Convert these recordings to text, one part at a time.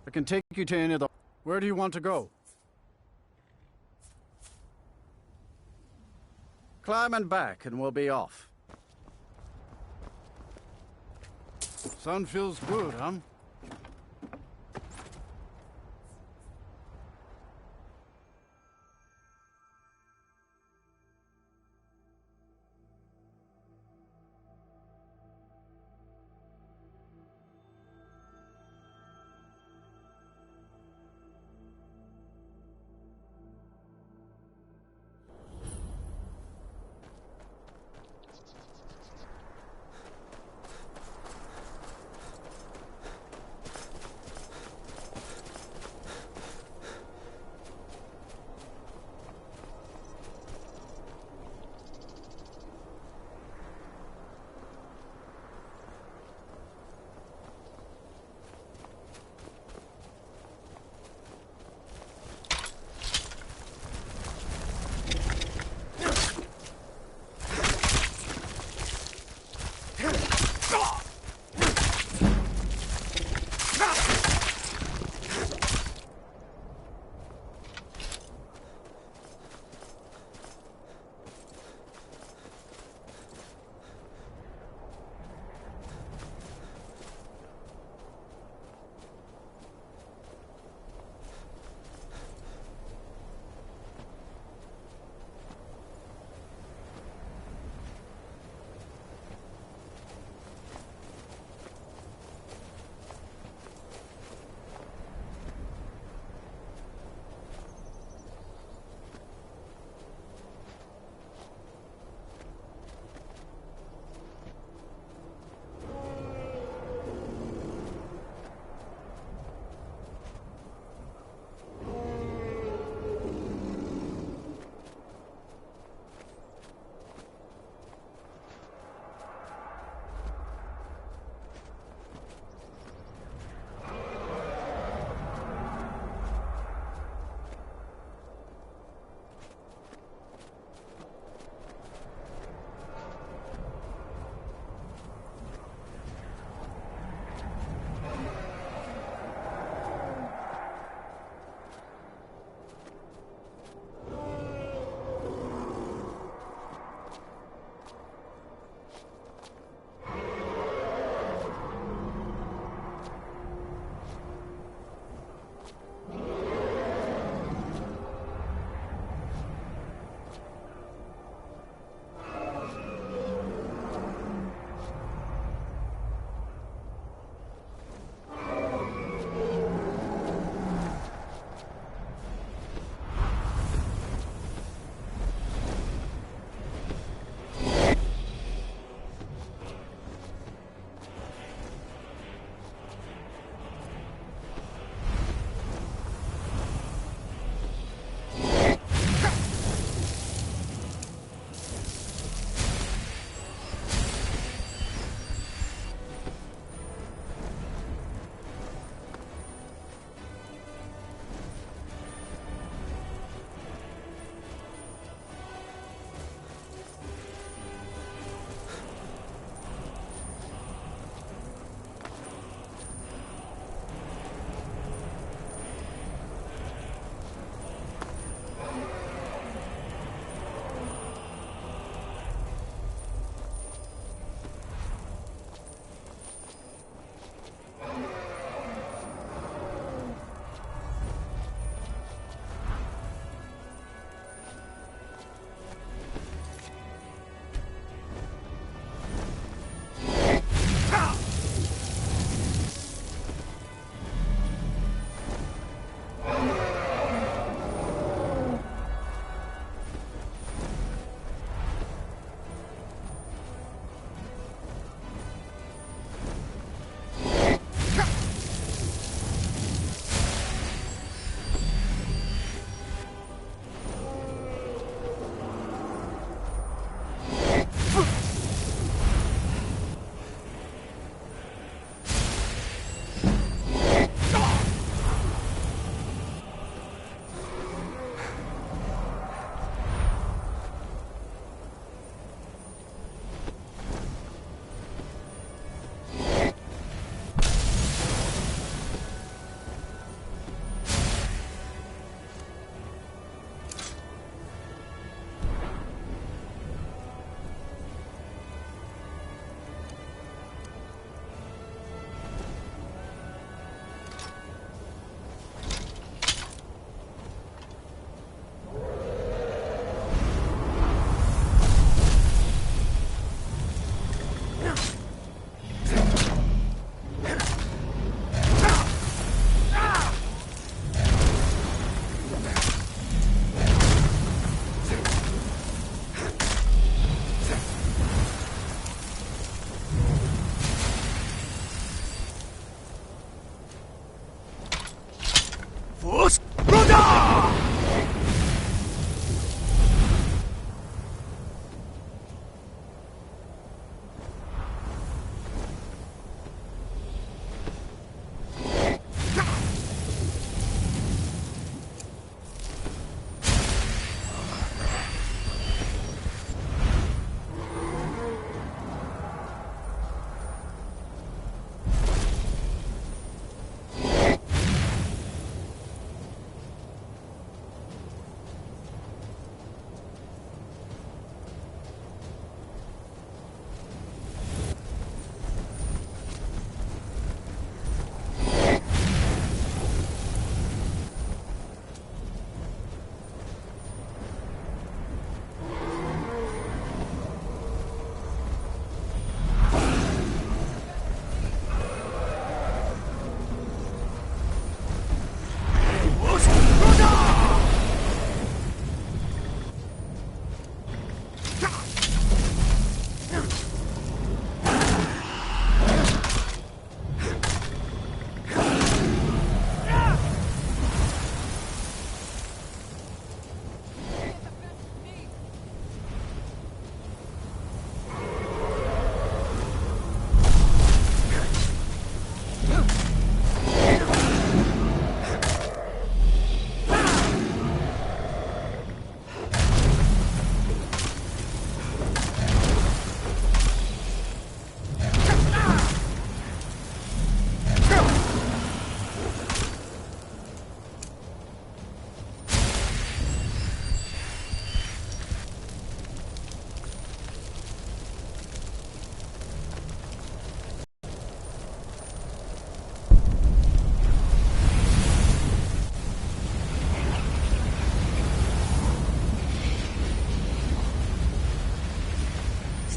I can take you to any of the... Where do you want to go? Climb and back, and we'll be off. Sun feels good, huh?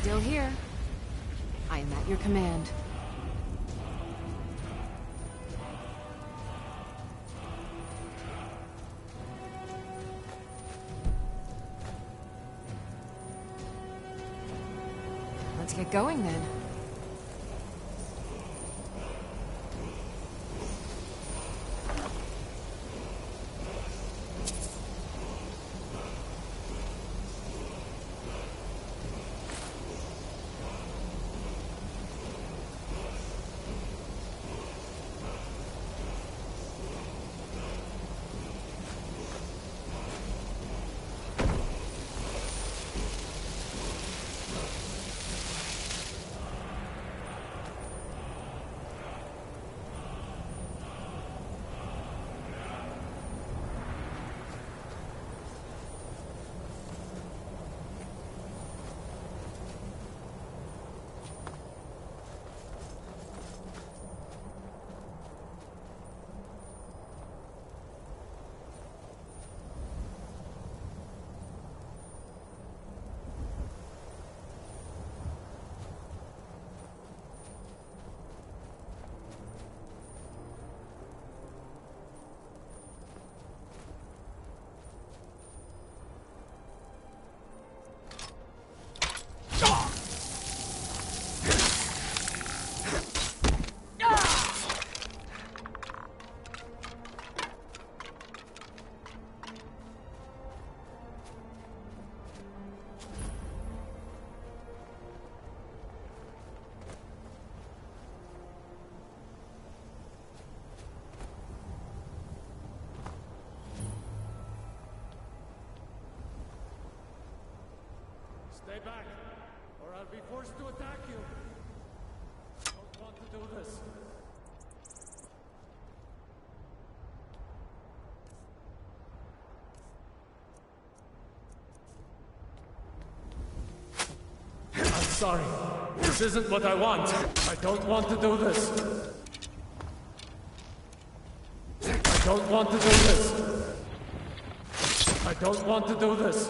Still here. I am at your command. Let's get going then. Stay back, or I'll be forced to attack you. Don't want to do this. I'm sorry. This isn't what I want. I don't want to do this. I don't want to do this. I don't want to do this.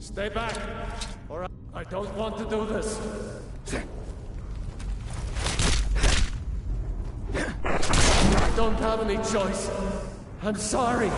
Stay back, or I don't want to do this. I don't have any choice. I'm sorry.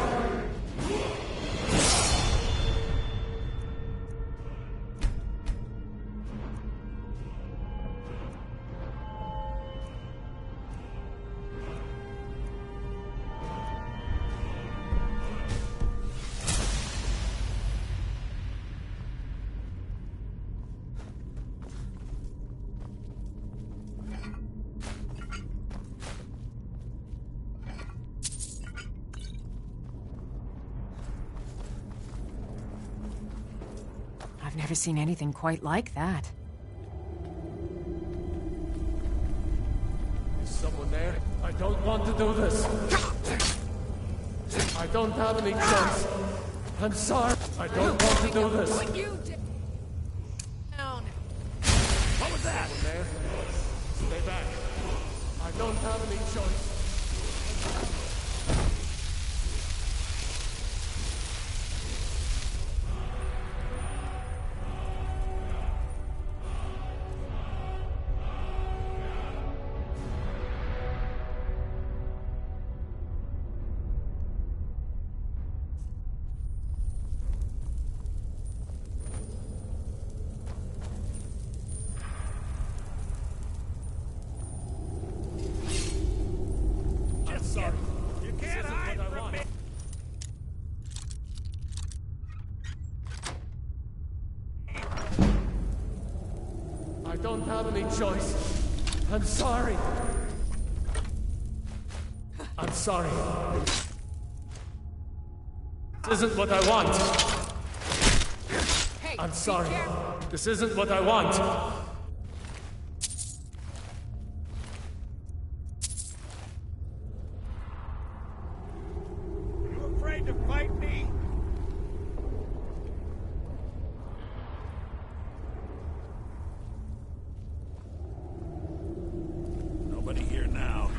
I've never seen anything quite like that. Is someone there? I don't want to do this. I don't have any choice. I'm sorry. I don't want to do this. What you did? Down. What was that? Someone there? Stay back. I don't have any choice. Sorry. You can't hide from me. I don't have any choice. I'm sorry. I'm sorry. This isn't what I want. Hey, I'm be sorry. careful. This isn't what I want. You afraid to fight me? Nobody here now.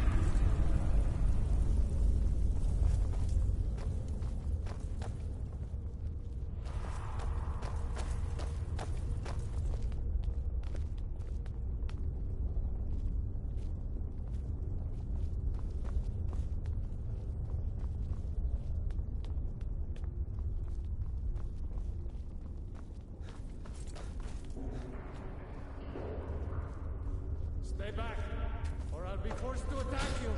Stay back, or I'll be forced to attack you.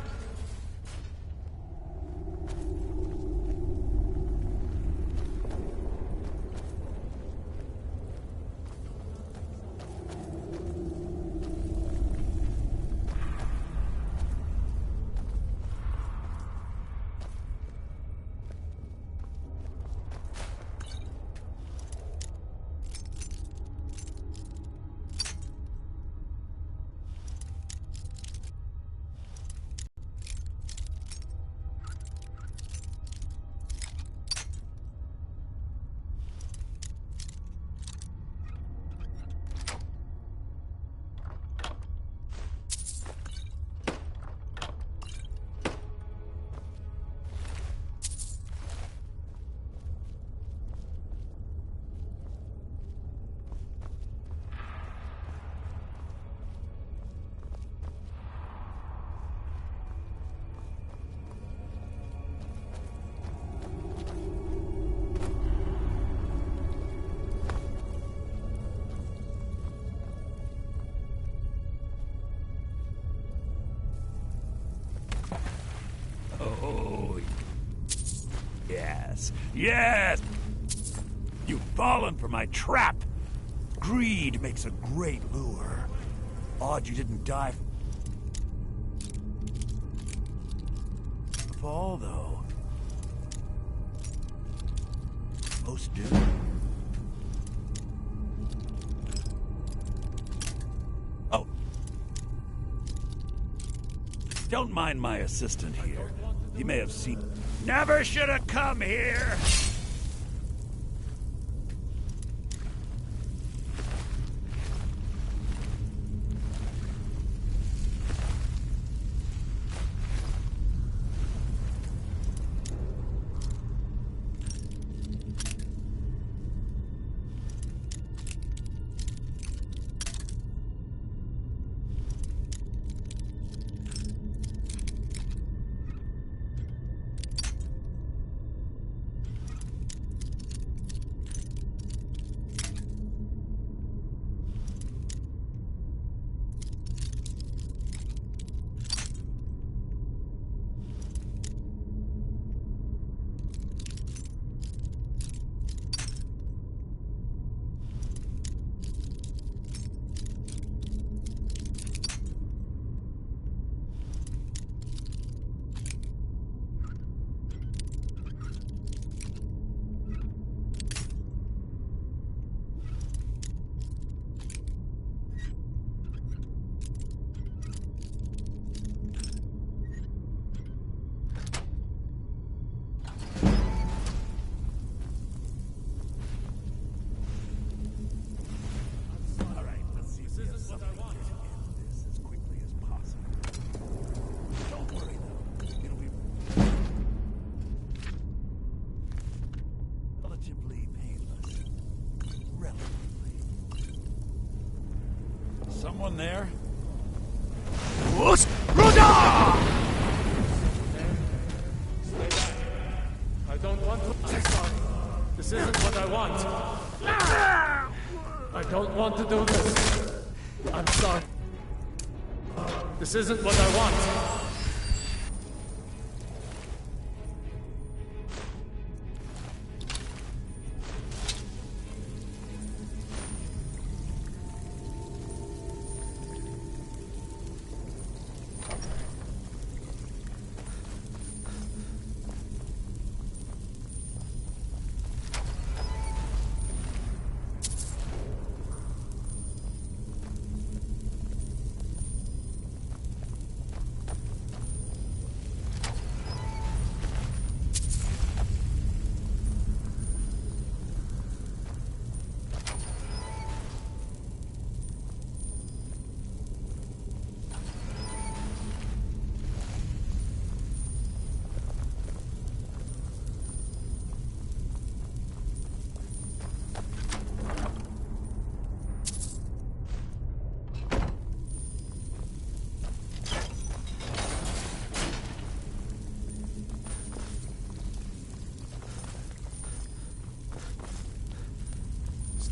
Oh, yes, yes! You've fallen for my trap! Greed makes a great lure. Odd you didn't die. Fall, though. Most do. Oh. Don't mind my assistant here. He may have seen... Never should have come here! Someone there? Stay back. I don't want to... I'm sorry. This isn't what I want. I don't want to do this. I'm sorry. This isn't what I want.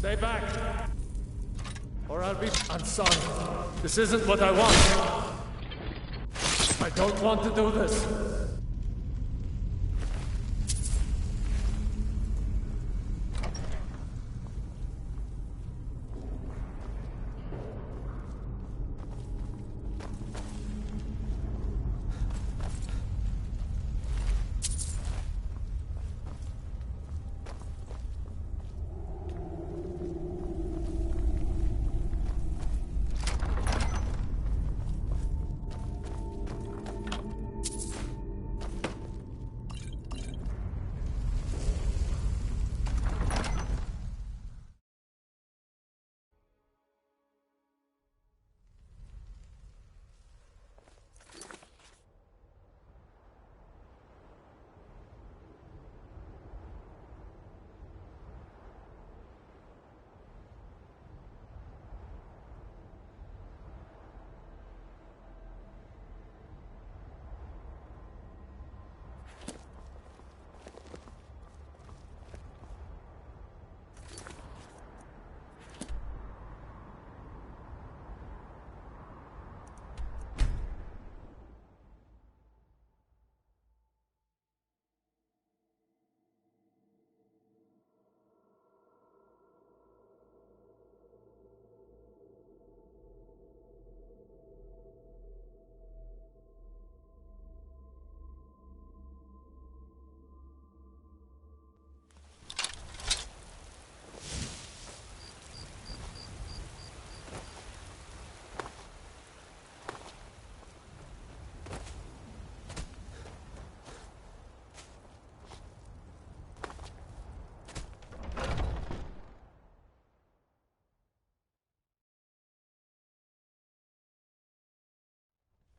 Stay back. Or I'll be... I'm sorry. This isn't what I want. I don't want to do this.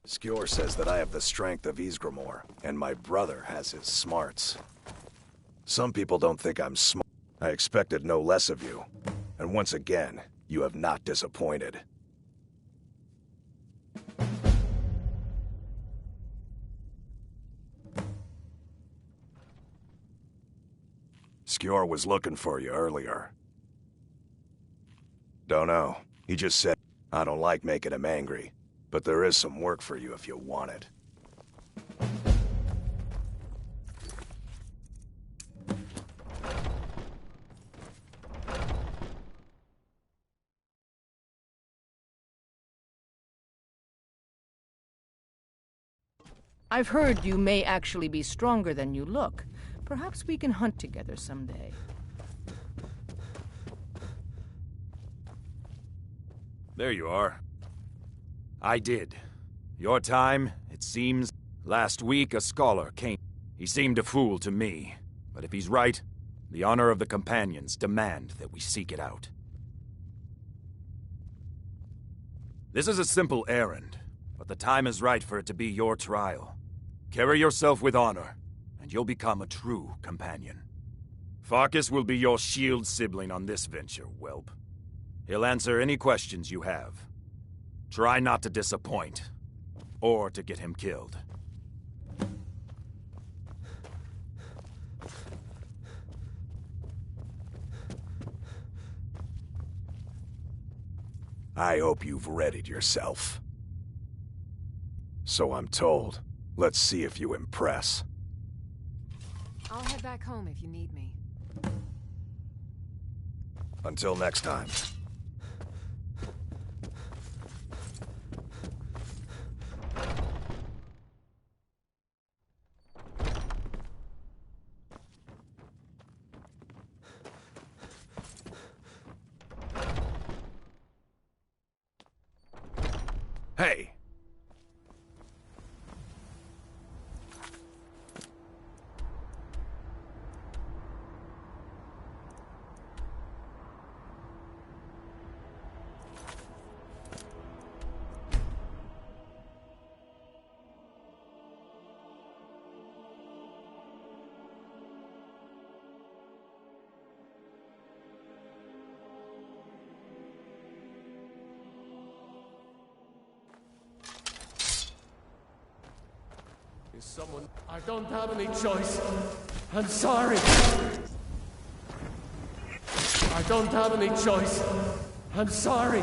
Skjor says that I have the strength of Ysgramor, and my brother has his smarts. Some people don't think I'm smart. I expected no less of you. And once again, you have not disappointed. Skjor was looking for you earlier. Don't know. He just said, I don't like making him angry. But there is some work for you if you want it. I've heard you may actually be stronger than you look. Perhaps we can hunt together someday. There you are. I did. Your time, it seems. Last week, a scholar came. He seemed a fool to me. But if he's right, the honor of the companions demand that we seek it out. This is a simple errand, but the time is right for it to be your trial. Carry yourself with honor, and you'll become a true companion. Farkas will be your shield sibling on this venture, whelp. He'll answer any questions you have. Try not to disappoint, or to get him killed. I hope you've readied yourself. So I'm told. Let's see if you impress. I'll head back home if you need me. Until next time. Hey! Is someone... I don't have any choice. I'm sorry. I don't have any choice. I'm sorry.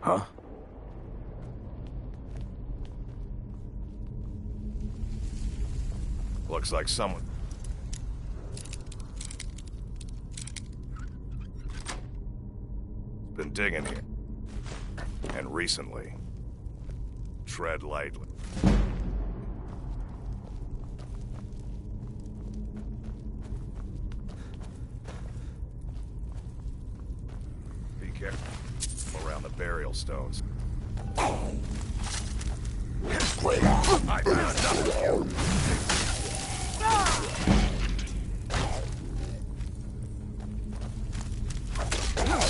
Huh? Looks like someone... been digging here. And recently. Tread lightly. Be careful around the burial stones. I found nothing.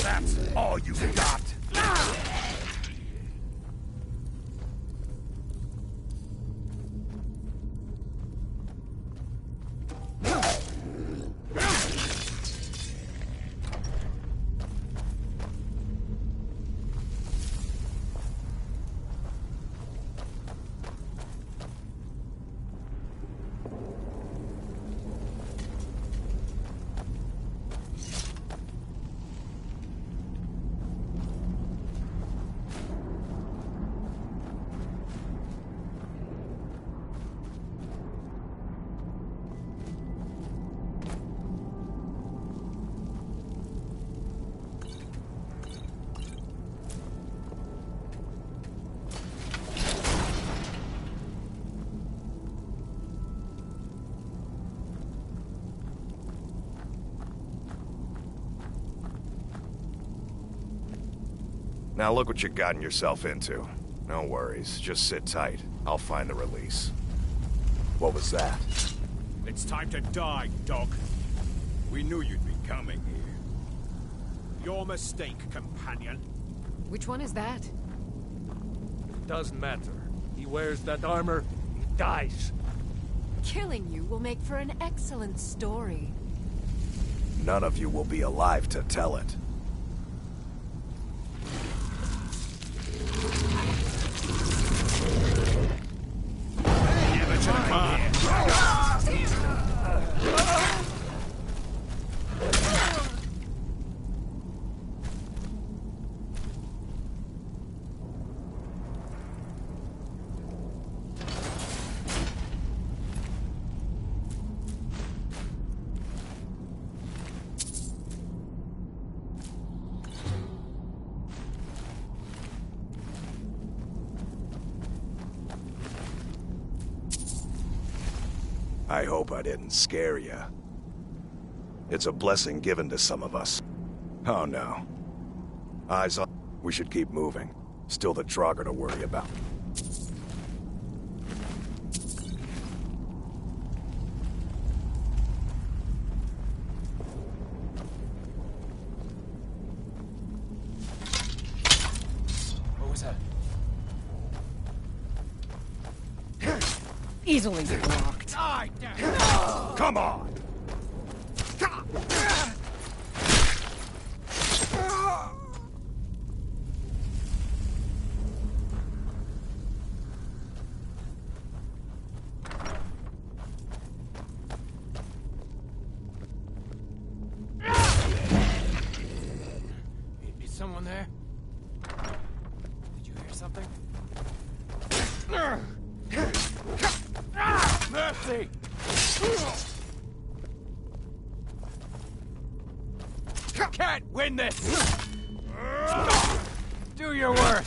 That's all you got. Now look what you've gotten yourself into. No worries, just sit tight. I'll find the release. What was that? It's time to die, dog. We knew you'd be coming here. Your mistake, companion. Which one is that? Doesn't matter. He wears that armor, he dies. Killing you will make for an excellent story. None of you will be alive to tell it. Never should have come here. I hope I didn't scare you. It's a blessing given to some of us. Oh no. Eyes on... We should keep moving. Still the Draugr to worry about. What was that? Easily blocked. Come on! Is someone there? Did you hear something? Mercy! Can't win this! Do your work!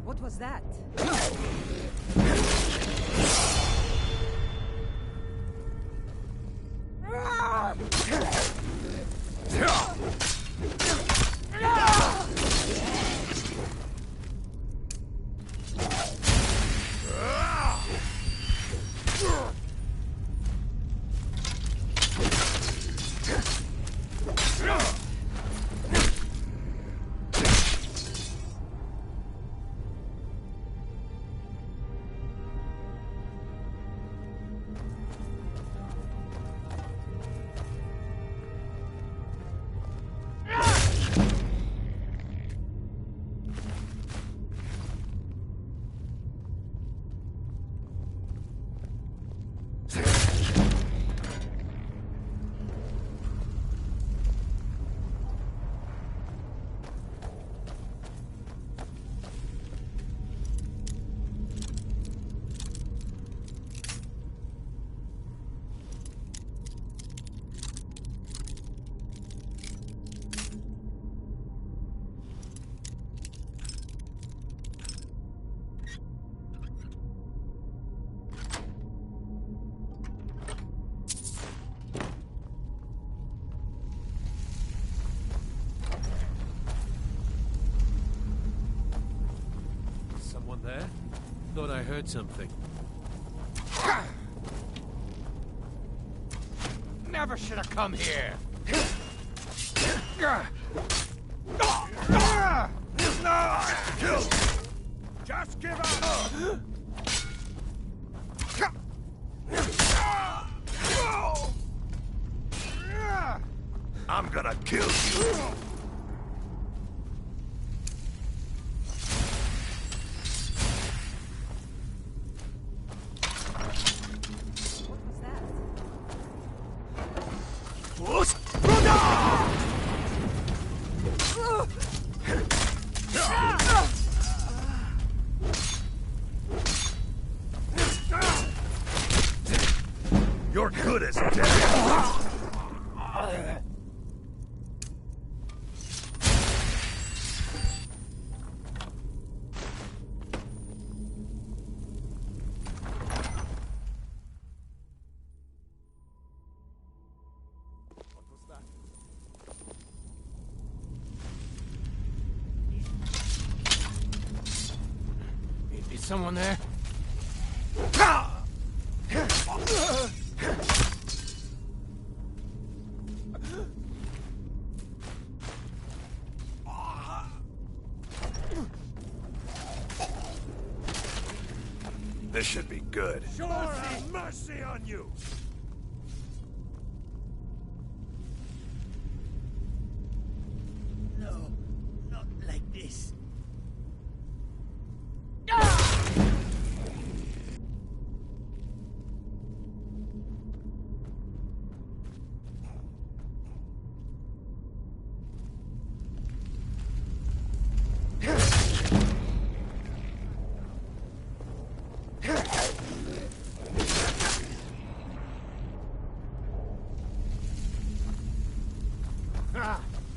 What was that? Someone there? Thought I heard something. Never should have come here. Just give up. I'm gonna kill you. You're good as dead. Is someone there? This should be good. Sure have mercy on you. No, not like this.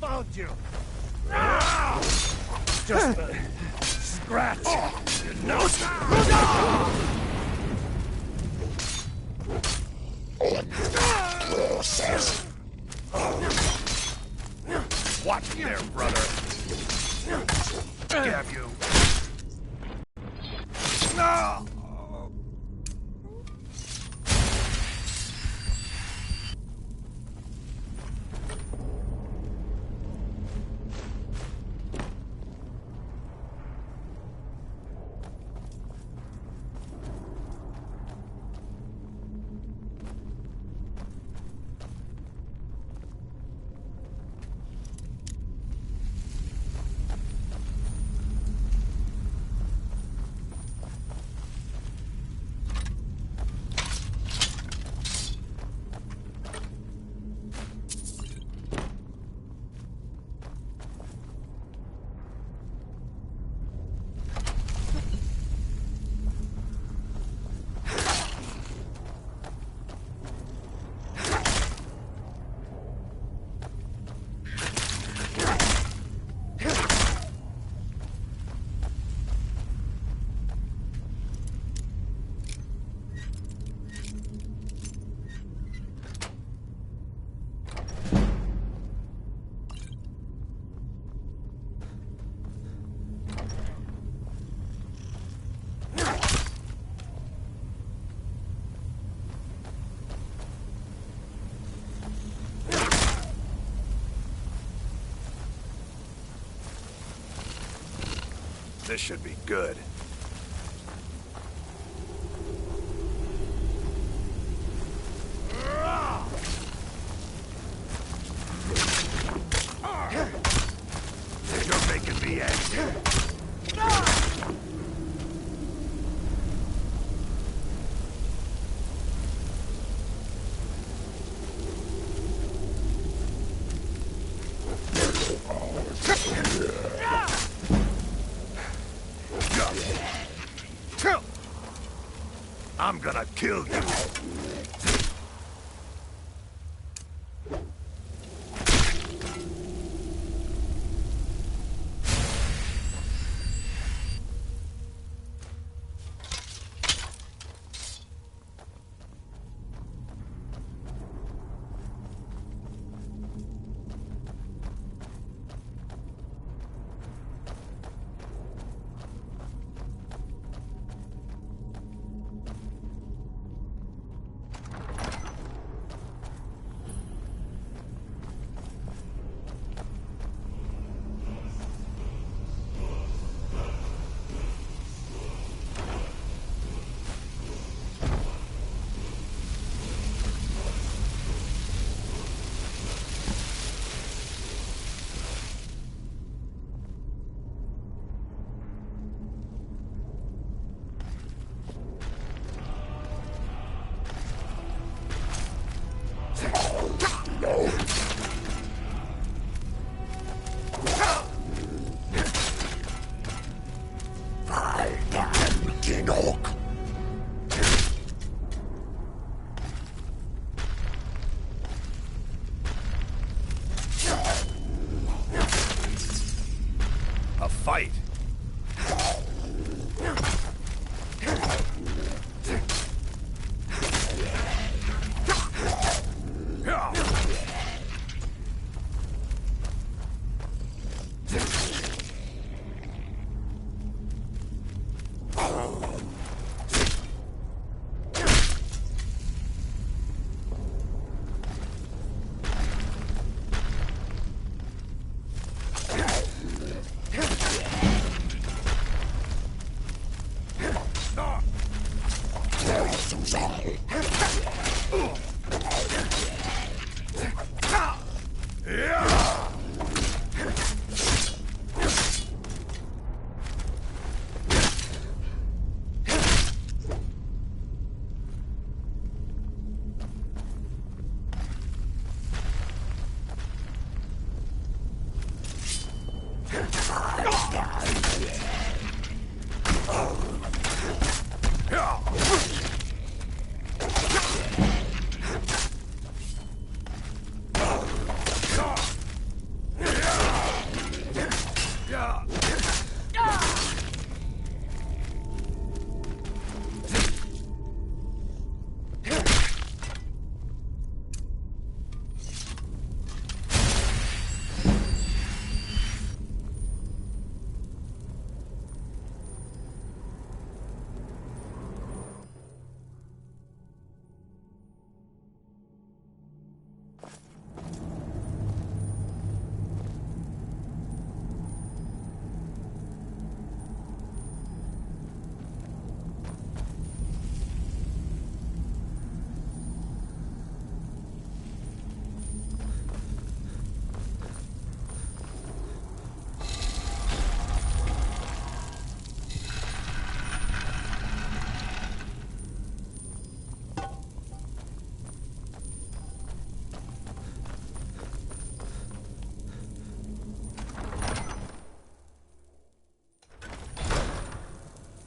Found you. Just a scratch. No. Watch me there, brother. Stab you. No! This should be good. You're making me angry. I'm gonna kill you.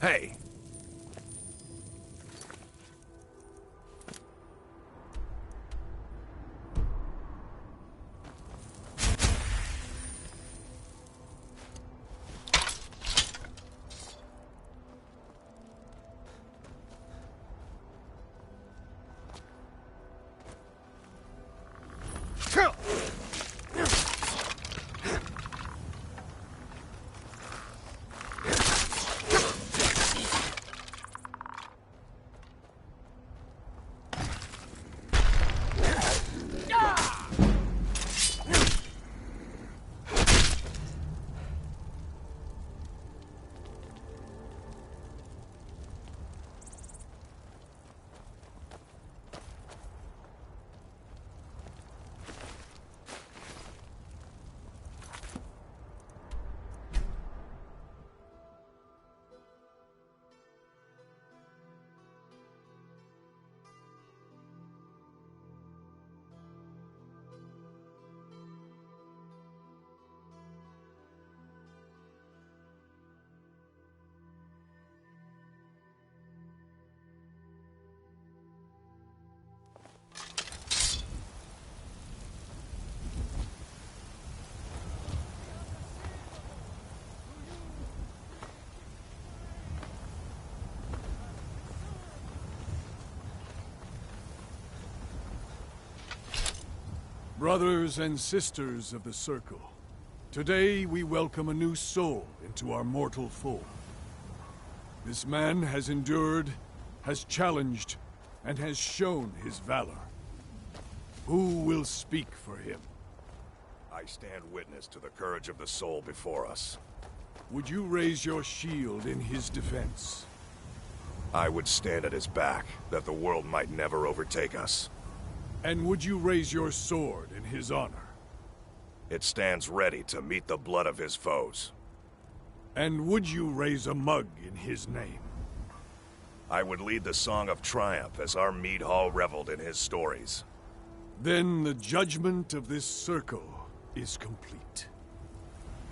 Hey! Brothers and sisters of the Circle, today we welcome a new soul into our mortal fold. This man has endured, has challenged, and has shown his valor. Who will speak for him? I stand witness to the courage of the soul before us. Would you raise your shield in his defense? I would stand at his back, that the world might never overtake us. And would you raise your sword in his honor? It stands ready to meet the blood of his foes. And would you raise a mug in his name? I would lead the song of triumph as our mead hall reveled in his stories. Then the judgment of this circle is complete.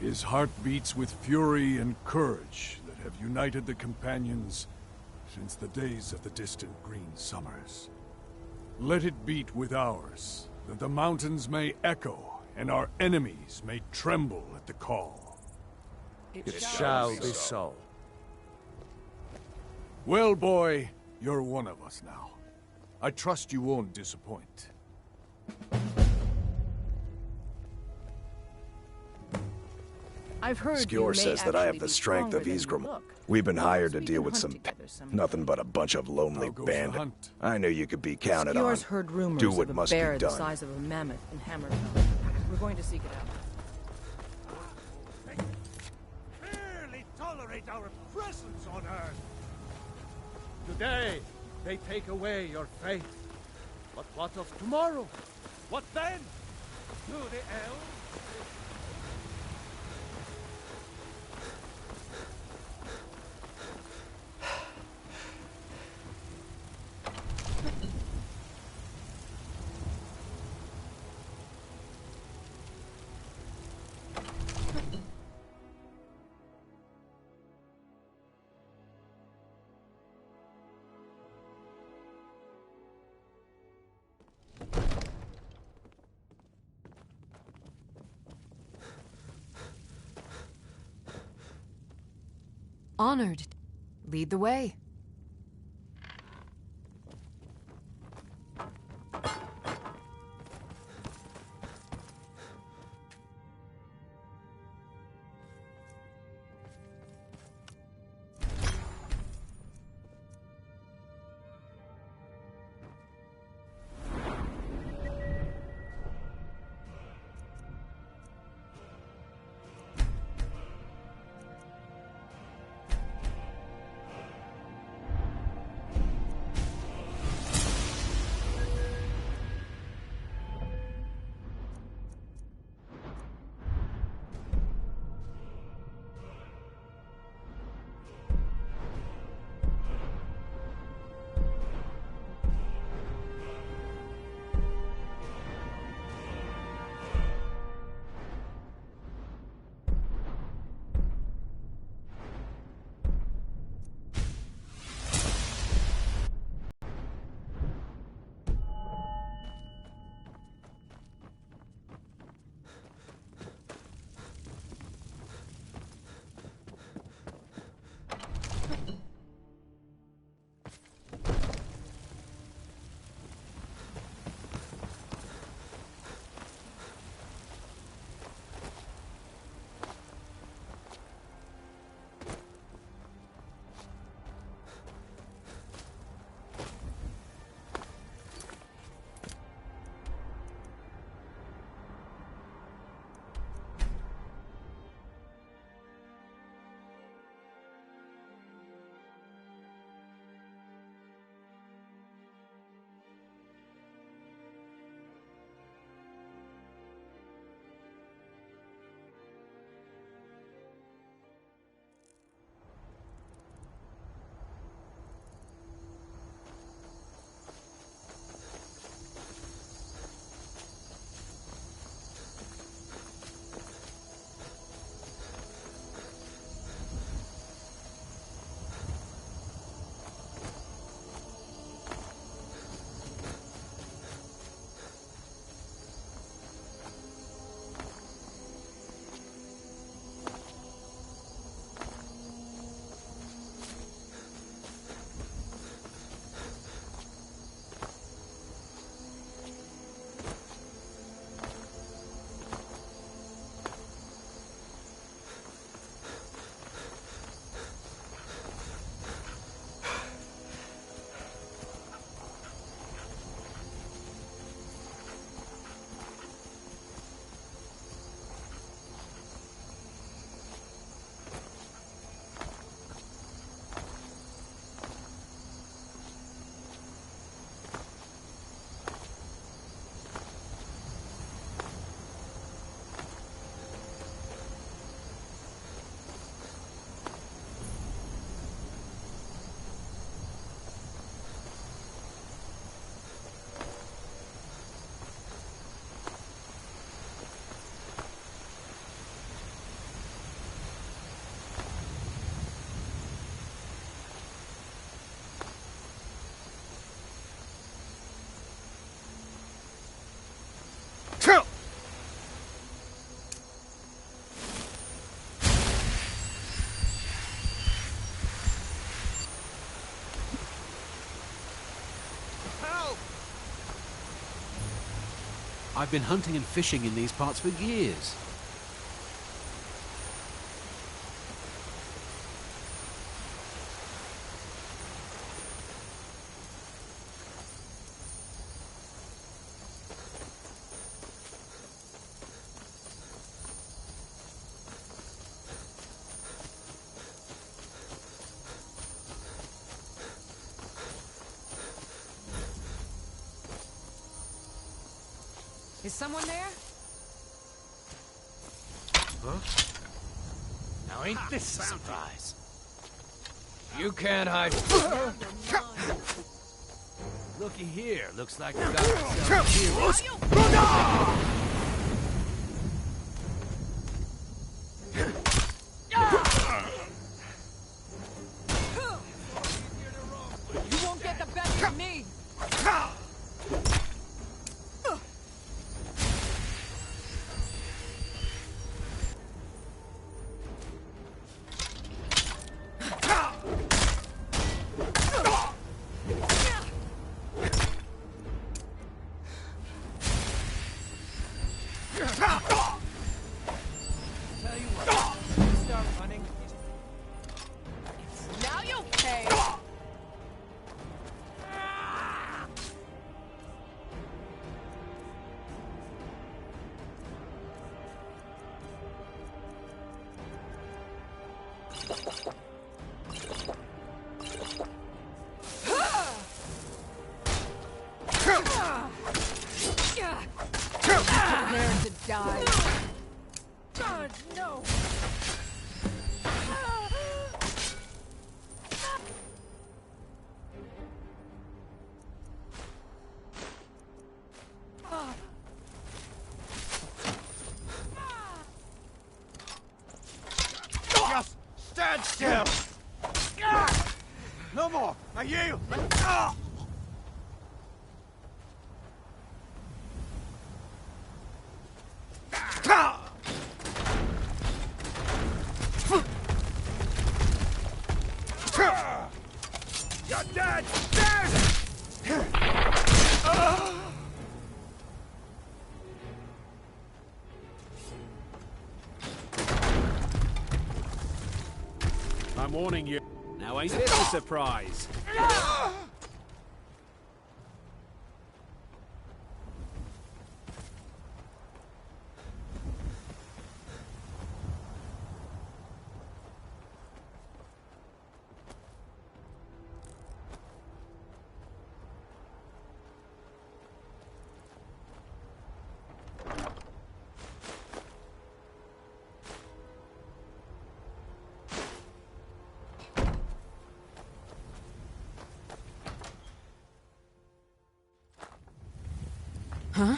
His heart beats with fury and courage that have united the companions since the days of the distant green summers. Let it beat with ours, that the mountains may echo and our enemies may tremble at the call. It shall be so. Well, boy, you're one of us now. I trust you won't disappoint. I've heard Skjor you says may that I have actually the be strength of stronger than you Ysgrim. look. We've been hired to Perhaps we deal can with hunt some together someday. nothing but a bunch of lonely How goes the bandits. hunt? I knew you could be counted on. Skjor's heard rumors Do what of a must be bear the done. size of a mammoth in Hammerfell. We're going to seek it out. Barely tolerate our presence on Earth. Today, they take away your faith. But what of tomorrow? What then? Do the elves? Honored. Lead the way. I've been hunting and fishing in these parts for years. Is someone there? Now ain't this a surprise? You can't hide. Looky here, looks like we got ourselves heroes. You won't get the best of me! Now you pay! Prepare to die. God, no! Just stand still! No more! I yield! You're dead! Dead! I'm warning you. Now ain't this a surprise? Huh?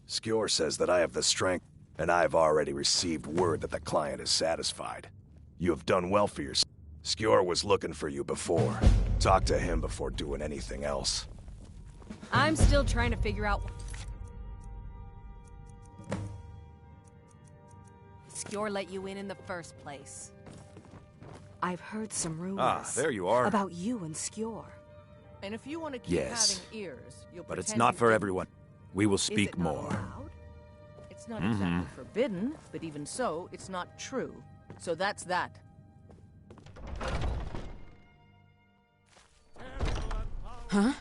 Skjor says that I have the strength, and I have already received word that the client is satisfied. You have done well for yourself. Skjor was looking for you before. Talk to him before doing anything else. I'm still trying to figure out... Skjor let you in the first place. I've heard some rumors. Ah, there you are. About you and Skjor. And if you want to keep Yes. having ears, you'll But it's pretend not you for didn't. everyone. We will Is speak it not more. allowed? It's not exactly forbidden, but even so, it's not true. So that's that. Huh?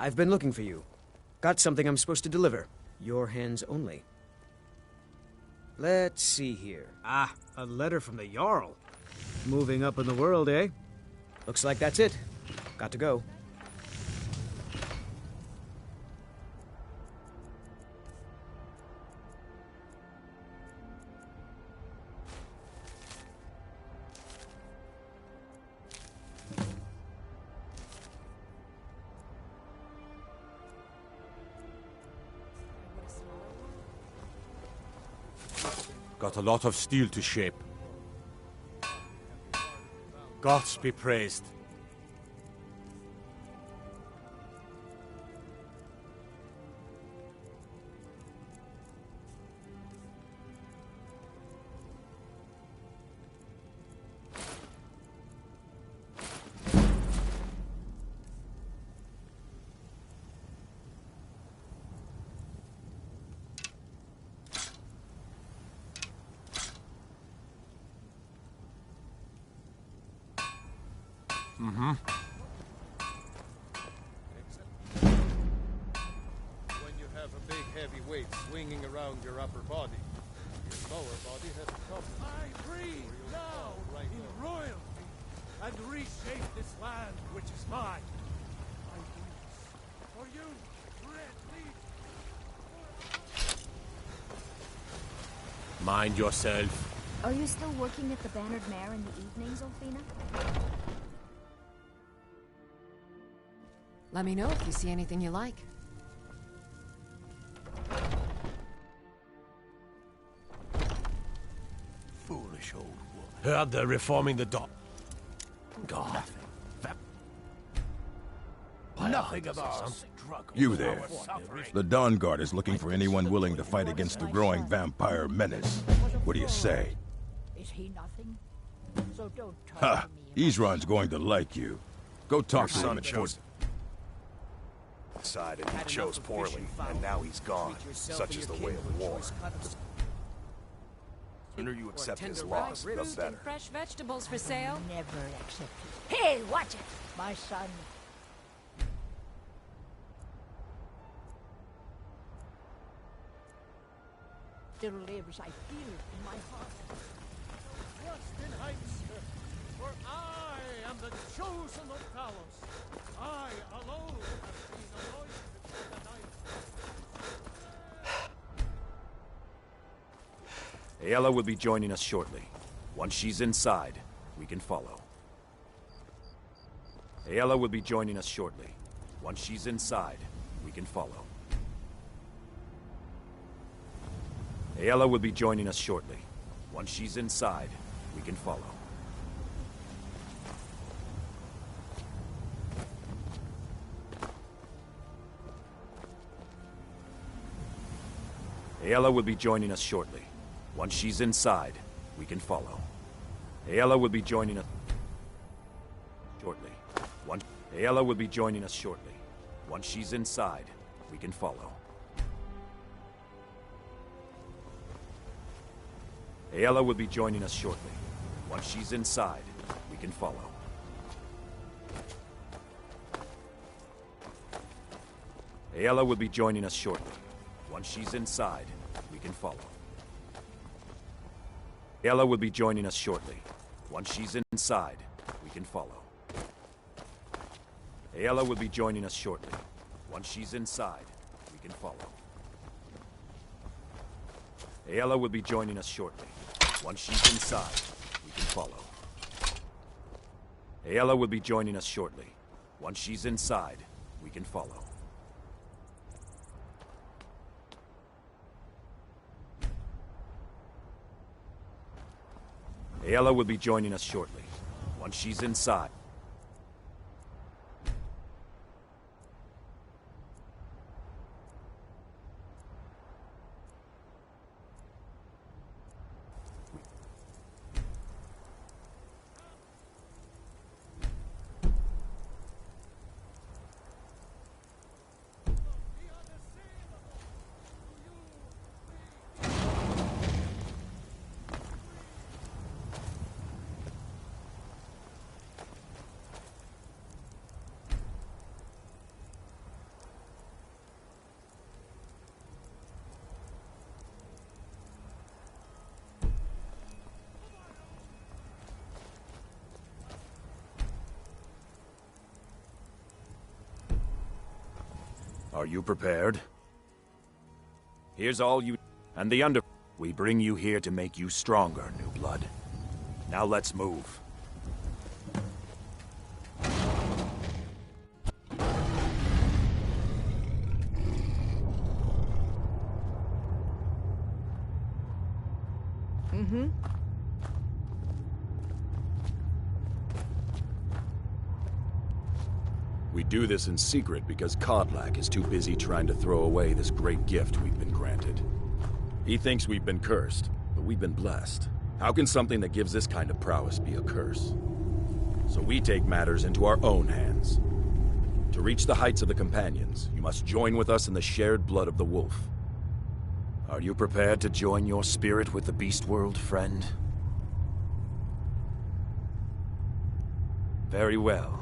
I've been looking for you. Got something I'm supposed to deliver. Your hands only. Let's see here. Ah, a letter from the Jarl. Moving up in the world, eh? Looks like that's it. Got to go. Got a lot of steel to shape. Gods be praised. When you have a big heavy weight swinging around your upper body, your lower body has a problem. I breathe now in royalty and reshape this land which is mine. I do this for you, Red Legion. Mind yourself. Are you still working at the Bannered Mare in the evenings, Ulfina? Let me know if you see anything you like. Foolish old woman. Heard they're reforming the dock. God. Nothing about You there. The Dawn Guard is looking for anyone willing to fight against the growing vampire menace. What do you say? Is he nothing? So don't Ha! Ezron's going to like you. Go talk to him and chose side and he chose poorly, and now he's gone. Such is the way of war. The sooner you accept his loss, the Roast and better. fresh vegetables for sale. Never accept it. Hey, watch it! My son. Still lives, I feel it in my heart. Trust in heights, for I am the chosen of Talos. I alone have been anointed for the night. Ayala will be joining us shortly. Once she's inside, we can follow. Ayala will be joining us shortly. Once she's inside, we can follow. Ayala will be joining us shortly. Once she's inside, we can follow. Ayala will be joining us shortly. Once she's inside, we can follow. Ayala will be joining us shortly. Ayala will be joining us shortly. Once she's inside, we can follow. Ayala will be joining us shortly. Once she's inside, we can follow. Ayala will be joining us shortly. Once she's inside, we can follow. Ayala will be joining us shortly. Once she's inside, we can follow. Ayala will be joining us shortly. Once she's inside, we can follow. Ayala will be joining us shortly. Once she's inside, we can follow. Ayala will be joining us shortly. Once she's inside, we can follow. Ayala will be joining us shortly. Once she's inside. Are you prepared? Here's all you... And the under... We bring you here to make you stronger, new blood. Now let's move. We do this in secret because Kodlak is too busy trying to throw away this great gift we've been granted. He thinks we've been cursed, but we've been blessed. How can something that gives this kind of prowess be a curse? So we take matters into our own hands. To reach the heights of the Companions, you must join with us in the shared blood of the wolf. Are you prepared to join your spirit with the beast world, friend? Very well.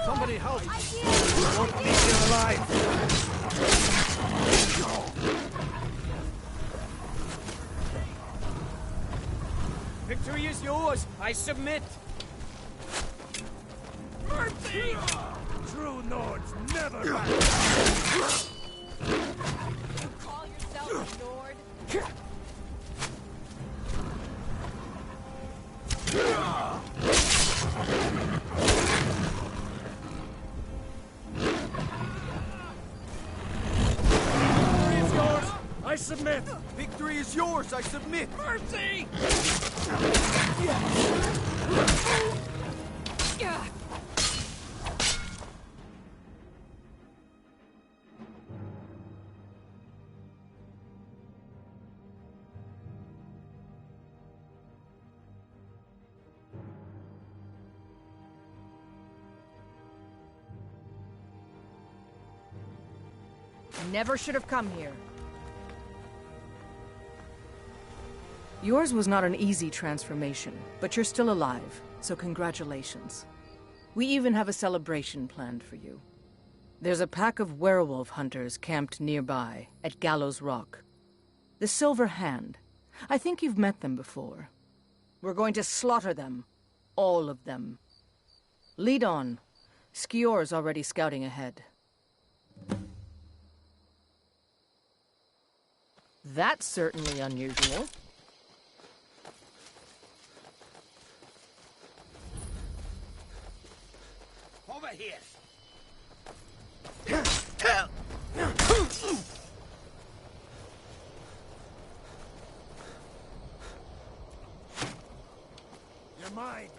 Somebody help! You won't leave here alive! Victory is yours! I submit! Mercy! True Nords never back! You call yourself a Nord? I submit! Victory is yours! I submit! Mercy! Never should have come here. Yours was not an easy transformation, but you're still alive, so congratulations. We even have a celebration planned for you. There's a pack of werewolf hunters camped nearby, at Gallows Rock. The Silver Hand. I think you've met them before. We're going to slaughter them. All of them. Lead on. Skior's already scouting ahead. That's certainly unusual. Over here! You're mine!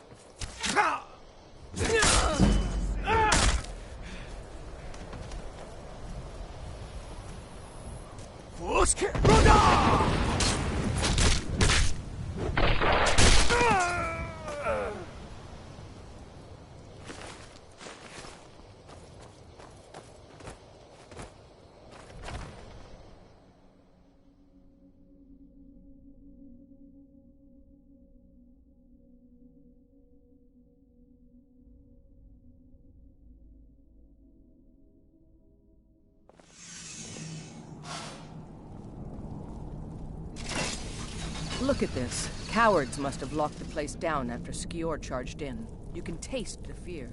Look at this. Cowards must have locked the place down after Skior charged in. You can taste the fear.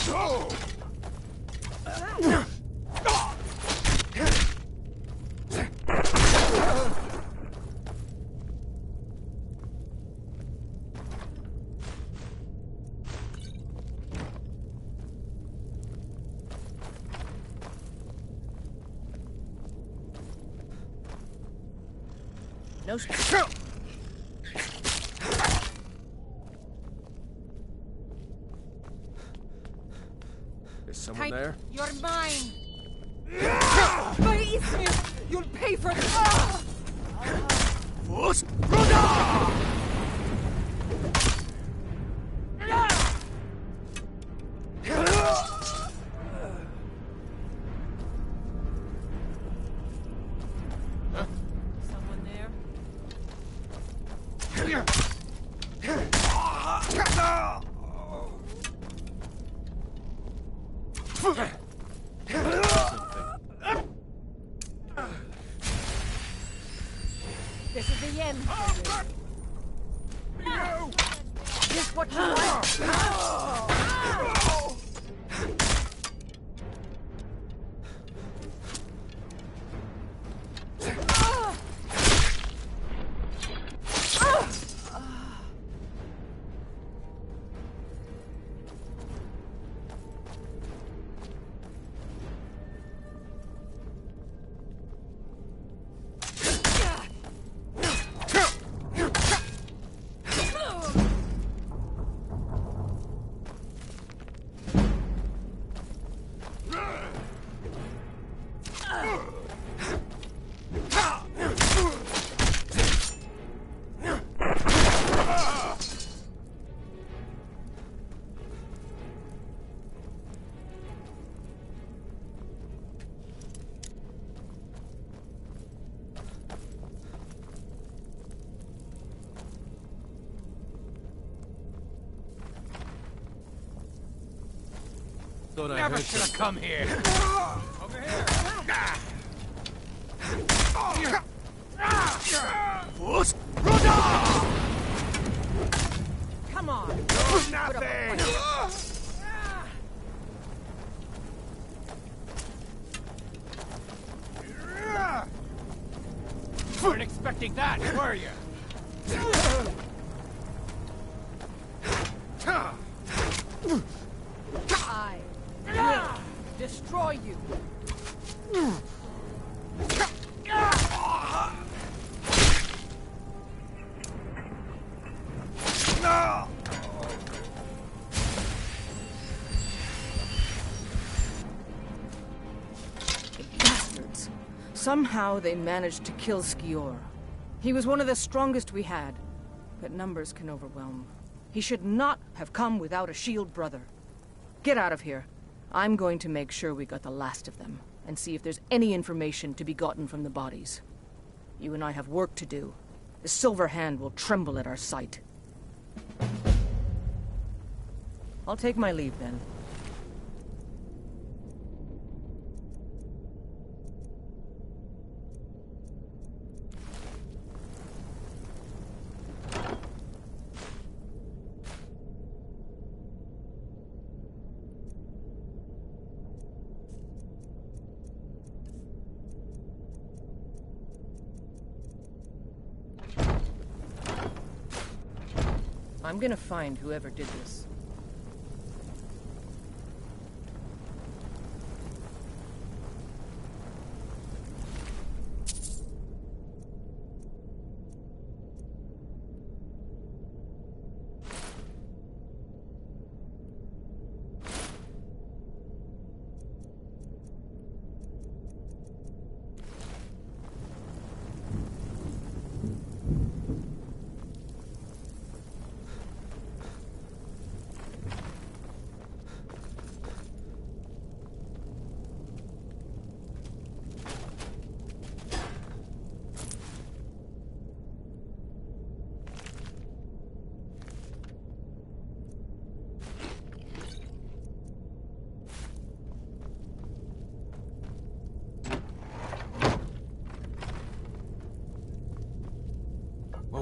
No. Is someone there? You're mine! You'll pay for this! Someone there? This is the end. Just what you want. Thought I never should have come here. Over here. Come on. Nothing. Weren't expecting that, were you? I will destroy you. Bastards. Somehow they managed to kill Skior. He was one of the strongest we had, but numbers can overwhelm. He should not have come without a shield brother. Get out of here. I'm going to make sure we got the last of them, and see if there's any information to be gotten from the bodies. You and I have work to do. The Silver Hand will tremble at our sight. I'll take my leave then. I'm gonna find whoever did this.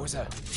was a...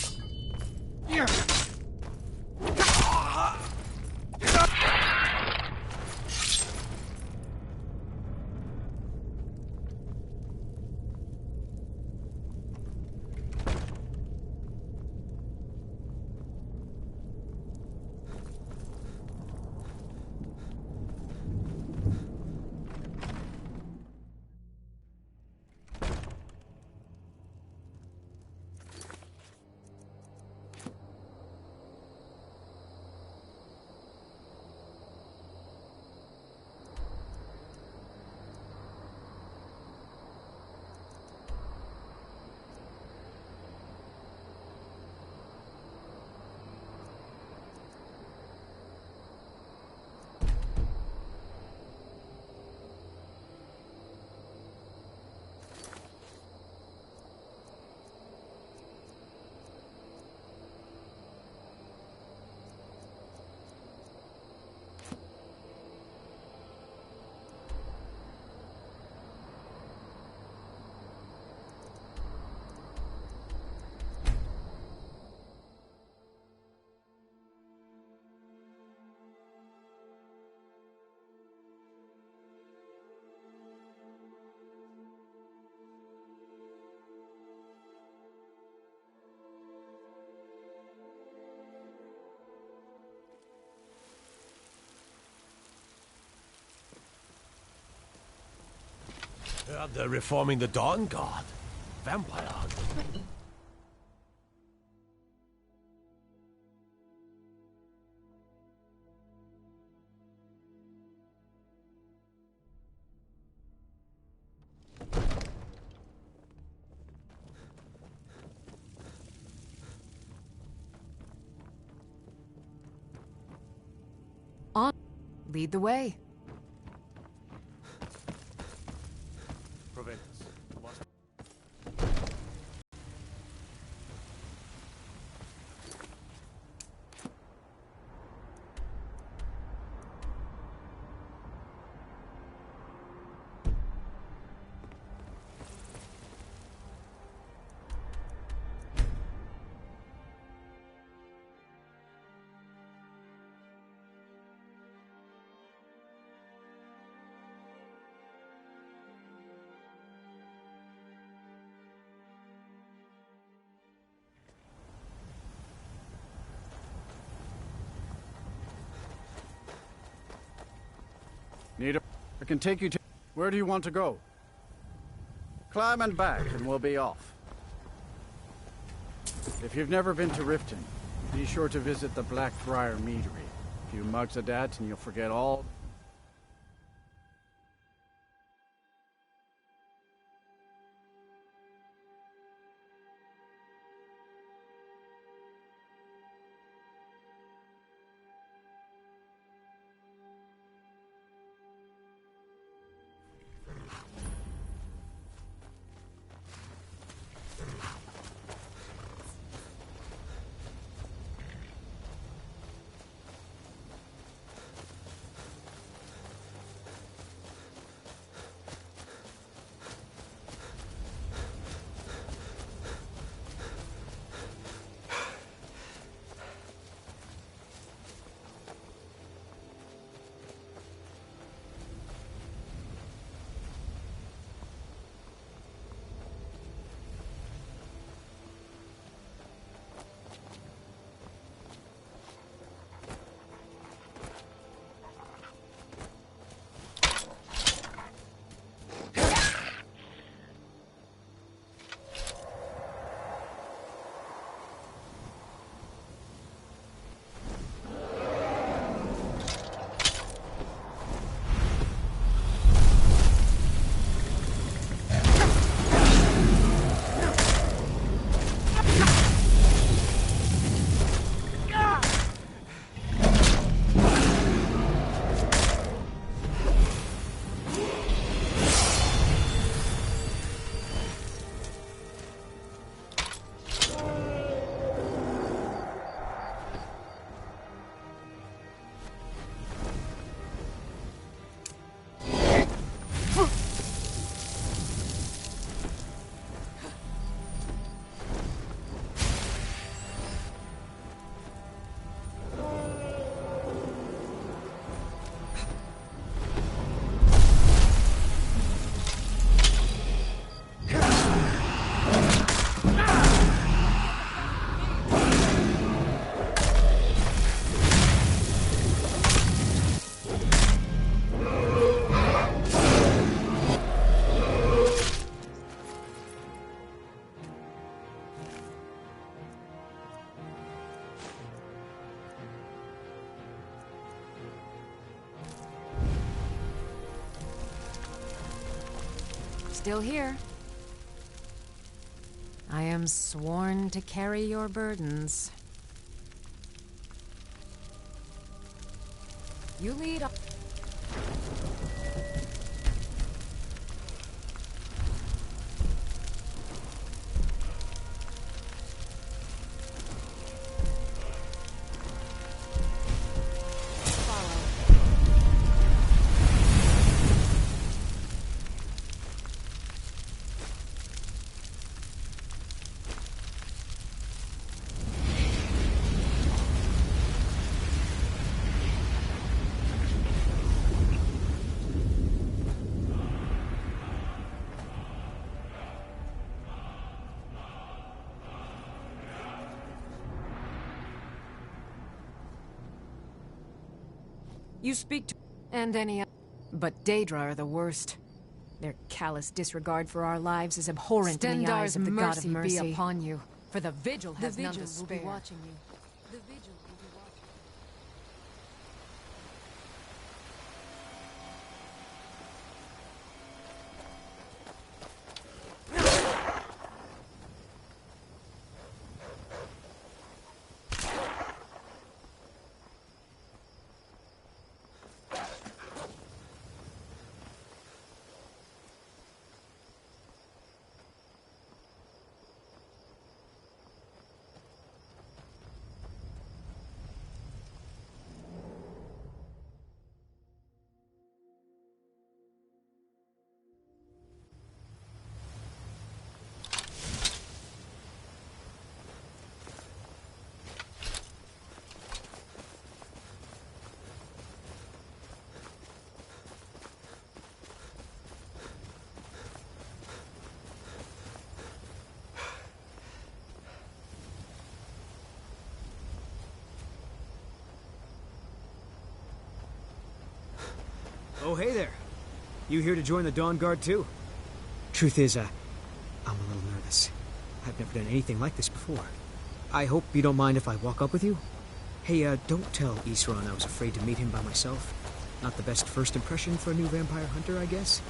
They're reforming the Dawn Guard. Vampire hunting. On. Lead the way. I can take you to... Where do you want to go? Climb and back, and we'll be off. If you've never been to Riften, be sure to visit the Blackfriar Meadery. A few mugs of that, and you'll forget all... Still here. I am sworn to carry your burdens. You lead up. You speak to... And any other. But Daedra are the worst. Their callous disregard for our lives is abhorrent in the eyes of the God of mercy. Be upon you, for the Vigil has none to spare. Will be watching you. The Vigil will be watching Oh, hey there. You here to join the Dawn Guard, too? Truth is, I'm a little nervous. I've never done anything like this before. I hope you don't mind if I walk up with you? Hey, don't tell Isran I was afraid to meet him by myself. Not the best first impression for a new vampire hunter, I guess?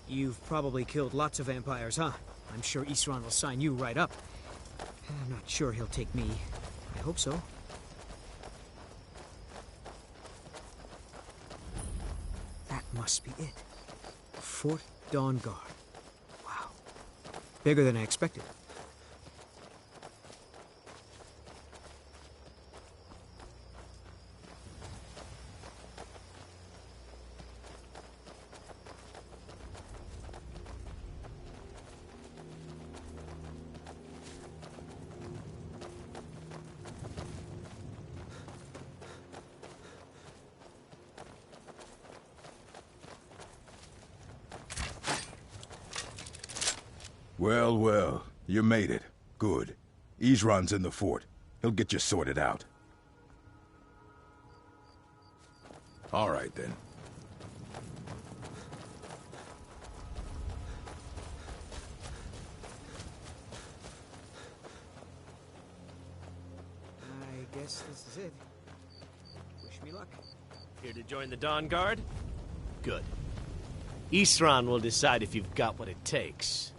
You've probably killed lots of vampires, huh? I'm sure Isran will sign you right up. I'm not sure he'll take me. I hope so. That must be it. Fort Dawn Guard. Wow. Bigger than I expected. Well, well, you made it. Good. Isran's in the fort. He'll get you sorted out. All right, then. I guess this is it. Wish me luck. Here to join the Dawn Guard? Good. Isran will decide if you've got what it takes.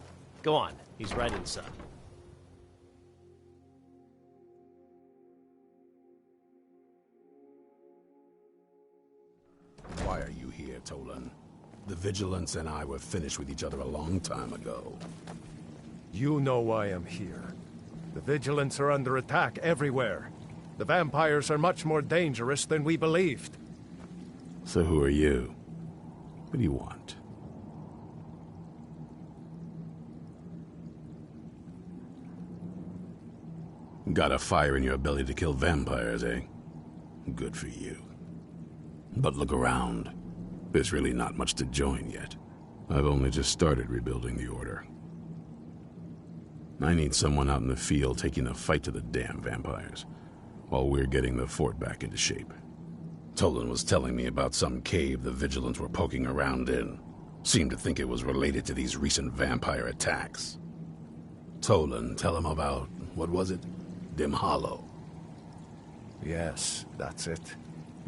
Go on, he's right inside. Why are you here, Tolan? The Vigilance and I were finished with each other a long time ago. You know why I'm here. The Vigilants are under attack everywhere. The vampires are much more dangerous than we believed. So who are you? What do you want? Got a fire in your belly to kill vampires, eh? Good for you. But look around. There's really not much to join yet. I've only just started rebuilding the Order. I need someone out in the field taking the fight to the damn vampires, while we're getting the fort back into shape. Tolan was telling me about some cave the Vigilants were poking around in. Seemed to think it was related to these recent vampire attacks. Tolan, tell him about, what was it? Dim Hollow. Yes, that's it.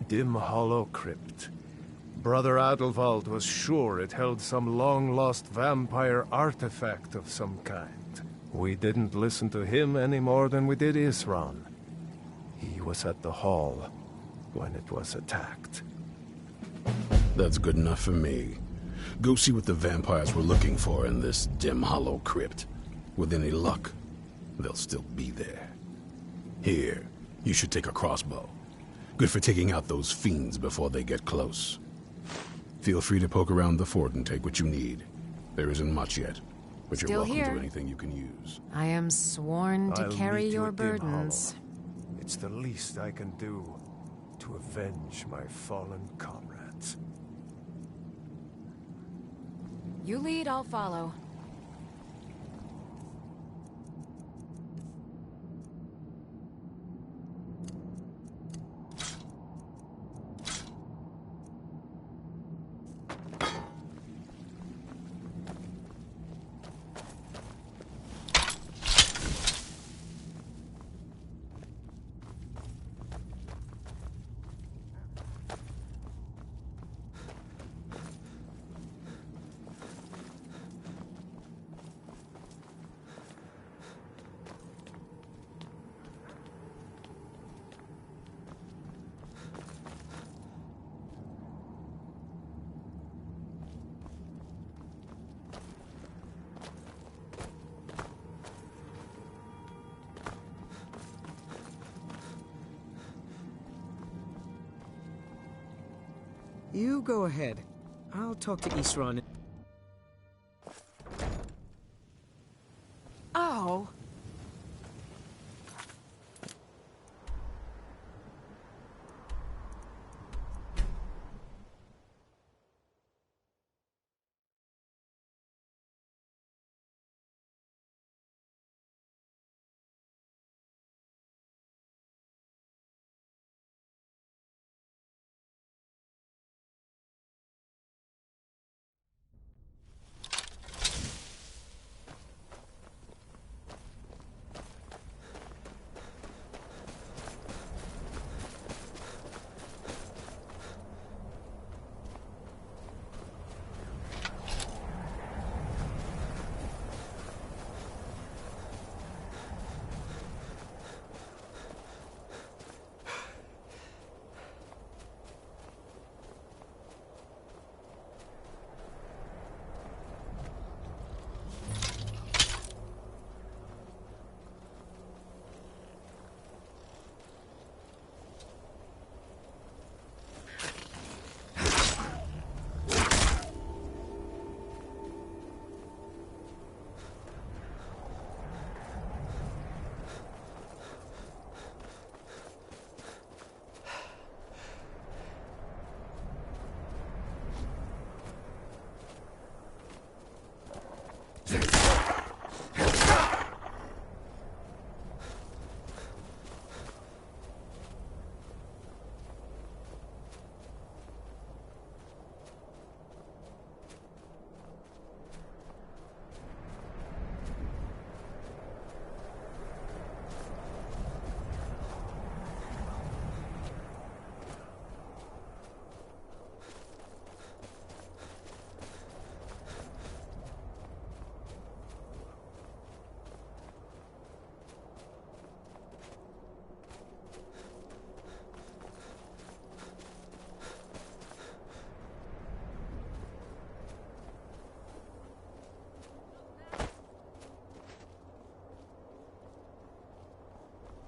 Dim Hollow Crypt. Brother Adelwald was sure it held some long-lost vampire artifact of some kind. We didn't listen to him any more than we did Isran. He was at the hall when it was attacked. That's good enough for me. Go see what the vampires were looking for in this Dim Hollow Crypt. With any luck, they'll still be there. Here, you should take a crossbow. Good for taking out those fiends before they get close. Feel free to poke around the fort and take what you need. There isn't much yet, but you're welcome to anything you can use. I am sworn to carry your burdens. It's the least I can do to avenge my fallen comrades. You lead, I'll follow. You go ahead. I'll talk to Isran. Oh.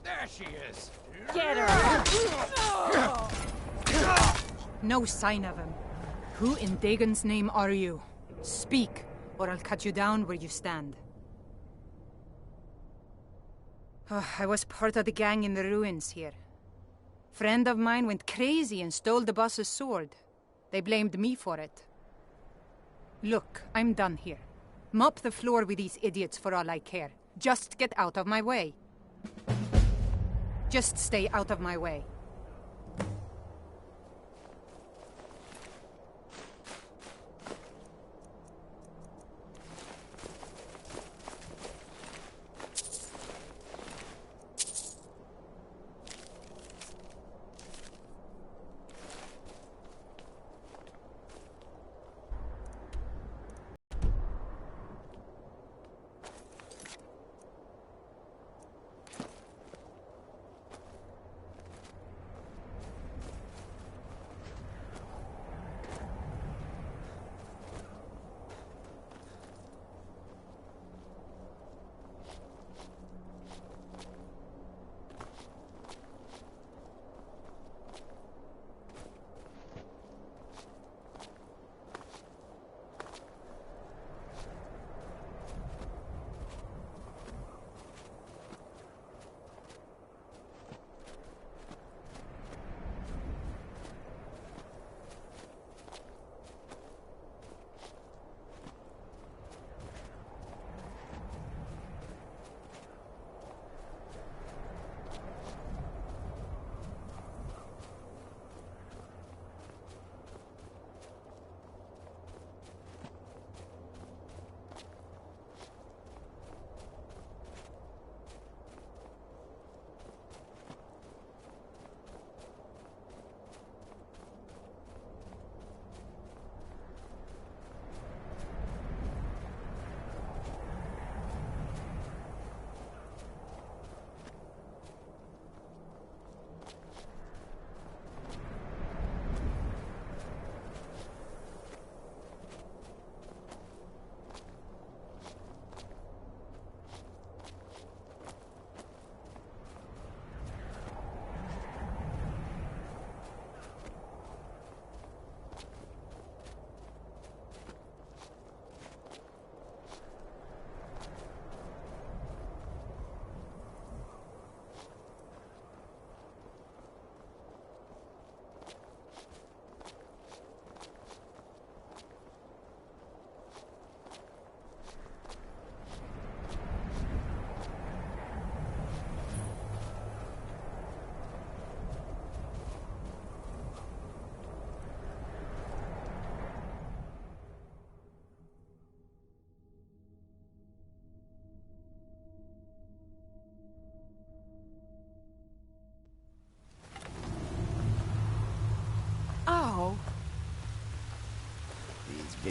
There she is! Get her! No sign of him. Who in Dagon's name are you? Speak, or I'll cut you down where you stand. I was part of the gang in the ruins here. Friend of mine went crazy and stole the boss's sword. They blamed me for it. Look, I'm done here. Mop the floor with these idiots for all I care. Just get out of my way. Just stay out of my way.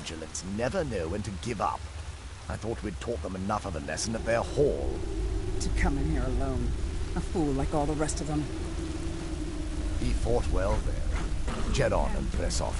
vigilants never know when to give up. I thought we'd taught them enough of a lesson at their hall. To come in here alone. A fool like all the rest of them. He fought well there. Get on and press off.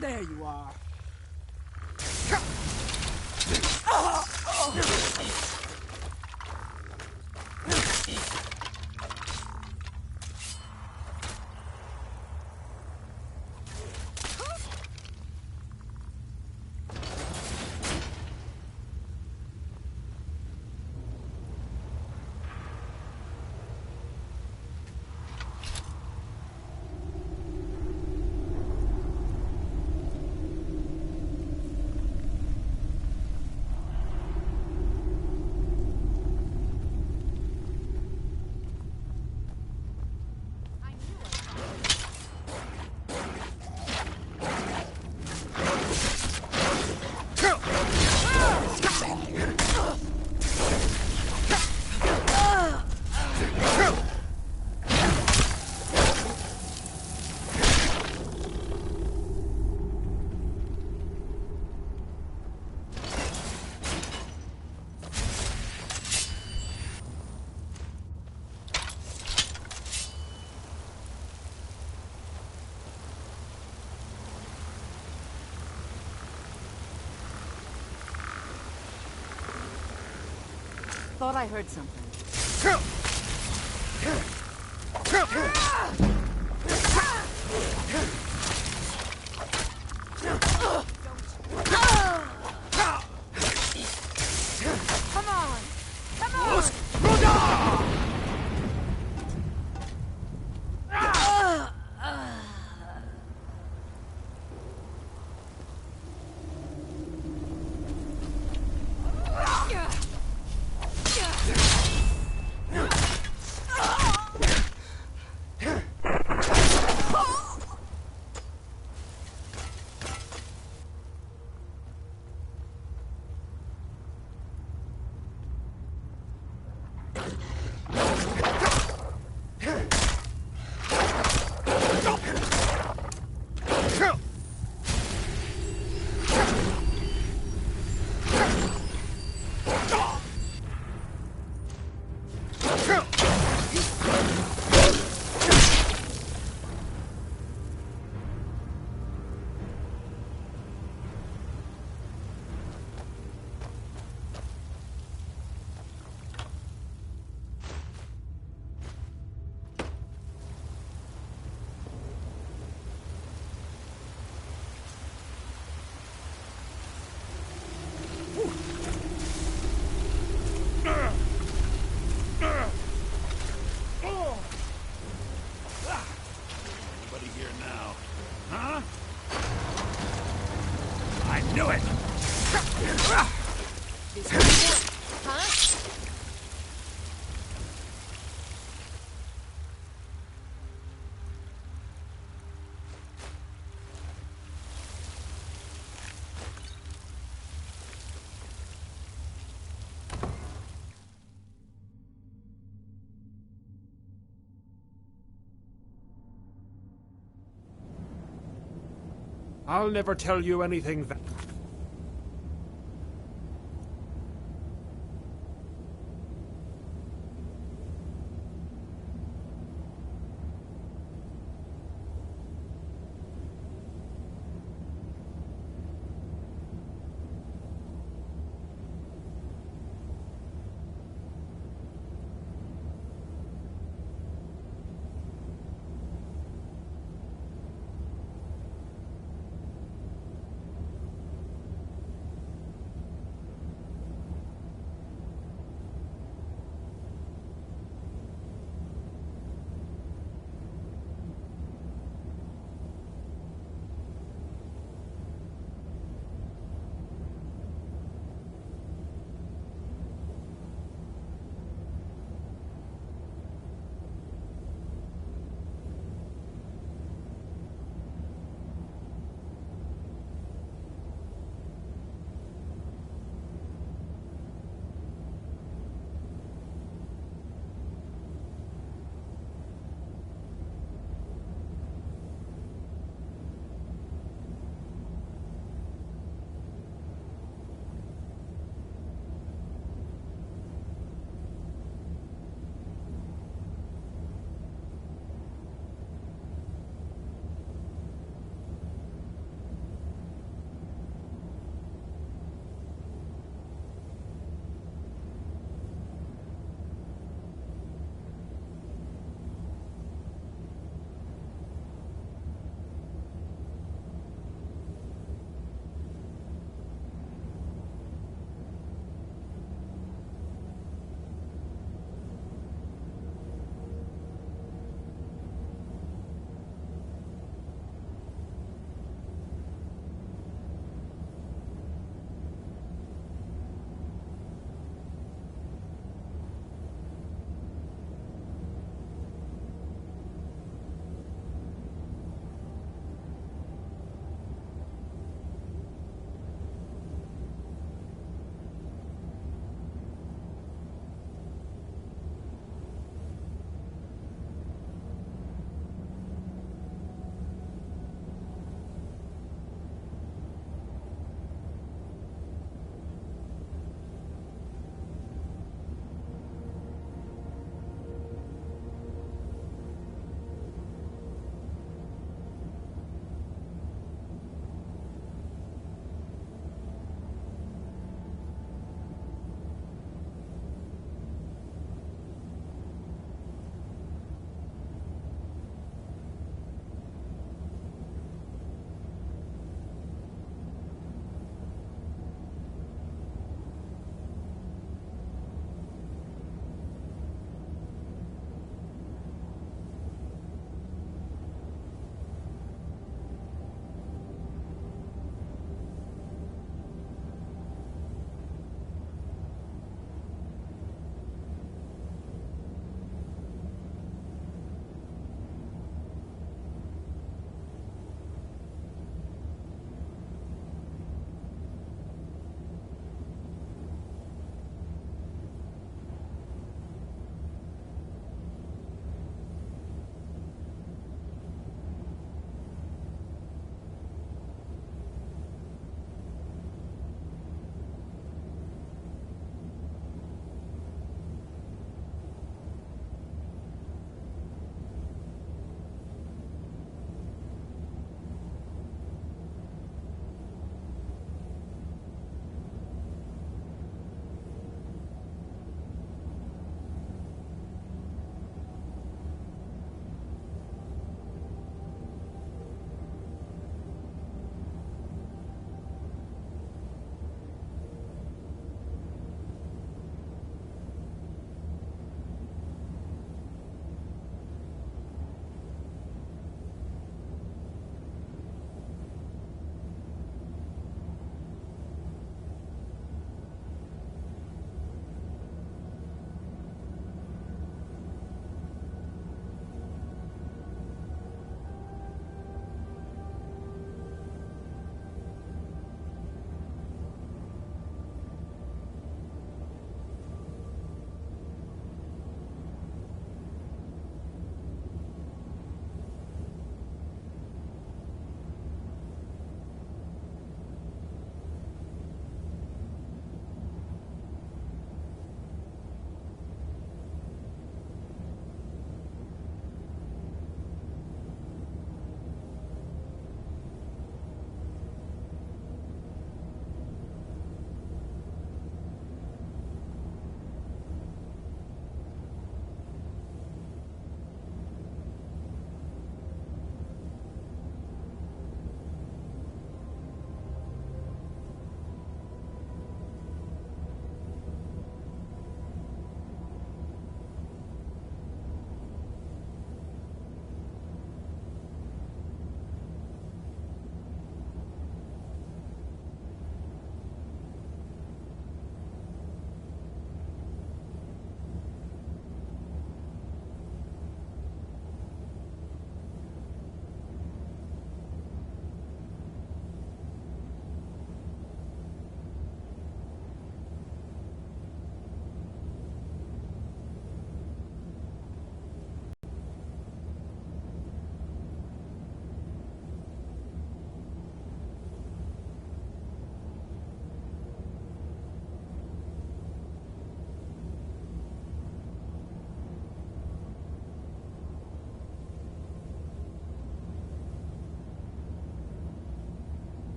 There you are. Thought I heard something. Come on! Come on! I'll never tell you anything that...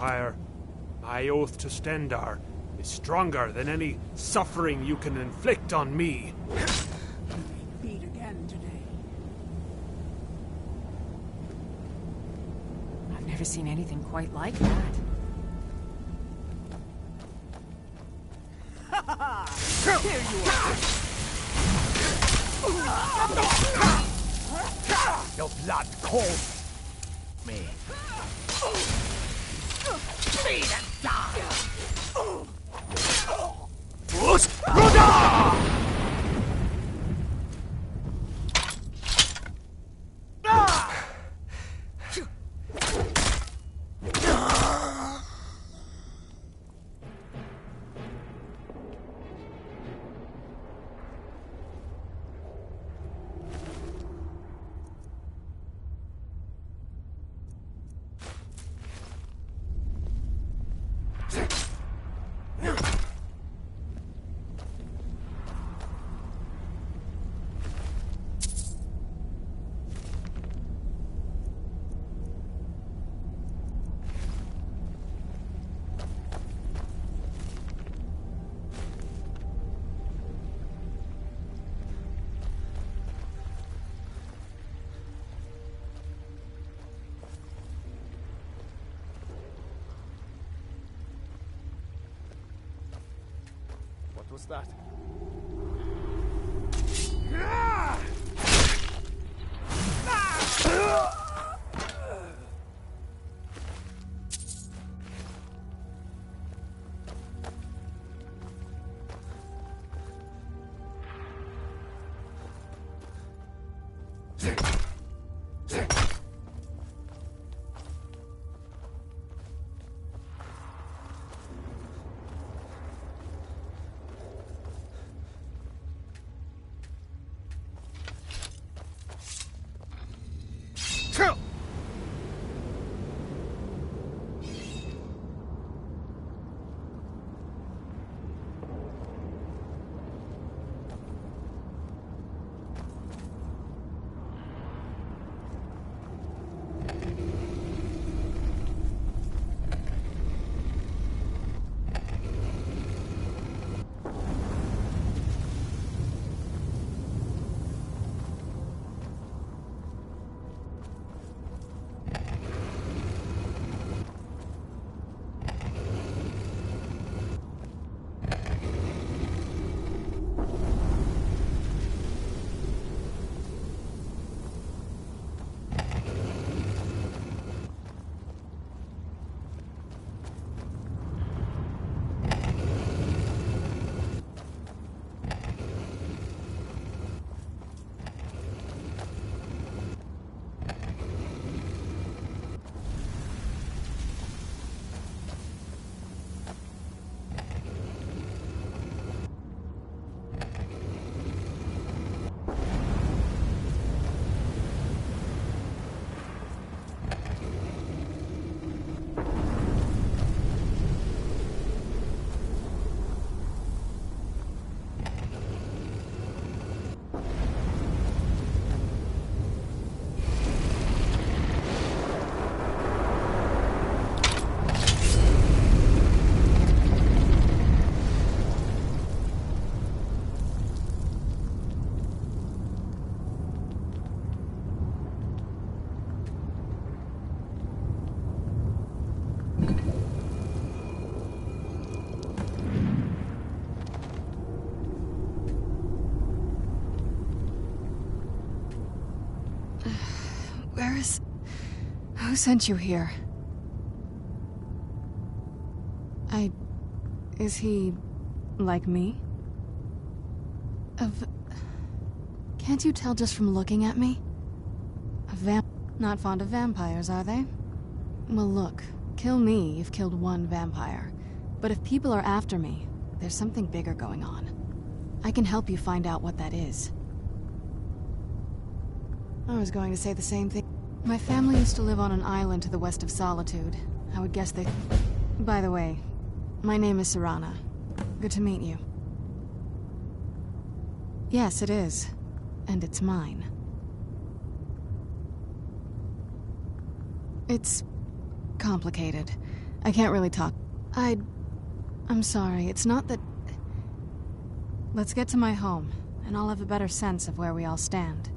vampire. My oath to Stendar is stronger than any suffering you can inflict on me. Beat again today. I've never seen anything quite like that. Here you are! Your blood calls me. Bleed and die! What was that? Who sent you here? Is he... like me? Can't you tell just from looking at me? Not fond of vampires, are they? Well, look. Kill me, you've killed one vampire. But if people are after me, there's something bigger going on. I can help you find out what that is. I was going to say the same thing. My family used to live on an island to the west of Solitude. I would guess they... By the way, my name is Serana. Good to meet you. Yes, it is. And it's mine. It's complicated. I can't really talk. I'm sorry, it's not that... Let's get to my home, and I'll have a better sense of where we all stand.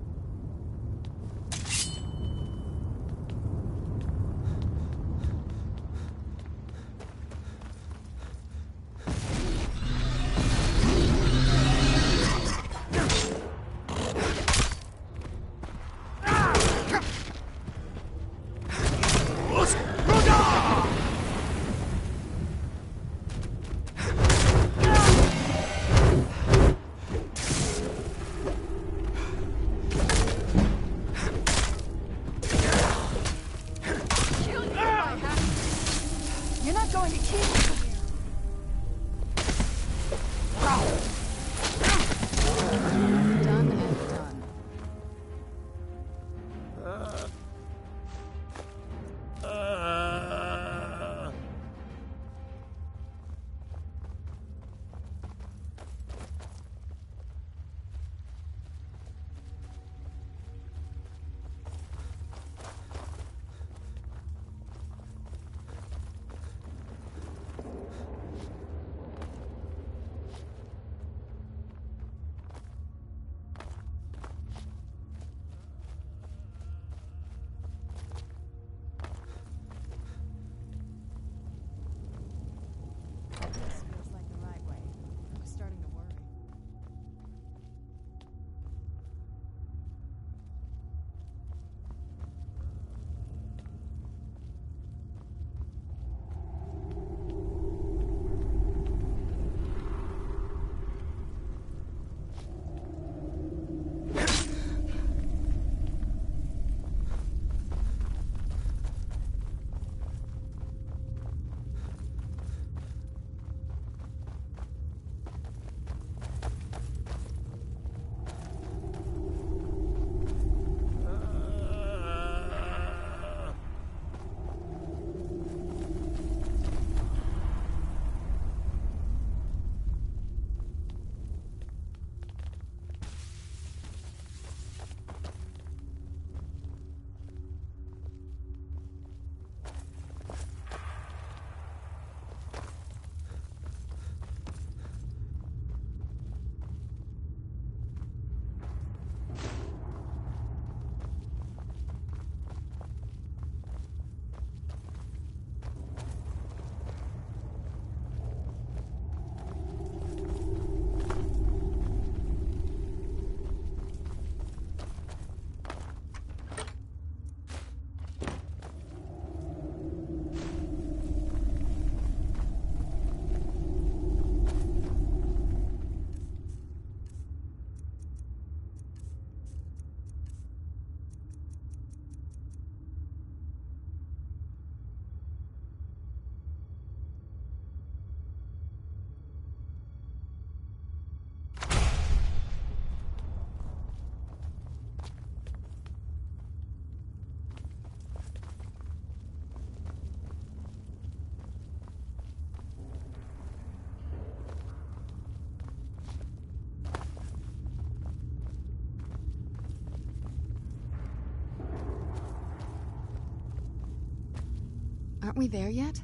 Aren't we there yet?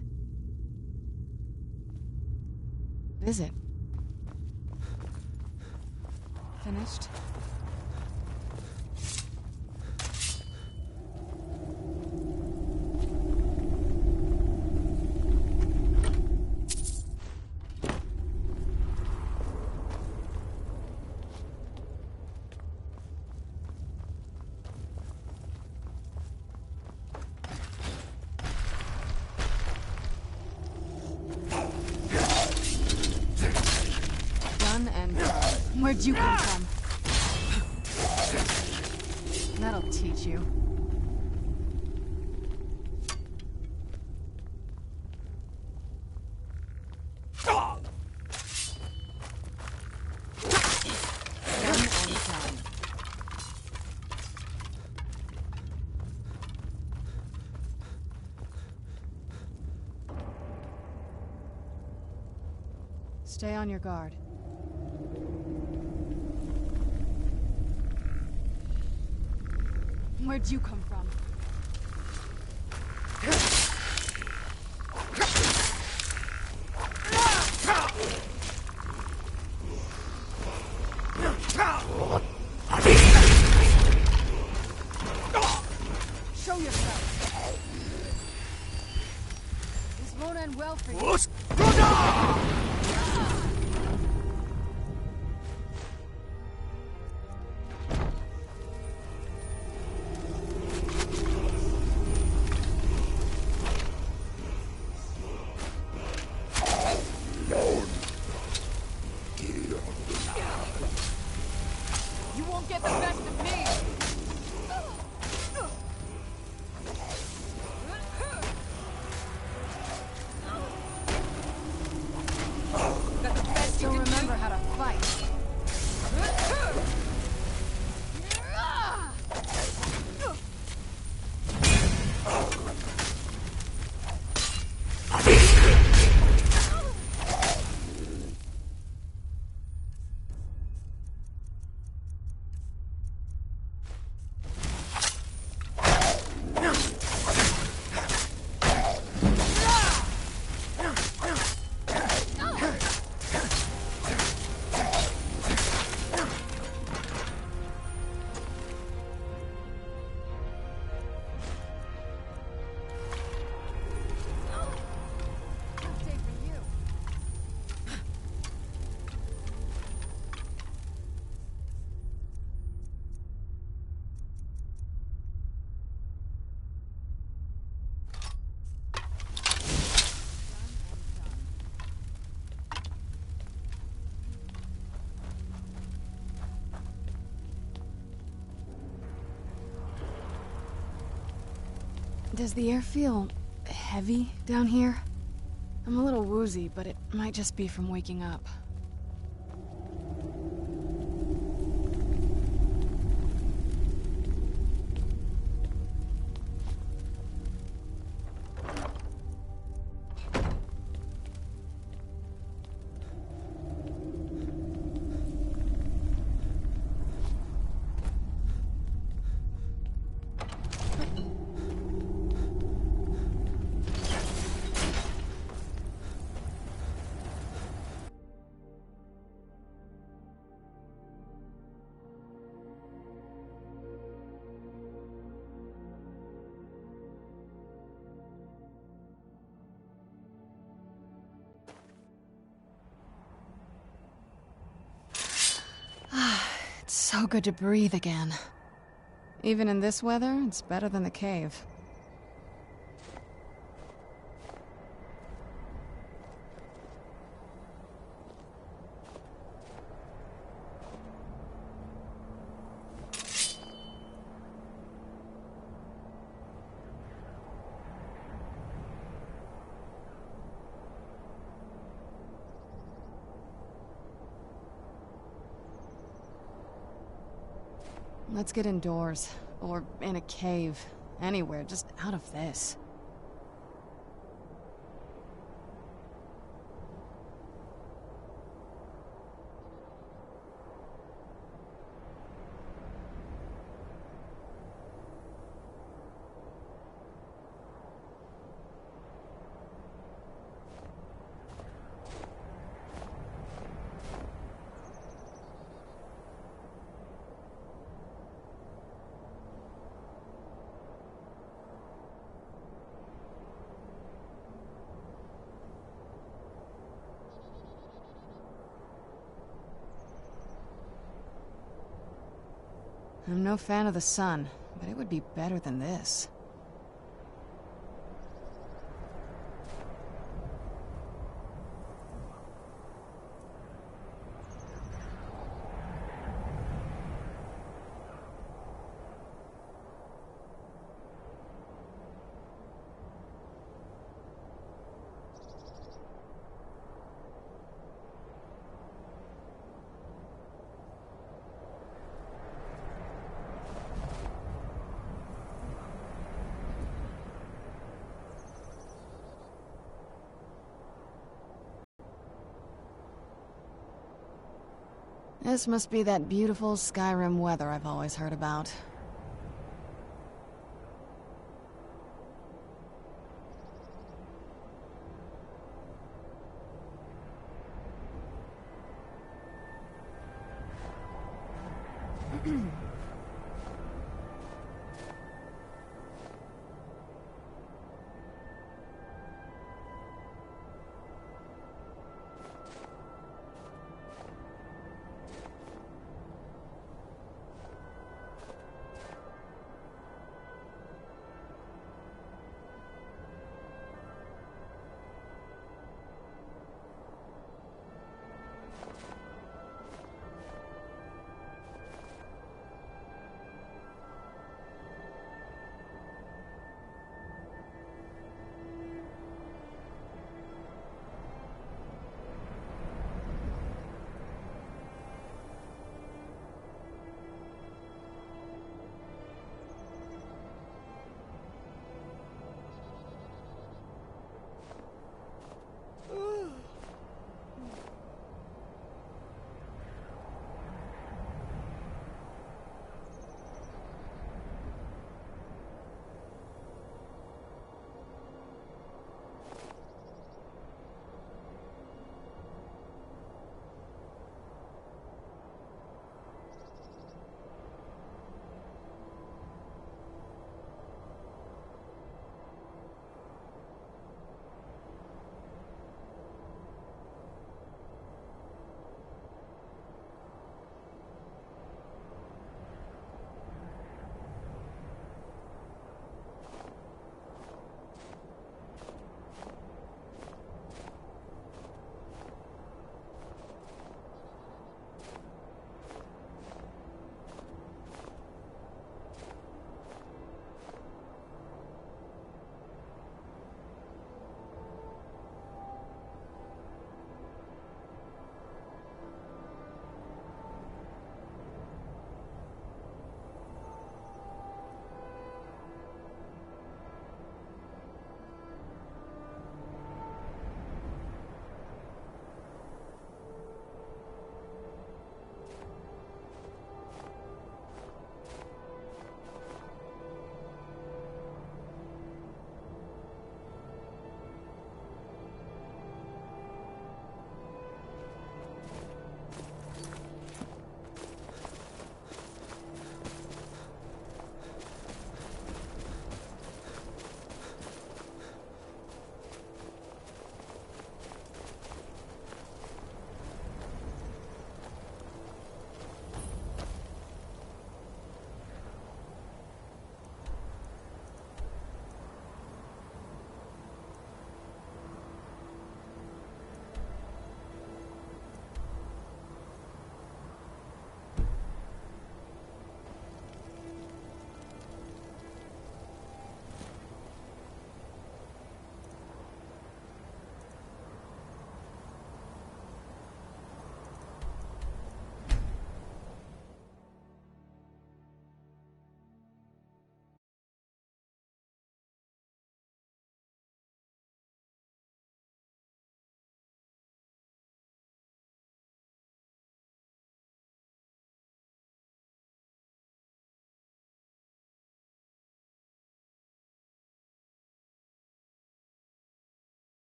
What is it? Finished? Where'd you come from? That'll teach you. Stay on your guard. Where'd you come from? go for you. You won't get the best of me! Got the best you Still can remember do? how to fight. Does the air feel heavy down here? I'm a little woozy, but it might just be from waking up. It's so good to breathe again. Even in this weather, it's better than the cave. Let's get indoors. Or in a cave. Anywhere, just out of this. I'm no fan of the sun, but it would be better than this. This must be that beautiful Skyrim weather I've always heard about.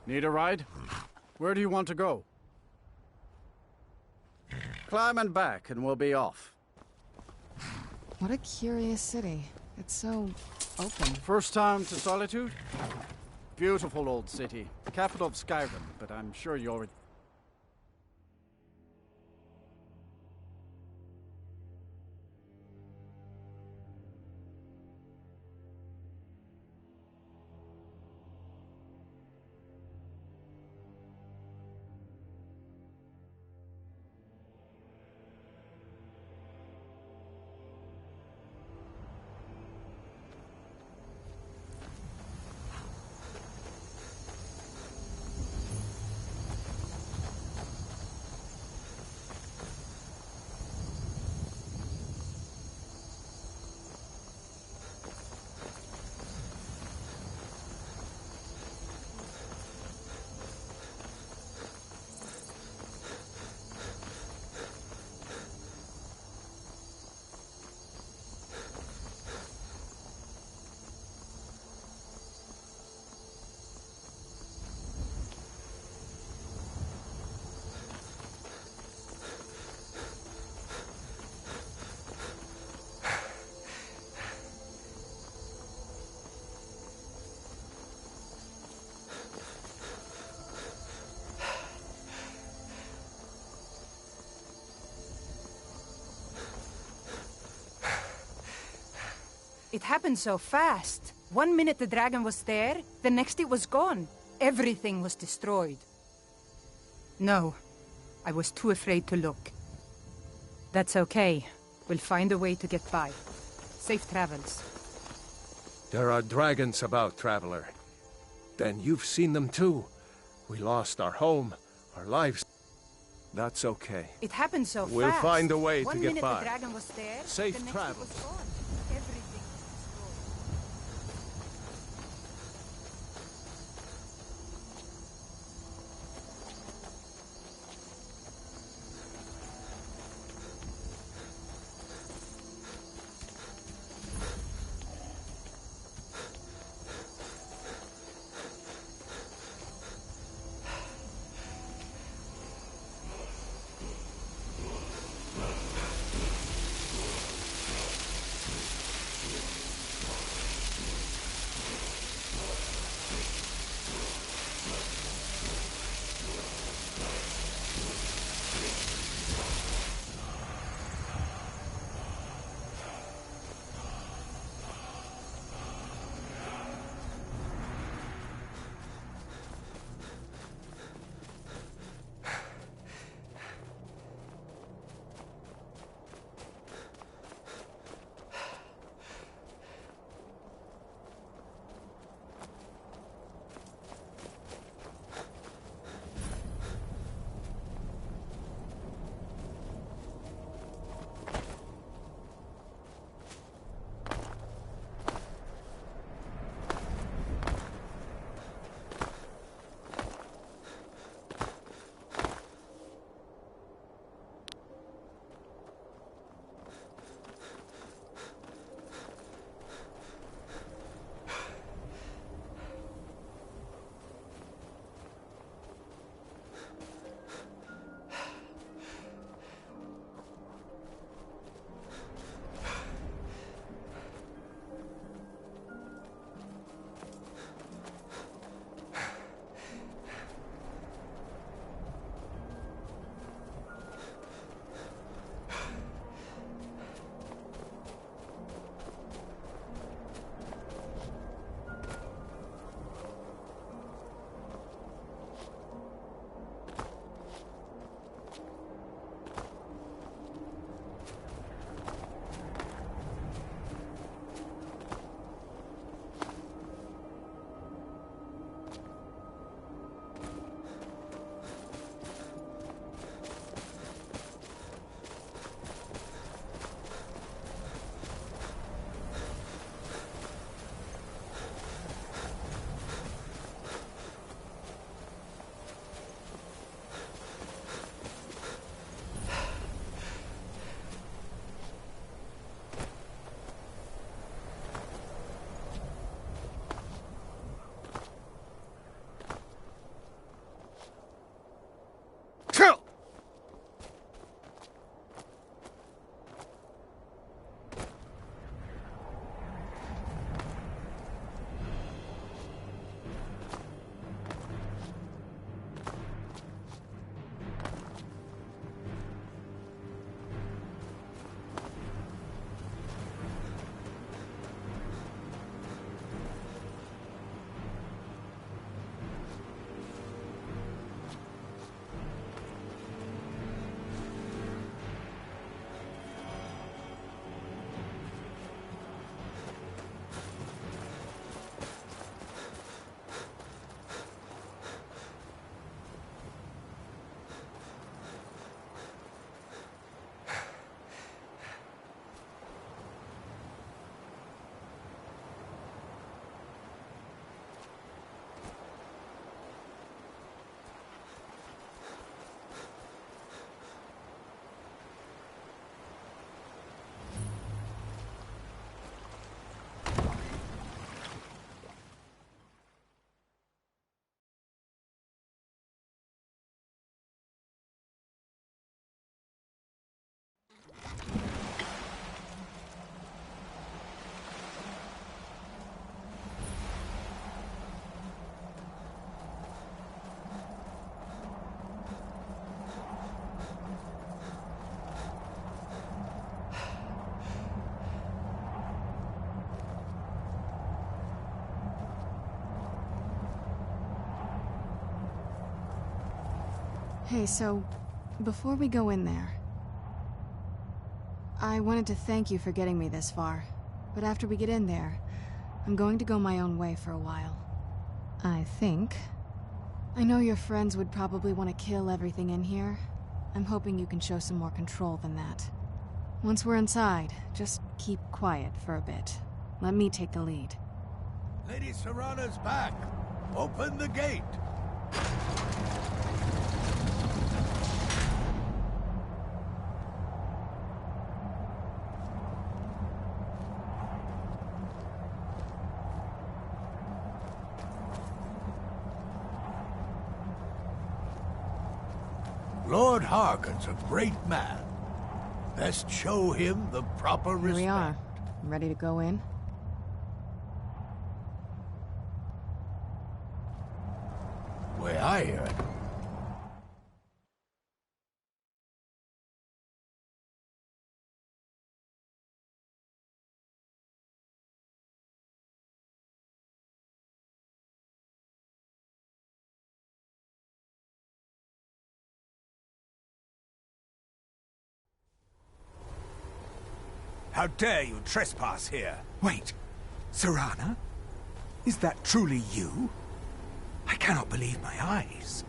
Need a ride? Where do you want to go? Climb and back, and we'll be off. What a curious city. It's so open. First time to Solitude? Beautiful old city. Capital of Skyrim, but I'm sure you already... It happened so fast. 1 minute the dragon was there, the next it was gone. Everything was destroyed. No, I was too afraid to look. That's okay. We'll find a way to get by. Safe travels. There are dragons about, traveler. Then you've seen them too. We lost our home, our lives. That's okay. It happened so fast. We'll find a way to 1 get minute by. The dragon was there, Safe the next travels. it was gone. Everything was destroyed. Hey, so, before we go in there, I wanted to thank you for getting me this far, but after we get in there, I'm going to go my own way for a while. I think. I know your friends would probably want to kill everything in here. I'm hoping you can show some more control than that. Once we're inside, just keep quiet for a bit. Let me take the lead. Lady Serana's back. Open the gate. Lord Harkon's a great man. Best show him the proper respect. Here we are. Ready to go in? Way I hear it. How dare you trespass here? Wait, Serana? Is that truly you? I cannot believe my eyes.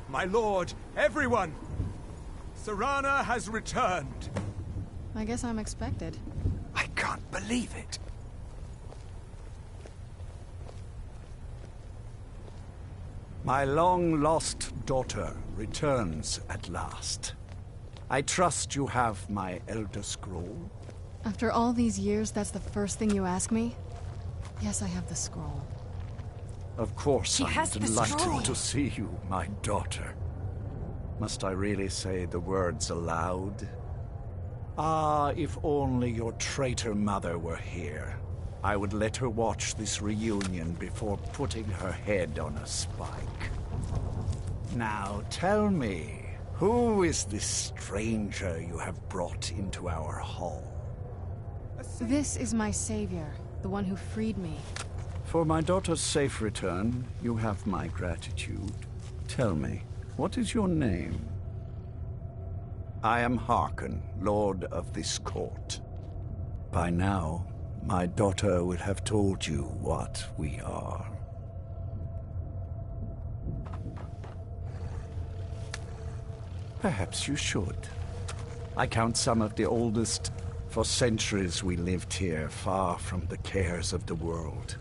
My lord, everyone! Serana has returned. I guess I'm expected. I can't believe it. My long-lost daughter returns at last. I trust you have my Elder Scroll? After all these years, that's the first thing you ask me? Yes, I have the scroll. Of course, She I'm has the delighted scroll. to see you, my daughter. Must I really say the words aloud? Ah, if only your traitor mother were here. I would let her watch this reunion before putting her head on a spike. Now tell me, who is this stranger you have brought into our hall? This is my savior, the one who freed me. For my daughter's safe return, you have my gratitude. Tell me, what is your name? I am Harkon, Lord of this court. By now, my daughter will have told you what we are. Perhaps you should. I count some of the oldest. For centuries we lived here, far from the cares of the world.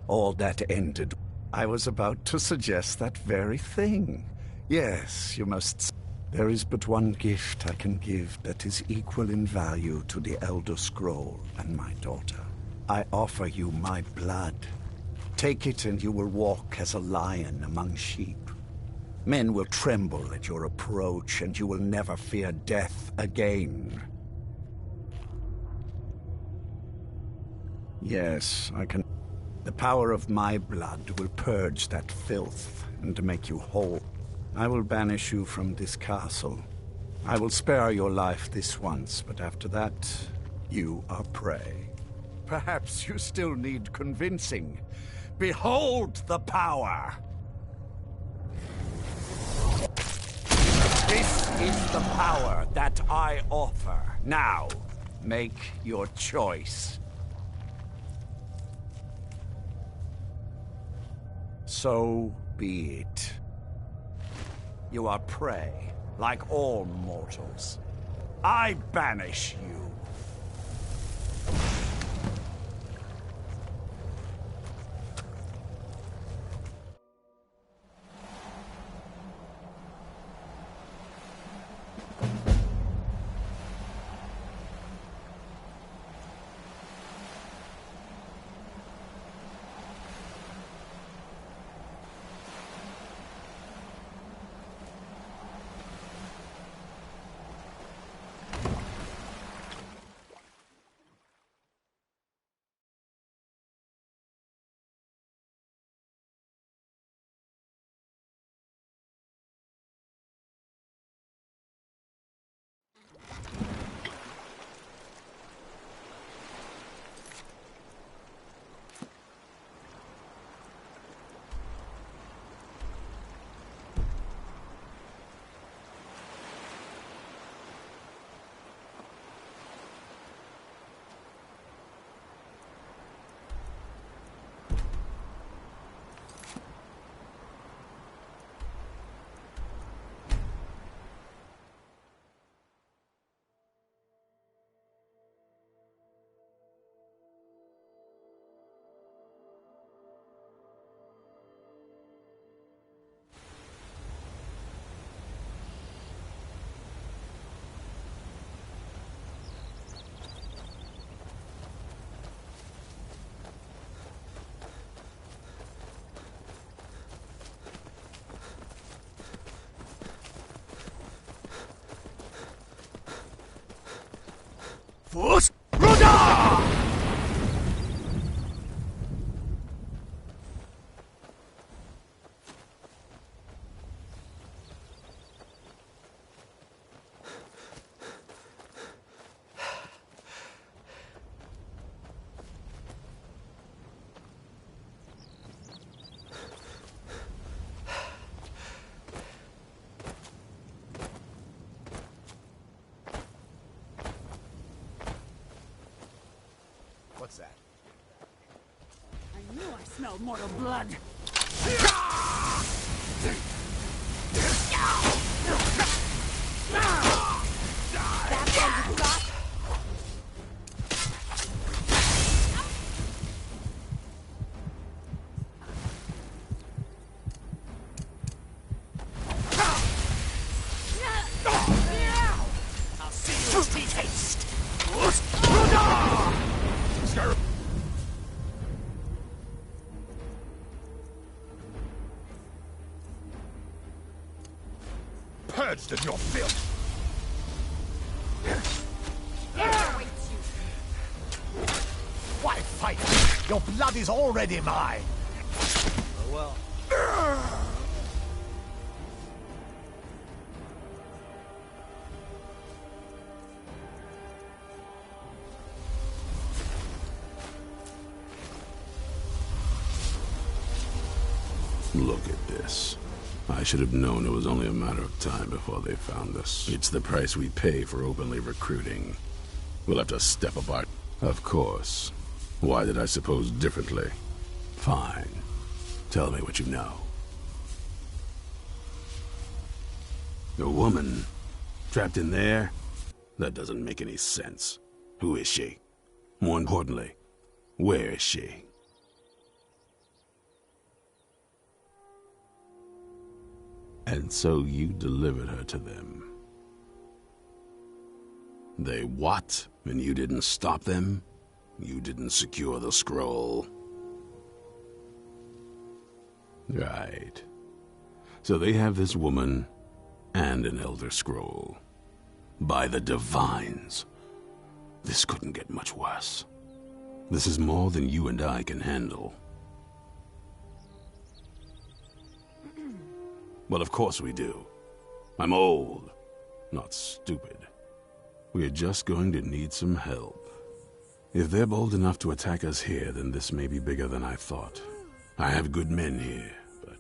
All that ended. I was about to suggest that very thing. Yes, you must. There is but one gift I can give that is equal in value to the Elder Scroll and my daughter. I offer you my blood. Take it and you will walk as a lion among sheep. Men will tremble at your approach and you will never fear death again. Yes, I can. The power of my blood will purge that filth and make you whole. I will banish you from this castle. I will spare your life this once, but after that, you are prey. Perhaps you still need convincing. Behold the power! This is the power that I offer. Now, make your choice. So be it. You are prey, like all mortals. I banish you. What's that? I knew I smelled mortal blood. That's all you got? I'll see you in taste. Skyrim. Purged in your filth. Why fight? Your blood is already mine. Oh well. Look at this. I should have known it was only a matter of time before they found us. It's the price we pay for openly recruiting. We'll have to step apart. Of course. Why did I suppose differently? Fine. Tell me what you know. A woman? Trapped in there? That doesn't make any sense. Who is she? More importantly, where is she? And so you delivered her to them. They what? And you didn't stop them? You didn't secure the scroll? Right. So they have this woman and an Elder Scroll. By the Divines. This couldn't get much worse. This is more than you and I can handle. Well, of course we do. I'm old, not stupid. We're just going to need some help. If they're bold enough to attack us here, then this may be bigger than I thought. I have good men here, but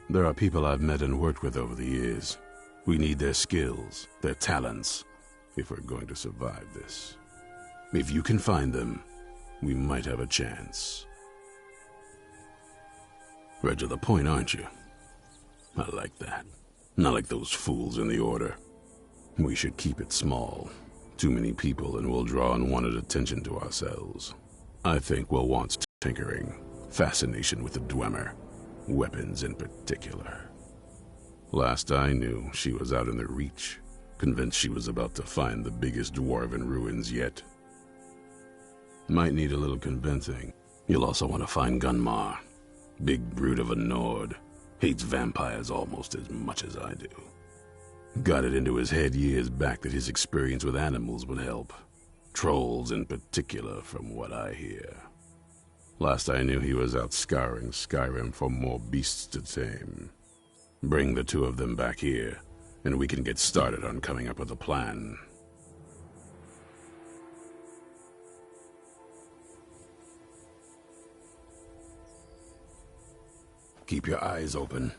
there are people I've met and worked with over the years. We need their skills, their talents, if we're going to survive this. If you can find them, we might have a chance. Right to the point, aren't you? I like that. Not like those fools in the Order. We should keep it small. Too many people and we'll draw unwanted attention to ourselves. I think we'll want tinkering, fascination with the Dwemer, weapons in particular. Last I knew, she was out in the Reach, convinced she was about to find the biggest dwarven ruins yet. Might need a little convincing. You'll also want to find Gunmar. Big brute of a Nord. Hates vampires almost as much as I do. Got it into his head years back that his experience with animals would help. Trolls in particular, from what I hear. Last I knew he was out scouring Skyrim for more beasts to tame. Bring the two of them back here, and we can get started on coming up with a plan. Keep your eyes open.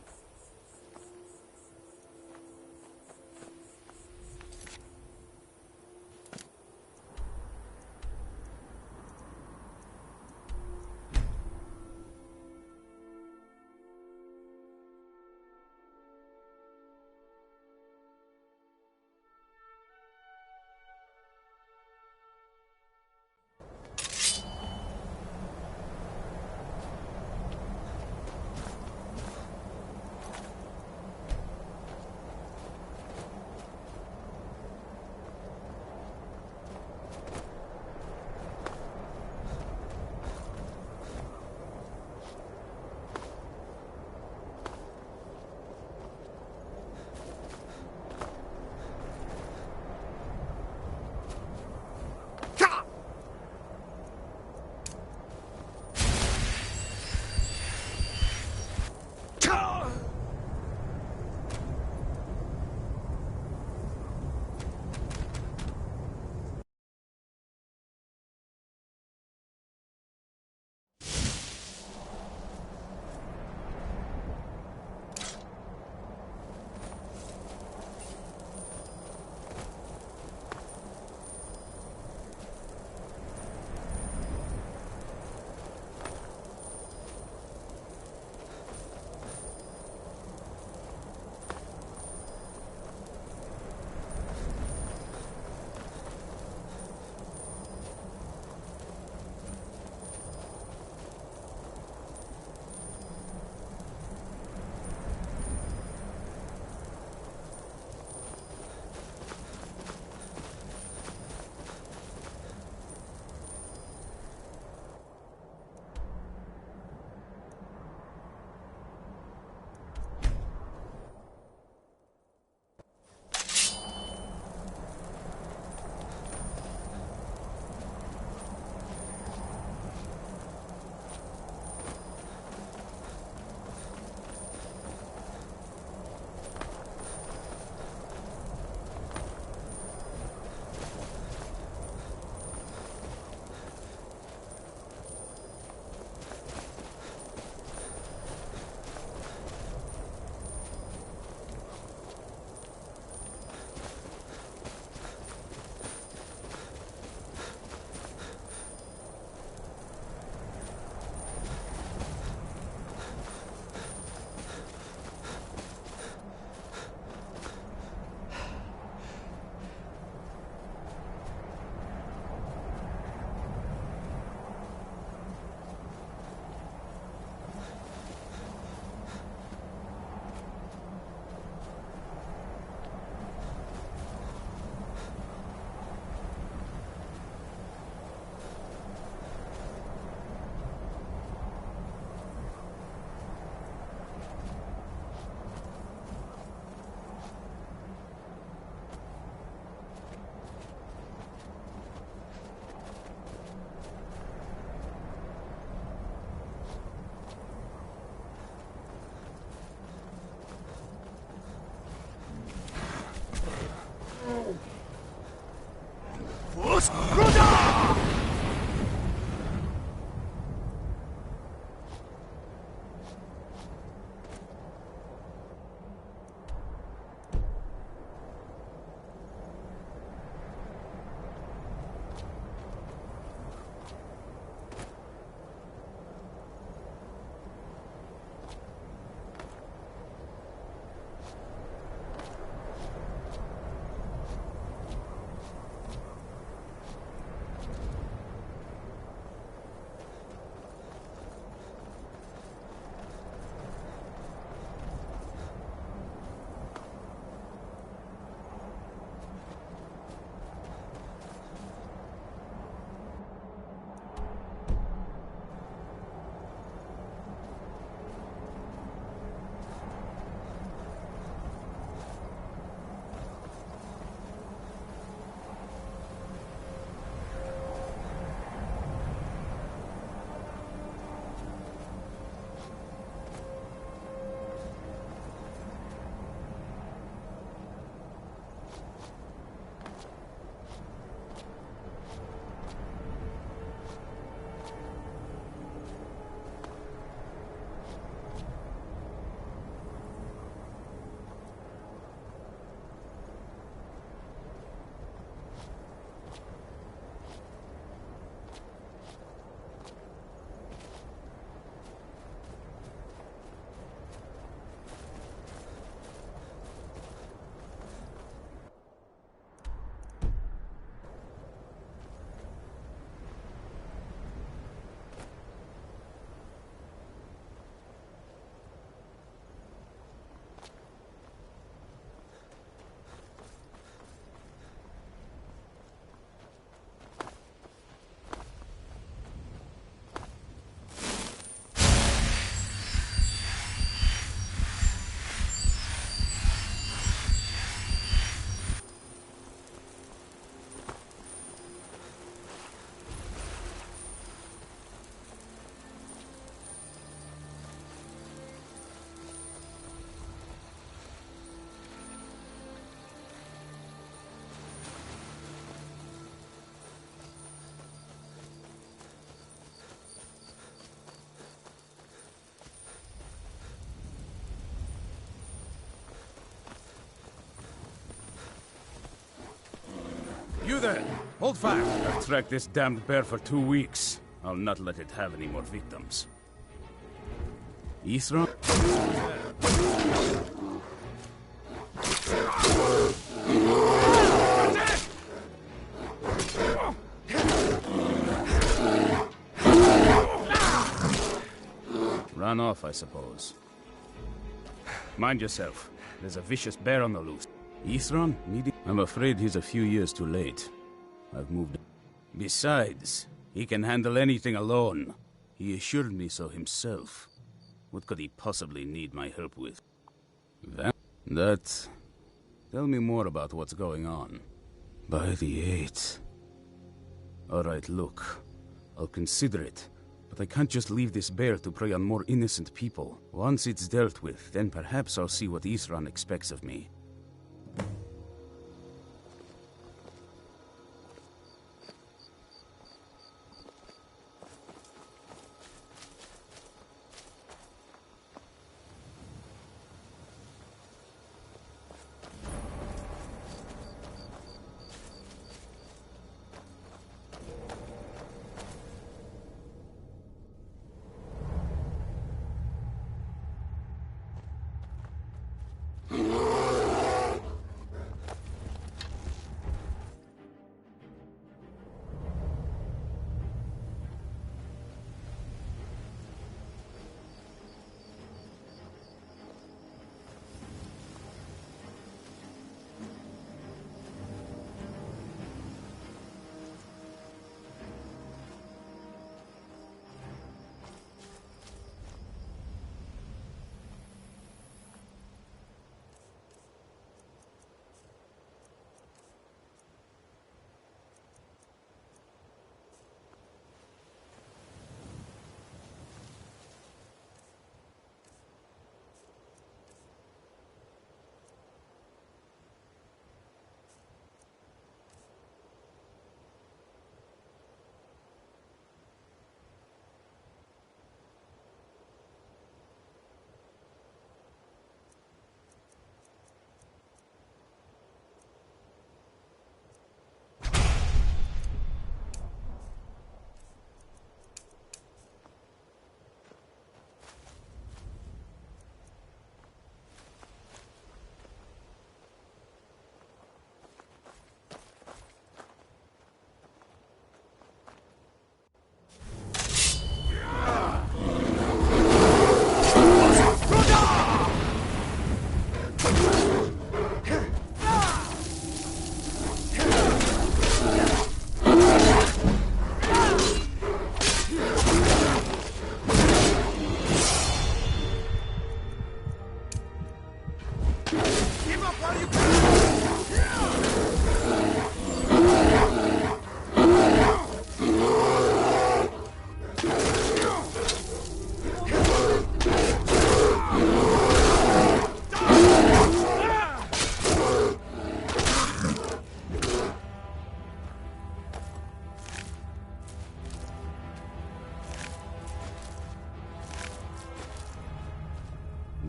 You there! Hold fast! I've tracked this damned bear for 2 weeks. I'll not let it have any more victims. Isra? Run off, I suppose. Mind yourself. There's a vicious bear on the loose. Isran? I'm afraid he's a few years too late. I've moved. Besides, he can handle anything alone. He assured me so himself. What could he possibly need my help with? That... Tell me more about what's going on. By the 8th. Alright, look. I'll consider it. But I can't just leave this bear to prey on more innocent people. Once it's dealt with, then perhaps I'll see what Isran expects of me.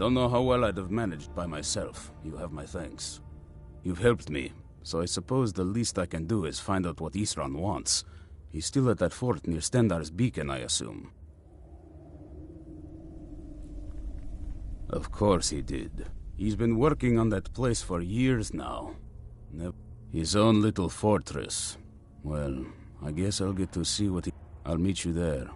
don't know how well I'd have managed by myself. You have my thanks. You've helped me, so I suppose the least I can do is find out what Isran wants. He's still at that fort near Stendar's beacon, I assume. Of course he did. He's been working on that place for years now. His own little fortress. Well, I guess I'll get to see what he... I'll meet you there.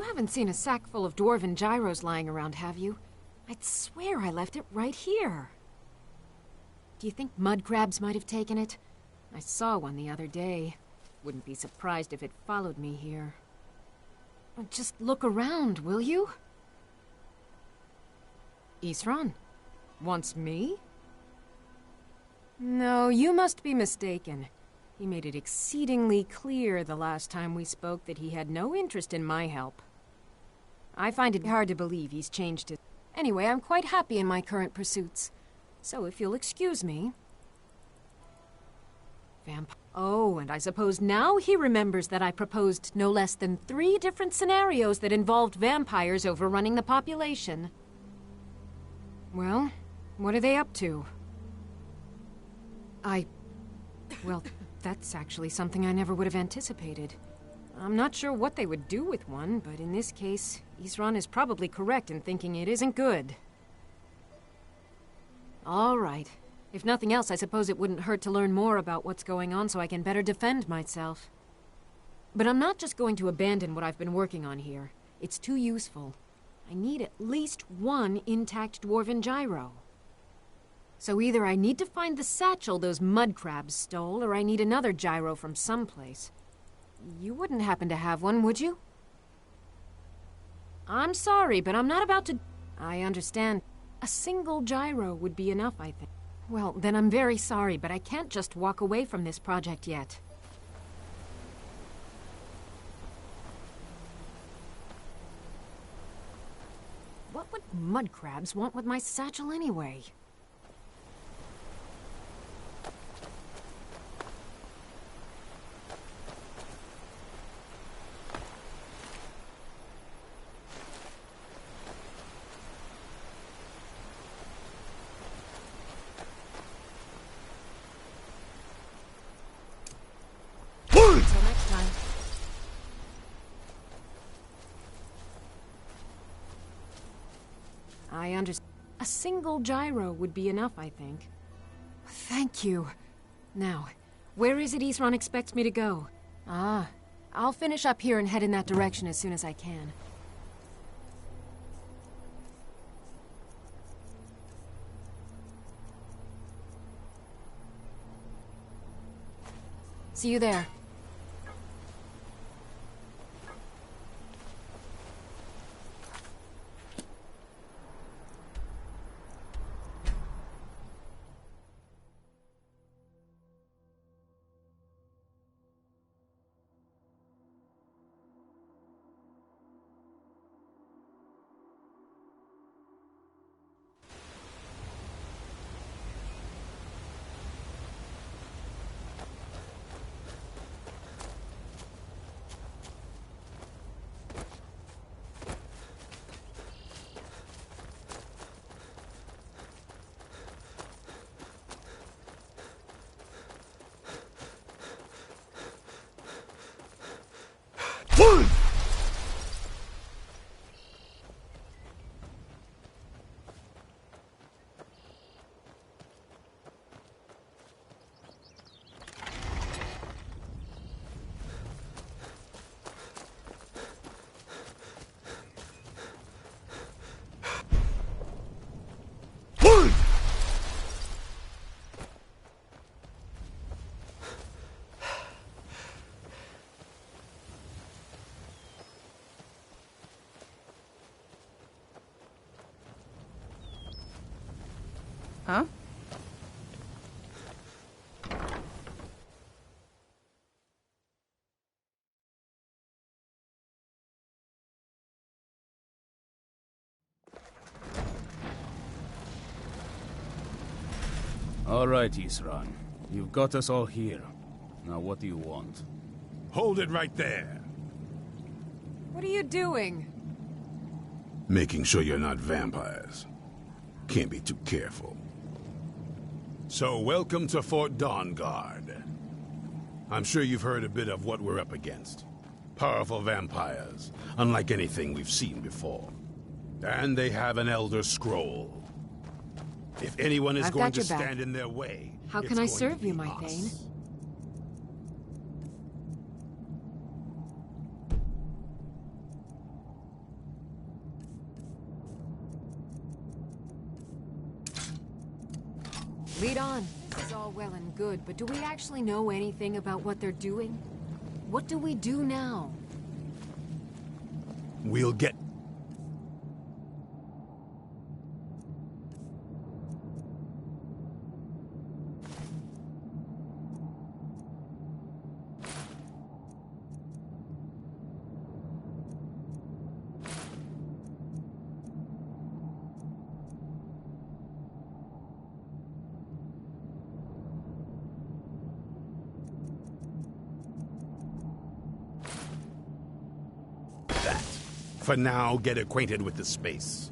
You haven't seen a sack full of dwarven gyros lying around, have you? I'd swear I left it right here. Do you think mud crabs might have taken it? I saw one the other day. Wouldn't be surprised if it followed me here. Just look around, will you? Isran? Wants me? No, you must be mistaken. He made it exceedingly clear the last time we spoke that he had no interest in my help. I find it hard to believe he's changed his... Anyway, I'm quite happy in my current pursuits. So if you'll excuse me... Oh, and I suppose now he remembers that I proposed no less than 3 different scenarios that involved vampires overrunning the population. Well, what are they up to? Well, that's actually something I never would have anticipated. I'm not sure what they would do with one, but in this case, Isran is probably correct in thinking it isn't good. All right. If nothing else, I suppose it wouldn't hurt to learn more about what's going on so I can better defend myself. But I'm not just going to abandon what I've been working on here. It's too useful. I need at least 1 intact dwarven gyro. So either I need to find the satchel those mud crabs stole, or I need another gyro from someplace. You wouldn't happen to have one, would you? I'm sorry, but I'm not about to... I understand. A single gyro would be enough, I think. Well, then I'm very sorry, but I can't just walk away from this project yet. What would mud crabs want with my satchel anyway? Until next time. I understand. A single gyro would be enough, I think. Thank you. Now, where is it Isran expects me to go? I'll finish up here and head in that direction as soon as I can. See you there. Huh? All right, Isran. You've got us all here. Now what do you want? Hold it right there. What are you doing? Making sure you're not vampires. Can't be too careful. So, welcome to Fort Dawnguard. I'm sure you've heard a bit of what we're up against. Powerful vampires, unlike anything we've seen before. And they have an Elder Scroll. If anyone is going to stand in their way, how can I serve you, my Thane? Lead on. This is all well and good, but do we actually know anything about what they're doing? What do we do now? We'll get... For now, get acquainted with the space.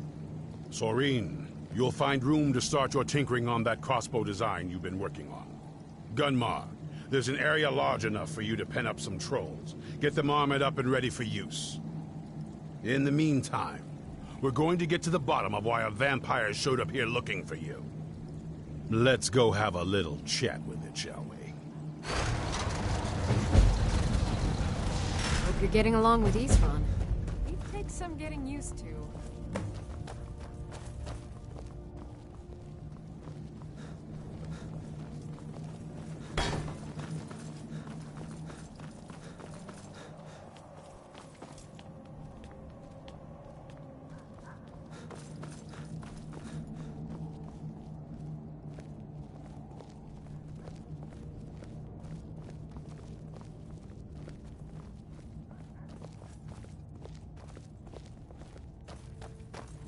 Soreen, you'll find room to start your tinkering on that crossbow design you've been working on. Gunmar, there's an area large enough for you to pen up some trolls. Get them armored up and ready for use. In the meantime, we're going to get to the bottom of why a vampire showed up here looking for you. Let's go have a little chat with it, shall we? Hope you're getting along with Isran. Some getting used to.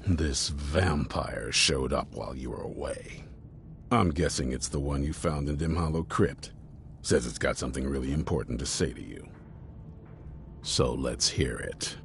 This vampire showed up while you were away. I'm guessing it's the one you found in Dim Hollow Crypt. Says it's got something really important to say to you. So let's hear it.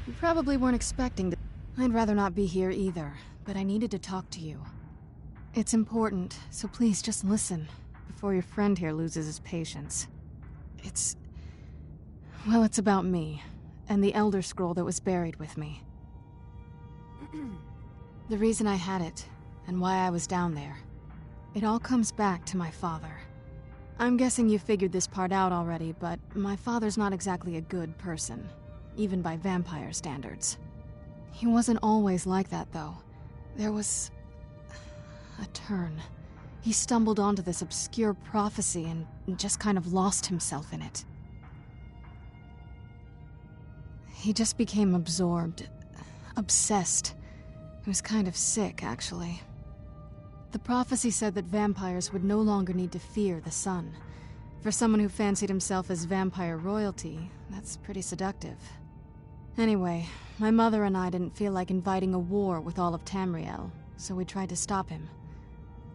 You probably weren't expecting to... I'd rather not be here either, but I needed to talk to you. It's important, so please just listen, before your friend here loses his patience. It's... well, it's about me, and the Elder Scroll that was buried with me. The reason I had it, and why I was down there. It all comes back to my father. I'm guessing you figured this part out already, but my father's not exactly a good person. Even by vampire standards. He wasn't always like that, though. There was... a turn. He stumbled onto this obscure prophecy and just kind of lost himself in it. He just became absorbed. Obsessed. He was kind of sick, actually. The prophecy said that vampires would no longer need to fear the sun. For someone who fancied himself as vampire royalty, that's pretty seductive. Anyway, my mother and I didn't feel like inviting a war with all of Tamriel, so we tried to stop him.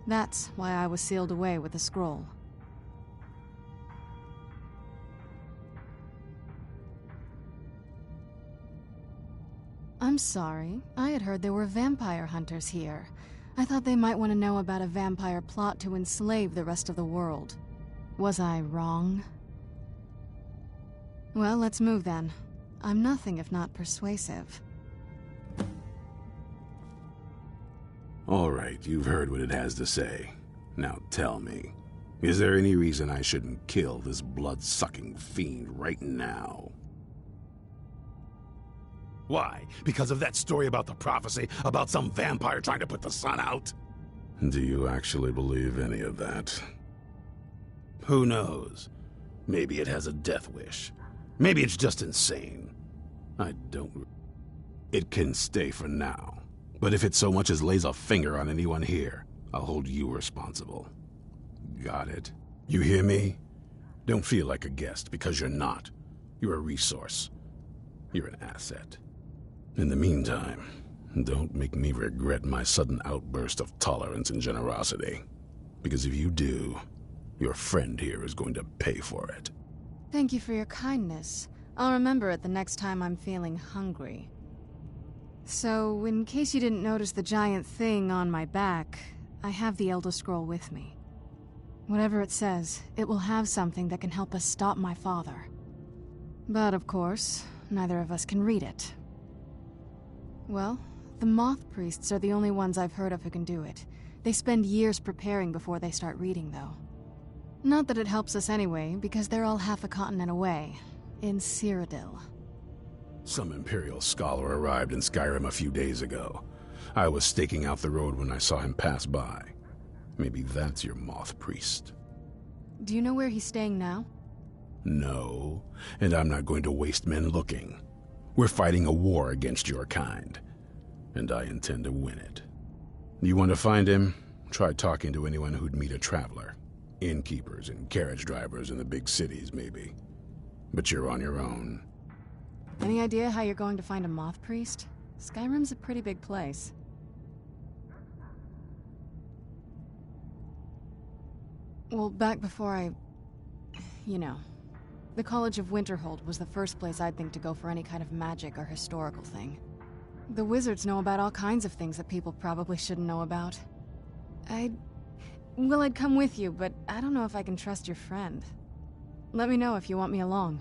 That's why I was sealed away with the scroll. I'm sorry. I had heard there were vampire hunters here. I thought they might want to know about a vampire plot to enslave the rest of the world. Was I wrong? Well, let's move then. I'm nothing if not persuasive. All right, you've heard what it has to say. Now tell me, is there any reason I shouldn't kill this blood-sucking fiend right now? Why? Because of that story about the prophecy, about some vampire trying to put the sun out? Do you actually believe any of that? Who knows? Maybe it has a death wish. Maybe it's just insane. I don't... It can stay for now. But if it so much as lays a finger on anyone here, I'll hold you responsible. Got it? You hear me? Don't feel like a guest, because you're not. You're a resource. You're an asset. In the meantime, don't make me regret my sudden outburst of tolerance and generosity. Because if you do, your friend here is going to pay for it. Thank you for your kindness. I'll remember it the next time I'm feeling hungry. So, in case you didn't notice the giant thing on my back, I have the Elder Scroll with me. Whatever it says, it will have something that can help us stop my father. But of course, neither of us can read it. Well, the Moth Priests are the only ones I've heard of who can do it. They spend years preparing before they start reading, though. Not that it helps us anyway, because they're all half a continent away, in Cyrodiil. Some Imperial scholar arrived in Skyrim a few days ago. I was staking out the road when I saw him pass by. Maybe that's your Moth Priest. Do you know where he's staying now? No, and I'm not going to waste men looking. We're fighting a war against your kind, and I intend to win it. You want to find him? Try talking to anyone who'd meet a traveler. Innkeepers and carriage drivers in the big cities, maybe. But you're on your own. Any idea how you're going to find a Moth Priest? Skyrim's a pretty big place. Well, back before you know, the College of Winterhold was the first place I'd think to go for any kind of magic or historical thing. The wizards know about all kinds of things that people probably shouldn't know about. I'd come with you, but I don't know if I can trust your friend. Let me know if you want me along.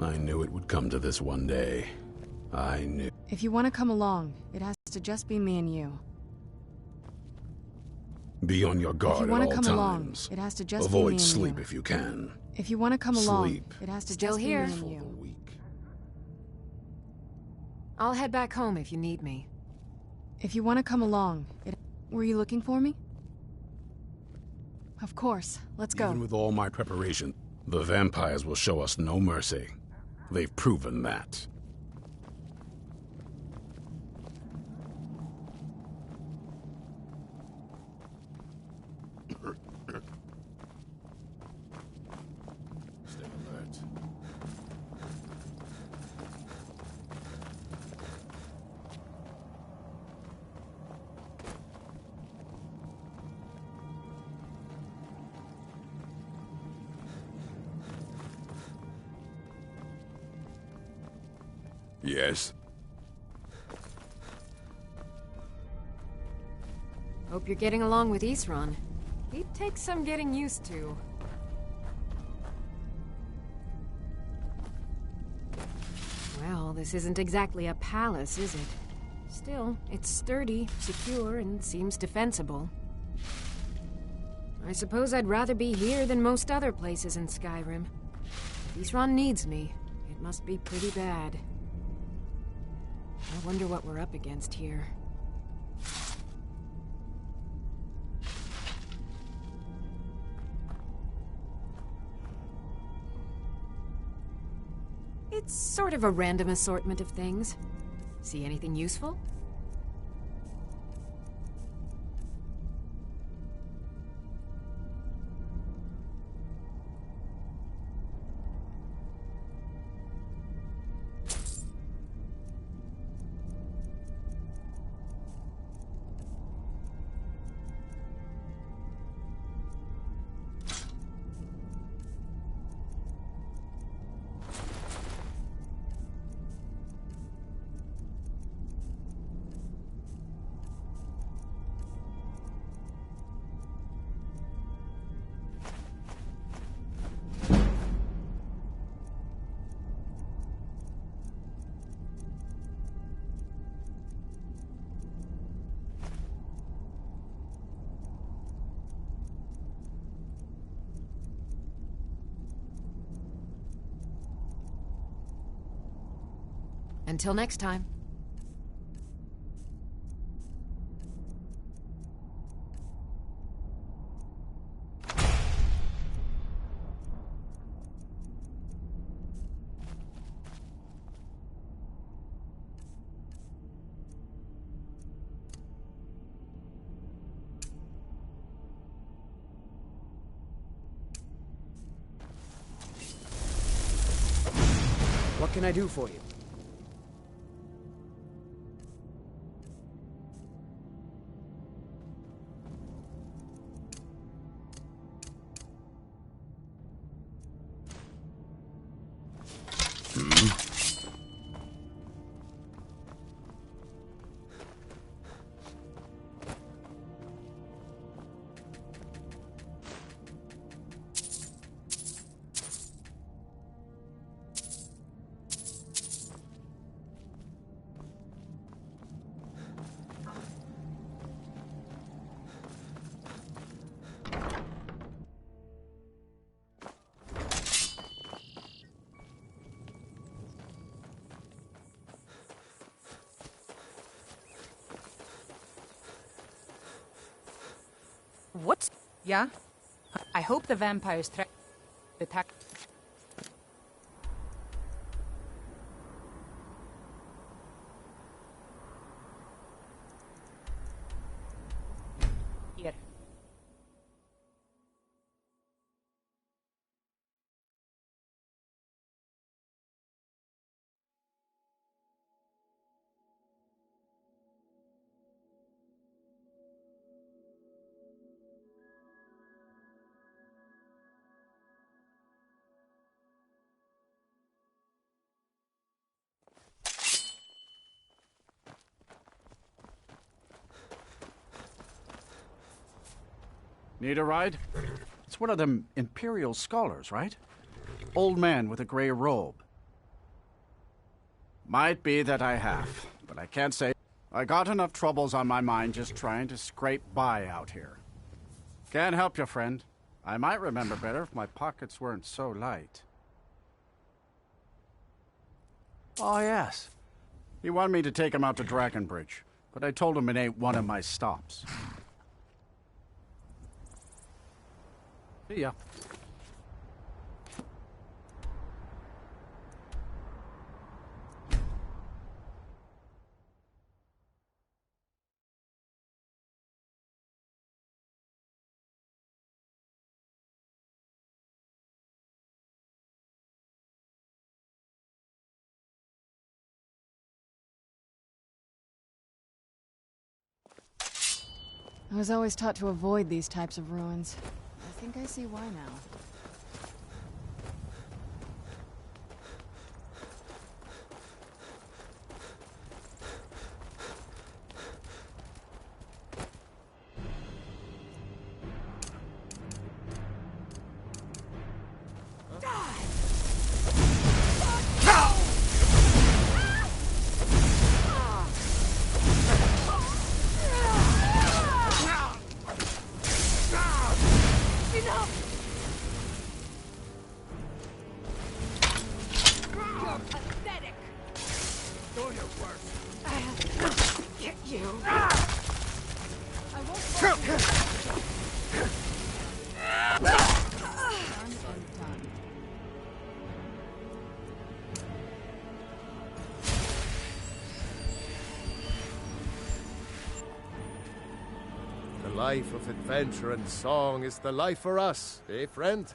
I knew it would come to this one day. I knew. If you want to come along, it has to just be me and you. Be on your guard at all times. If you want to come along, it has to just be me and you. Avoid sleep if you can. If you want to come along, Sleep. it has to just be me and you. I'll head back home if you need me. If you want to come along, were you looking for me? Of course. Let's go. Even with all my preparation, the vampires will show us no mercy. They've proven that. Stay alert. Yes? Hope you're getting along with Isran. He'd take some getting used to. Well, this isn't exactly a palace, is it? Still, it's sturdy, secure, and seems defensible. I suppose I'd rather be here than most other places in Skyrim. If Isran needs me, it must be pretty bad. I wonder what we're up against here. It's sort of a random assortment of things. See anything useful? Until next time. What can I do for you? What? Yeah? I hope the vampires attack. Here. Need a ride? It's one of them Imperial scholars, right? Old man with a gray robe. Might be that I have, but I can't say. I got enough troubles on my mind just trying to scrape by out here. Can't help you, friend. I might remember better if my pockets weren't so light. Oh, yes. He wanted me to take him out to Dragonbridge, but I told him it ain't one of my stops. See ya. I was always taught to avoid these types of ruins. I think I see why now. The life of adventure and song is the life for us, eh, friend?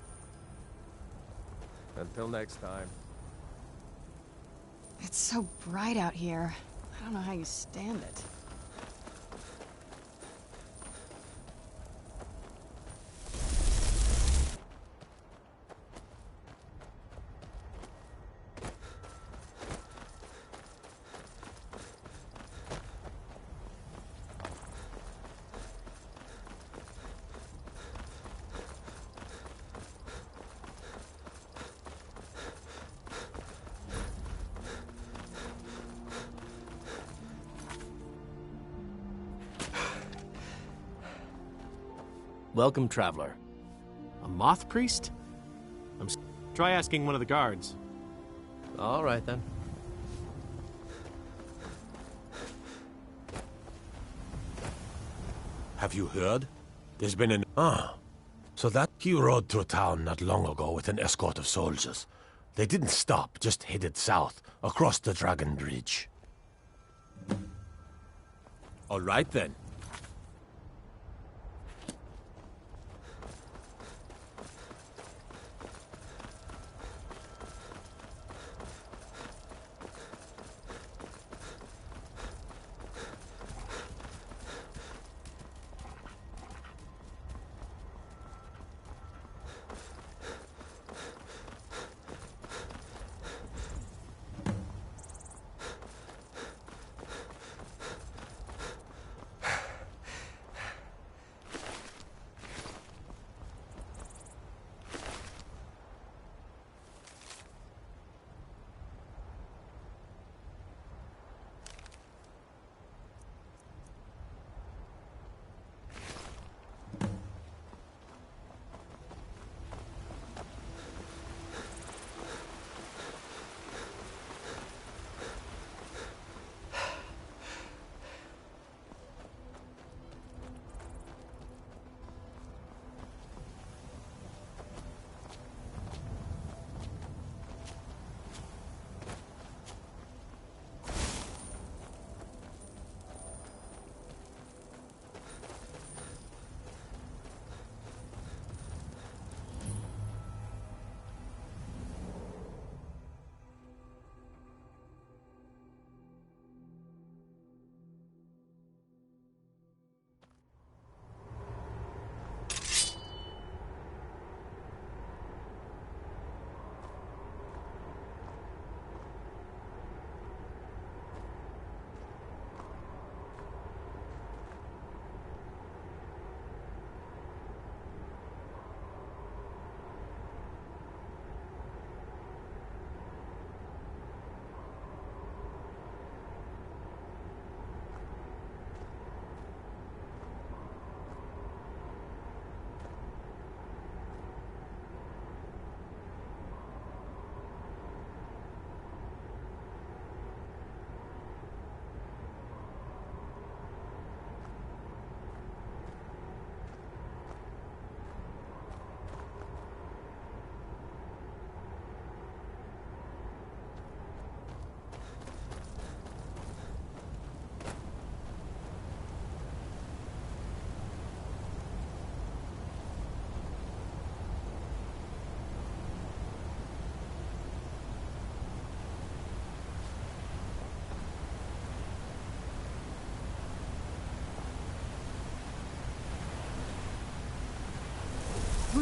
Until next time. It's so bright out here. I don't know how you stand it. Welcome, traveler. A moth priest? Try asking one of the guards. All right, then. Have you heard? There's been an... So that he rode through town not long ago with an escort of soldiers. They didn't stop, just headed south, across the Dragon Bridge. All right, then.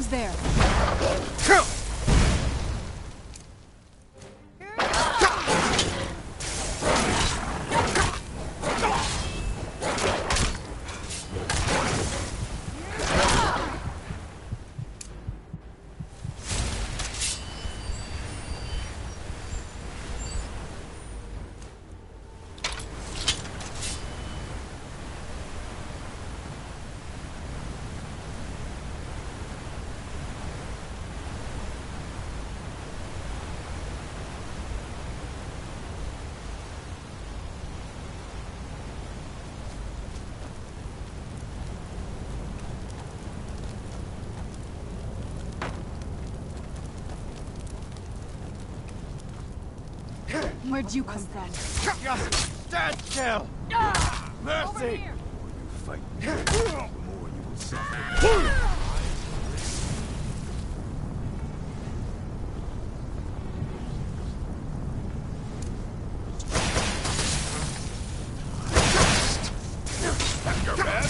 Who's there? Where'd you come from? Dead kill! Mercy! Fight me, the more you will suffer. Your bed?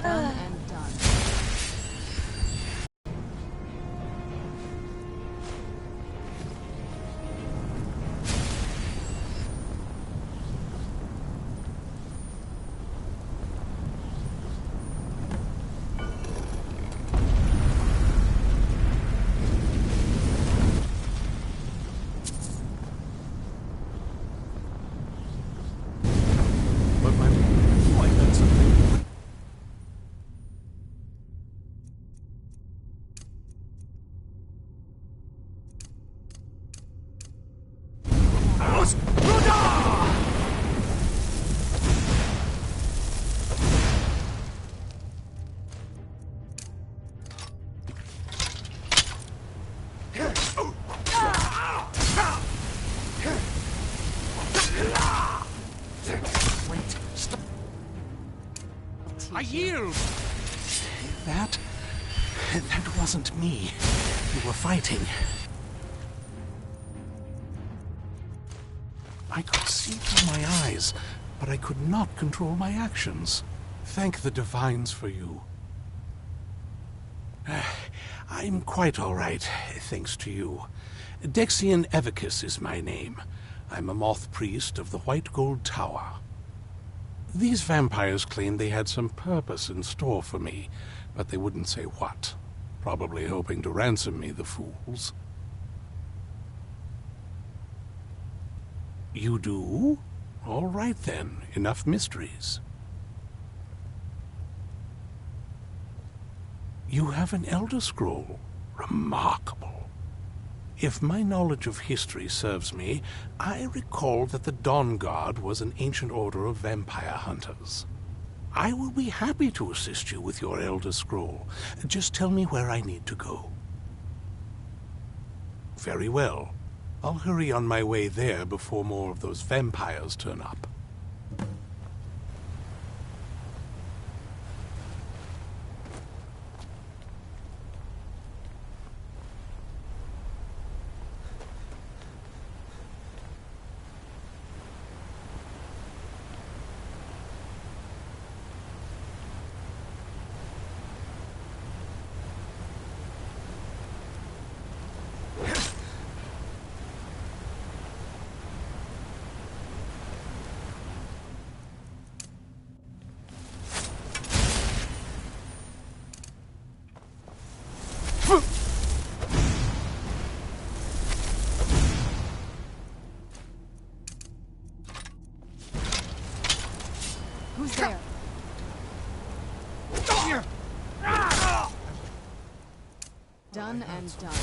Done and done. But my wife had something. Wait, stop. I yield! That wasn't me. You were fighting. I could see through my eyes, but I could not control my actions. Thank the Divines for you. I'm quite all right, thanks to you. Dexian Evicus is my name. I'm a moth priest of the White Gold Tower. These vampires claimed they had some purpose in store for me, but they wouldn't say what. Probably hoping to ransom me, the fools. You do? All right then, enough mysteries. You have an Elder Scroll. Remarkable. If my knowledge of history serves me, I recall that the Dawn Guard was an ancient order of vampire hunters. I will be happy to assist you with your Elder Scroll. Just tell me where I need to go. Very well. I'll hurry on my way there before more of those vampires turn up. Who's there? Done and done.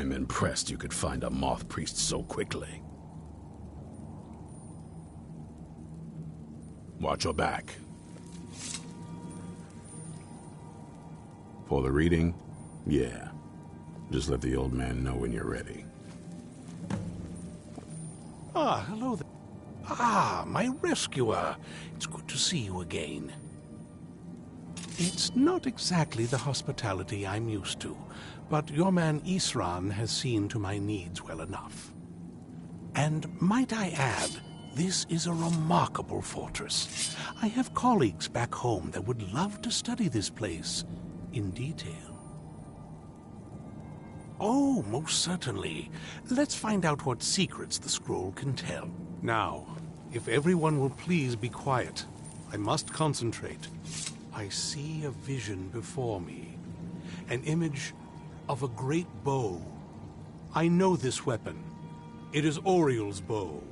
I'm impressed you could find a moth priest so quickly. Watch your back. For the reading? Yeah. Just let the old man know when you're ready. Ah, hello there. Ah, my rescuer. It's good to see you again. It's not exactly the hospitality I'm used to, but your man Isran has seen to my needs well enough. And might I add, this is a remarkable fortress. I have colleagues back home that would love to study this place in detail. Oh, most certainly. Let's find out what secrets the scroll can tell. Now, if everyone will please be quiet, I must concentrate. I see a vision before me, an image of a great bow. I know this weapon. It is Oriel's bow.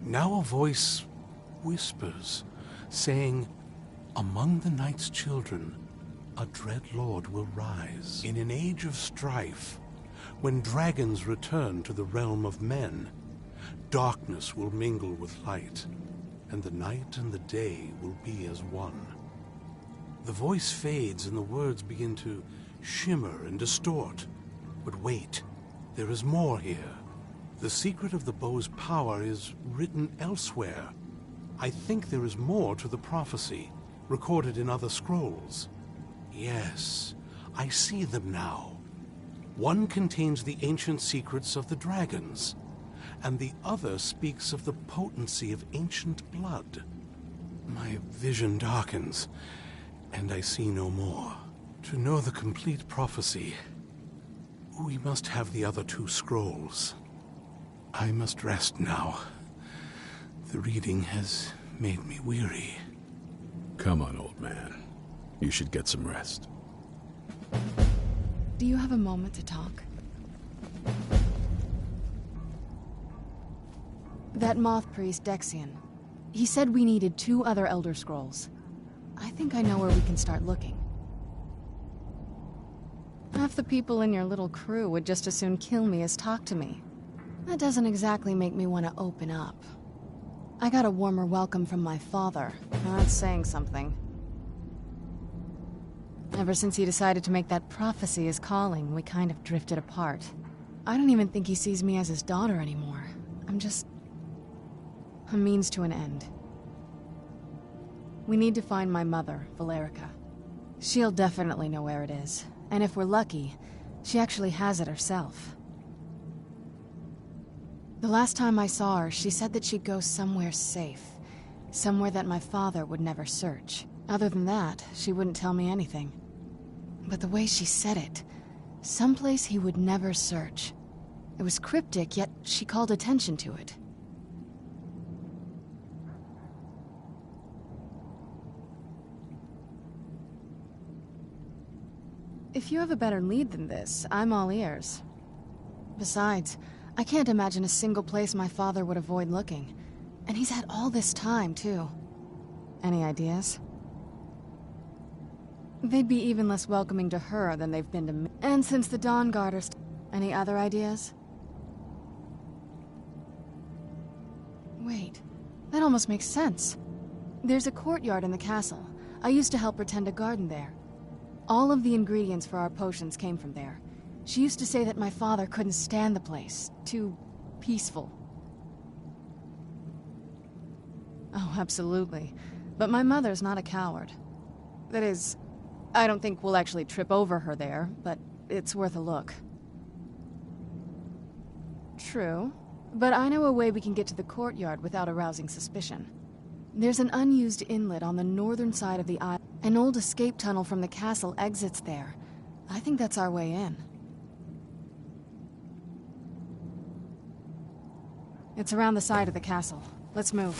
Now a voice whispers, saying, "Among the night's children, a dread lord will rise. In an age of strife, when dragons return to the realm of men, darkness will mingle with light, and the night and the day will be as one." The voice fades and the words begin to shimmer and distort. But wait, there is more here. The secret of the bow's power is written elsewhere. I think there is more to the prophecy, recorded in other scrolls. Yes, I see them now. One contains the ancient secrets of the dragons, and the other speaks of the potency of ancient blood. My vision darkens, and I see no more. To know the complete prophecy, we must have the other two scrolls. I must rest now. The reading has made me weary. Come on, old man. You should get some rest. Do you have a moment to talk? That moth priest, Dexian, he said we needed 2 other Elder Scrolls. I think I know where we can start looking. Half the people in your little crew would just as soon kill me as talk to me. That doesn't exactly make me want to open up. I got a warmer welcome from my father. That's saying something. Ever since he decided to make that prophecy his calling, we kind of drifted apart. I don't even think he sees me as his daughter anymore. I'm just a means to an end. We need to find my mother, Valerica. She'll definitely know where it is. And if we're lucky, she actually has it herself. The last time I saw her, she said that she'd go somewhere safe. Somewhere that my father would never search. Other than that, she wouldn't tell me anything. But the way she said it, someplace he would never search. It was cryptic, yet she called attention to it. If you have a better lead than this, I'm all ears. Besides, I can't imagine a single place my father would avoid looking. And he's had all this time, too. Any ideas? They'd be even less welcoming to her than they've been to me. And since the Dawn Guard are any other ideas? Wait, that almost makes sense. There's a courtyard in the castle. I used to help her tend a garden there. All of the ingredients for our potions came from there. She used to say that my father couldn't stand the place. Too peaceful. Oh, absolutely. But my mother's not a coward. That is, I don't think we'll actually trip over her there, but it's worth a look. True, but I know a way we can get to the courtyard without arousing suspicion. There's an unused inlet on the northern side of the island. An old escape tunnel from the castle exits there. I think that's our way in. It's around the side of the castle. Let's move.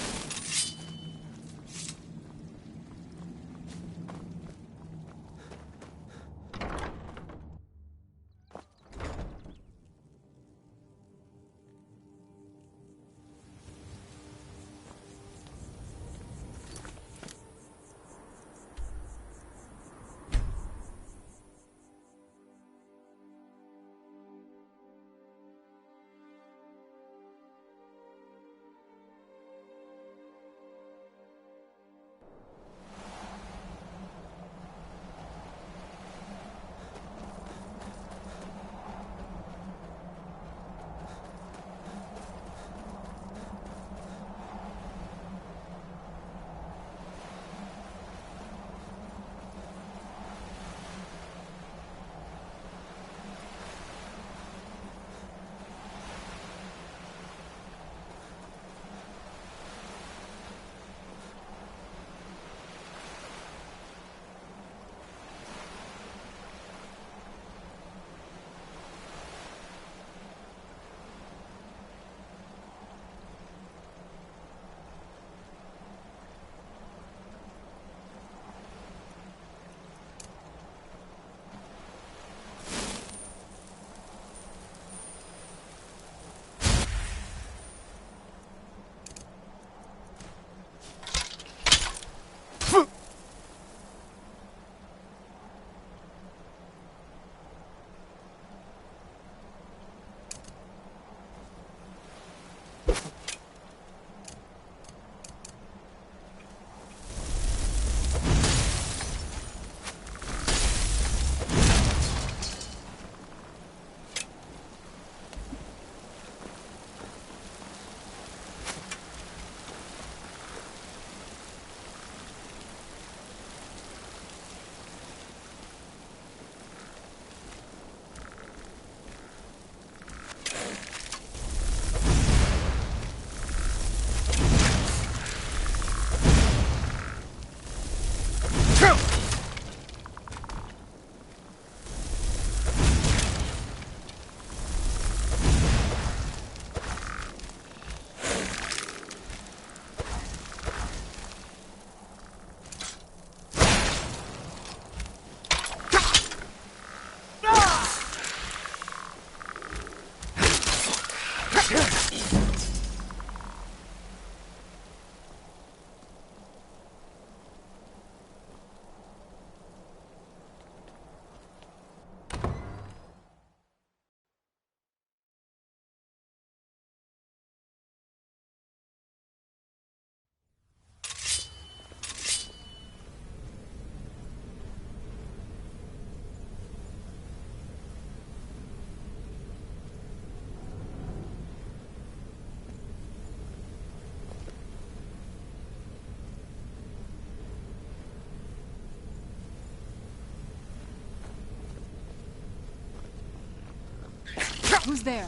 Who's there?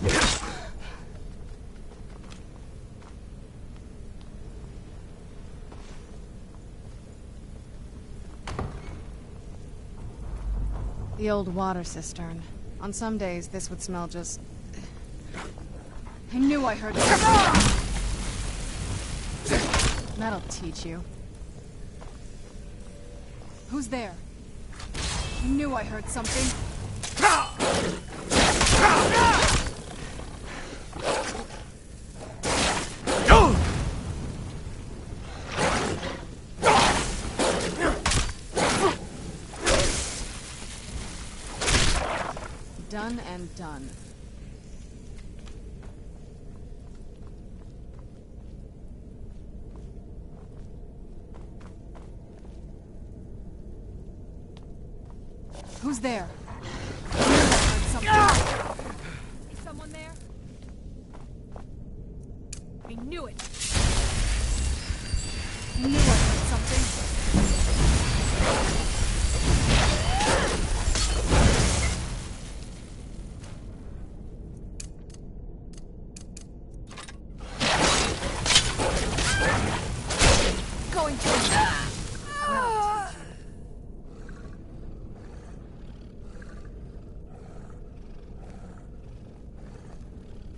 The old water cistern. On some days, this would smell just... I knew I heard something! That'll teach you. Who's there? I knew I heard something. Done and done. Who's there? I heard something. Is someone there? I knew it. I knew I heard something.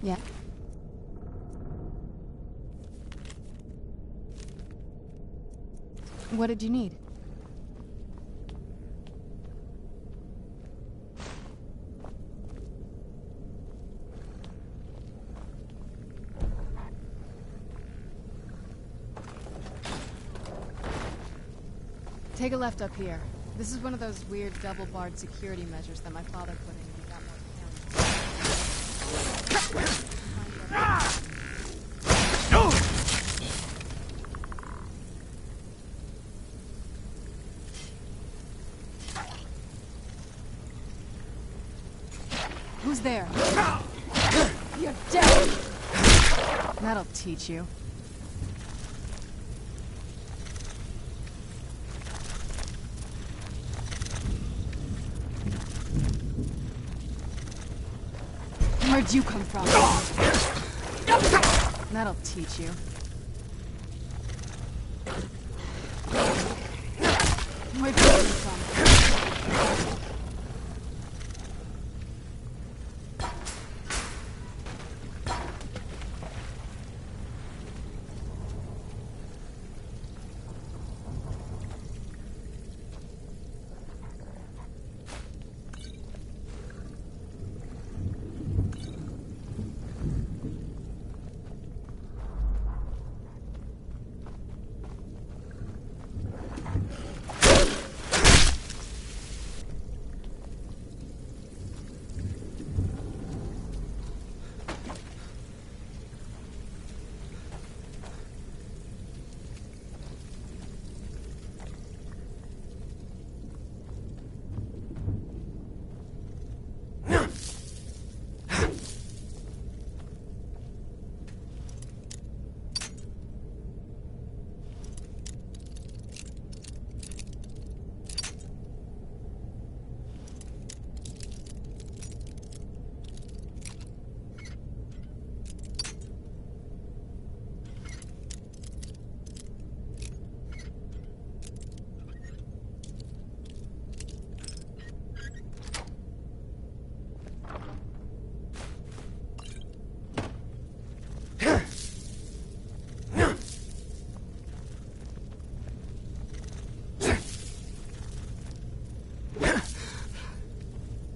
Yeah. What did you need? Take a left up here. This is one of those weird double-barred security measures that my father put in when he got more Who's there? You're dead! That'll teach you. Where'd you come from? That'll teach you. Where'd you come from?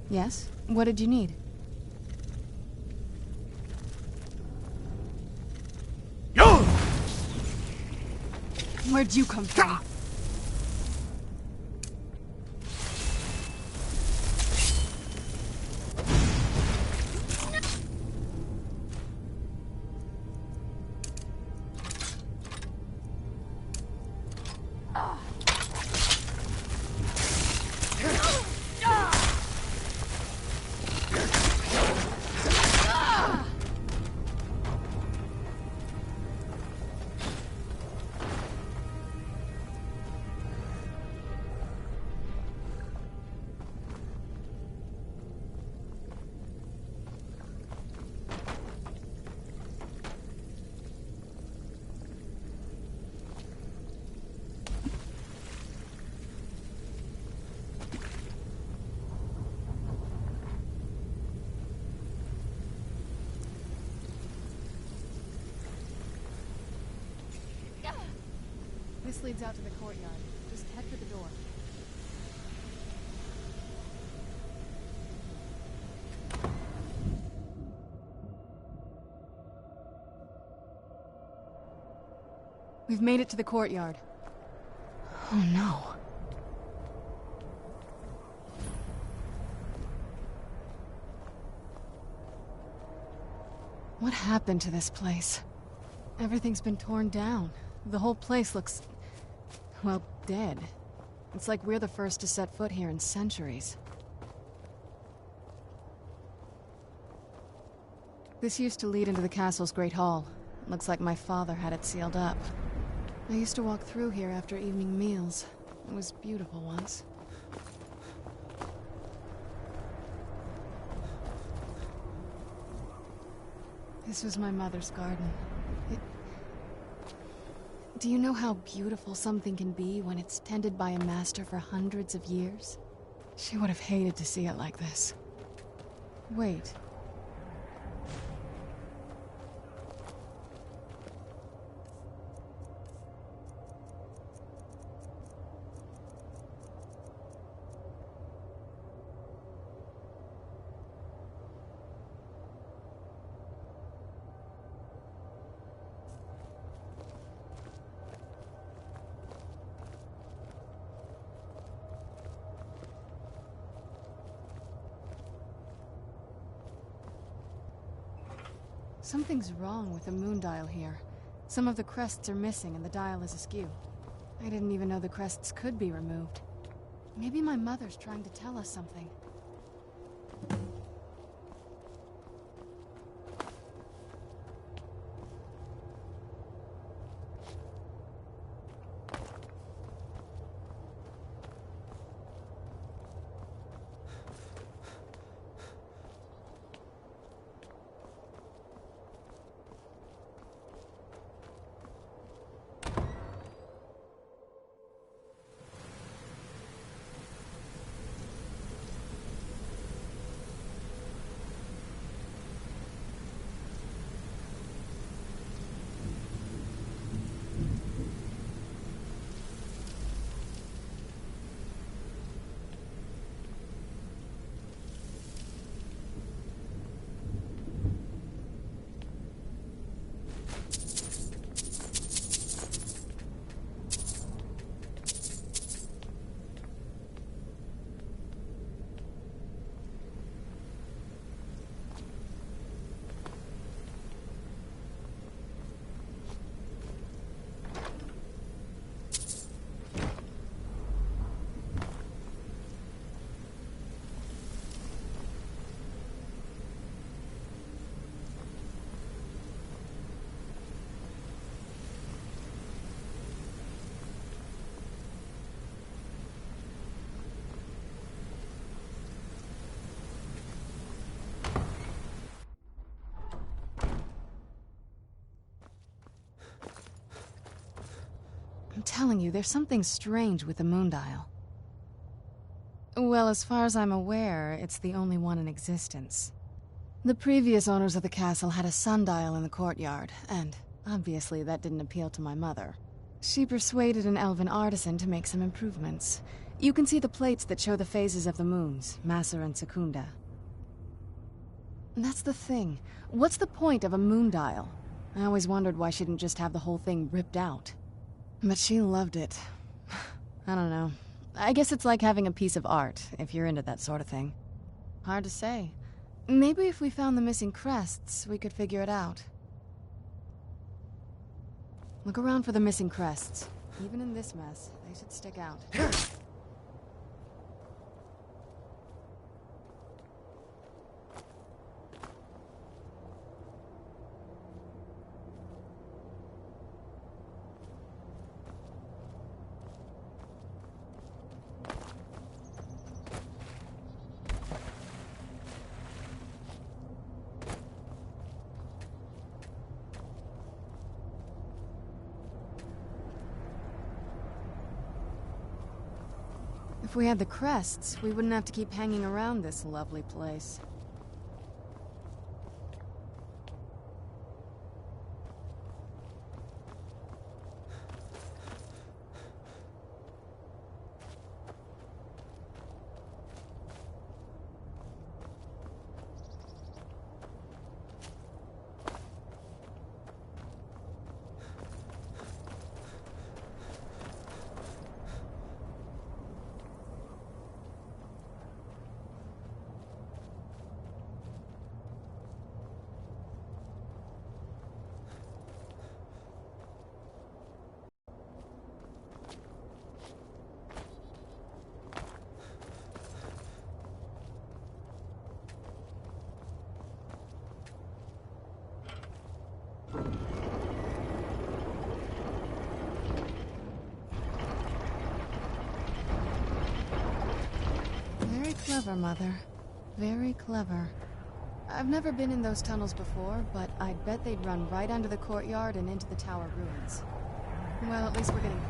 Yes? What did you need? Where'd you come from? This leads out to the courtyard. Just head for the door. We've made it to the courtyard. Oh no. What happened to this place? Everything's been torn down. The whole place looks, well, dead. It's like we're the first to set foot here in centuries. This used to lead into the castle's great hall. Looks like my father had it sealed up. I used to walk through here after evening meals. It was beautiful once. This was my mother's garden. Do you know how beautiful something can be when it's tended by a master for hundreds of years? She would have hated to see it like this. Wait. Something's wrong with the moon dial here. Some of the crests are missing and the dial is askew. I didn't even know the crests could be removed. Maybe my mother's trying to tell us something. I'm telling you, there's something strange with the moon dial. Well, as far as I'm aware, it's the only one in existence. The previous owners of the castle had a sundial in the courtyard, and obviously that didn't appeal to my mother. She persuaded an elven artisan to make some improvements. You can see the plates that show the phases of the moons, Maser and Secunda. That's the thing. What's the point of a moon dial? I always wondered why she didn't just have the whole thing ripped out. But she loved it. I don't know. I guess it's like having a piece of art, if you're into that sort of thing. Hard to say. Maybe if we found the missing crests, we could figure it out. Look around for the missing crests. Even in this mess, they should stick out. If we had the crests, we wouldn't have to keep hanging around this lovely place. Very clever, Mother. Very clever. I've never been in those tunnels before, but I'd bet they'd run right under the courtyard and into the tower ruins. Well, at least we're getting...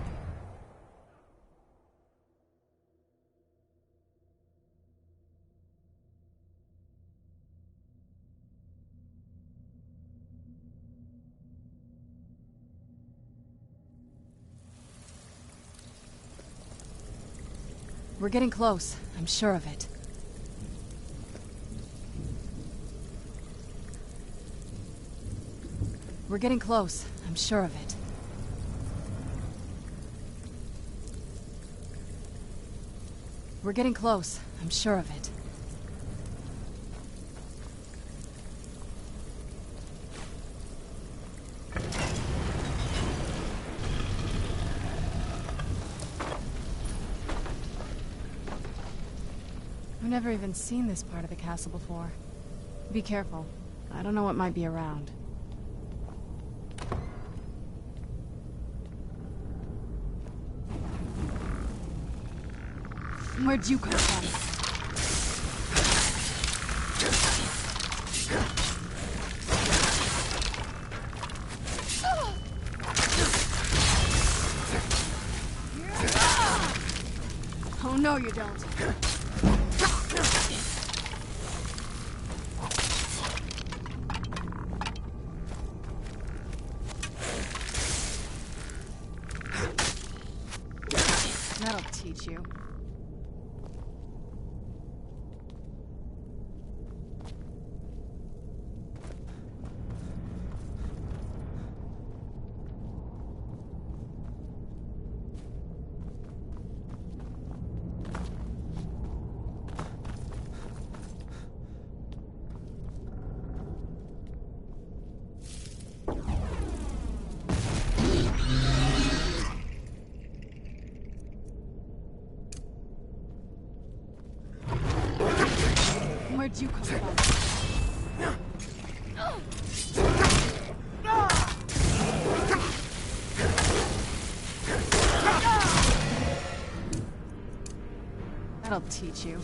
We're getting close. I'm sure of it. We're getting close. I'm sure of it. We're getting close. I'm sure of it. I've never even seen this part of the castle before. Be careful. I don't know what might be around. Where'd you come from? Oh, no, you don't. That'll teach you. Where'd you come from? That'll teach you.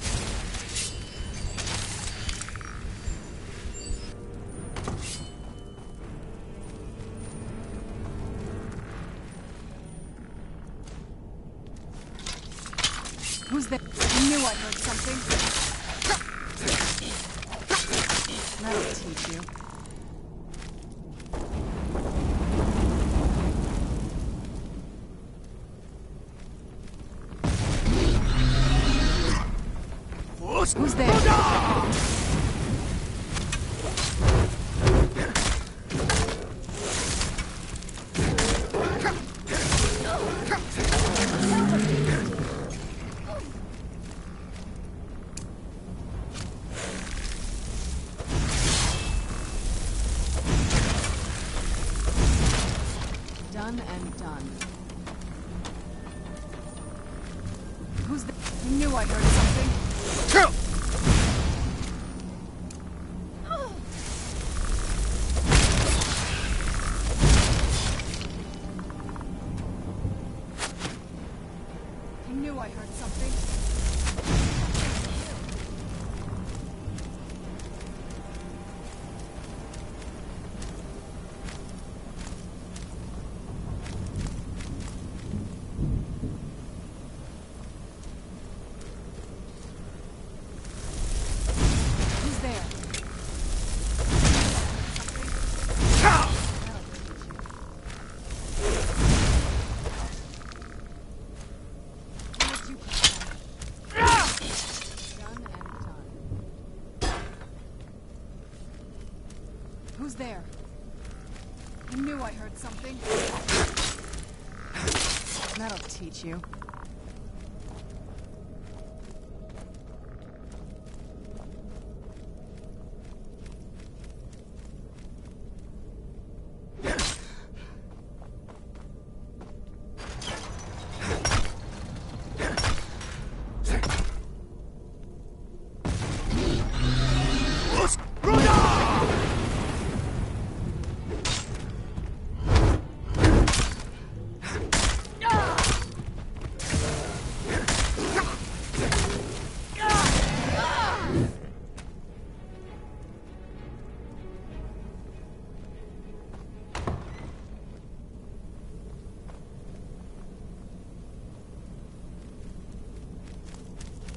Who's there? I knew I heard something. That'll teach you. Who's there? Done and done. Who's the... I knew I heard something. I knew I heard something. Who's there? I knew I heard something. That'll teach you.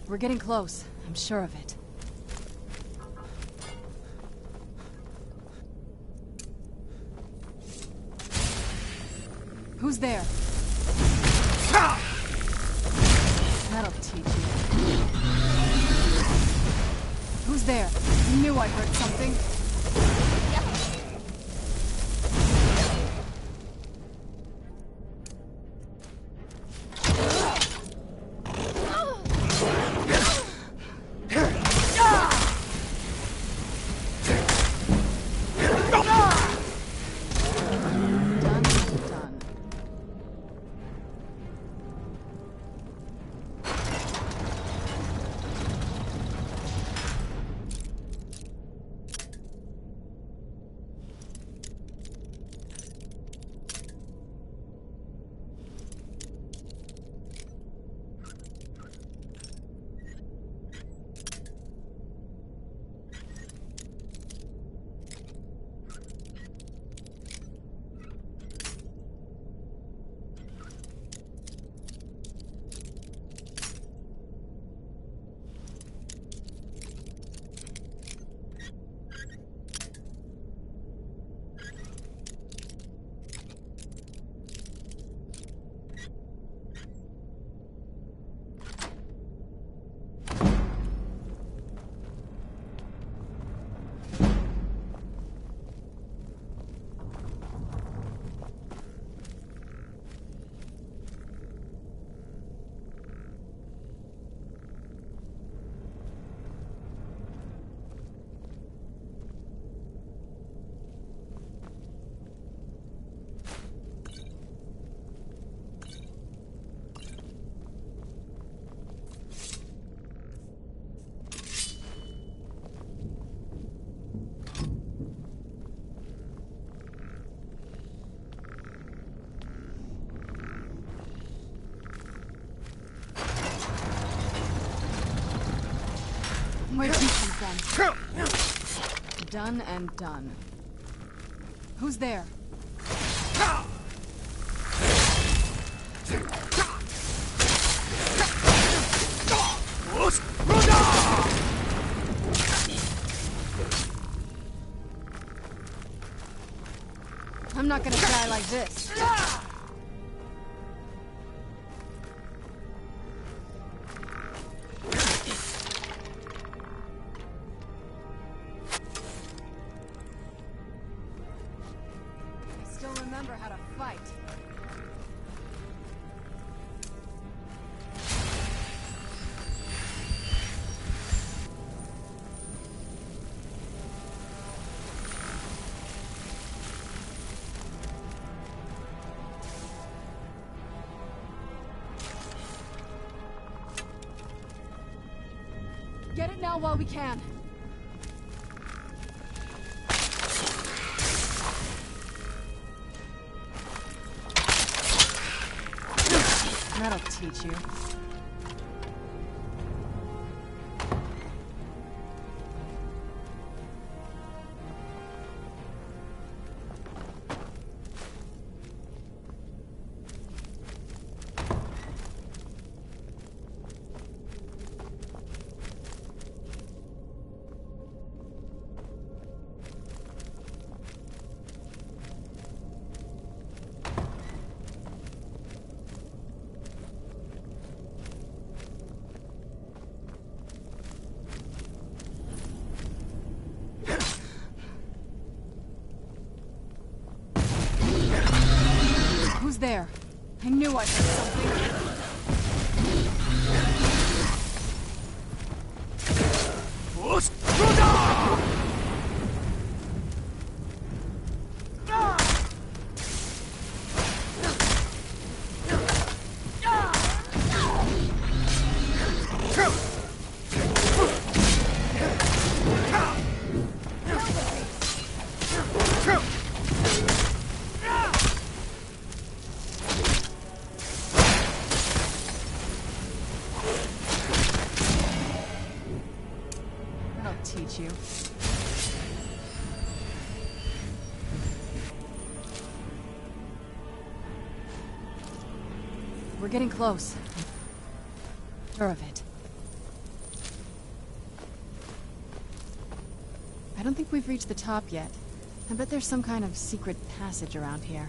We're getting close. I'm sure of it. Who's there? That'll teach you. Who's there? I knew I heard something. Where'd you come from? Done and done. Who's there? I'm not gonna die like this. Remember how to fight. while we can. That'll teach you. Who's there? I knew I heard something. Teach you. We're getting close. Sure of it. I don't think we've reached the top yet. I bet there's some kind of secret passage around here.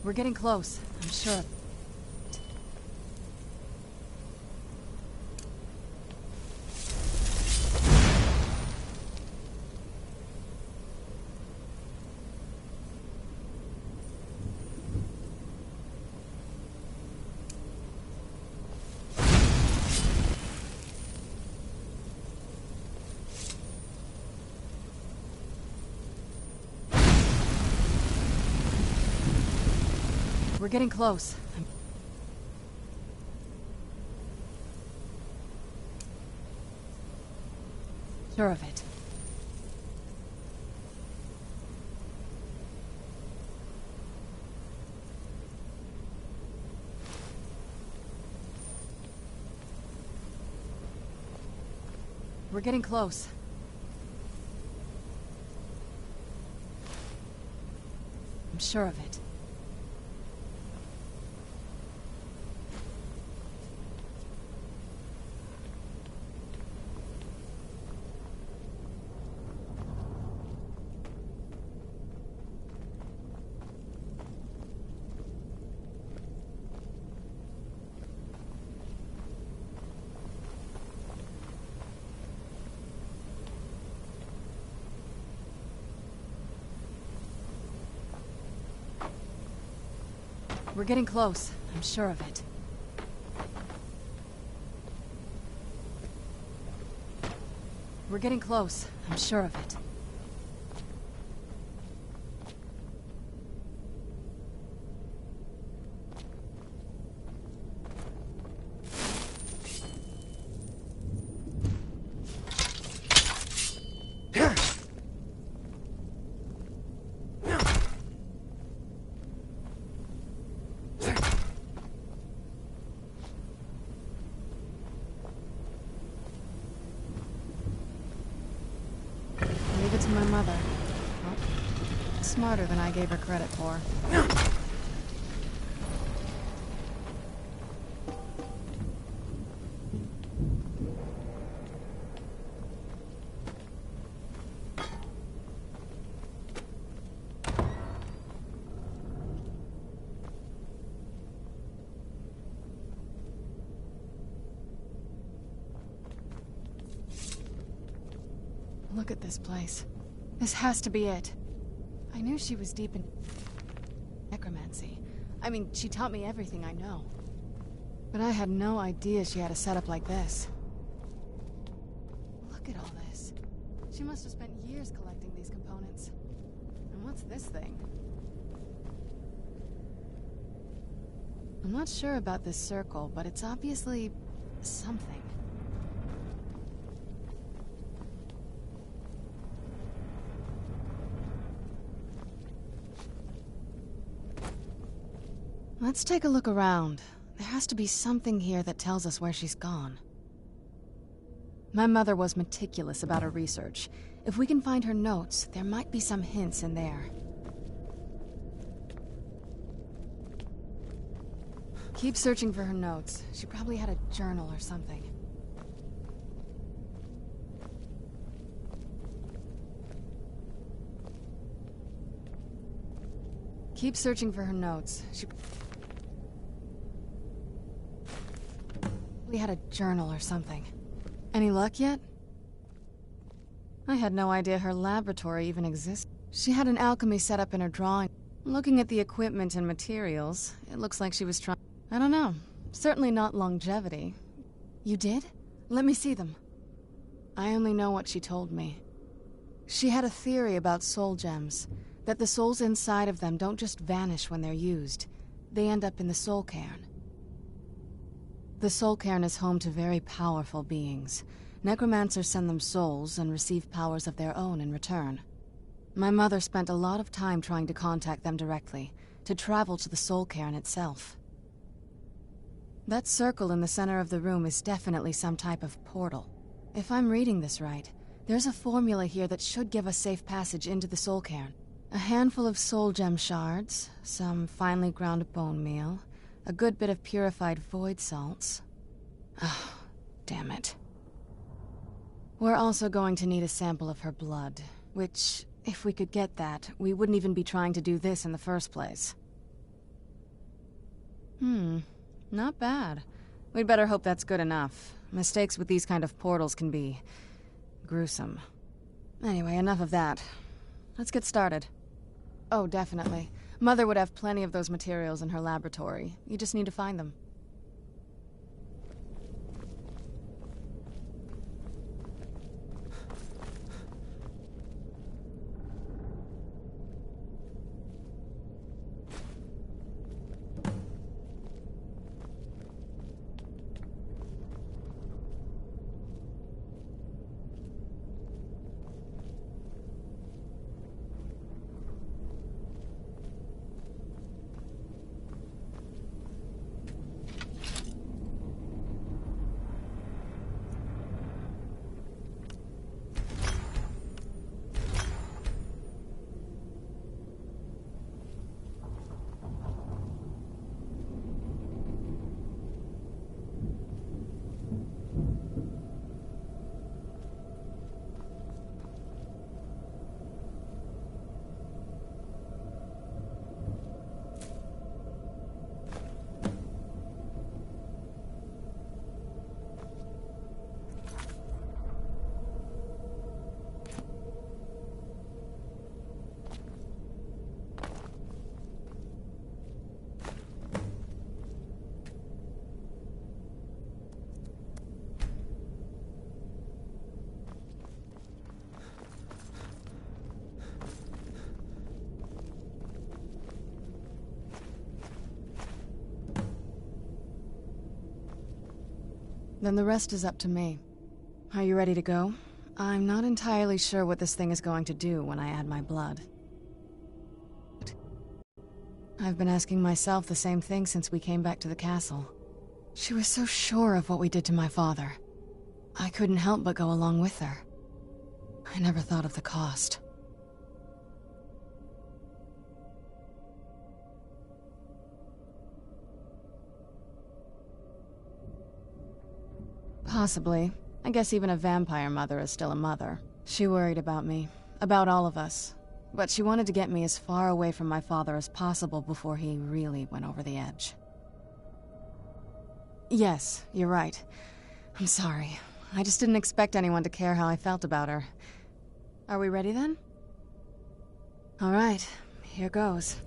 We're getting close, I'm sure. We're getting close. Sure of it. We're getting close. I'm sure of it. We're getting close. I'm sure of it. We're getting close. I'm sure of it. Leave it to my mother. Well, smarter than I gave her credit for. Look at this place. This has to be it. I knew she was deep in necromancy. I mean, she taught me everything I know. But I had no idea she had a setup like this. Look at all this. She must have spent years collecting these components. And what's this thing? I'm not sure about this circle, but it's obviously something. Let's take a look around. There has to be something here that tells us where she's gone. My mother was meticulous about her research. If we can find her notes, there might be some hints in there. Keep searching for her notes. She probably had a journal or something. Keep searching for her notes. She probably had a journal or something. Any luck yet? I had no idea her laboratory even existed. She had an alchemy set up in her drawing. Looking at the equipment and materials, it looks like she was trying... I don't know. Certainly not longevity. You did? Let me see them. I only know what she told me. She had a theory about soul gems. That the souls inside of them don't just vanish when they're used. They end up in the soul cairn. The soul cairn is home to very powerful beings. Necromancers send them souls and receive powers of their own in return. My mother spent a lot of time trying to contact them directly, to travel to the soul cairn itself. That circle in the center of the room is definitely some type of portal. If I'm reading this right, there's a formula here that should give us safe passage into the soul cairn. A handful of soul gem shards, some finely ground bone meal, a good bit of purified void salts. Oh, damn it. We're also going to need a sample of her blood, which, if we could get that, we wouldn't even be trying to do this in the first place. Not bad. We'd better hope that's good enough. Mistakes with these kind of portals can be... gruesome. Anyway, enough of that. Let's get started. Oh, definitely. Mother would have plenty of those materials in her laboratory. You just need to find them. Then the rest is up to me. Are you ready to go? I'm not entirely sure what this thing is going to do when I add my blood. I've been asking myself the same thing since we came back to the castle. She was so sure of what we did to my father. I couldn't help but go along with her. I never thought of the cost. Possibly. I guess even a vampire mother is still a mother. She worried about me, about all of us. But she wanted to get me as far away from my father as possible before he really went over the edge. Yes, you're right. I'm sorry. I just didn't expect anyone to care how I felt about her. Are we ready then? All right, here goes.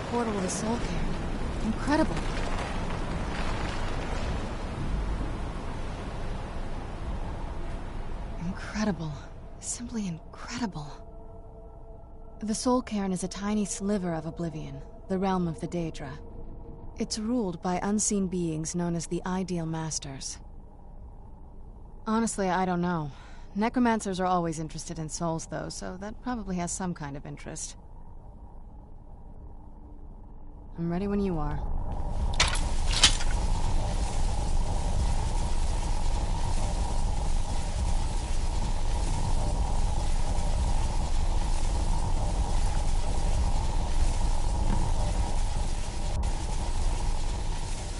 portal to the Soul Cairn. Incredible. Incredible. Simply incredible. The Soul Cairn is a tiny sliver of Oblivion, the realm of the Daedra. It's ruled by unseen beings known as the Ideal Masters. Honestly, I don't know. Necromancers are always interested in souls, though, so that probably has some kind of interest. I'm ready when you are.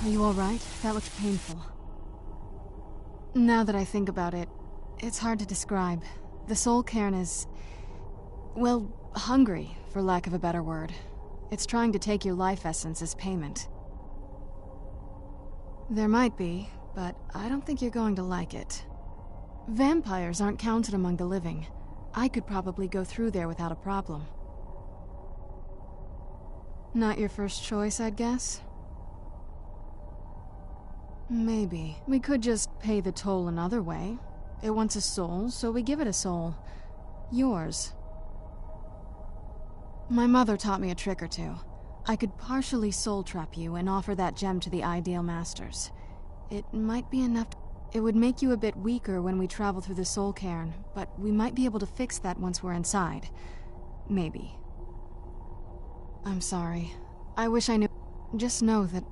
Are you all right? That looked painful. Now that I think about it, it's hard to describe. The Soul Cairn is... well, hungry, for lack of a better word. It's trying to take your life essence as payment. There might be, but I don't think you're going to like it. Vampires aren't counted among the living. I could probably go through there without a problem. Not your first choice, I'd guess? Maybe. We could just pay the toll another way. It wants a soul, so we give it a soul. Yours. My mother taught me a trick or two. I could partially soul trap you and offer that gem to the Ideal Masters. It might be enough It would make you a bit weaker when we travel through the Soul Cairn, but we might be able to fix that once we're inside. Maybe. I'm sorry. I wish I knew. Just know that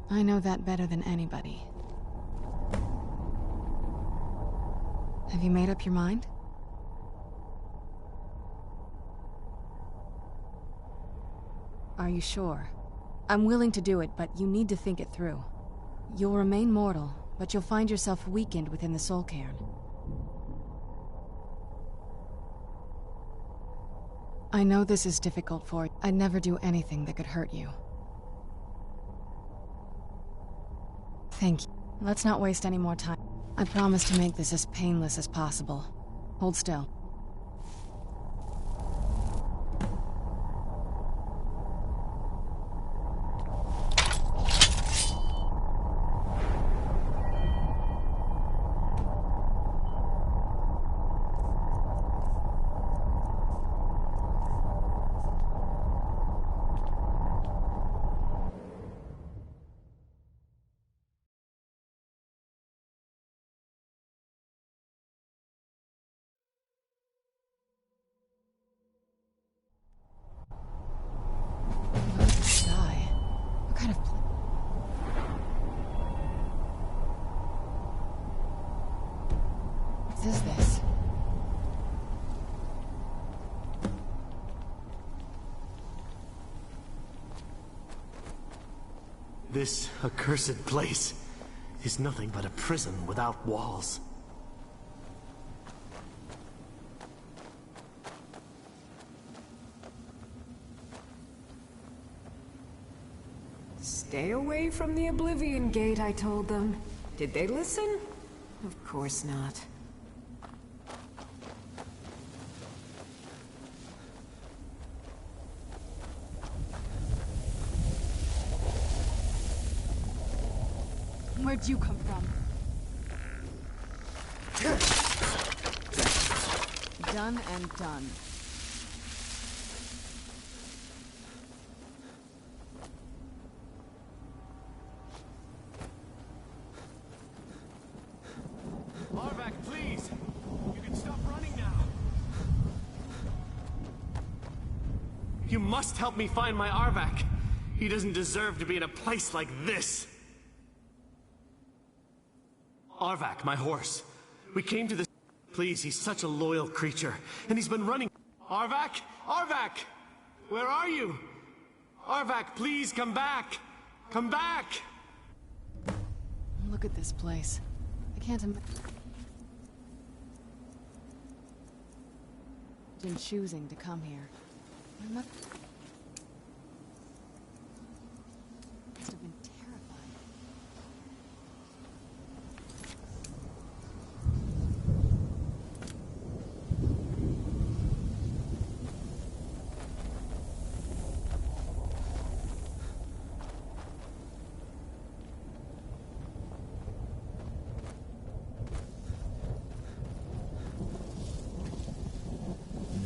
I know that better than anybody. Have you made up your mind? Are you sure? I'm willing to do it, but you need to think it through. You'll remain mortal, but you'll find yourself weakened within the Soul Cairn. I know this is difficult for you. I'd never do anything that could hurt you. Thank you. Let's not waste any more time. I promise to make this as painless as possible. Hold still. What is this? This accursed place is nothing but a prison without walls. Stay away from the Oblivion Gate, I told them. Did they listen? Of course not. Where'd you come from? Done and done. Arvak, please! You can stop running now! You must help me find my Arvak! He doesn't deserve to be in a place like this! Arvak, my horse. We came to this... Please, he's such a loyal creature, and he's been running... Arvak? Arvak! Where are you? Arvak, please come back! Come back! Look at this place. I can't imagine choosing to come here. I must have been terrified.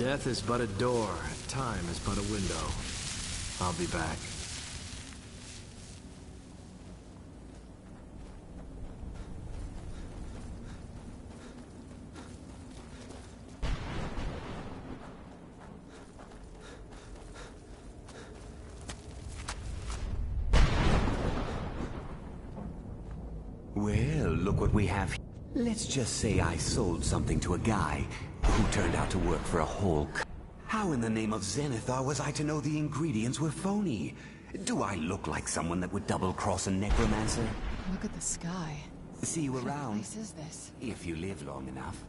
Death is but a door. Time is but a window. I'll be back. Well, look what we have. Let's just say I sold something to a guy who turned out to work for a Hulk. How in the name of Zenithar was I to know the ingredients were phony? Do I look like someone that would double-cross a necromancer? Look at the sky. See you What around. place is this? If you live long enough.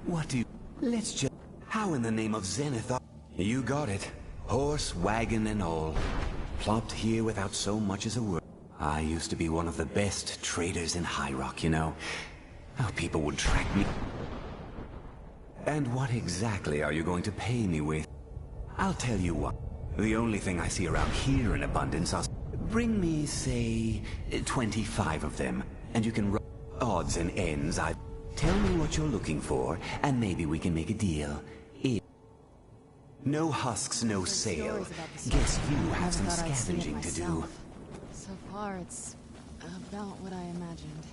What do you... Let's just... How in the name of Zenithar... You got it. Horse, wagon, and all. Plopped here without so much as a word. I used to be one of the best traders in High Rock, you know. How people would track me. And what exactly are you going to pay me with? I'll tell you what. The only thing I see around here in abundance are... Bring me, say, 25 of them, and you can run odds and ends. Tell me what you're looking for, and maybe we can make a deal. No husks, no sale. Guess you have some scavenging to do. So far, it's about what I imagined.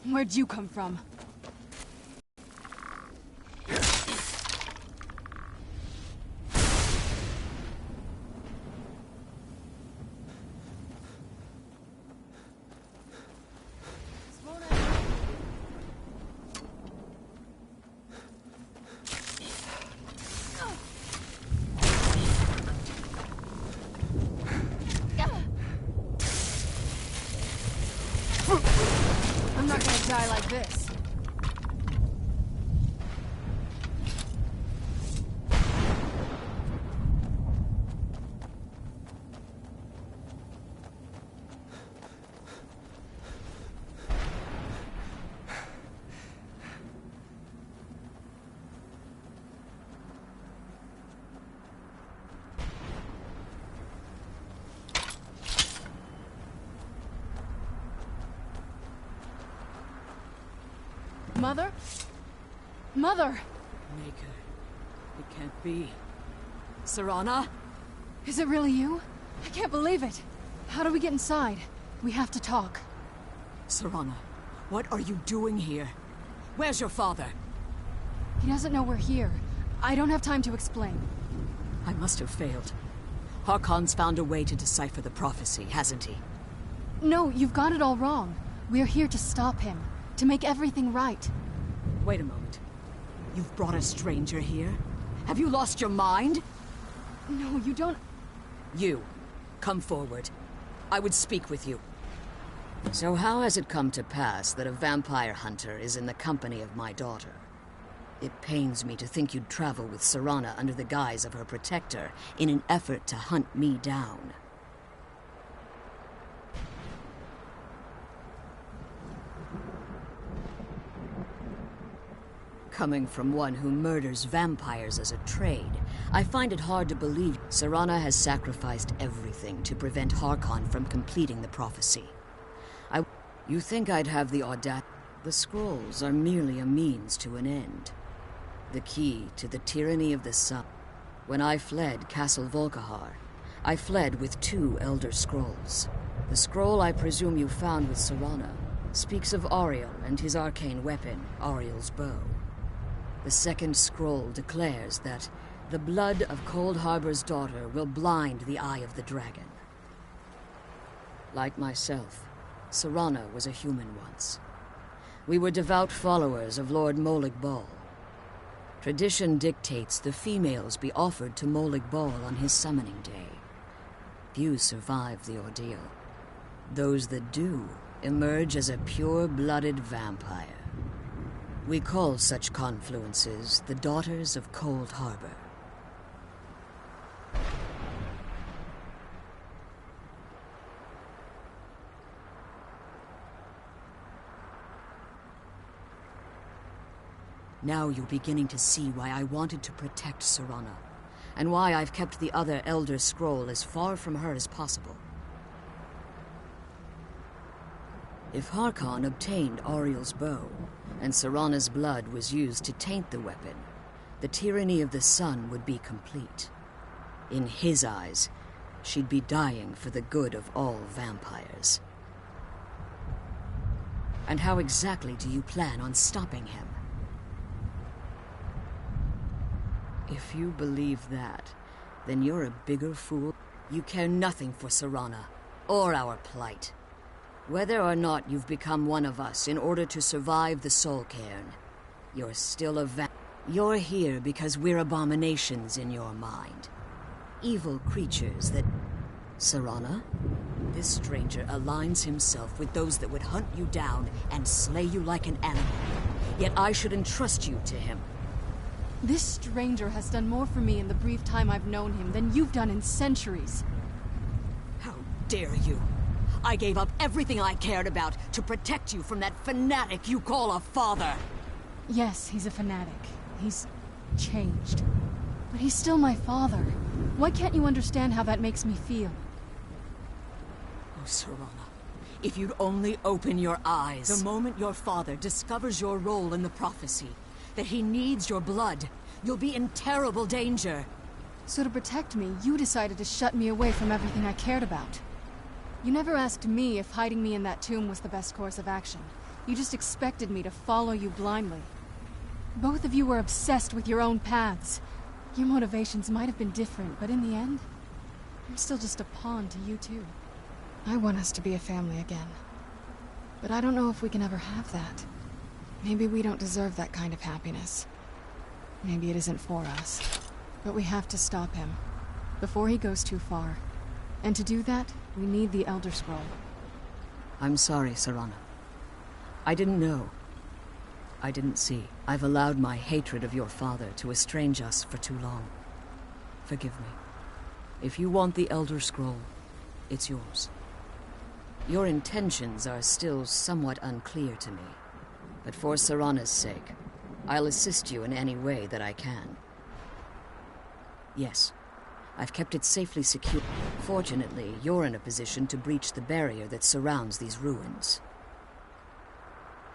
Where'd you come from? I'm not gonna die like this. Mother? Mother! Maker, it can't be. Serana? Is it really you? I can't believe it. How do we get inside? We have to talk. Serana, what are you doing here? Where's your father? He doesn't know we're here. I don't have time to explain. I must have failed. Harkon's found a way to decipher the prophecy, hasn't he? No, you've got it all wrong. We're here to stop him. To make everything right. Wait a moment. You've brought a stranger here? Have you lost your mind? No, you don't... You, come forward. I would speak with you. So how has it come to pass that a vampire hunter is in the company of my daughter? It pains me to think you'd travel with Serana under the guise of her protector in an effort to hunt me down. Coming from one who murders vampires as a trade, I find it hard to believe Serana has sacrificed everything to prevent Harkon from completing the prophecy. You think I'd have the audacity? The scrolls are merely a means to an end. The key to the tyranny of the sun. When I fled Castle Volkihar, I fled with 2 Elder Scrolls. The scroll I presume you found with Serana speaks of Auriel and his arcane weapon, Auriel's bow. The second scroll declares that the blood of Cold Harbor's daughter will blind the eye of the dragon. Like myself, Serana was a human once. We were devout followers of Lord Molig Bal. Tradition dictates the females be offered to Molig Bal on his summoning day. Few survive the ordeal. Those that do emerge as a pure-blooded vampire. We call such confluences the Daughters of Cold Harbor. Now you're beginning to see why I wanted to protect Serana, and why I've kept the other Elder Scroll as far from her as possible. If Harkon obtained Auriel's bow, and Serana's blood was used to taint the weapon, the tyranny of the sun would be complete. In his eyes, she'd be dying for the good of all vampires. And how exactly do you plan on stopping him? If you believe that, then you're a bigger fool. You care nothing for Serana, or our plight. Whether or not you've become one of us in order to survive the Soul Cairn, you're still a You're here because we're abominations in your mind. Evil creatures that... Serana? This stranger aligns himself with those that would hunt you down and slay you like an animal. Yet I should entrust you to him. This stranger has done more for me in the brief time I've known him than you've done in centuries. How dare you? I gave up everything I cared about to protect you from that fanatic you call a father. Yes, he's a fanatic. He's changed. But he's still my father. Why can't you understand how that makes me feel? Oh, Serana, if you'd only open your eyes. The moment your father discovers your role in the prophecy, that he needs your blood, you'll be in terrible danger. So to protect me, you decided to shut me away from everything I cared about. You never asked me if hiding me in that tomb was the best course of action. You just expected me to follow you blindly. Both of you were obsessed with your own paths. Your motivations might have been different, but in the end, I'm still just a pawn to you two. I want us to be a family again. But I don't know if we can ever have that. Maybe we don't deserve that kind of happiness. Maybe it isn't for us. But we have to stop him, before he goes too far. And to do that, we need the Elder Scroll. I'm sorry, Serana. I didn't know. I didn't see. I've allowed my hatred of your father to estrange us for too long. Forgive me. If you want the Elder Scroll, it's yours. Your intentions are still somewhat unclear to me. But for Serana's sake, I'll assist you in any way that I can. Yes, I've kept it safely secure. Fortunately, you're in a position to breach the barrier that surrounds these ruins.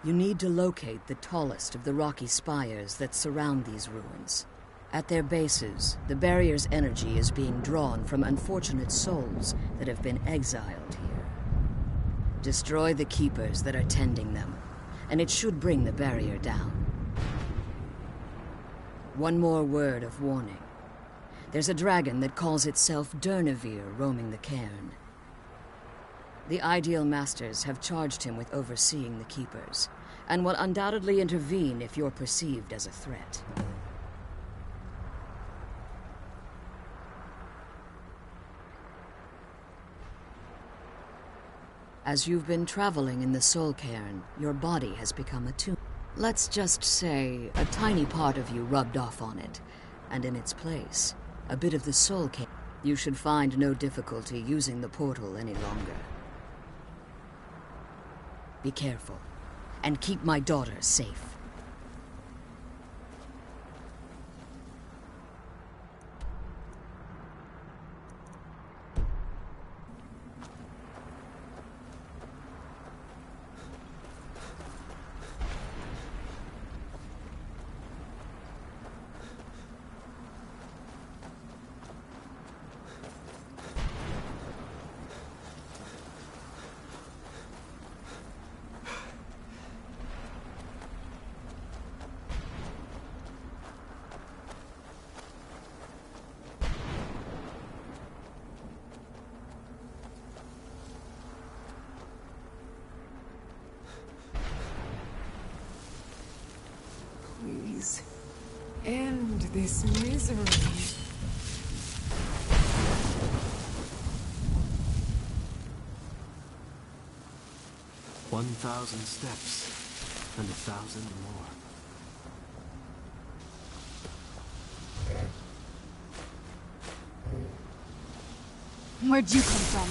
You need to locate the tallest of the rocky spires that surround these ruins. At their bases, the barrier's energy is being drawn from unfortunate souls that have been exiled here. Destroy the keepers that are tending them, and it should bring the barrier down. One more word of warning. There's a dragon that calls itself Durnevere roaming the cairn. The Ideal Masters have charged him with overseeing the keepers, and will undoubtedly intervene if you're perceived as a threat. As you've been traveling in the Soul Cairn, your body has become attuned. Let's just say a tiny part of you rubbed off on it, and in its place, a bit of the Soul Cairn. You should find no difficulty using the portal any longer. Be careful, and keep my daughter safe. End this misery. 1,000 steps, and 1,000 more. Where'd you come from?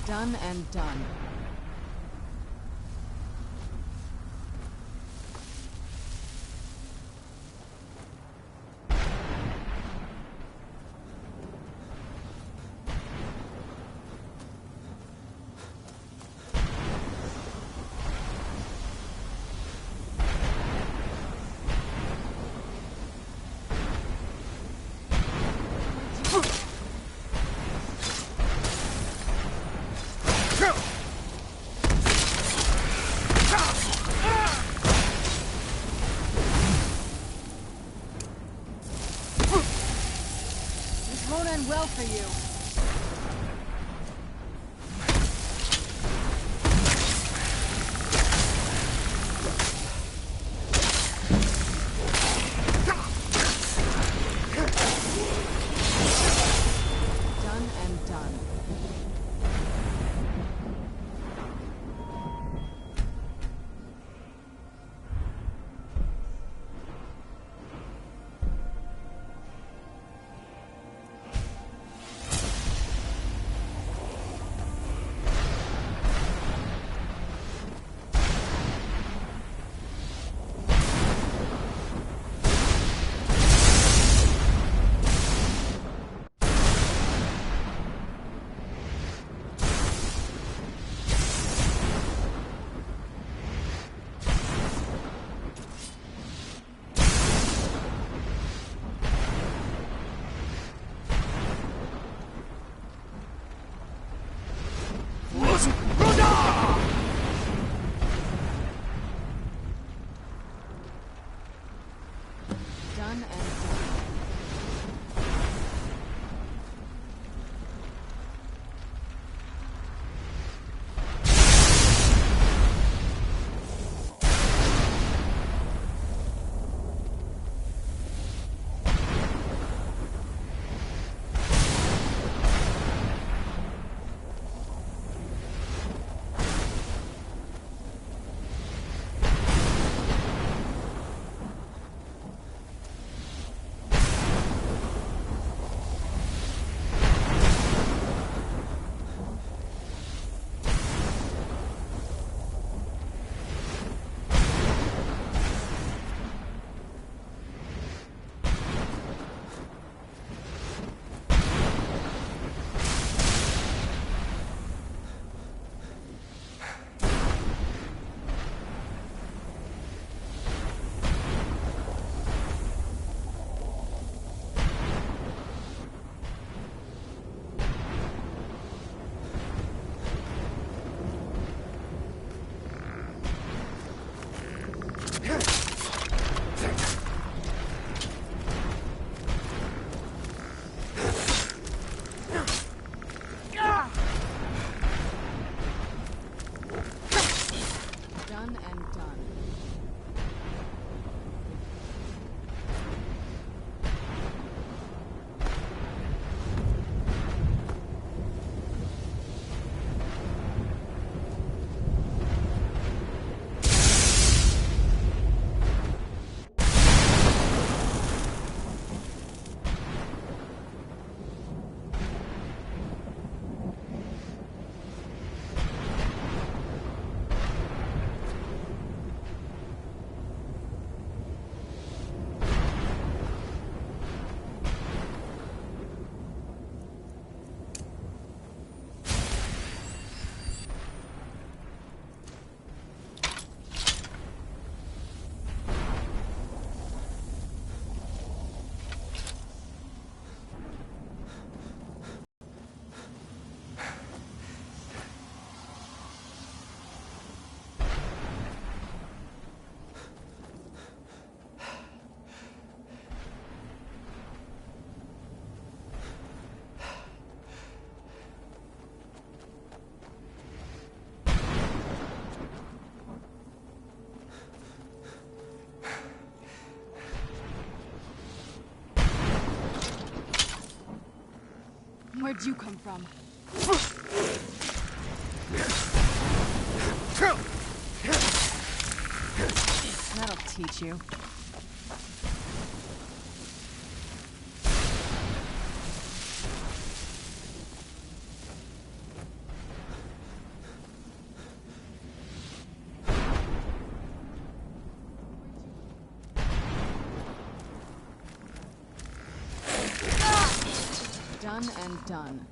Done and done. Well for you. Done and done. Done and done. Where'd you come from? That'll teach you. Done and done.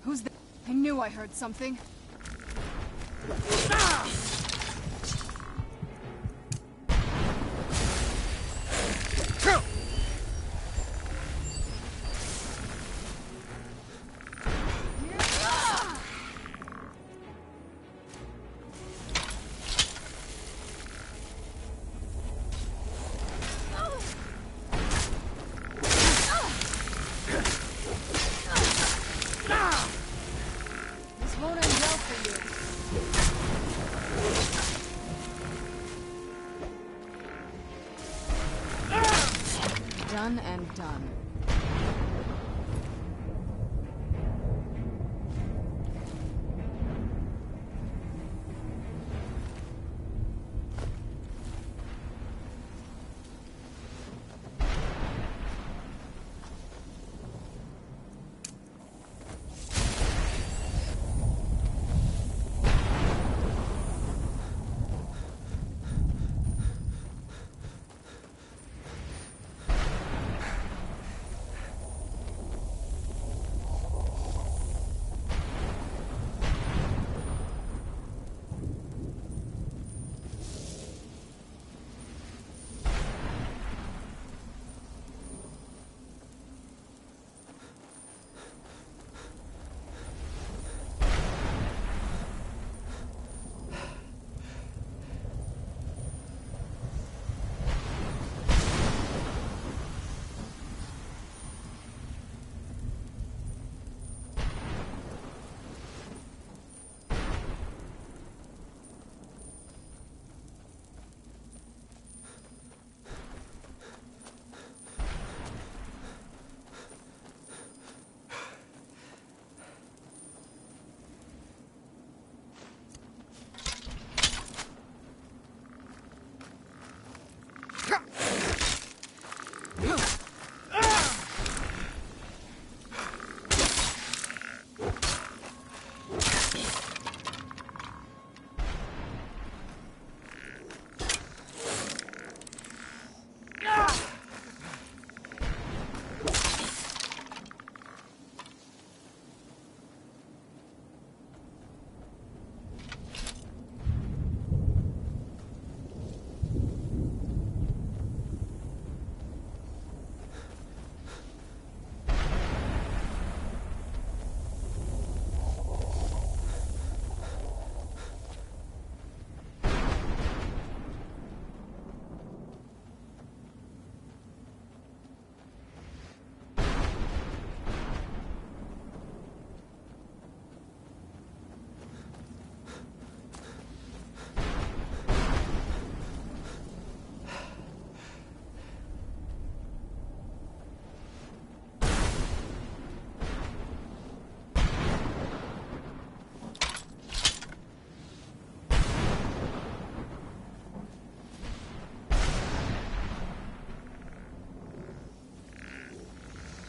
Who's that? I knew I heard something. This won't end well for you. Done and done.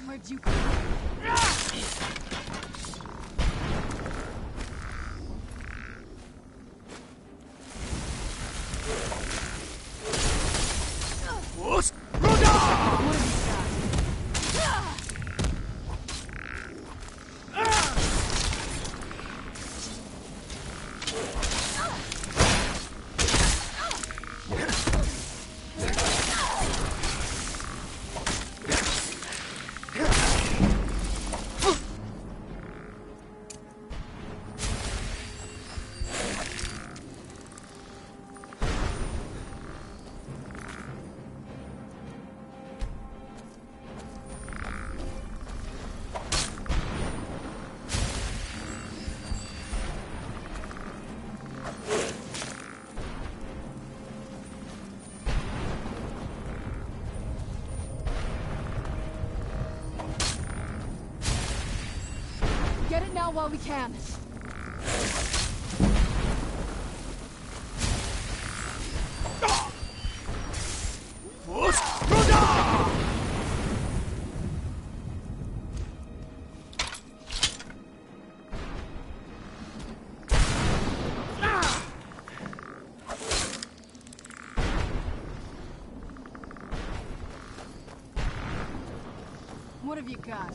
Where'd you come from? Get it now while we can. What have you got?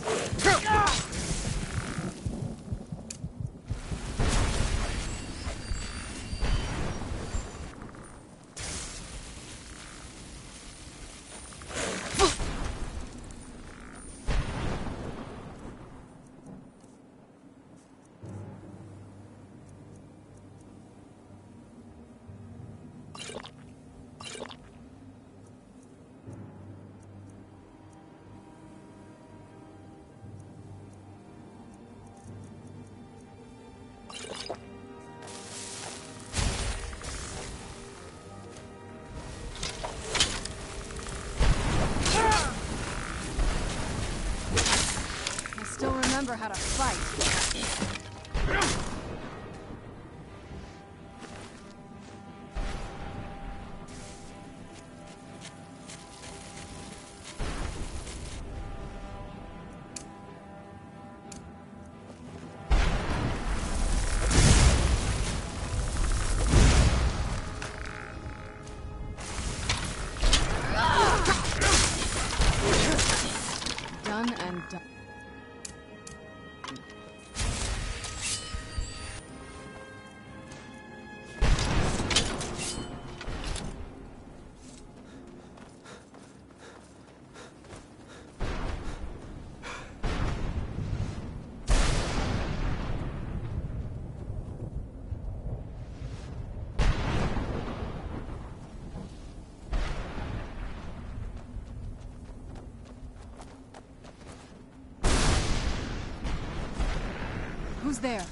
Remember how to fight. Done and done. Who's there?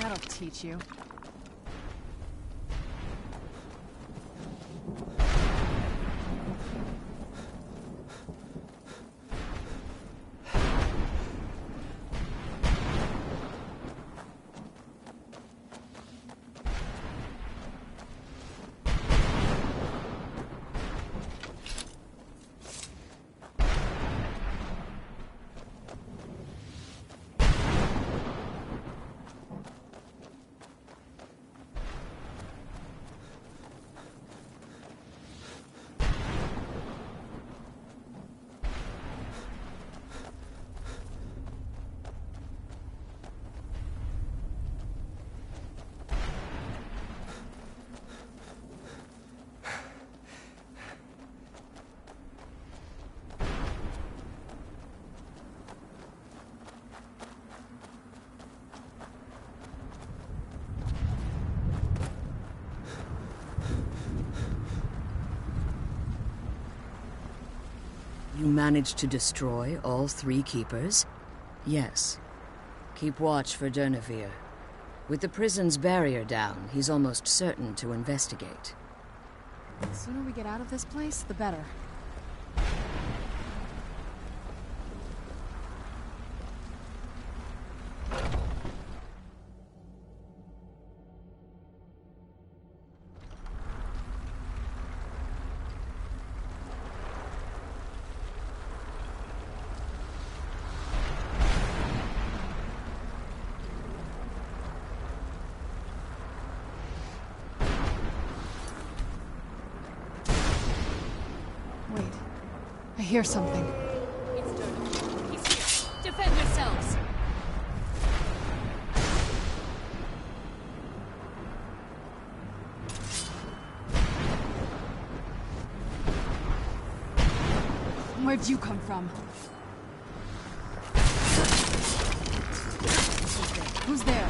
That'll teach you. You managed to destroy all 3 keepers? Yes. Keep watch for Durnevere. With the prison's barrier down, he's almost certain to investigate. The sooner we get out of this place, the better. I hear something. It's Durnevere. He's here. Defend yourselves! Where'd you come from? Who's there?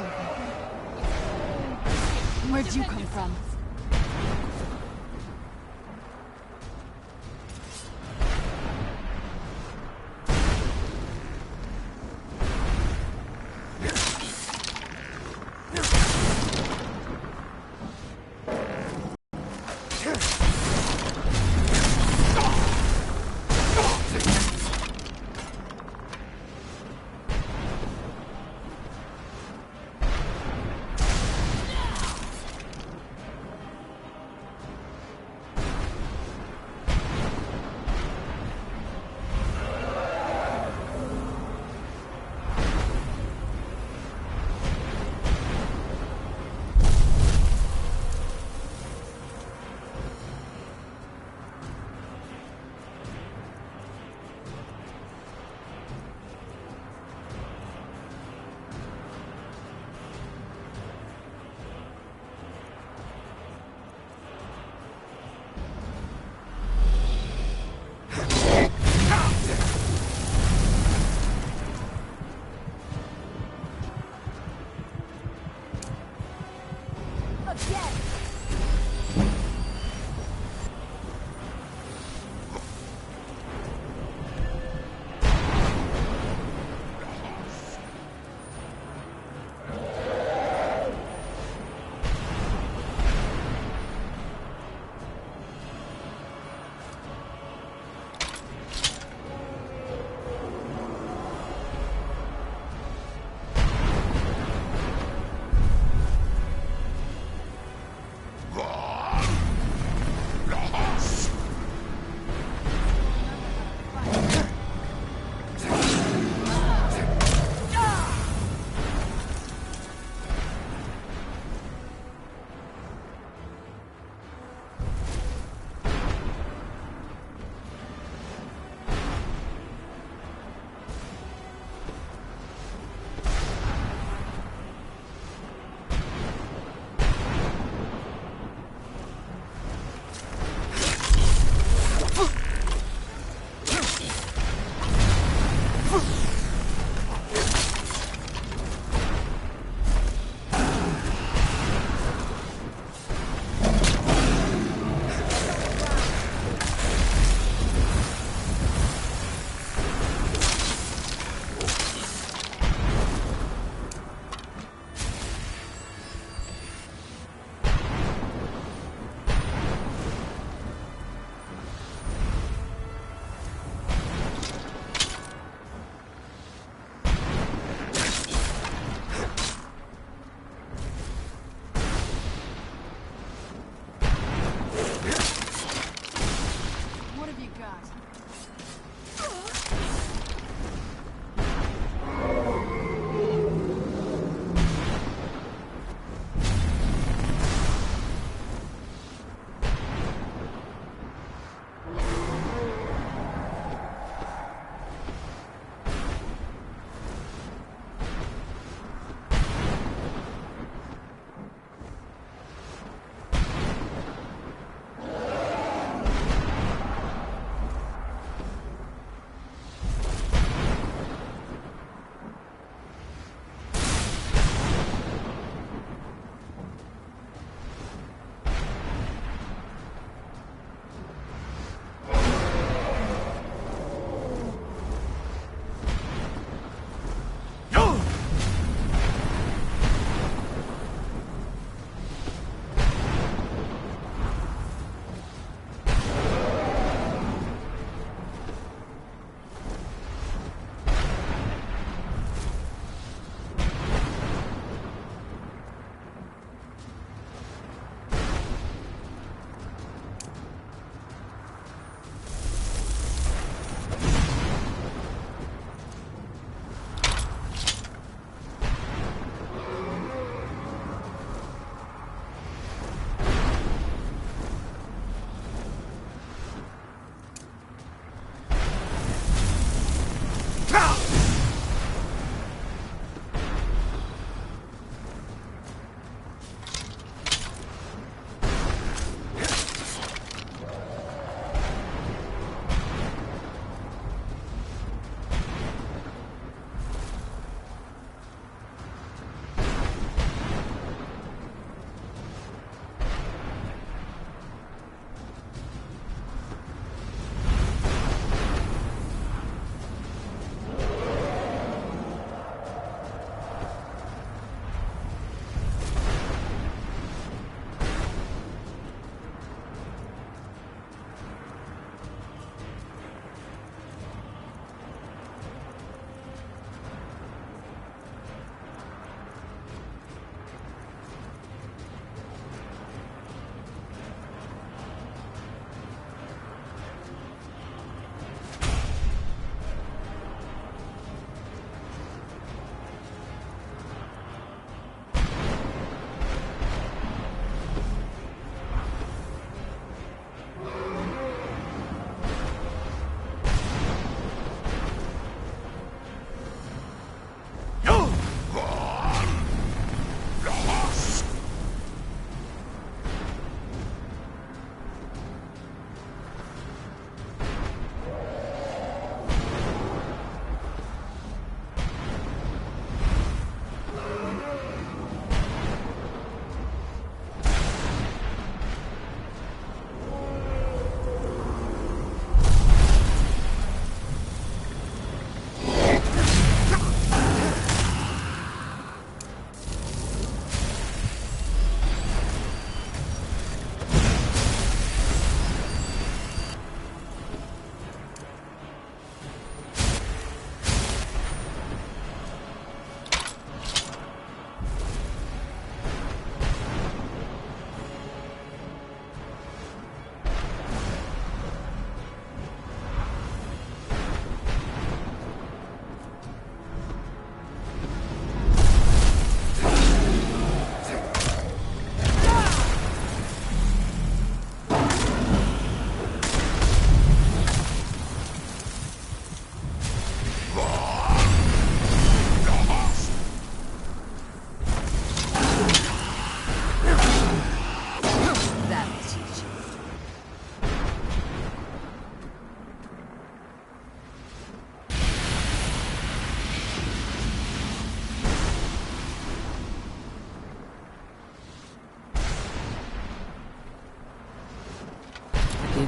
something. Where'd you come from?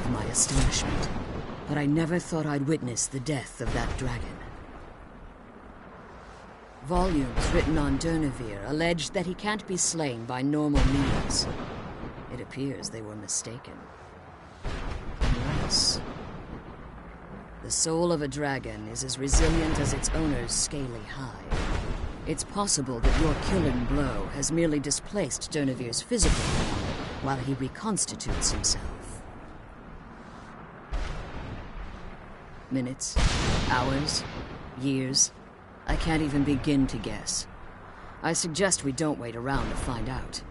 of my astonishment, but I never thought I'd witness the death of that dragon. Volumes written on Durnevere alleged that he can't be slain by normal means. It appears they were mistaken. Unless... the soul of a dragon is as resilient as its owner's scaly hide. It's possible that your killing blow has merely displaced Durnevere's physical form while he reconstitutes himself. Minutes, hours, years. I can't even begin to guess. I suggest we don't wait around to find out.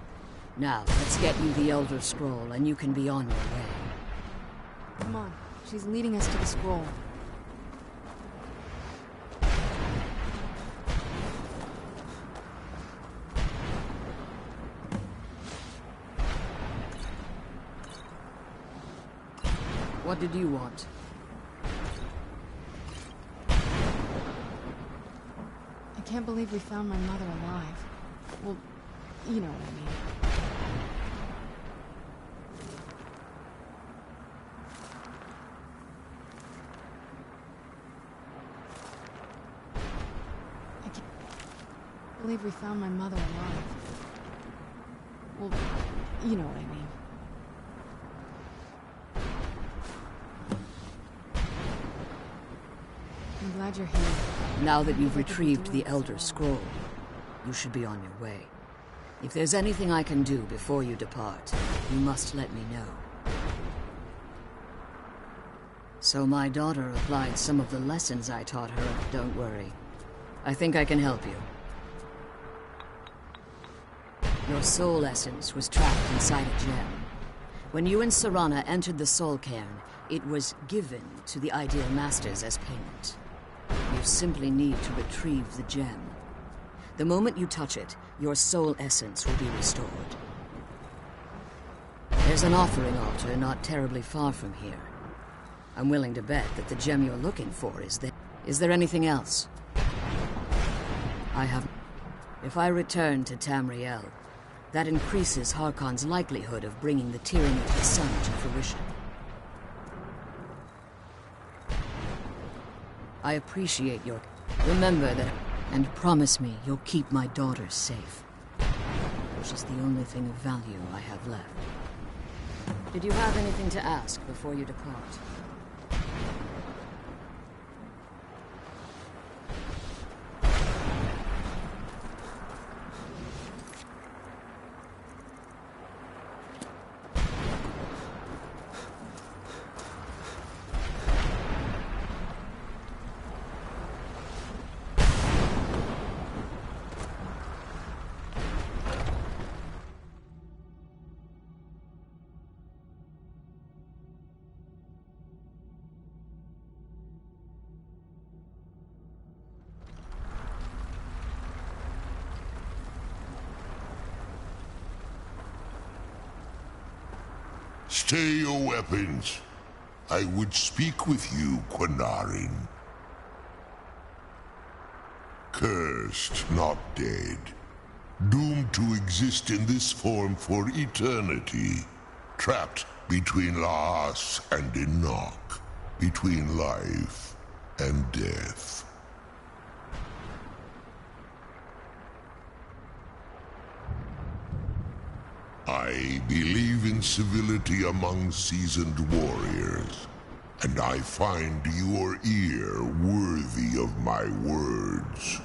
Now, let's get you the Elder Scroll and you can be on your way. Come on, she's leading us to the scroll. What did you want? I can't believe we found my mother alive. Well, you know what I mean. I can't believe we found my mother alive. Well, you know what I mean. I'm glad you're here. Now that you've retrieved the Elder Scroll, you should be on your way. If there's anything I can do before you depart, you must let me know. So my daughter applied some of the lessons I taught her. Don't worry. I think I can help you. Your soul essence was trapped inside a gem. When you and Serana entered the Soul Cairn, it was given to the Ideal Masters as payment. You simply need to retrieve the gem. The moment you touch it, your soul essence will be restored. There's an offering altar not terribly far from here. I'm willing to bet that the gem you're looking for is there. Is there anything else? I have... If I return to Tamriel, that increases Harkon's likelihood of bringing the tyranny of the sun to fruition. I appreciate your... Remember that... And promise me you'll keep my daughter safe. She's the only thing of value I have left. Did you have anything to ask before you depart? Stay your weapons. I would speak with you, Quinarin. Cursed, not dead. Doomed to exist in this form for eternity. Trapped between Laas and Enoch. Between life and death. I believe in civility among seasoned warriors, and I find your ear worthy of my words.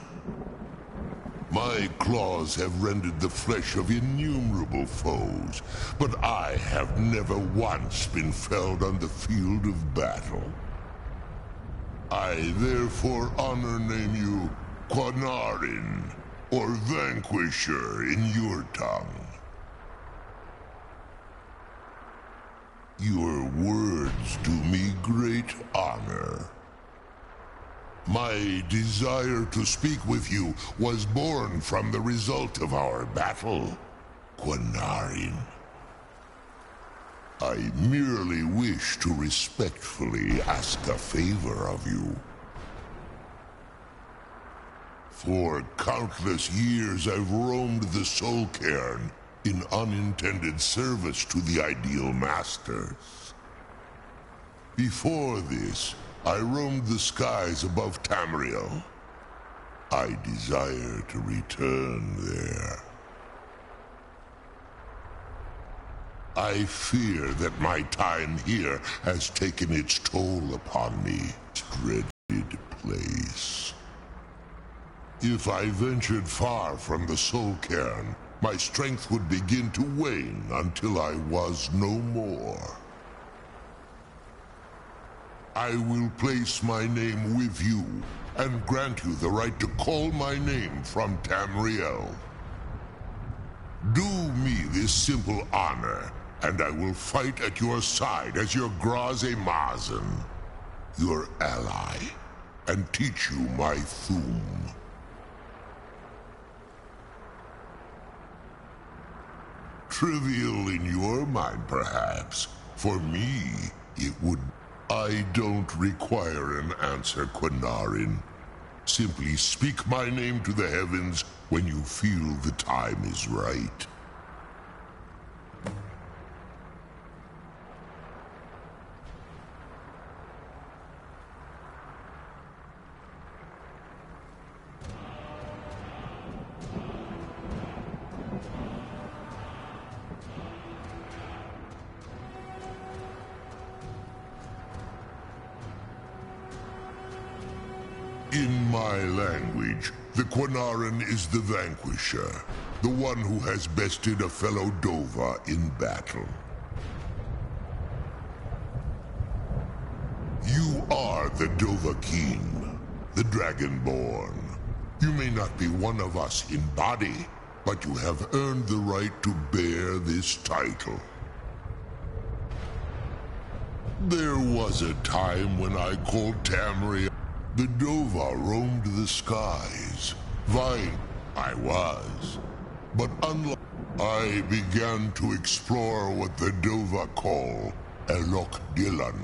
My claws have rended the flesh of innumerable foes, but I have never once been felled on the field of battle. I therefore honor name you Quinarin, or Vanquisher in your tongue. Your words do me great honor. My desire to speak with you was born from the result of our battle, Quinarin. I merely wish to respectfully ask a favor of you. For countless years I've roamed the Soul Cairn in unintended service to the Ideal Masters. Before this, I roamed the skies above Tamriel. I desire to return there. I fear that my time here has taken its toll upon me, dreaded place. If I ventured far from the Soul Cairn, my strength would begin to wane until I was no more. I will place my name with you, and grant you the right to call my name from Tamriel. Do me this simple honor, and I will fight at your side as your Graze Mazen, your ally, and teach you my Thum. Trivial in your mind, perhaps. For me, it would... I don't require an answer, Quinarin. Simply speak my name to the heavens when you feel the time is right. In my language, the Quinarin is the vanquisher, the one who has bested a fellow Dova in battle. You are the Dova King, the Dragonborn. You may not be one of us in body, but you have earned the right to bear this title. There was a time when I called Tamriel. The Dova roamed the skies. Vine I was. But unlike I began to explore what the Dova call Elok Dylan,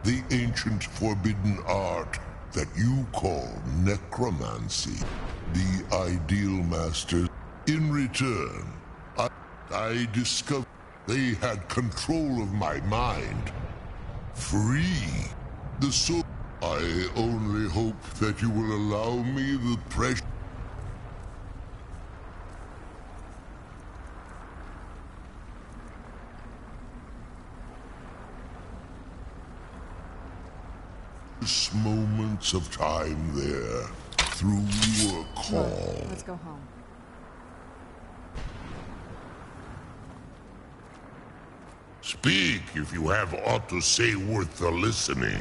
the ancient forbidden art that you call necromancy. The ideal masters. In return, I discovered they had control of my mind. Free. The soul. I only hope that you will allow me the precious moments of time there through your call. Look, let's go home. Speak if you have aught to say worth the listening.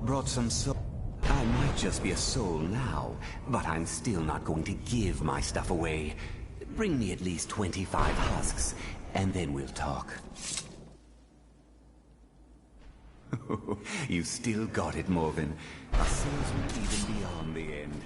Brought some soul. I might just be a soul now, but I'm still not going to give my stuff away. Bring me at least 25 husks, and then we'll talk. You still got it, Morven. A salesman even beyond the end.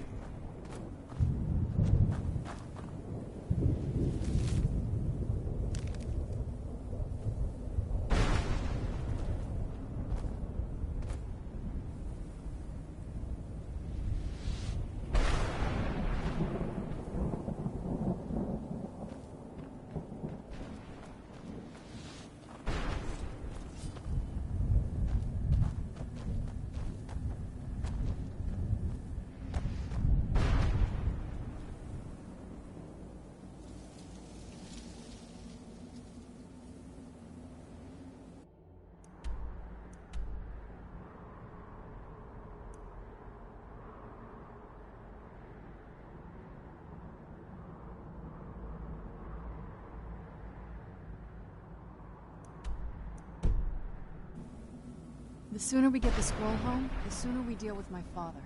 The sooner we get the scroll home, the sooner we deal with my father.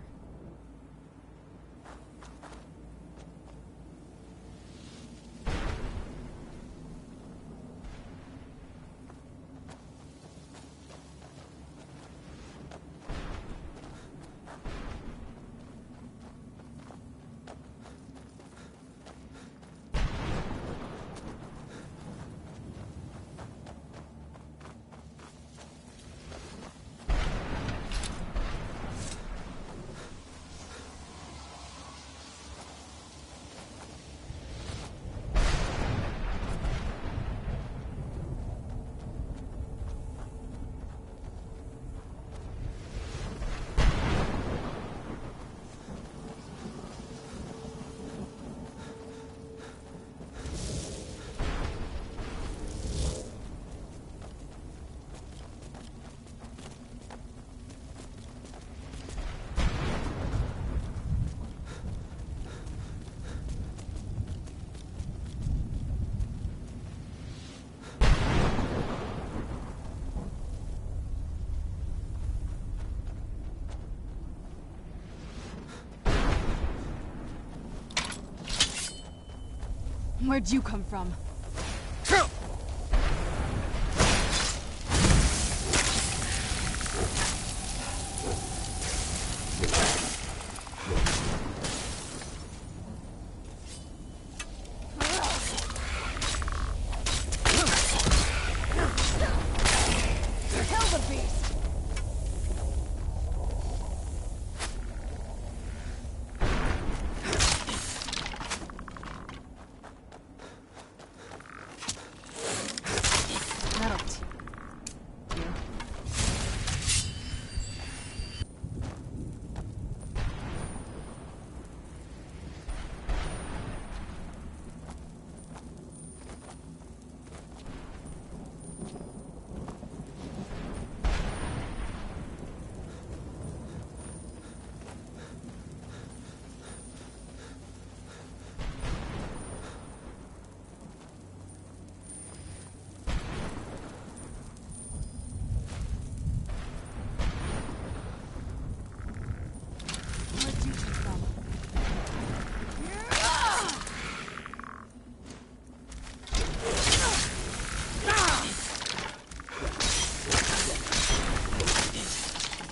Where'd you come from?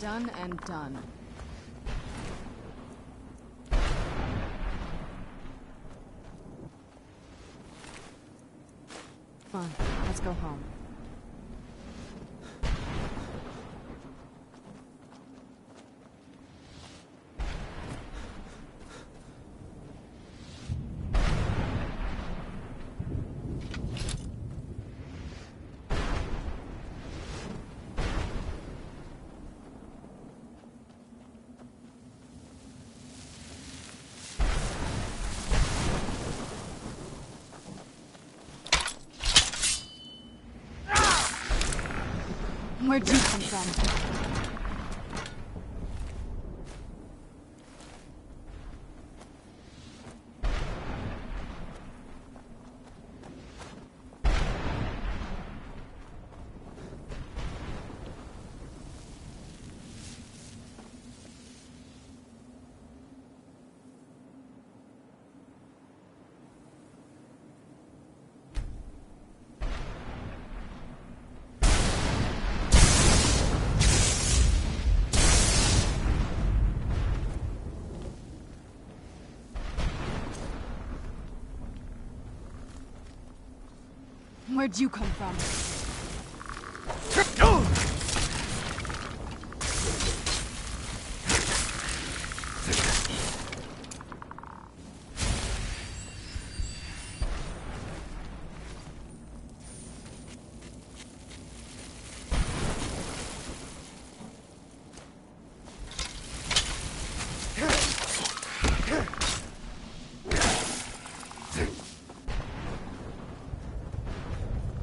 Done and done. Fine, let's go home. Where'd you come from? Where'd you come from?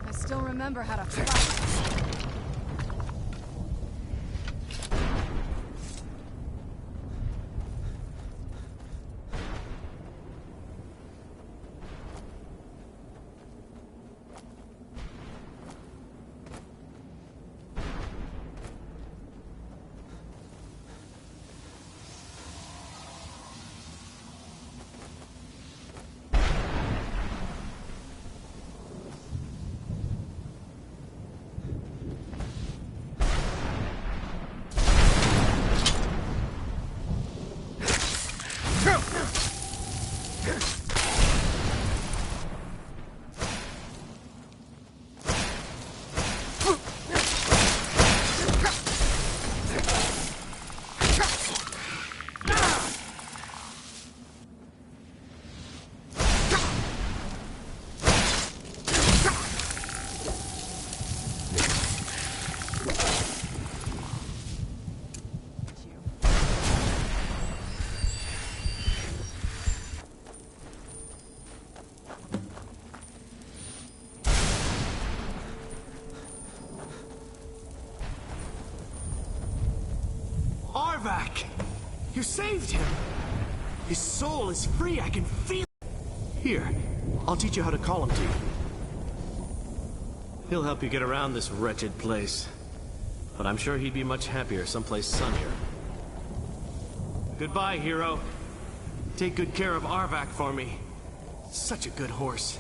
I still remember how to fight. Arvak! You saved him! His soul is free, I can feel it! Here, I'll teach you how to call him to you. He'll help you get around this wretched place. But I'm sure he'd be much happier someplace sunnier. Goodbye, hero. Take good care of Arvak for me. Such a good horse.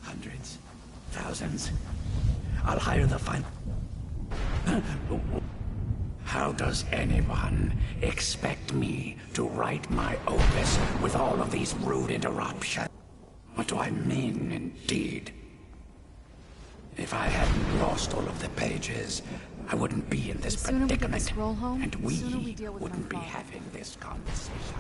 Hundreds, thousands. I'll hire the fine. How does anyone expect me to write my opus with all of these rude interruptions? What do I mean, indeed? If I hadn't lost all of the pages, I wouldn't be in this predicament, and we wouldn't be having this conversation.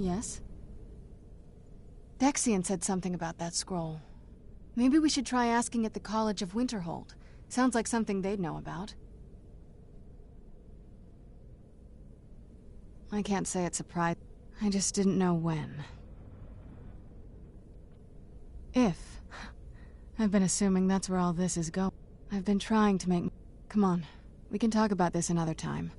Yes? Dexian said something about that scroll. Maybe we should try asking at the College of Winterhold. Sounds like something they'd know about. I can't say it surprised. I just didn't know when. If. I've been assuming that's where all this is going. I've been trying to make... Come on. We can talk about this another time.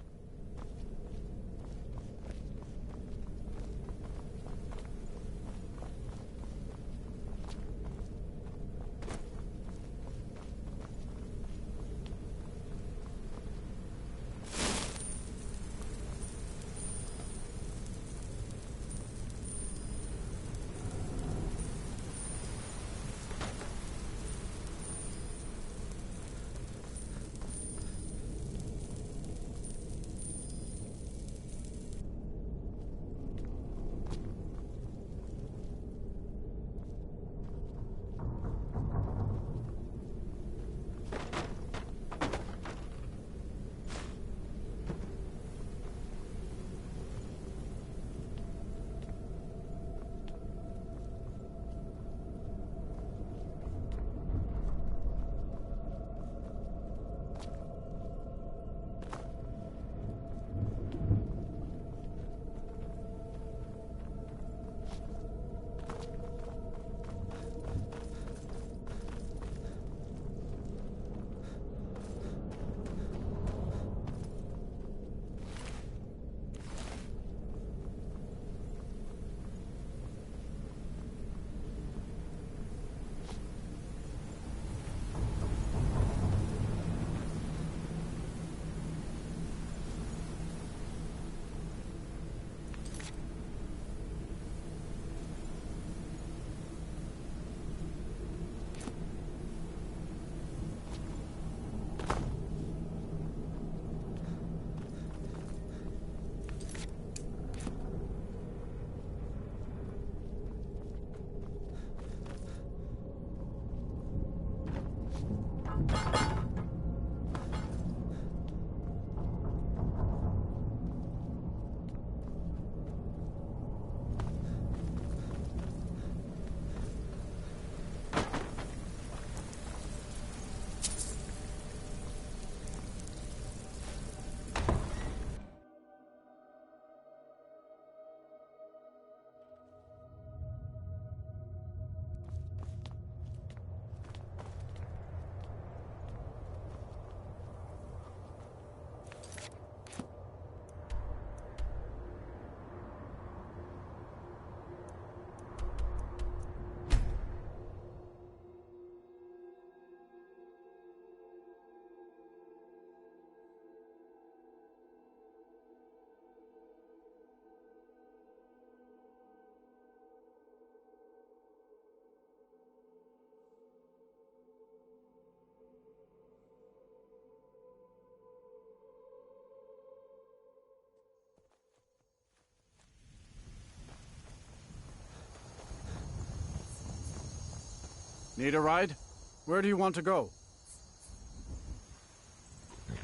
Need a ride? Where do you want to go?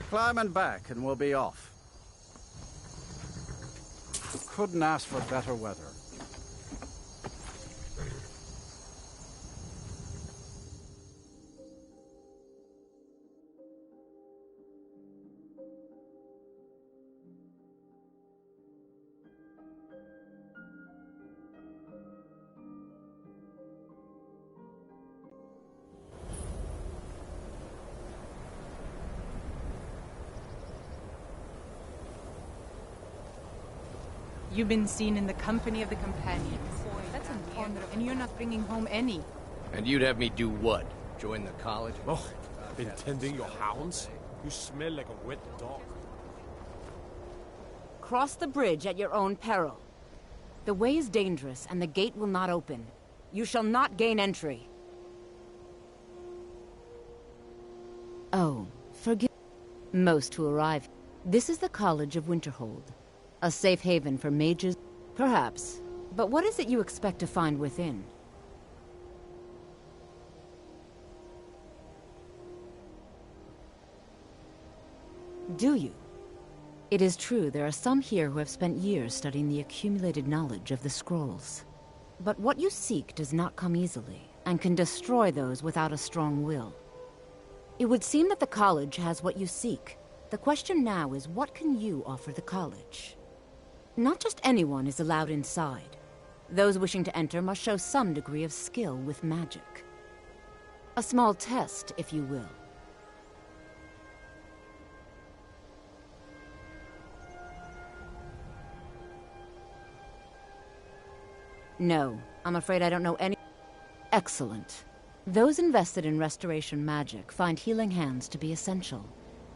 Climbing back and we'll be off. Couldn't ask for better weather. You've been seen in the company of the companions. That's an honor, and you're not bringing home any. And you'd have me do what? Join the college? Oh, been tending your hounds? You smell like a wet dog. Cross the bridge at your own peril. The way is dangerous, and the gate will not open. You shall not gain entry. Oh, forgive most who arrive. This is the College of Winterhold. A safe haven for mages? Perhaps. But what is it you expect to find within? Do you? It is true there are some here who have spent years studying the accumulated knowledge of the scrolls. But what you seek does not come easily, and can destroy those without a strong will. It would seem that the college has what you seek. The question now is, what can you offer the college? Not just anyone is allowed inside. Those wishing to enter must show some degree of skill with magic. A small test, if you will. No, I'm afraid I don't know any... Excellent. Those invested in restoration magic find healing hands to be essential.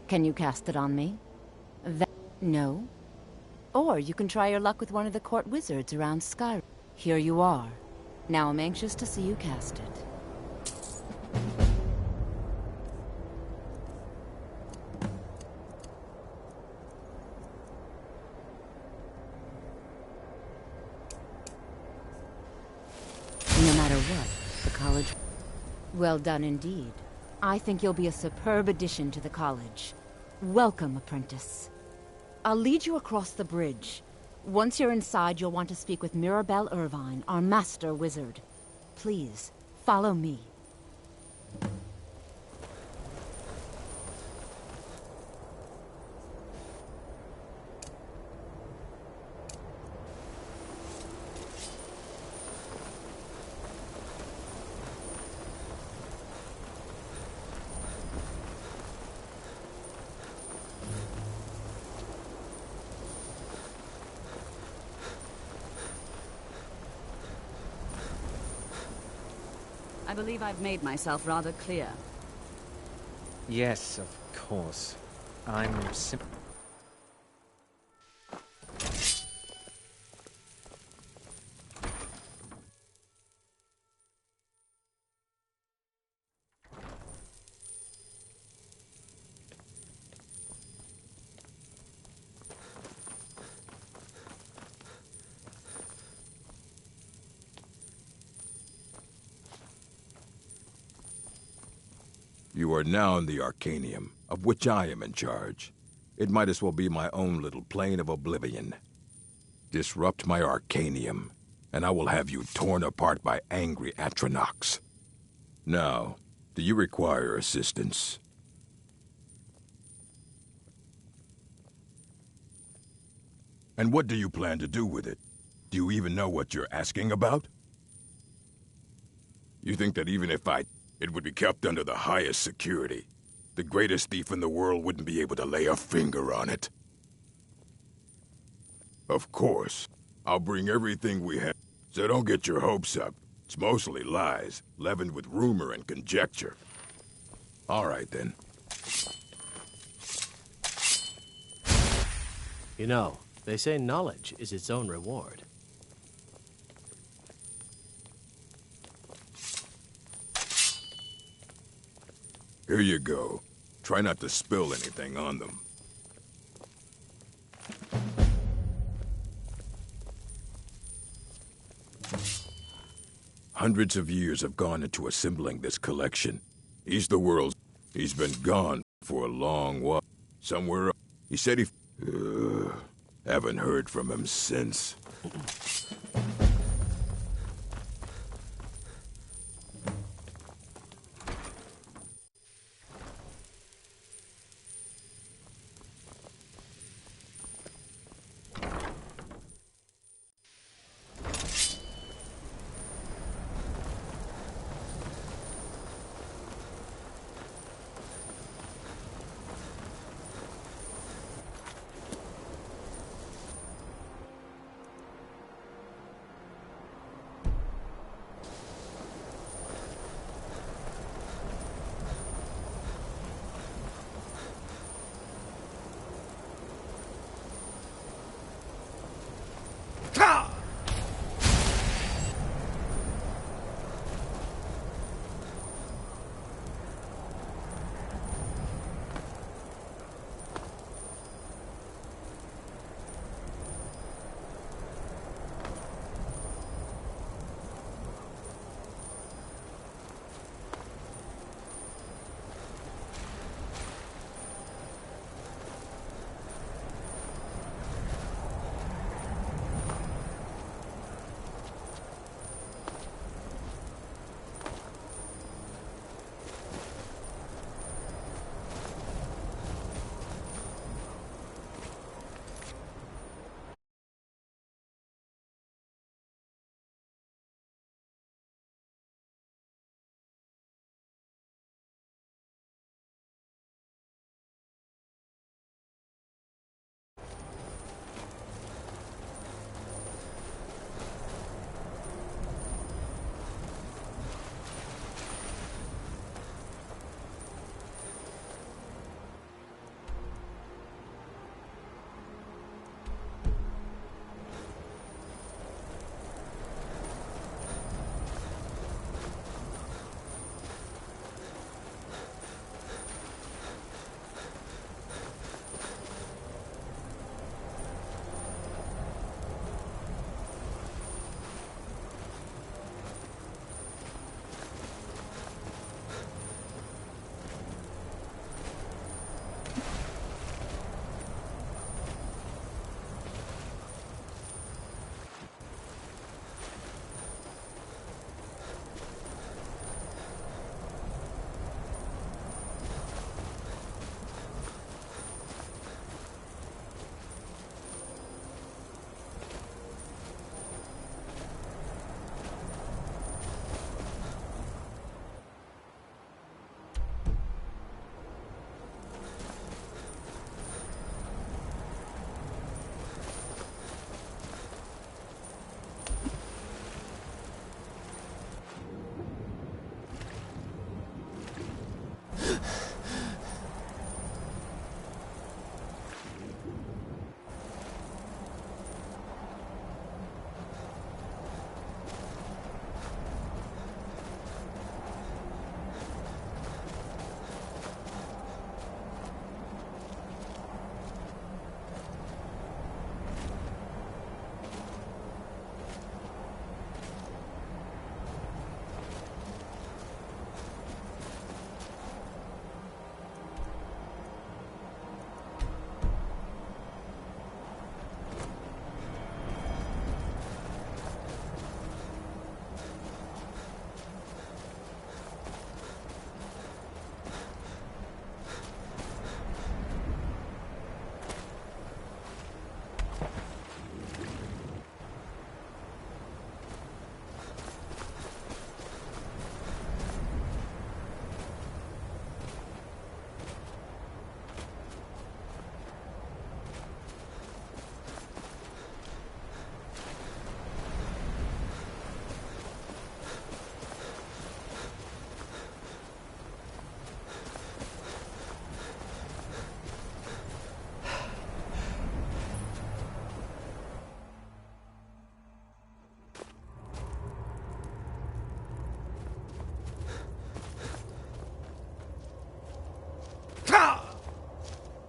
Can you cast it on me? No? Or you can try your luck with one of the court wizards around Skyrim. Here you are. Now I'm anxious to see you cast it. No matter what, the college... Well done indeed. I think you'll be a superb addition to the college. Welcome, apprentice. I'll lead you across the bridge. Once you're inside, you'll want to speak with Mirabelle Irvine, our master wizard. Please, follow me. I believe I've made myself rather clear. Yes, of course. I'm simple. You are now in the Arcanium, of which I am in charge. It might as well be my own little plane of oblivion. Disrupt my Arcanium, and I will have you torn apart by angry Atronachs. Now, do you require assistance? And what do you plan to do with it? Do you even know what you're asking about? You think that even if it would be kept under the highest security. The greatest thief in the world wouldn't be able to lay a finger on it. Of course, I'll bring everything we have, so don't get your hopes up. It's mostly lies, leavened with rumor and conjecture. All right, then. You know, they say knowledge is its own reward. Here you go. Try not to spill anything on them. Hundreds of years have gone into assembling this collection. He's the world's... He's been gone for a long while. Somewhere else. He said he... haven't heard from him since.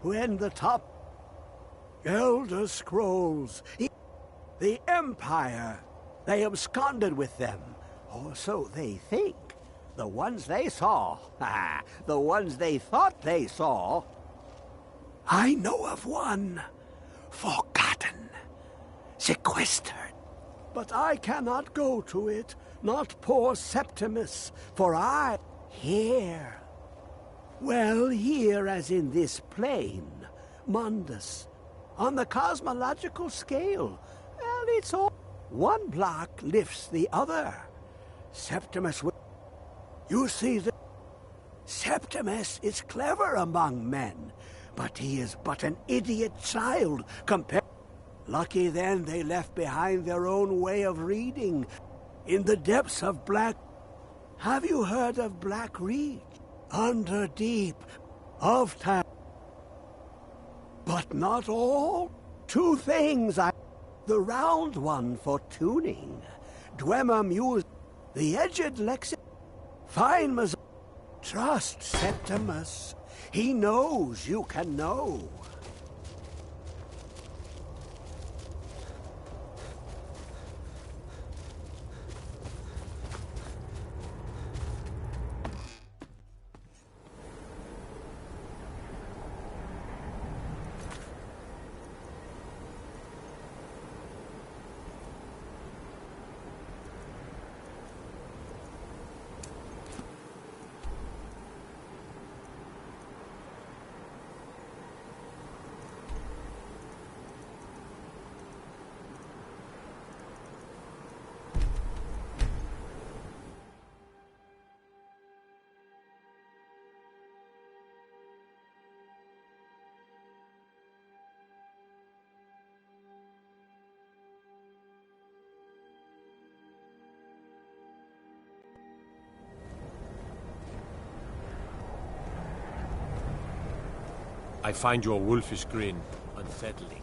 when the top Elder Scrolls, the Empire, they absconded with them, or so they think. The ones they saw, the ones they thought they saw. I know of one, forgotten, sequestered. But I cannot go to it, not poor Septimus, for I here. Well, here as in this plane, Mundus, on the cosmological scale, well, it's all. One block lifts the other. Septimus will. You see, Septimus is clever among men, but he is but an idiot child compared. Lucky then they left behind their own way of reading in the depths of Black. Have you heard of Black Reach? Under deep of time. But not all. Two things the round one for tuning. Dwemer Muse, the edged lexicon. Fine Maz. Trust Septimus. He knows you can know. I find your wolfish grin unsettling.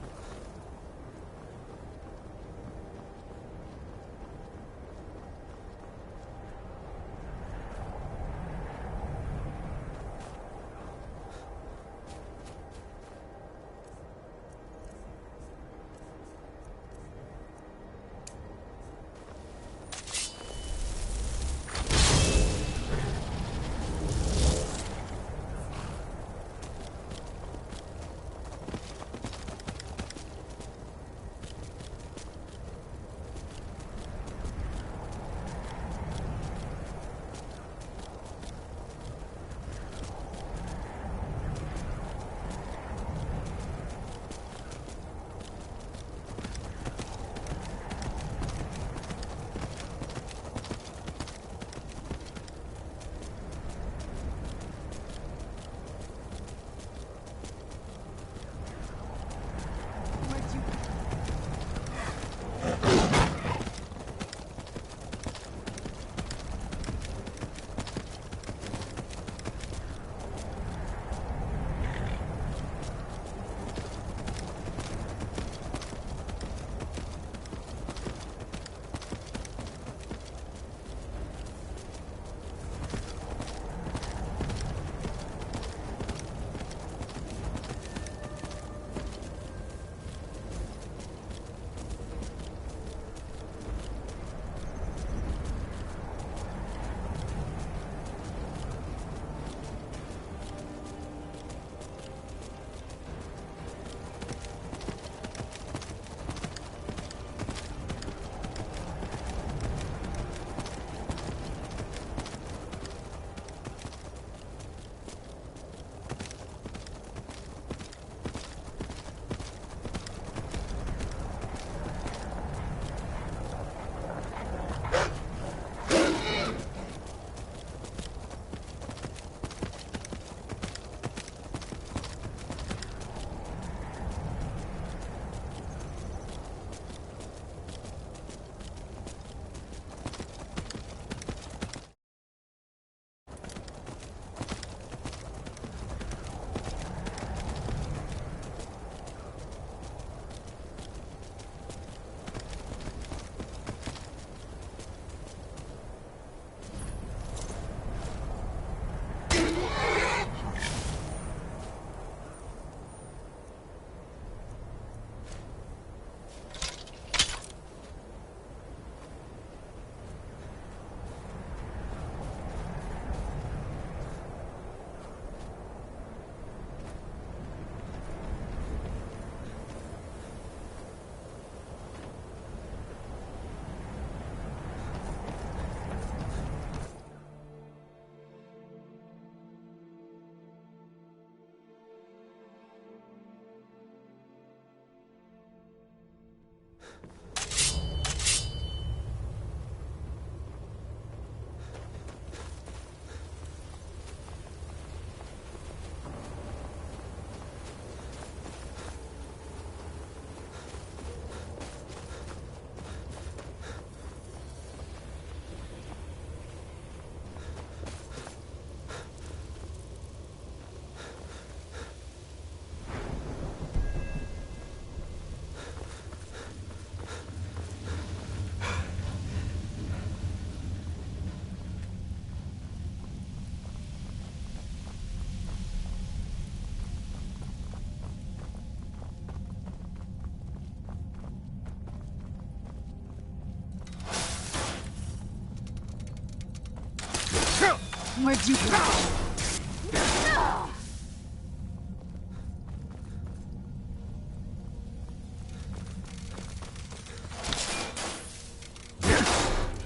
Where'd you come from?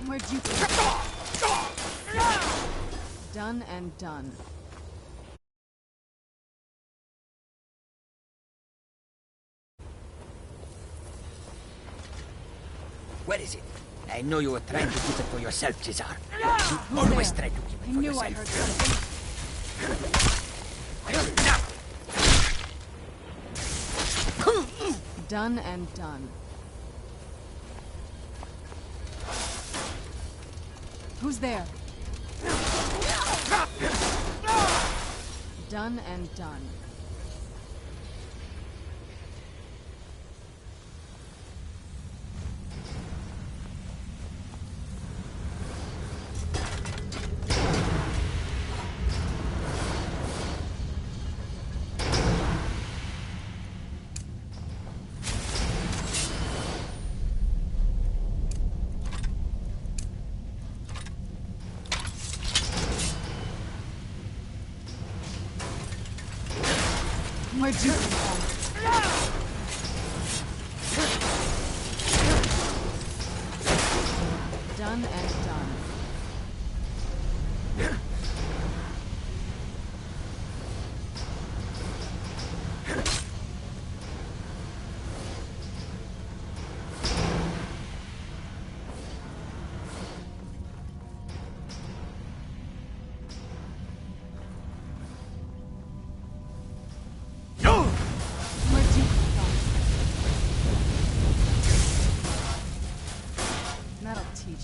Where'd you come from? Done and done. Where is it? I know you were trying to keep it for yourself, Cesar. You always try to keep it for yourself. I heard something. Done and done. Who's there? Done and done. Where'd you come from? Done and done.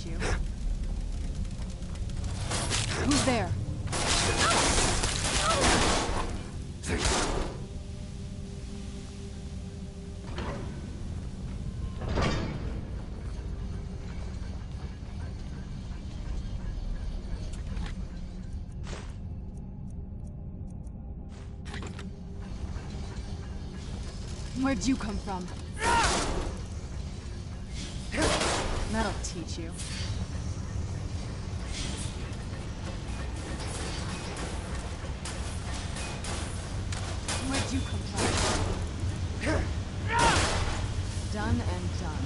You. Who's there? Where'd you come from? That'll teach you. Where'd you come from? Done and done.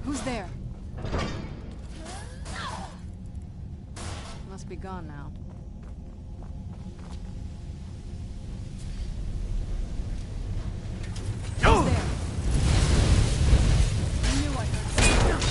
Who's there? Must be gone now. Who's there? I knew I heard something.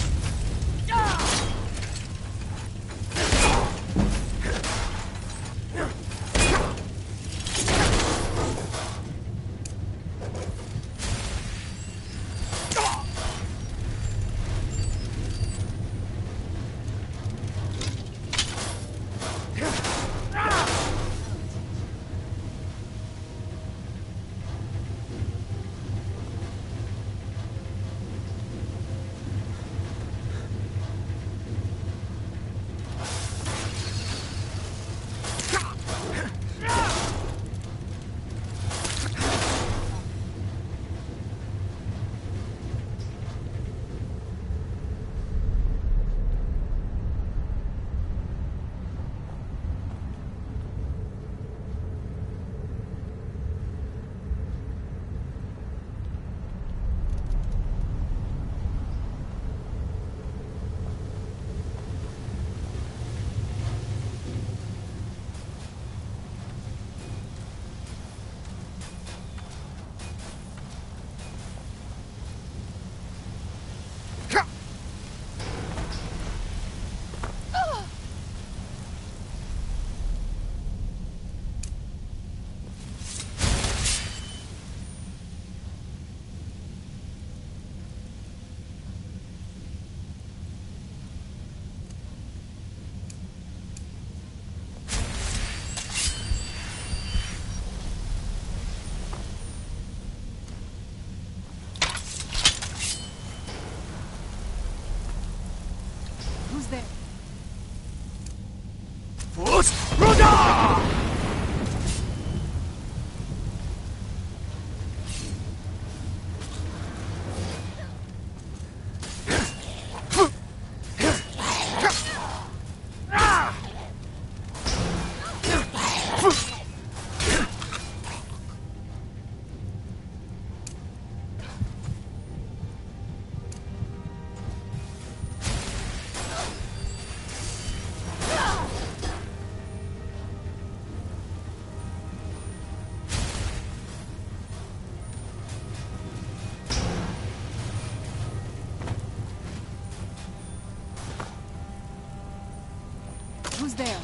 Who's there?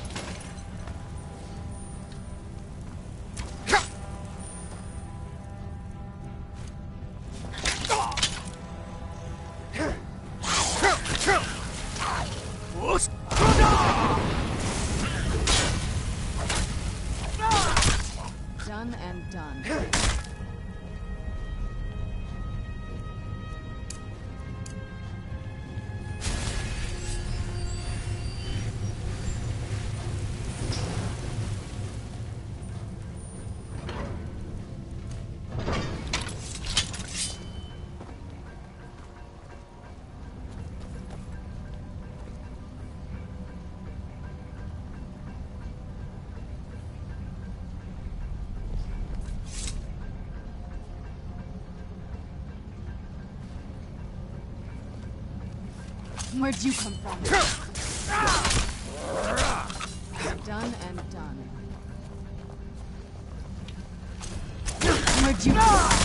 Done and done. Where'd you come from? Done and done. Where'd you come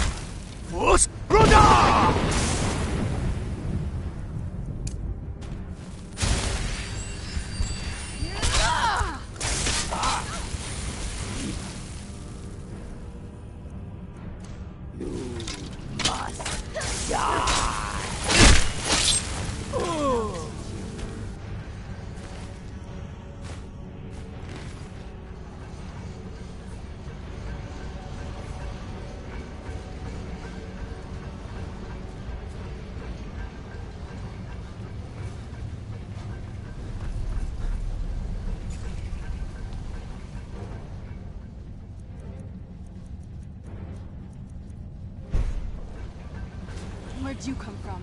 Where'd you come from?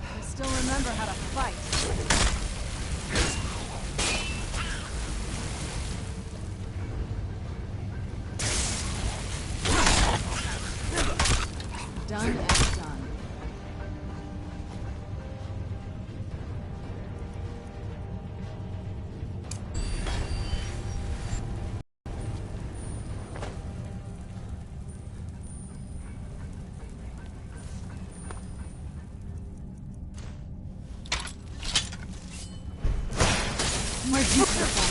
I still remember how to fight. Done and done. Where'd you come from?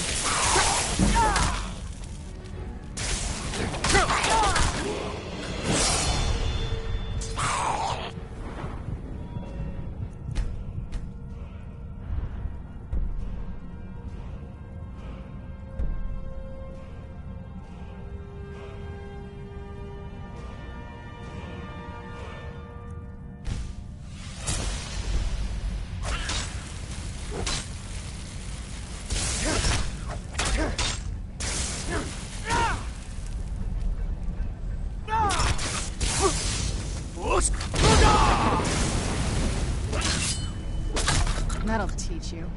That'll teach you.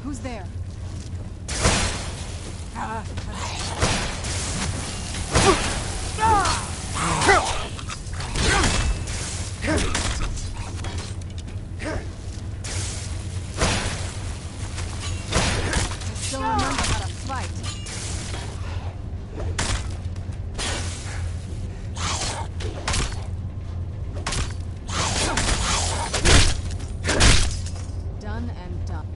Who's there? Still remember how to fight. Done and done.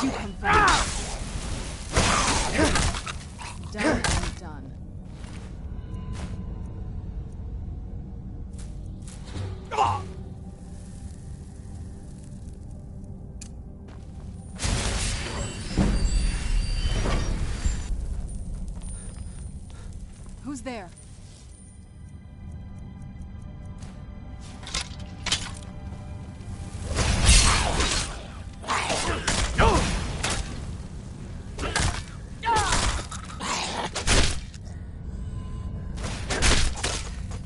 You come back. Done and done. Who's there?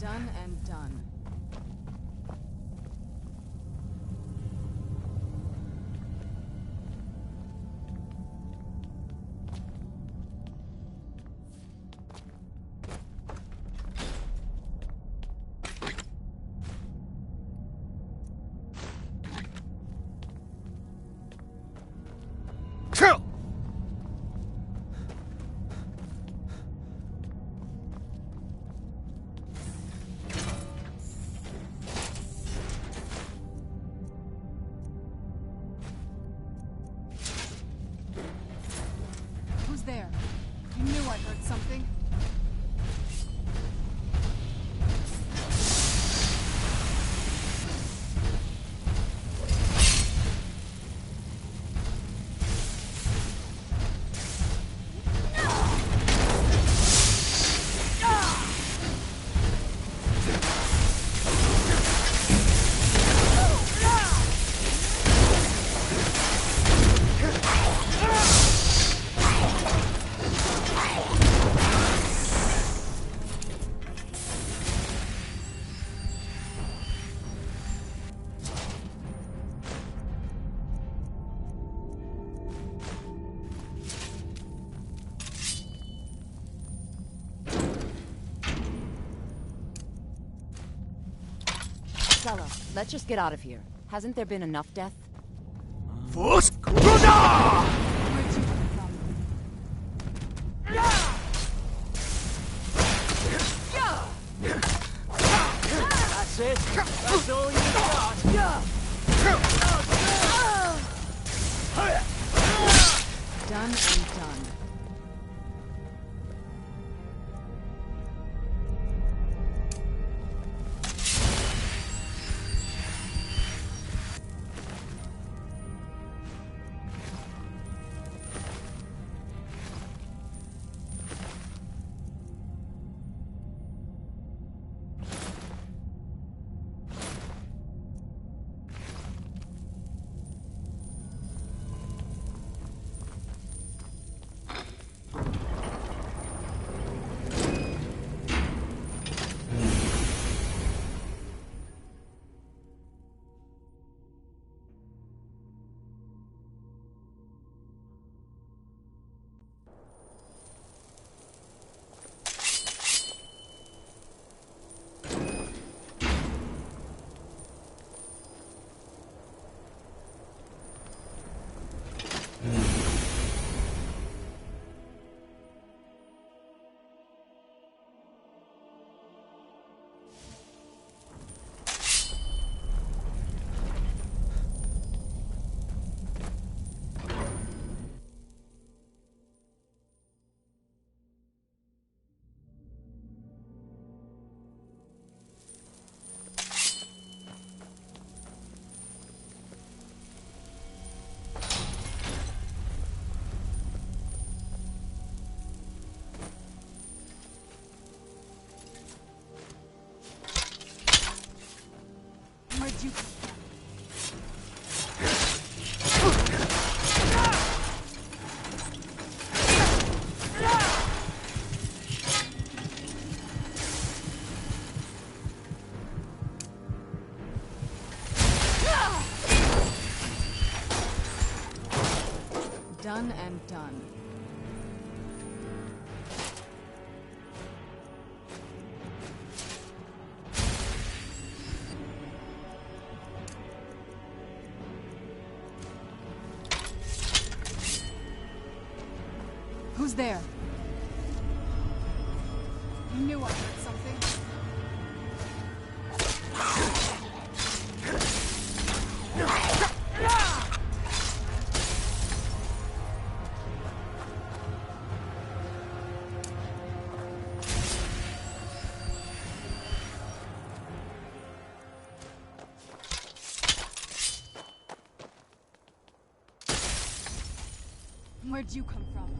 Done and done. Who's there? You knew I heard something. Stella, let's just get out of here. Hasn't there been enough death? That's it. That's all you got. Done and done. Done and done. Who's there? I knew I heard something. Where'd you come from?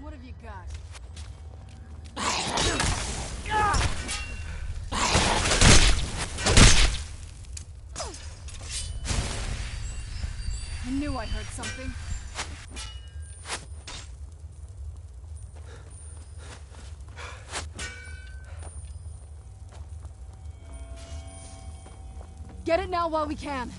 What have you got? I knew I heard something. Get it now while we can.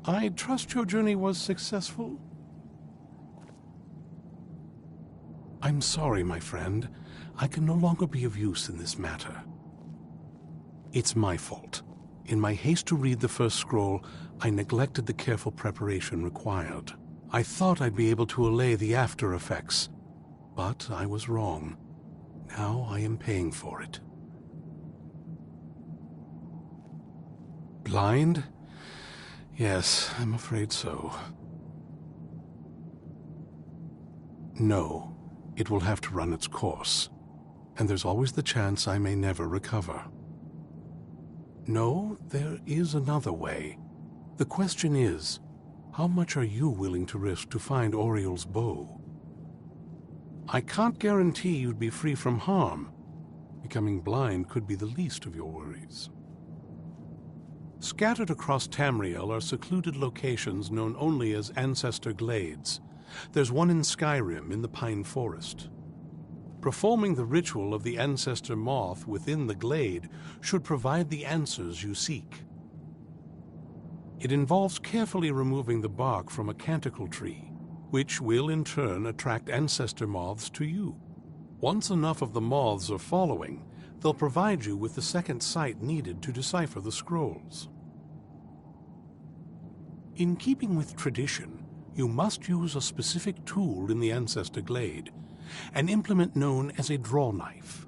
I trust your journey was successful? I'm sorry, my friend. I can no longer be of use in this matter. It's my fault. In my haste to read the first scroll, I neglected the careful preparation required. I thought I'd be able to allay the after effects, but I was wrong. Now I am paying for it. Blind? Yes, I'm afraid so. No, it will have to run its course, and there's always the chance I may never recover. No, there is another way. The question is, how much are you willing to risk to find Oriel's bow? I can't guarantee you'd be free from harm. Becoming blind could be the least of your worries. Scattered across Tamriel are secluded locations known only as Ancestor Glades. There's one in Skyrim in the Pine Forest. Performing the ritual of the Ancestor Moth within the glade should provide the answers you seek. It involves carefully removing the bark from a canticle tree, which will in turn attract ancestor moths to you. Once enough of the moths are following, they'll provide you with the second sight needed to decipher the scrolls. In keeping with tradition, you must use a specific tool in the Ancestor Glade, an implement known as a draw knife.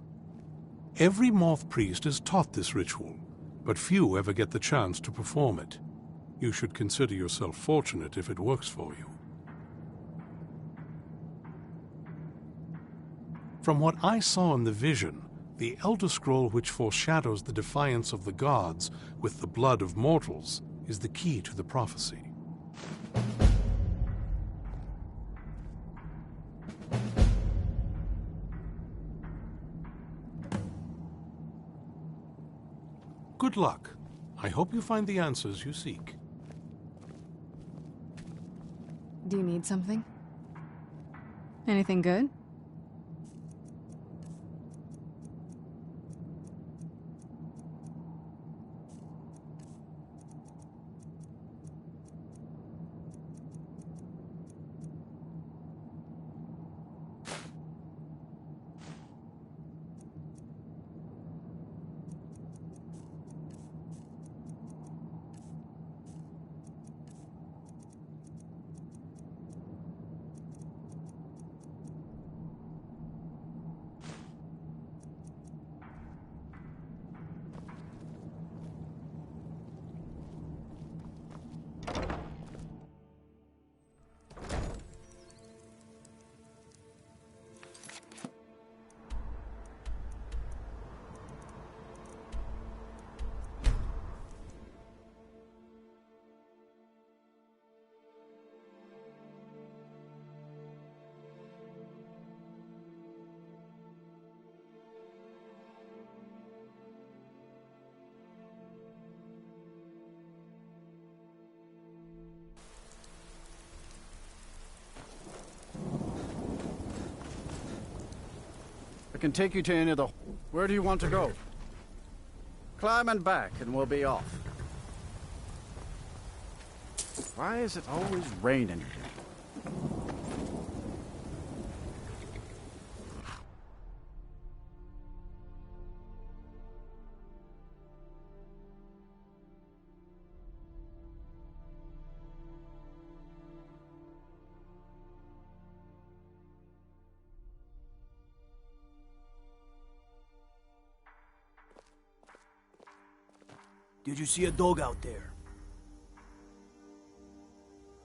Every moth priest is taught this ritual, but few ever get the chance to perform it. You should consider yourself fortunate if it works for you. From what I saw in the vision, the Elder Scroll which foreshadows the defiance of the gods with the blood of mortals is the key to the prophecy. Good luck. I hope you find the answers you seek. Do you need something? Anything good? I can take you to any of the... Where do you want to go? Climb and back, and we'll be off. Why is it always raining here? Did you see a dog out there?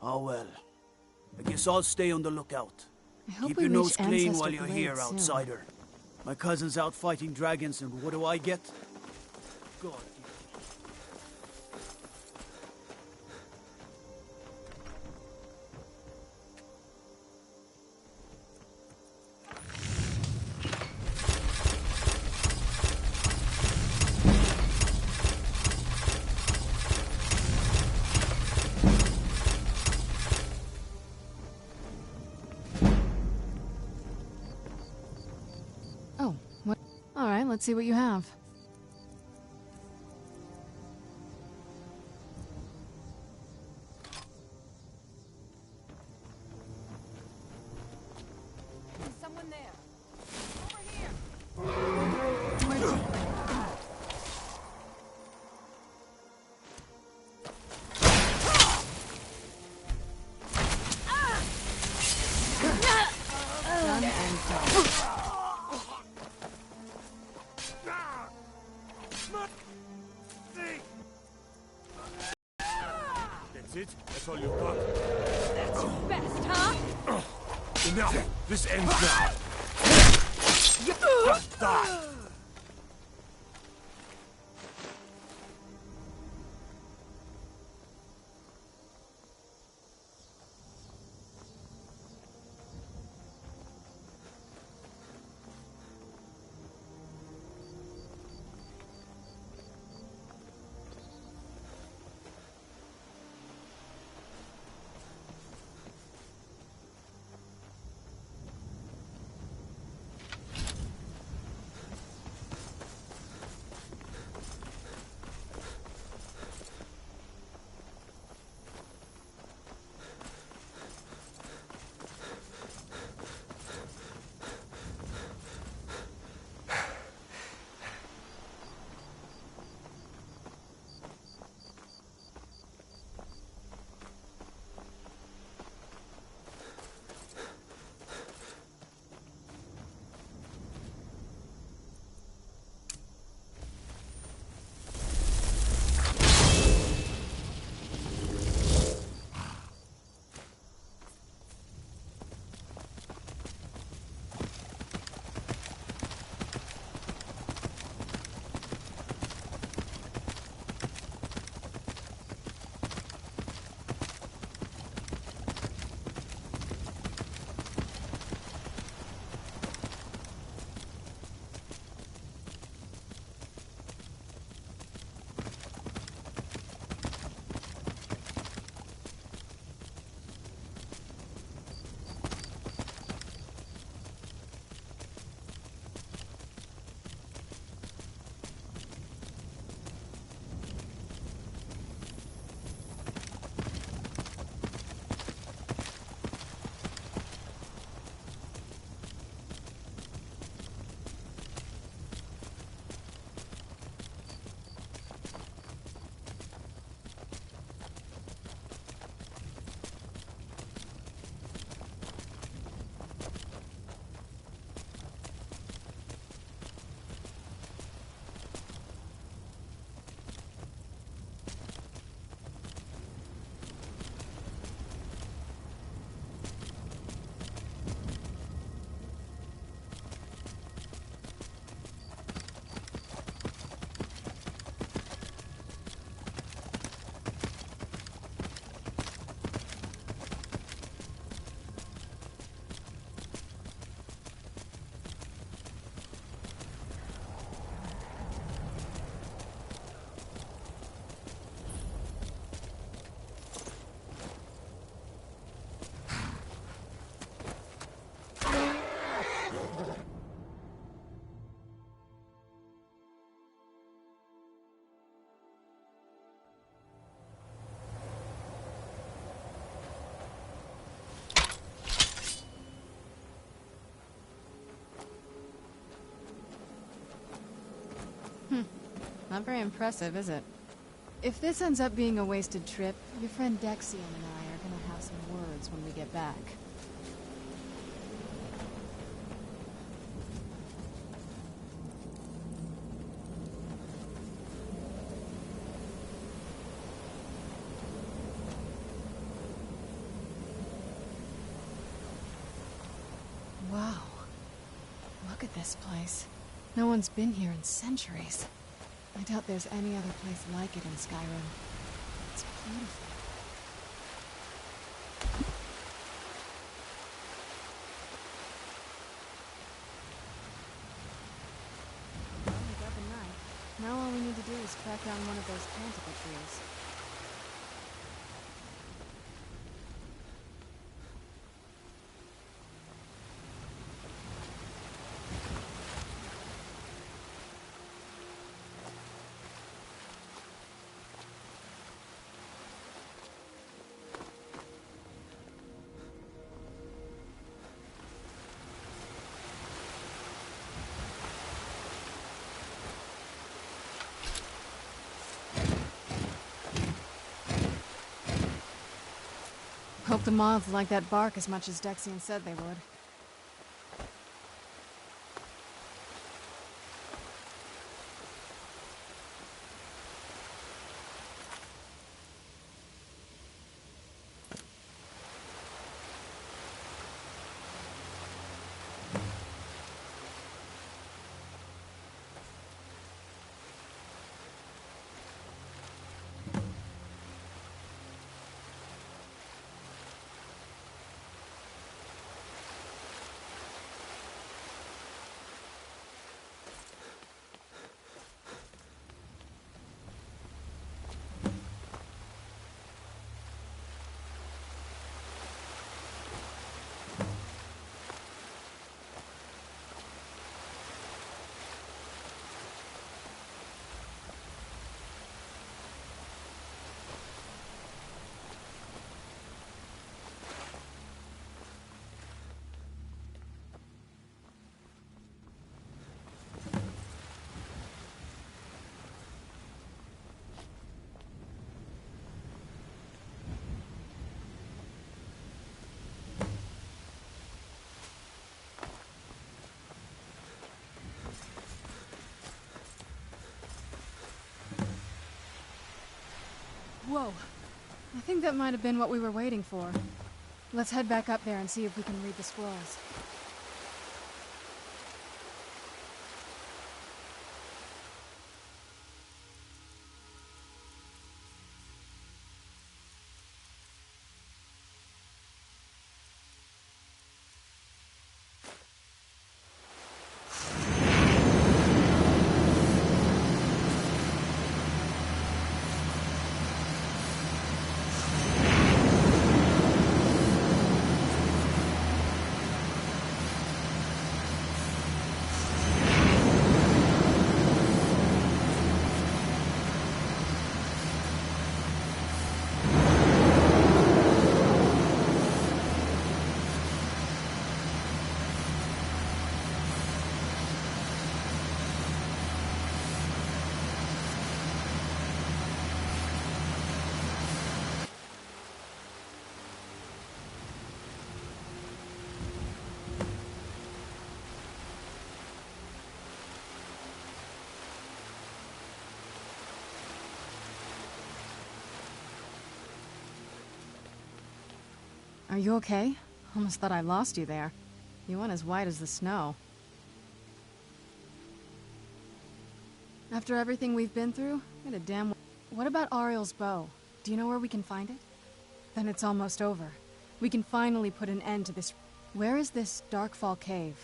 Oh well. I guess I'll stay on the lookout. Keep your nose clean while you're here, outsider. My cousin's out fighting dragons, and what do I get? God. Let's see what you have. That's all you've got. That's your best, huh? Enough! This ends now! Just die! Not very impressive, is it? If this ends up being a wasted trip, your friend Dexion and I are gonna have some words when we get back. Wow. Look at this place. No one's been here in centuries. I doubt there's any other place like it in Skyrim. It's beautiful. Wake up at night. Now all we need to do is track down one of those canticle trees. Hope the moths like that bark as much as Dexion said they would. Whoa. I think that might have been what we were waiting for. Let's head back up there and see if we can read the scrolls. Are you okay? Almost thought I lost you there. You went as white as the snow. After everything we've been through, what a damn... What about Ariel's bow? Do you know where we can find it? Then it's almost over. We can finally put an end to this... Where is this Darkfall cave?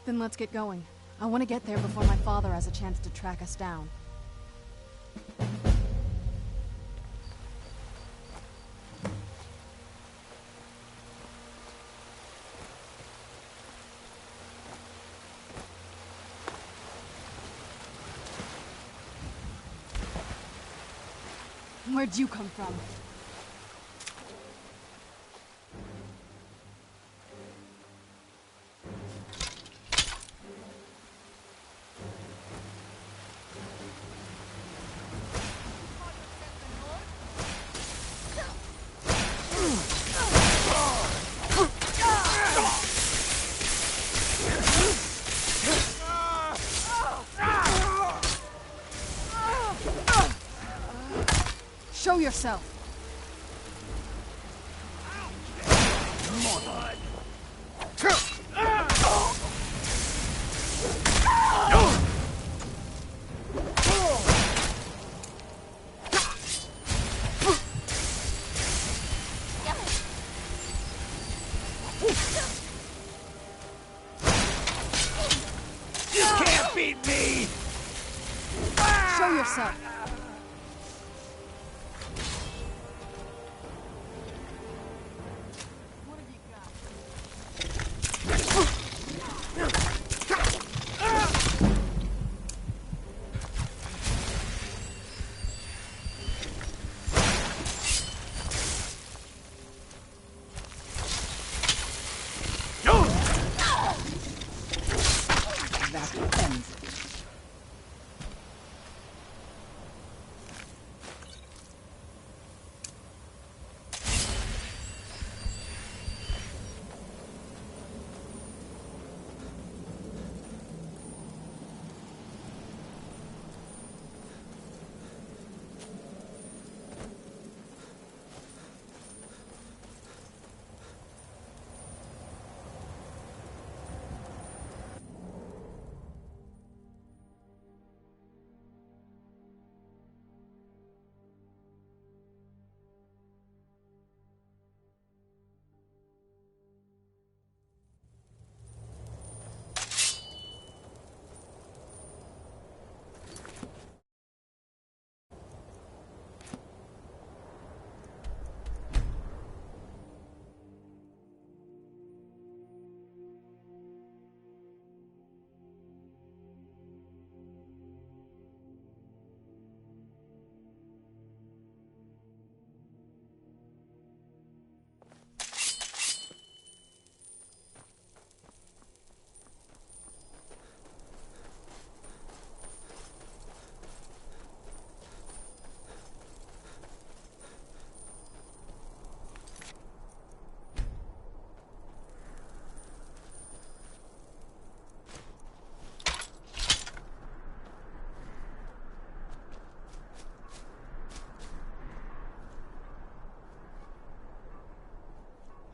Then let's get going. I want to get there before my father has a chance to track us down. Where'd you come from? Show yourself! You can't beat me! Show yourself!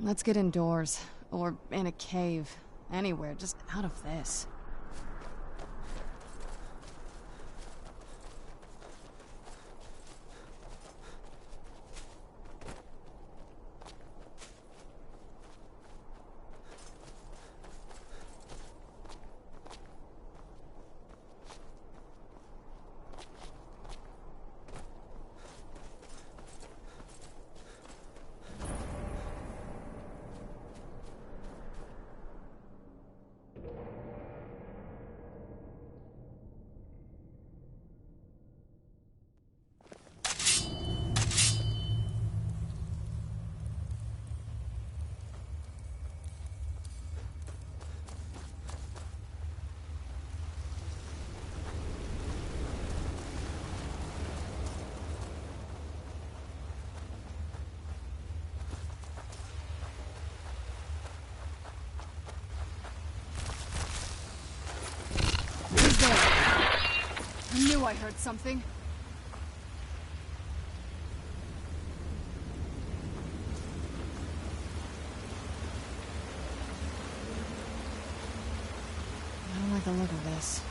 Let's get indoors. Or in a cave. Anywhere, just out of this. I knew I heard something. I don't like the look of this.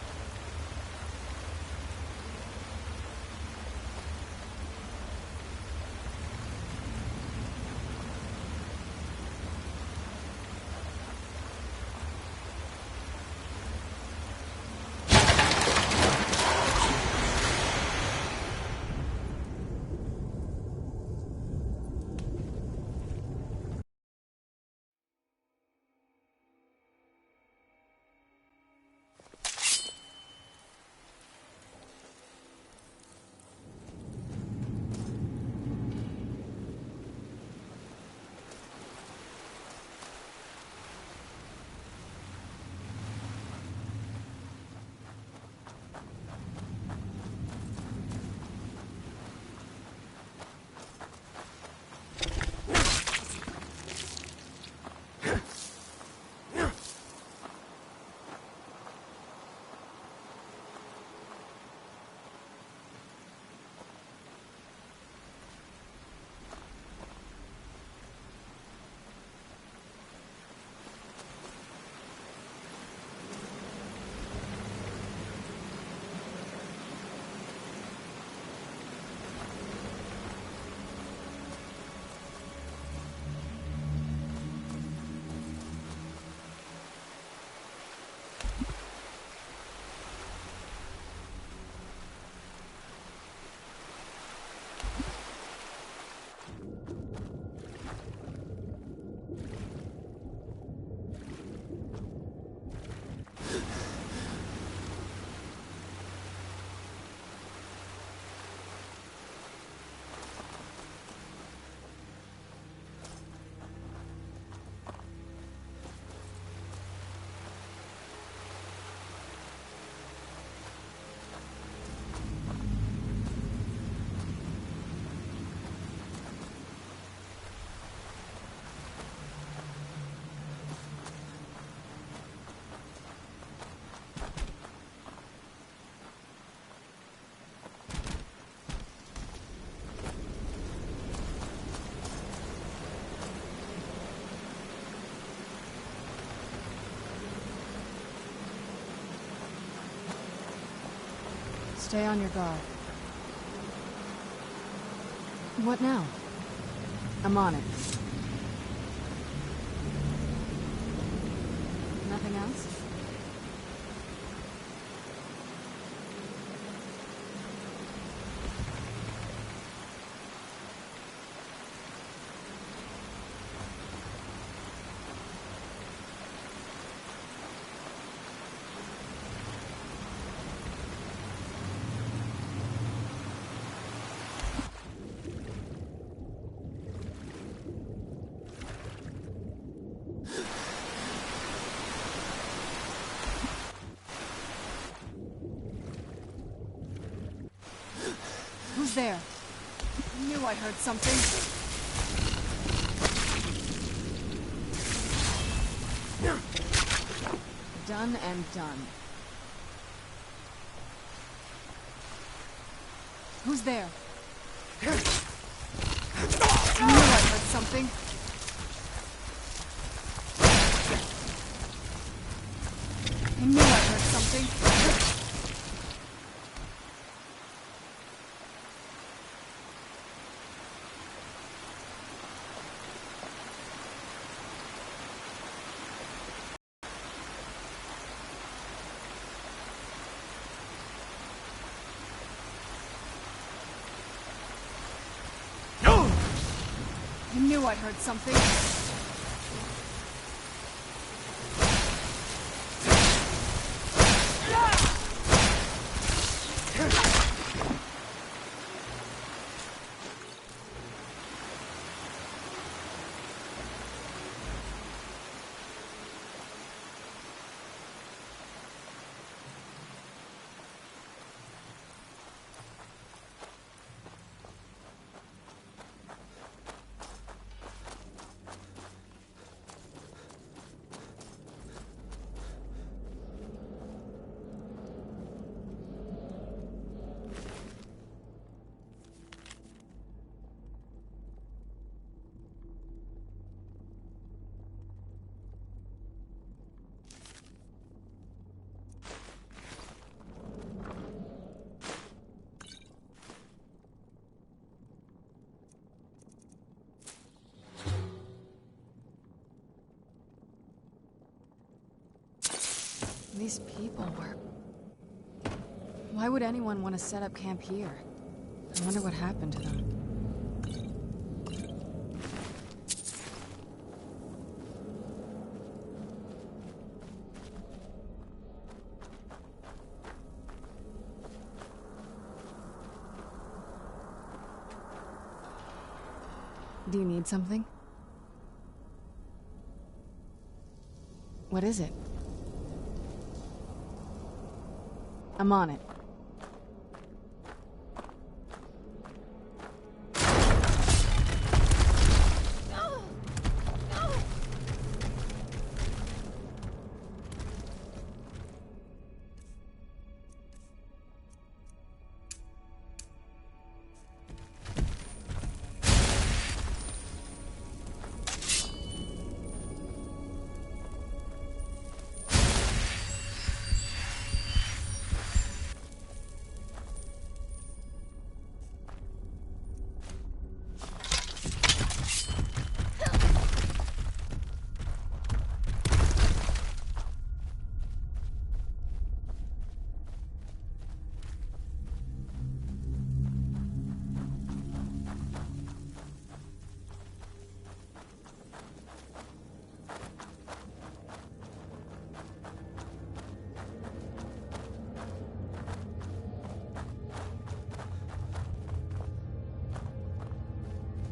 Stay on your guard. What now? I'm on it. Nothing else? Who's there? I knew I heard something. Done and done. Who's there? I knew I heard something. I knew I heard something. I knew I heard something. These people were... Why would anyone want to set up camp here? I wonder what happened to them. Do you need something? What is it? I'm on it.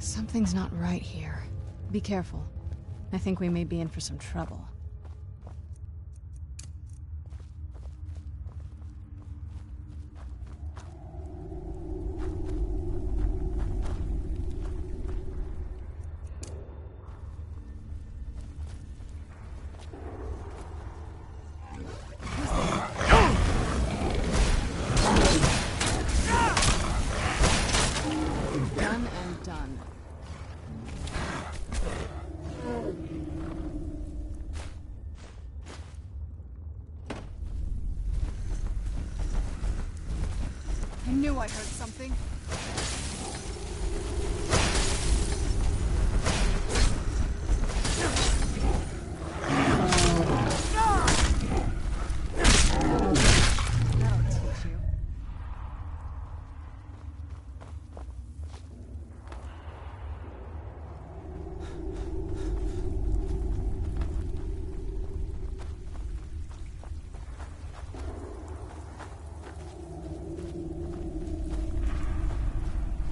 Something's not right here. Be careful. I think we may be in for some trouble. Done and done. I knew I heard something. That'll teach you.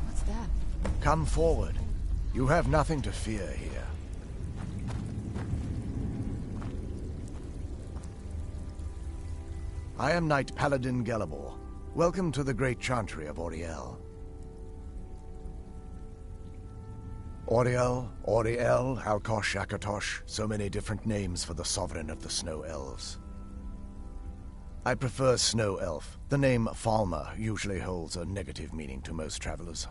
What's that? Come forward. You have nothing to fear here. I am Knight Paladin Gelibor. Welcome to the Great Chantry of Auriel. Auriel, Auriel, Alkosh, Akatosh, so many different names for the sovereign of the Snow Elves. I prefer Snow Elf. The name Falmer usually holds a negative meaning to most travelers.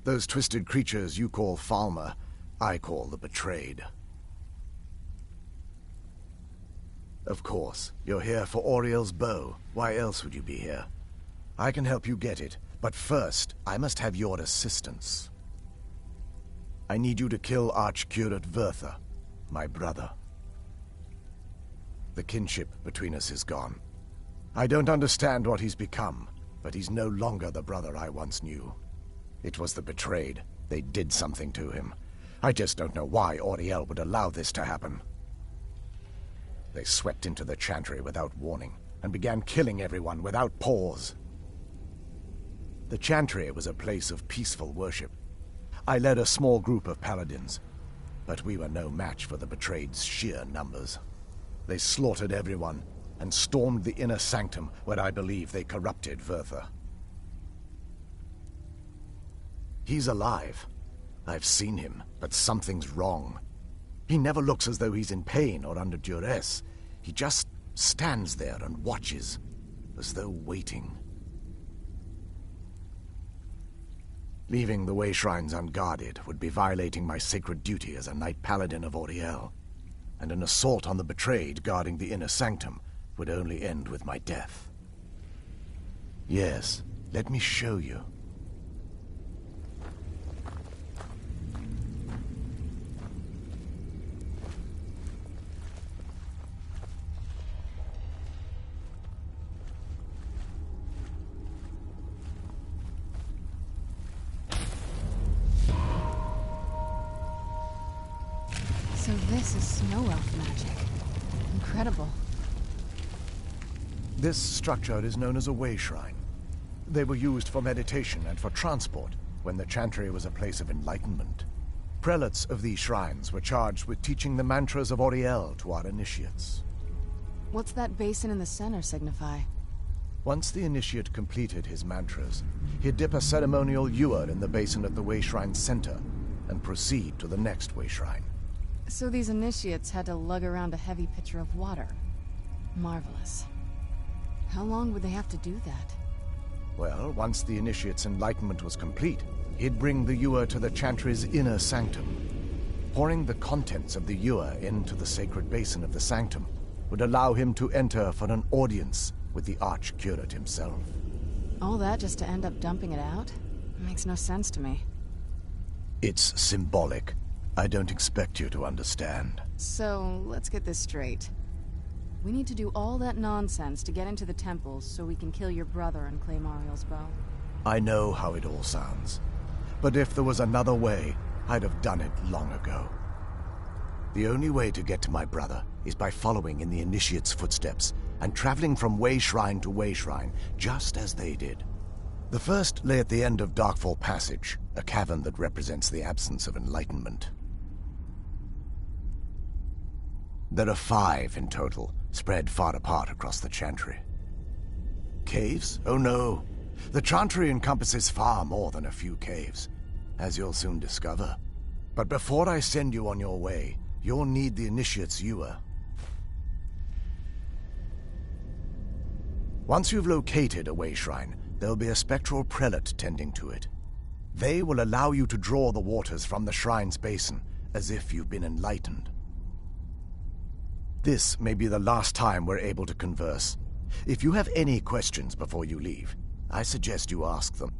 Those twisted creatures you call Falmer, I call the Betrayed. Of course. You're here for Auriel's bow. Why else would you be here? I can help you get it, but first, I must have your assistance. I need you to kill Archcurate Vertha, my brother. The kinship between us is gone. I don't understand what he's become, but he's no longer the brother I once knew. It was the betrayed. They did something to him. I just don't know why Auriel would allow this to happen. They swept into the Chantry without warning, and began killing everyone without pause. The Chantry was a place of peaceful worship. I led a small group of paladins, but we were no match for the betrayed's sheer numbers. They slaughtered everyone, and stormed the inner sanctum where I believe they corrupted Vertha. He's alive. I've seen him, but something's wrong. He never looks as though he's in pain or under duress. He just stands there and watches, as though waiting. Leaving the way shrines unguarded would be violating my sacred duty as a knight paladin of Auriel, and an assault on the betrayed guarding the inner sanctum would only end with my death. Yes, let me show you. So this is snow elf magic. Incredible. This structure is known as a way shrine. They were used for meditation and for transport when the Chantry was a place of enlightenment. Prelates of these shrines were charged with teaching the mantras of Auriel to our initiates. What's that basin in the center signify? Once the initiate completed his mantras, he'd dip a ceremonial ewer in the basin at the way shrine's center and proceed to the next way shrine. So these initiates had to lug around a heavy pitcher of water. Marvelous. How long would they have to do that? Well, once the initiate's enlightenment was complete, he'd bring the ewer to the Chantry's inner sanctum. Pouring the contents of the ewer into the sacred basin of the sanctum would allow him to enter for an audience with the Archcurate himself. All that just to end up dumping it out? Makes no sense to me. It's symbolic. I don't expect you to understand. So, let's get this straight. We need to do all that nonsense to get into the temples so we can kill your brother and claim Ariel's bow. I know how it all sounds. But if there was another way, I'd have done it long ago. The only way to get to my brother is by following in the initiate's footsteps and traveling from way shrine to way shrine, just as they did. The first lay at the end of Darkfall Passage, a cavern that represents the absence of enlightenment. There are 5 in total, spread far apart across the Chantry. Caves? Oh no. The Chantry encompasses far more than a few caves, as you'll soon discover. But before I send you on your way, you'll need the initiate's ewer. Once you've located a way shrine, there'll be a spectral prelate tending to it. They will allow you to draw the waters from the shrine's basin, as if you've been enlightened. This may be the last time we're able to converse. If you have any questions before you leave, I suggest you ask them.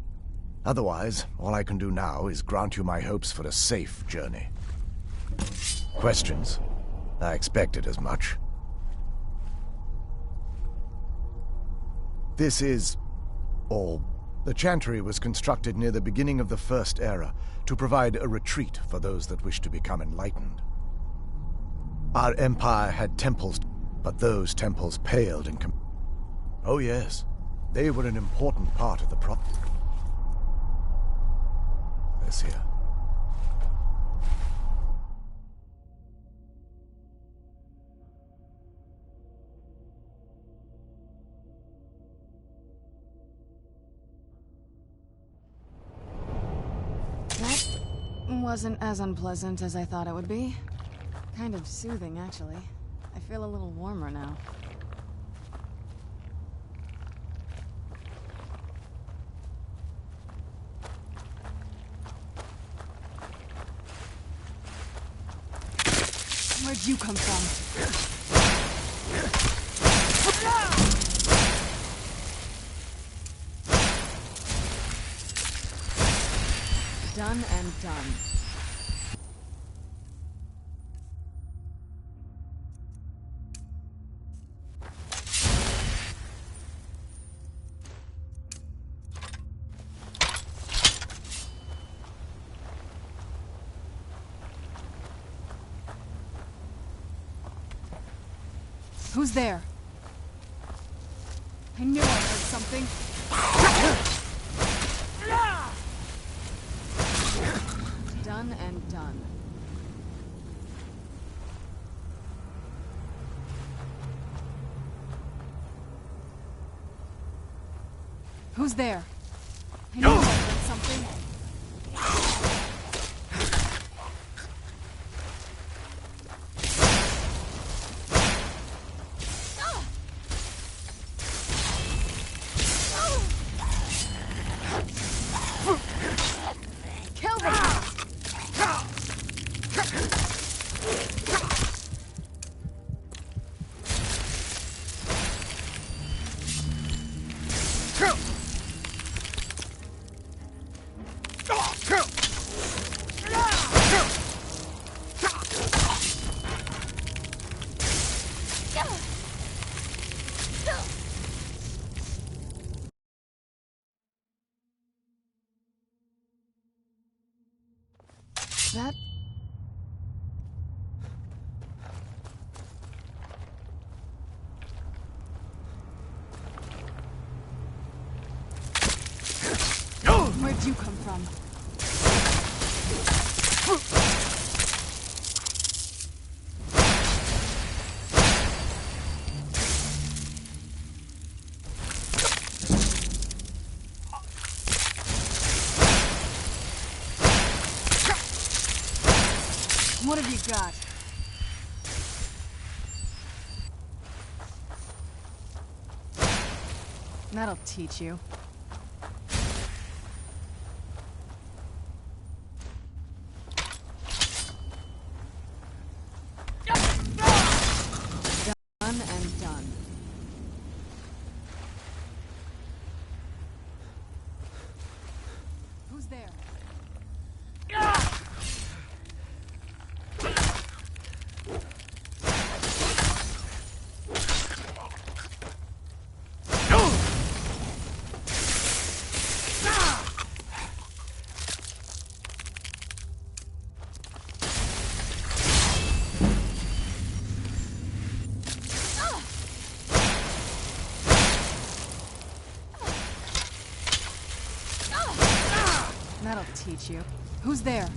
Otherwise, all I can do now is grant you my hopes for a safe journey. Questions? I expected as much. This is... all. The Chantry was constructed near the beginning of the First Era to provide a retreat for those that wish to become enlightened. Our empire had temples, but those temples paled in Oh yes, they were an important part of the This here. That wasn't as unpleasant as I thought it would be. Kind of soothing, actually. I feel a little warmer now. Where'd you come from? Done and done. Who's there? I knew I heard something. Done and done. Who's there? I knew I heard something. That... Where'd you come from? What have you got? That'll teach you. Done and done. Who's there? That'll teach you. Who's there?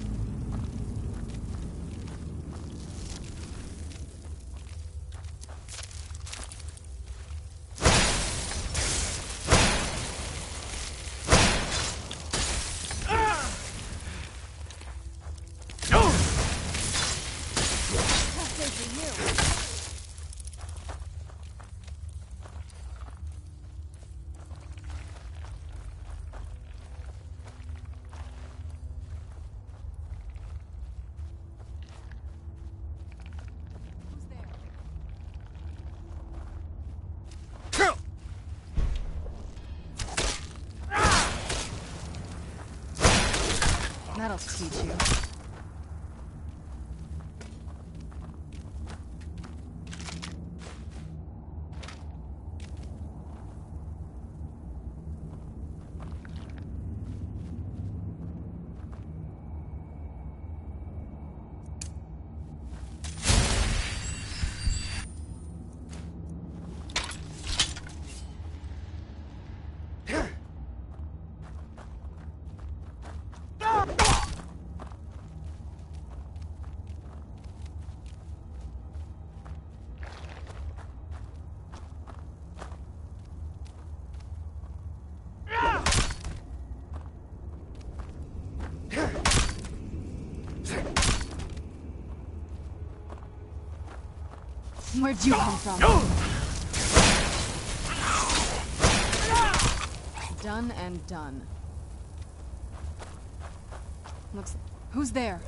That'll teach you. Where'd you come from? Done and done. Looks... Who's there?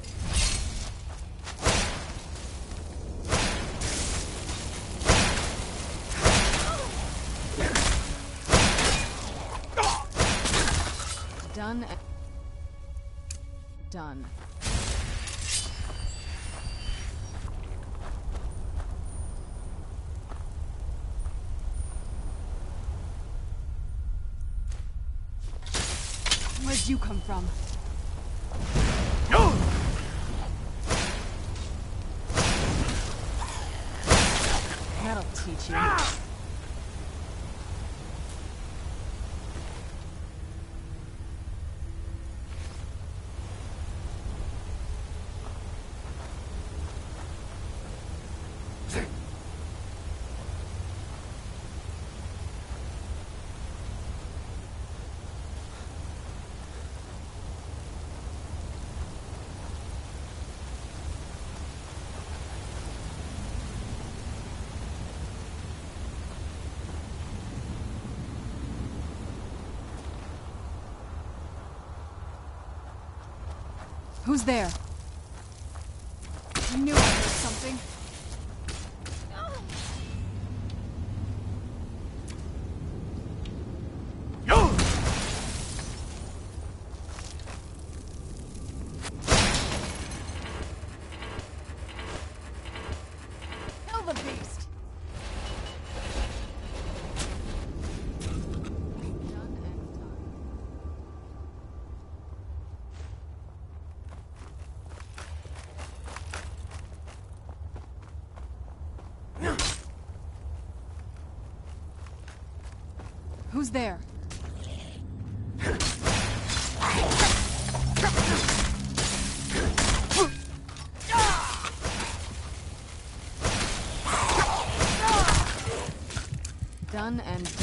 Done and... Done. Where'd you come from? That'll teach you. Who's there? I knew I heard something. Kill the beast! Who's there? Done and done.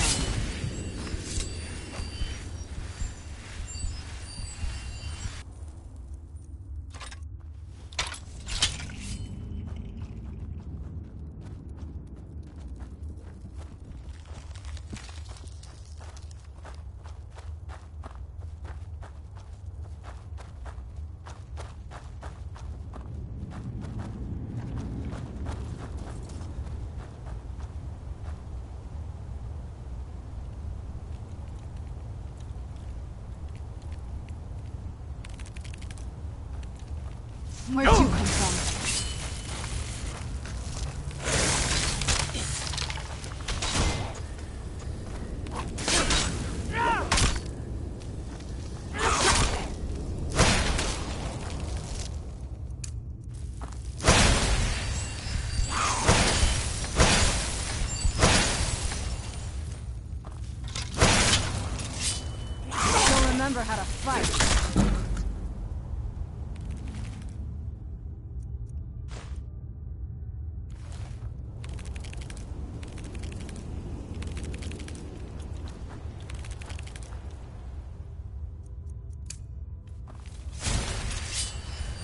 Where'd you come from? Don't remember how to fight.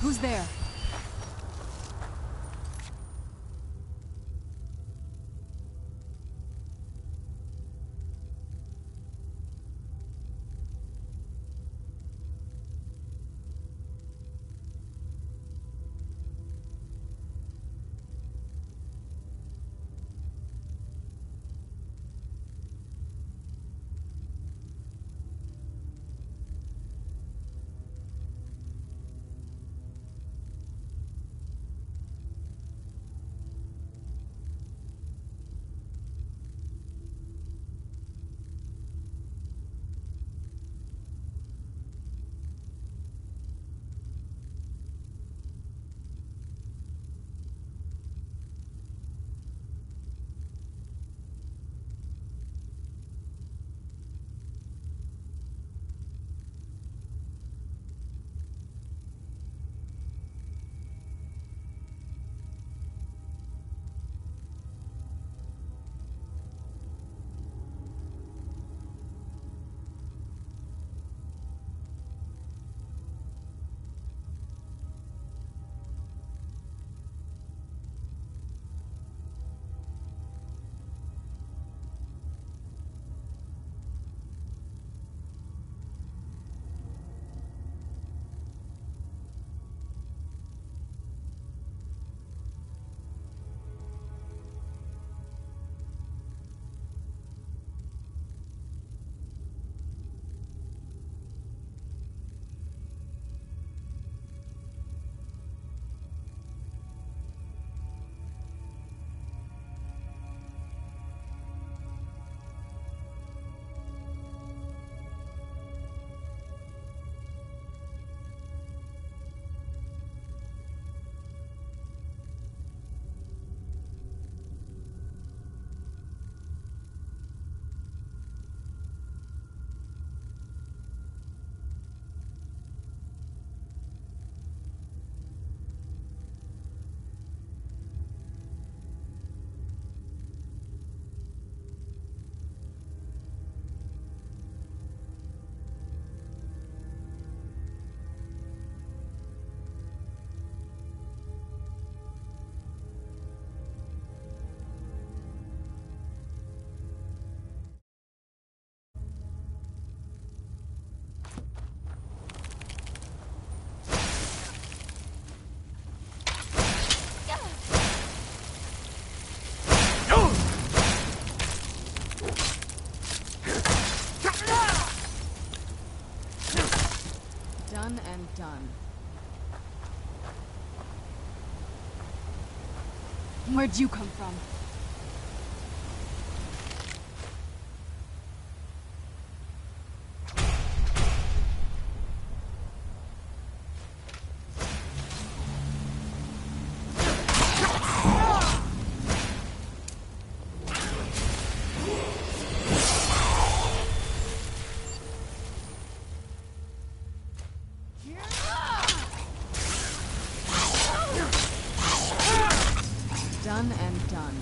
Who's there? and done. Where'd you come from? Done and done.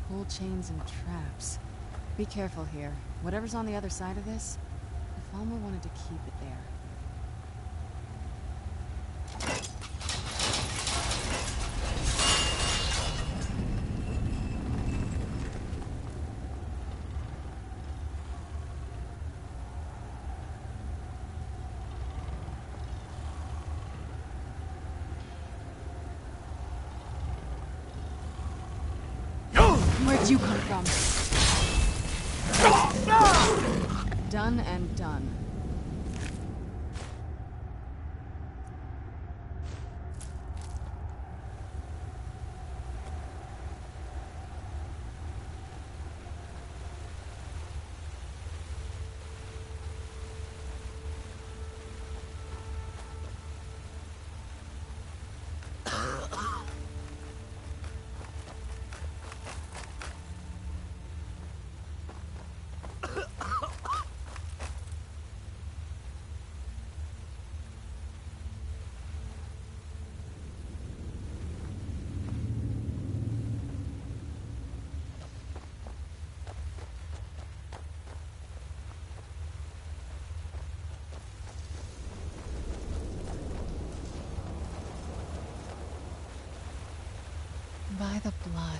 Pull chains and traps. Be careful here. Whatever's on the other side of this, if Alma wanted to keep it there. Where'd you come from? Done and done. By the blood.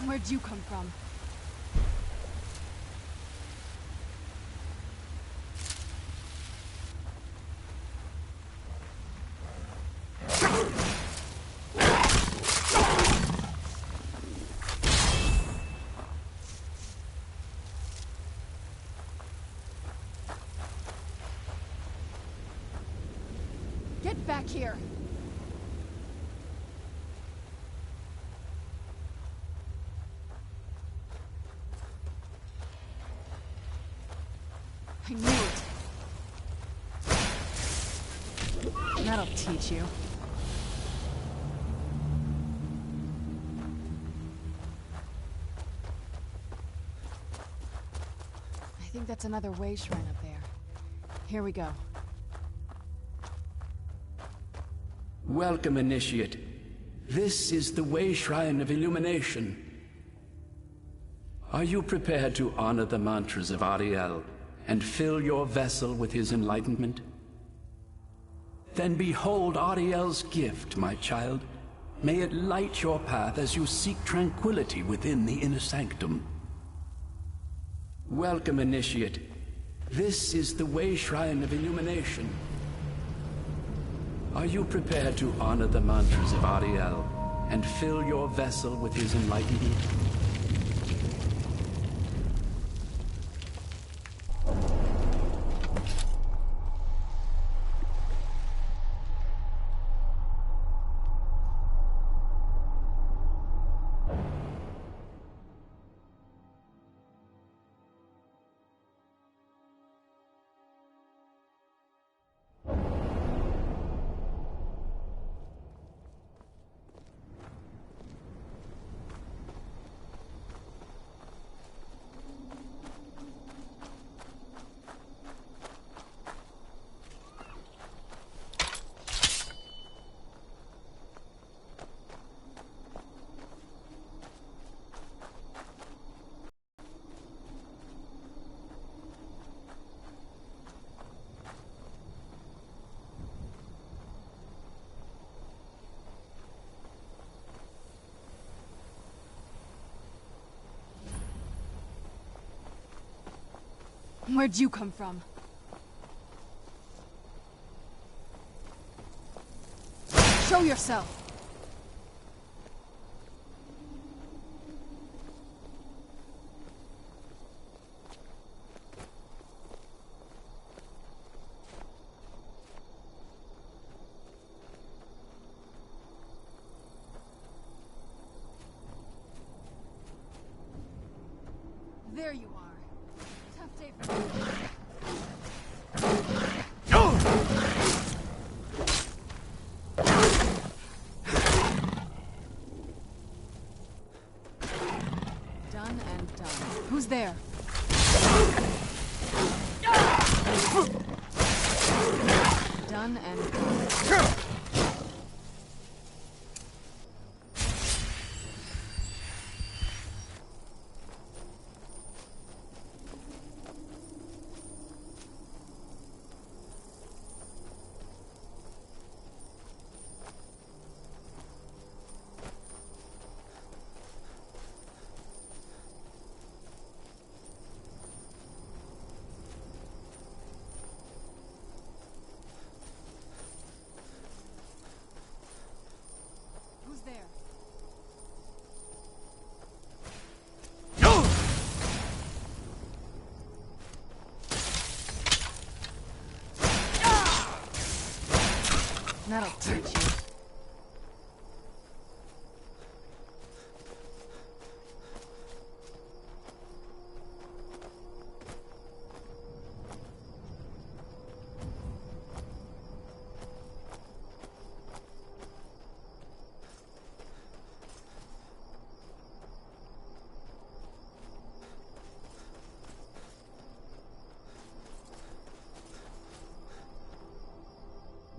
Where'd you come from? Get back here! I knew it. That'll teach you. I think that's another way shrine up there. Here we go. Welcome, Initiate. This is the Way Shrine of Illumination. Are you prepared to honor the mantras of Ariel and fill your vessel with his enlightenment? Then behold Ariel's gift, my child. May it light your path as you seek tranquility within the inner sanctum. Welcome, Initiate. This is the Way Shrine of Illumination. Are you prepared to honor the mantras of Ariel and fill your vessel with his enlightenment? Where'd you come from? Show yourself! There you are. Tough day for you. Done and done. Who's there? Done and done. That'll teach you.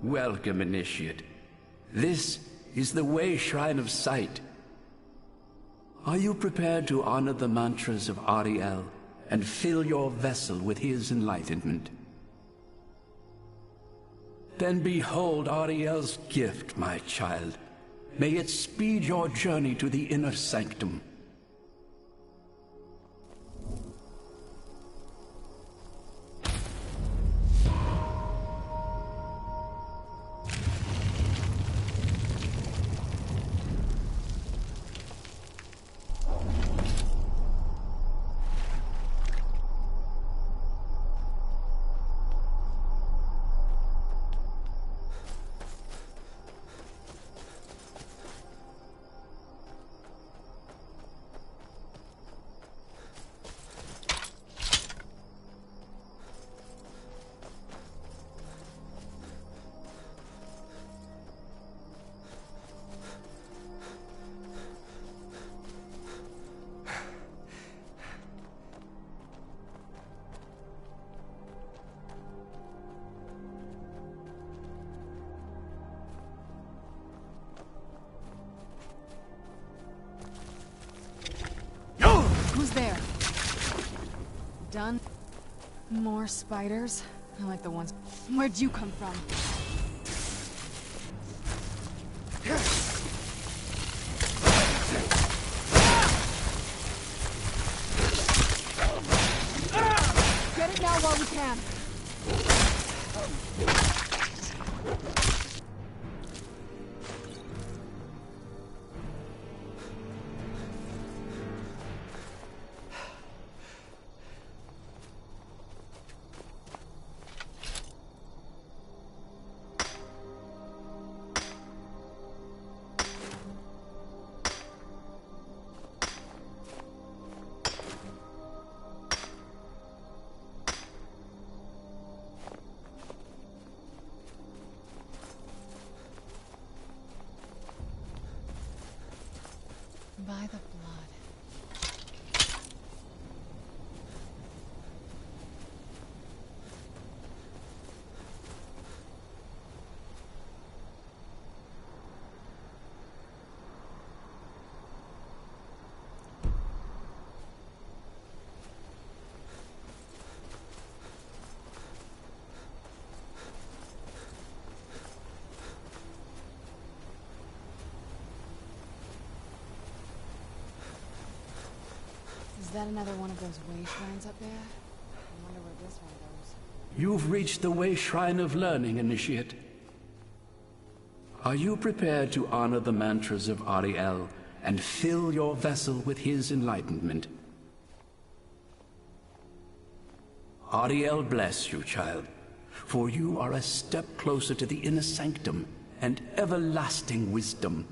Welcome, Initiate. This is the Way Shrine of Sight. Are you prepared to honor the mantras of Ariel and fill your vessel with his enlightenment? Then behold Ariel's gift, my child. May it speed your journey to the inner sanctum. there? Done? More spiders? I like the ones... Where'd you come from? Get it now while we can. By the blood. Is that another one of those way shrines up there? I wonder where this one goes. You've reached the Way Shrine of Learning, Initiate. Are you prepared to honor the mantras of Ariel and fill your vessel with his enlightenment? Ariel bless you, child, for you are a step closer to the inner sanctum and everlasting wisdom.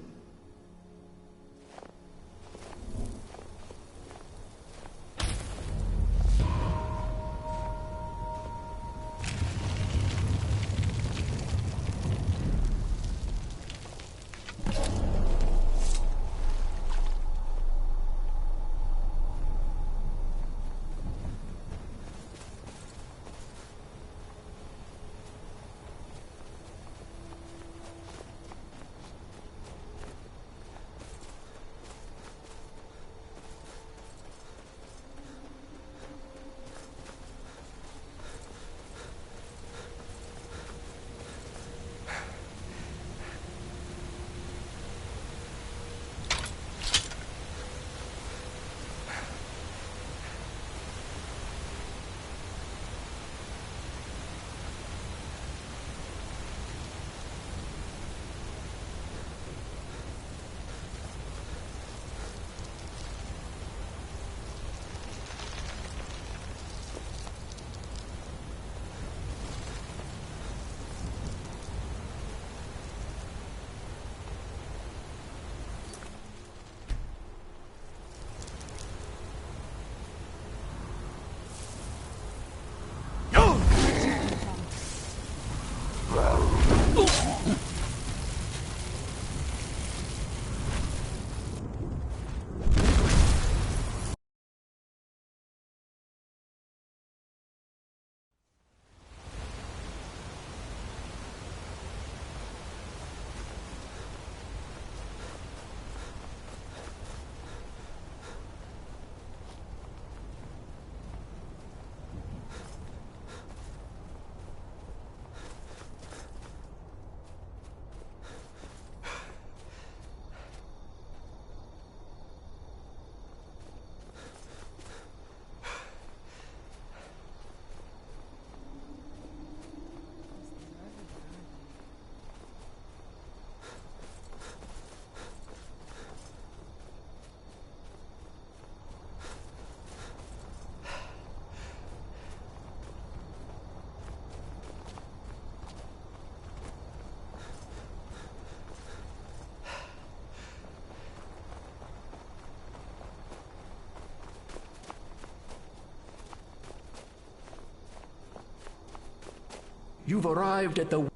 You've arrived at the...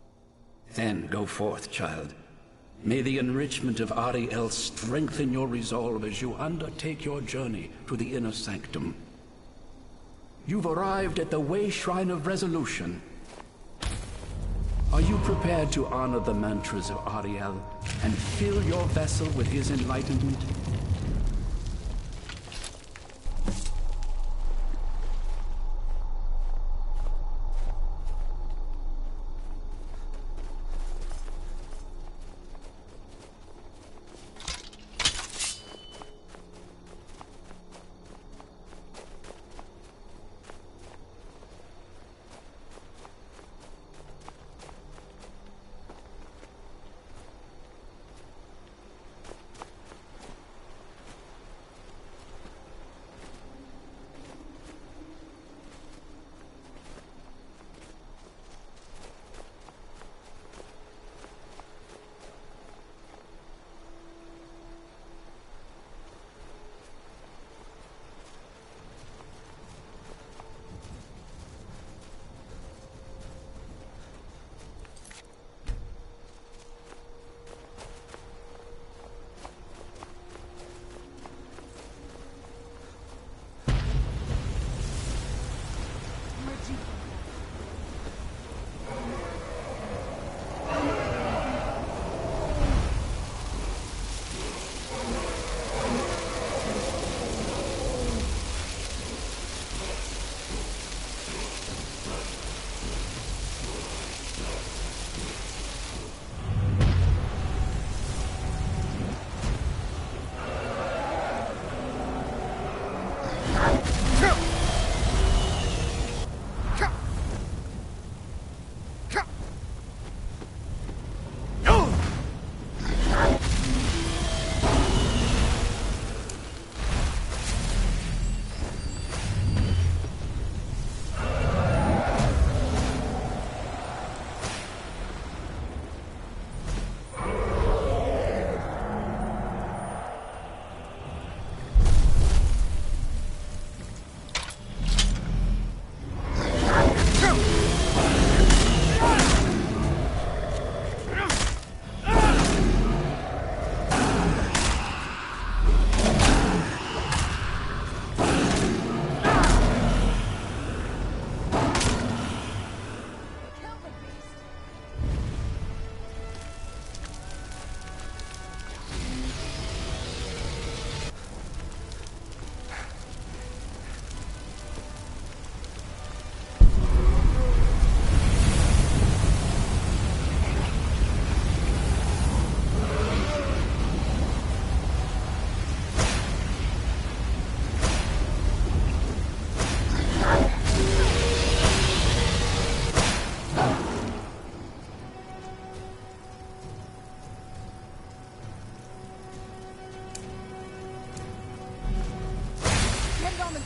Then go forth, child. May the enrichment of Ariel strengthen your resolve as you undertake your journey to the inner sanctum. You've arrived at the Way Shrine of Resolution. Are you prepared to honor the mantras of Ariel and fill your vessel with his enlightenment?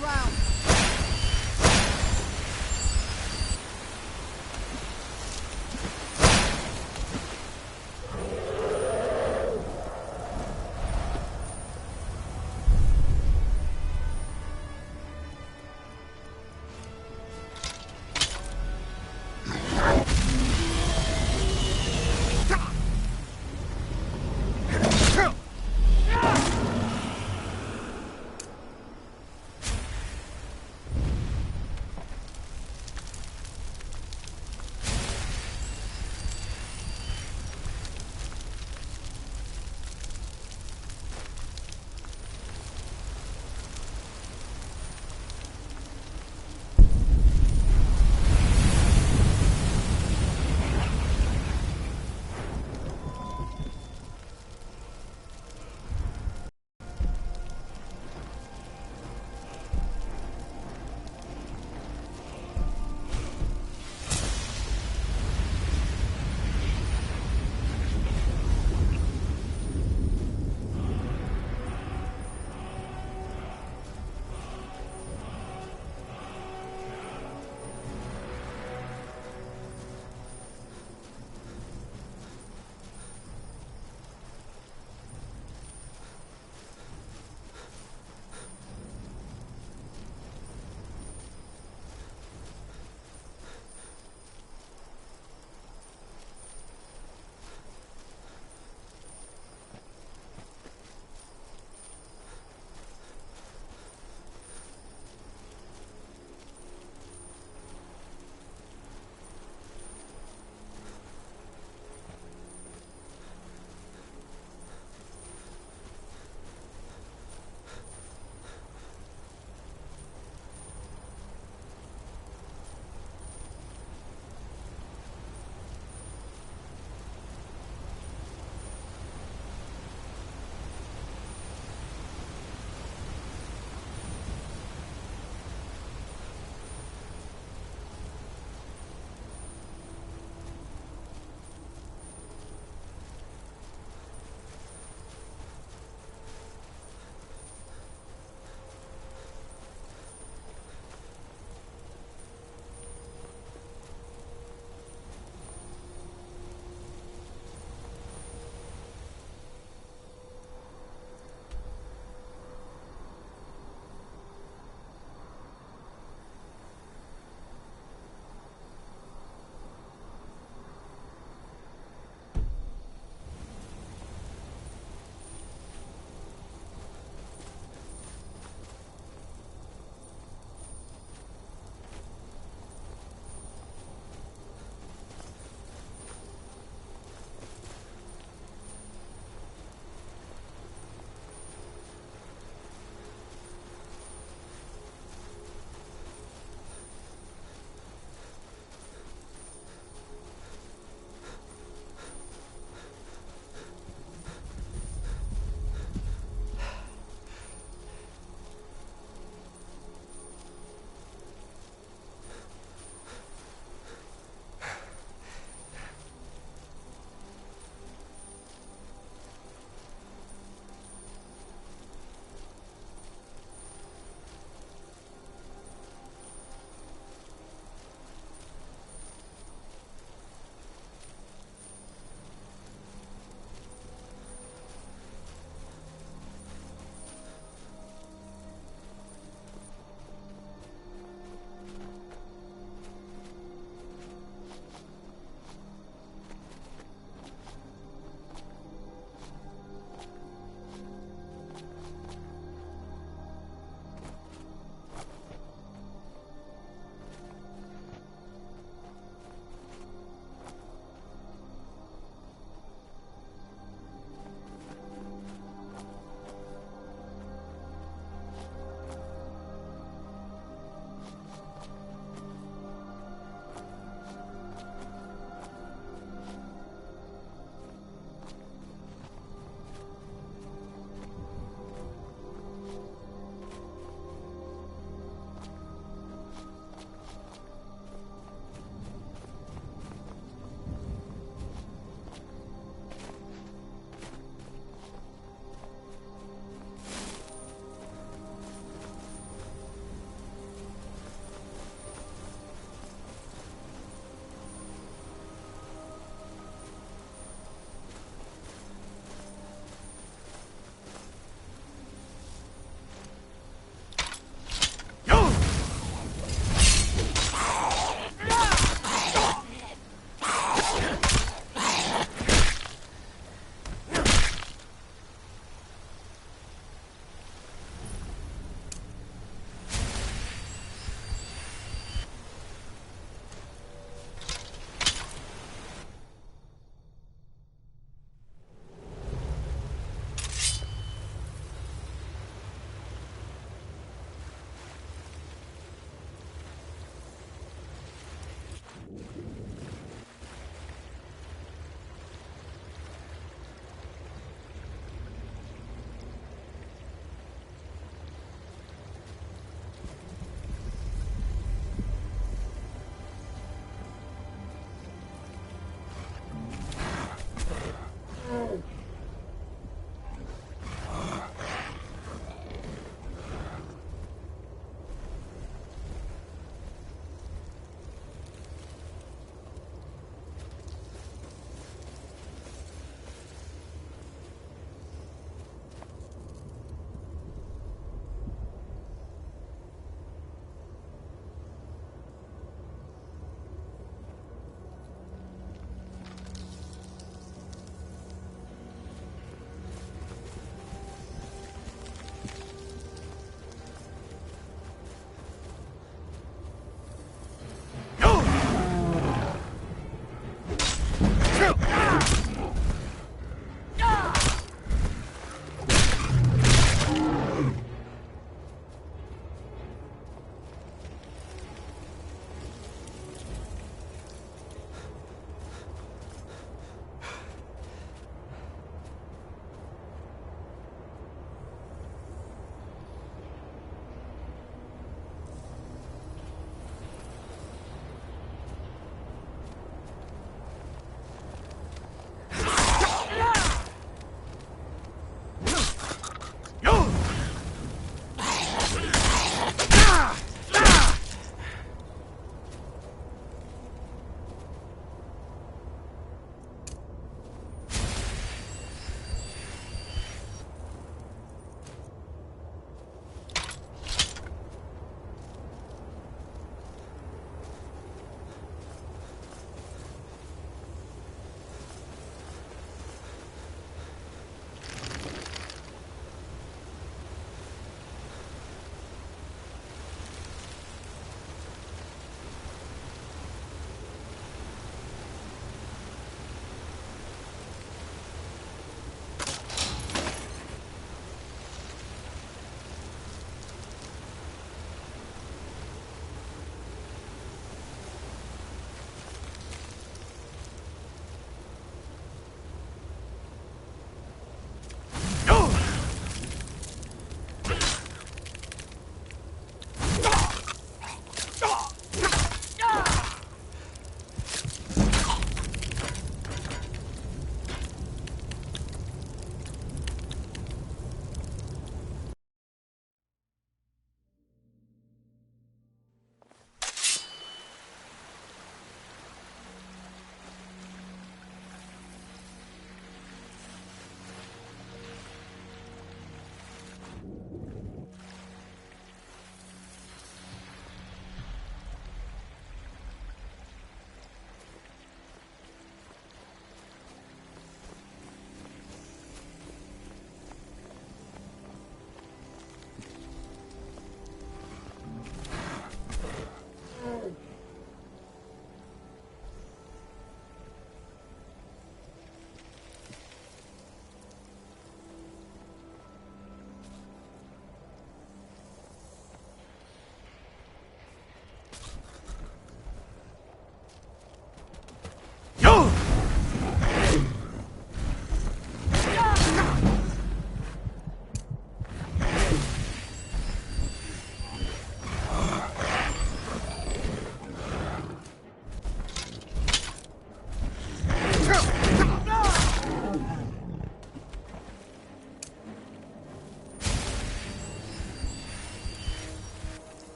ground.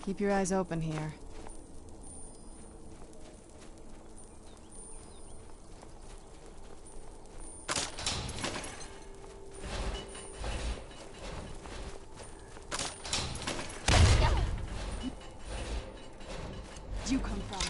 Keep your eyes open here. You come from?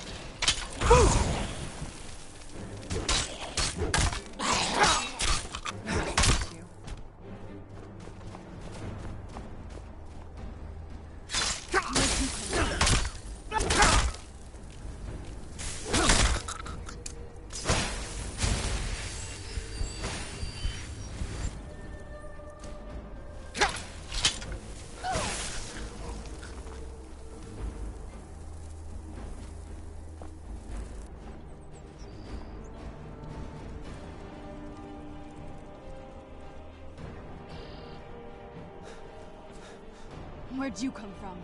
Where'd you come from?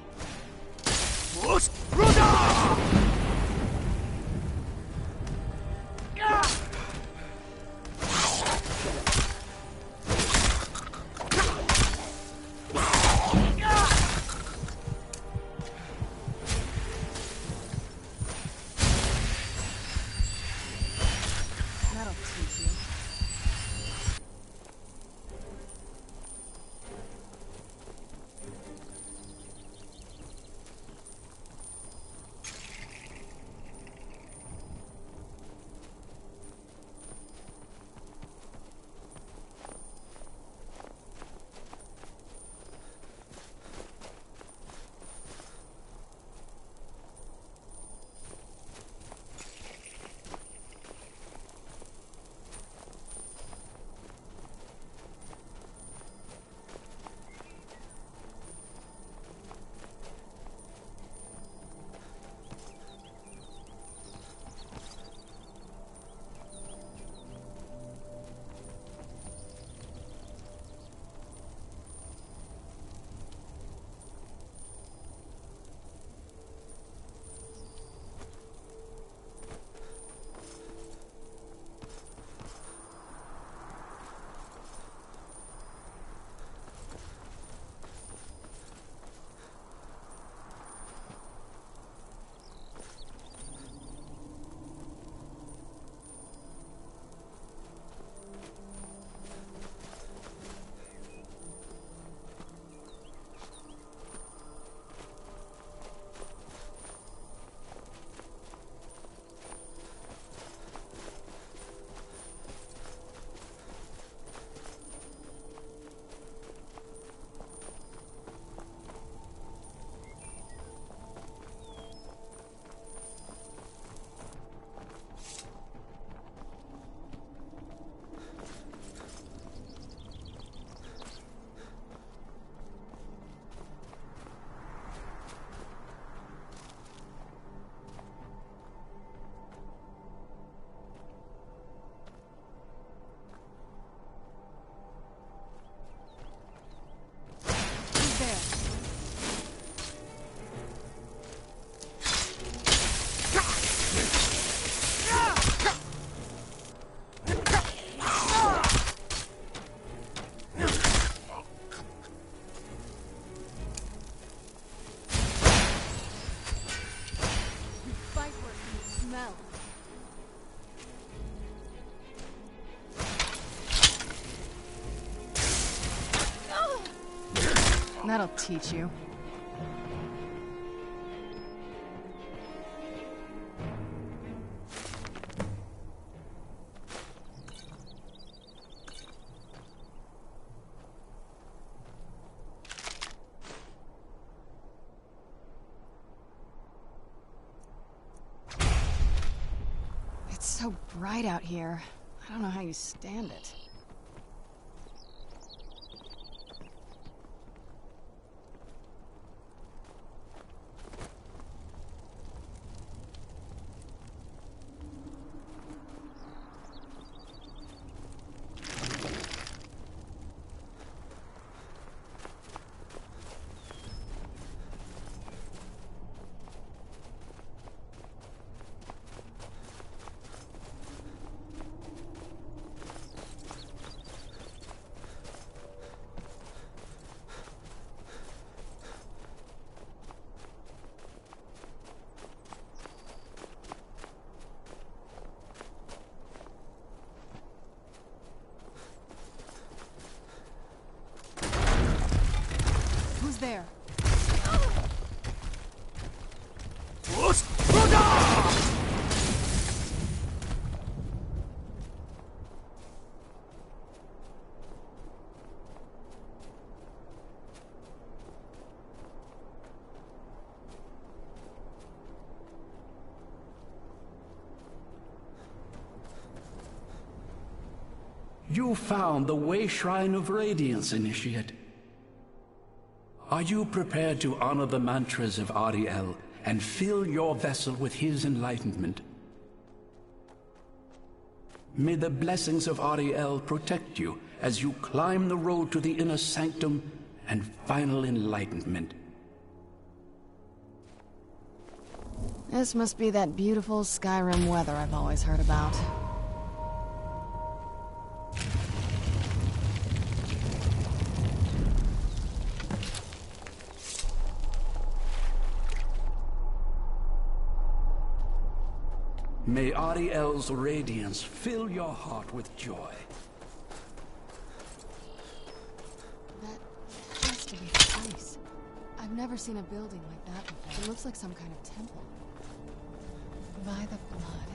That'll teach you. That'll teach you. It's so bright out here. I don't know how you stand it. You found the Way Shrine of Radiance, Initiate. Are you prepared to honor the mantras of Ariel and fill your vessel with his enlightenment? May the blessings of Ariel protect you as you climb the road to the inner sanctum and final enlightenment. This must be that beautiful Skyrim weather I've always heard about. May Ariel's radiance fill your heart with joy. That has to be the place. I've never seen a building like that before. It looks like some kind of temple. By the blood.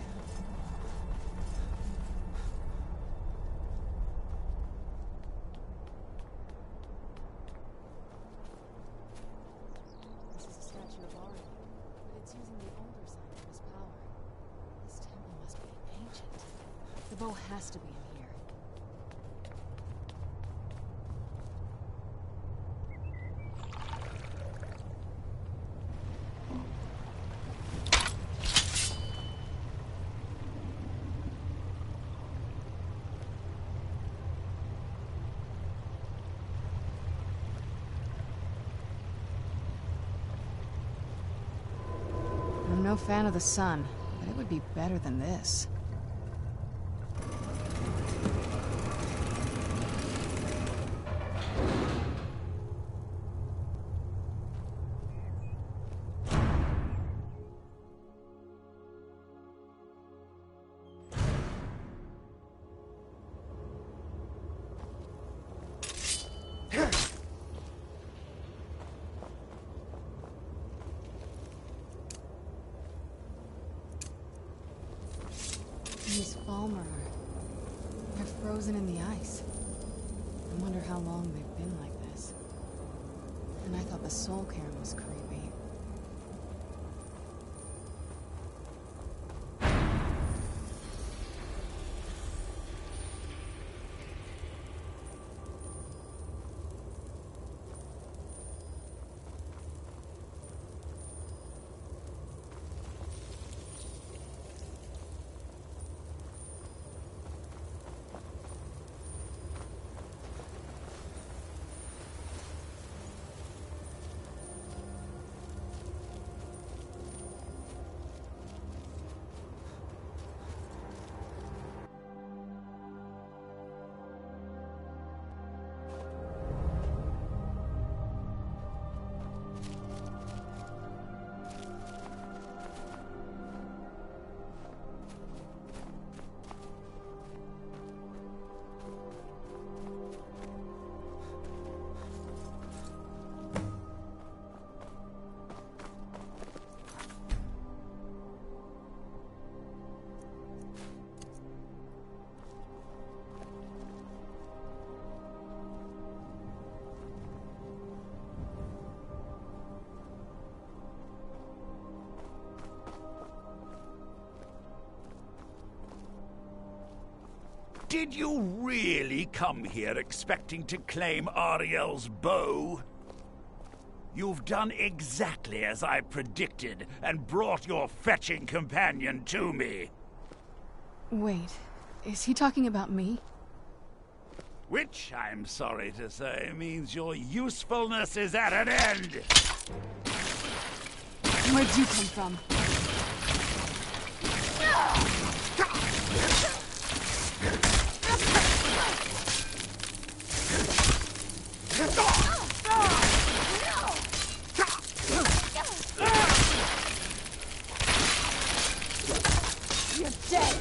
This is a statue of Ariel, but it's using the older side of his power. This temple must be ancient. The bow has to be in here. I'm no fan of the sun, but it would be better than this. These Falmer they're frozen in the ice. I wonder how long they've been like this. And I thought the soul cairn was creepy. Did you really come here expecting to claim Ariel's bow? You've done exactly as I predicted and brought your fetching companion to me. Wait, is he talking about me? Which, I'm sorry to say, means your usefulness is at an end. Where'd you come from? You're dead.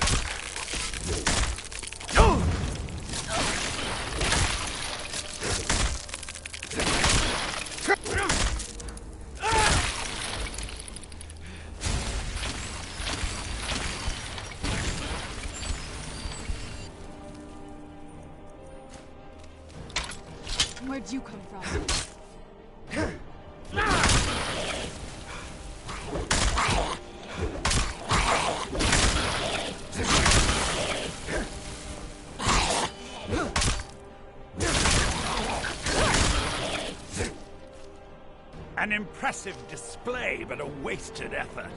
Where'd you come from? An impressive display, but a wasted effort.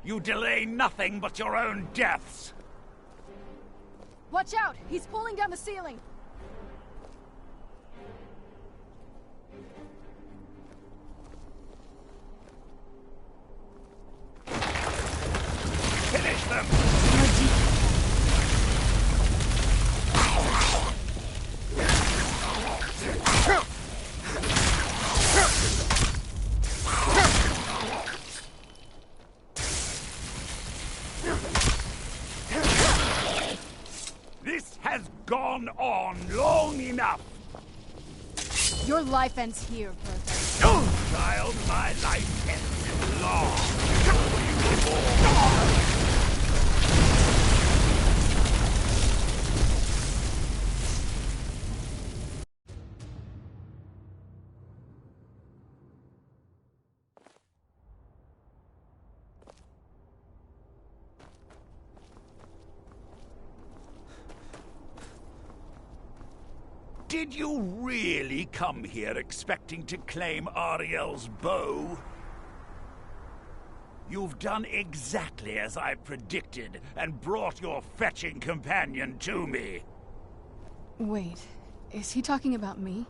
You delay nothing but your own deaths. Watch out! He's pulling down the ceiling! Finish them! This has gone on long enough. Your life ends here, Bertha. Child, my life ended long before you were born. Did you really come here expecting to claim Ariel's bow? You've done exactly as I predicted, and brought your fetching companion to me. Wait, is he talking about me?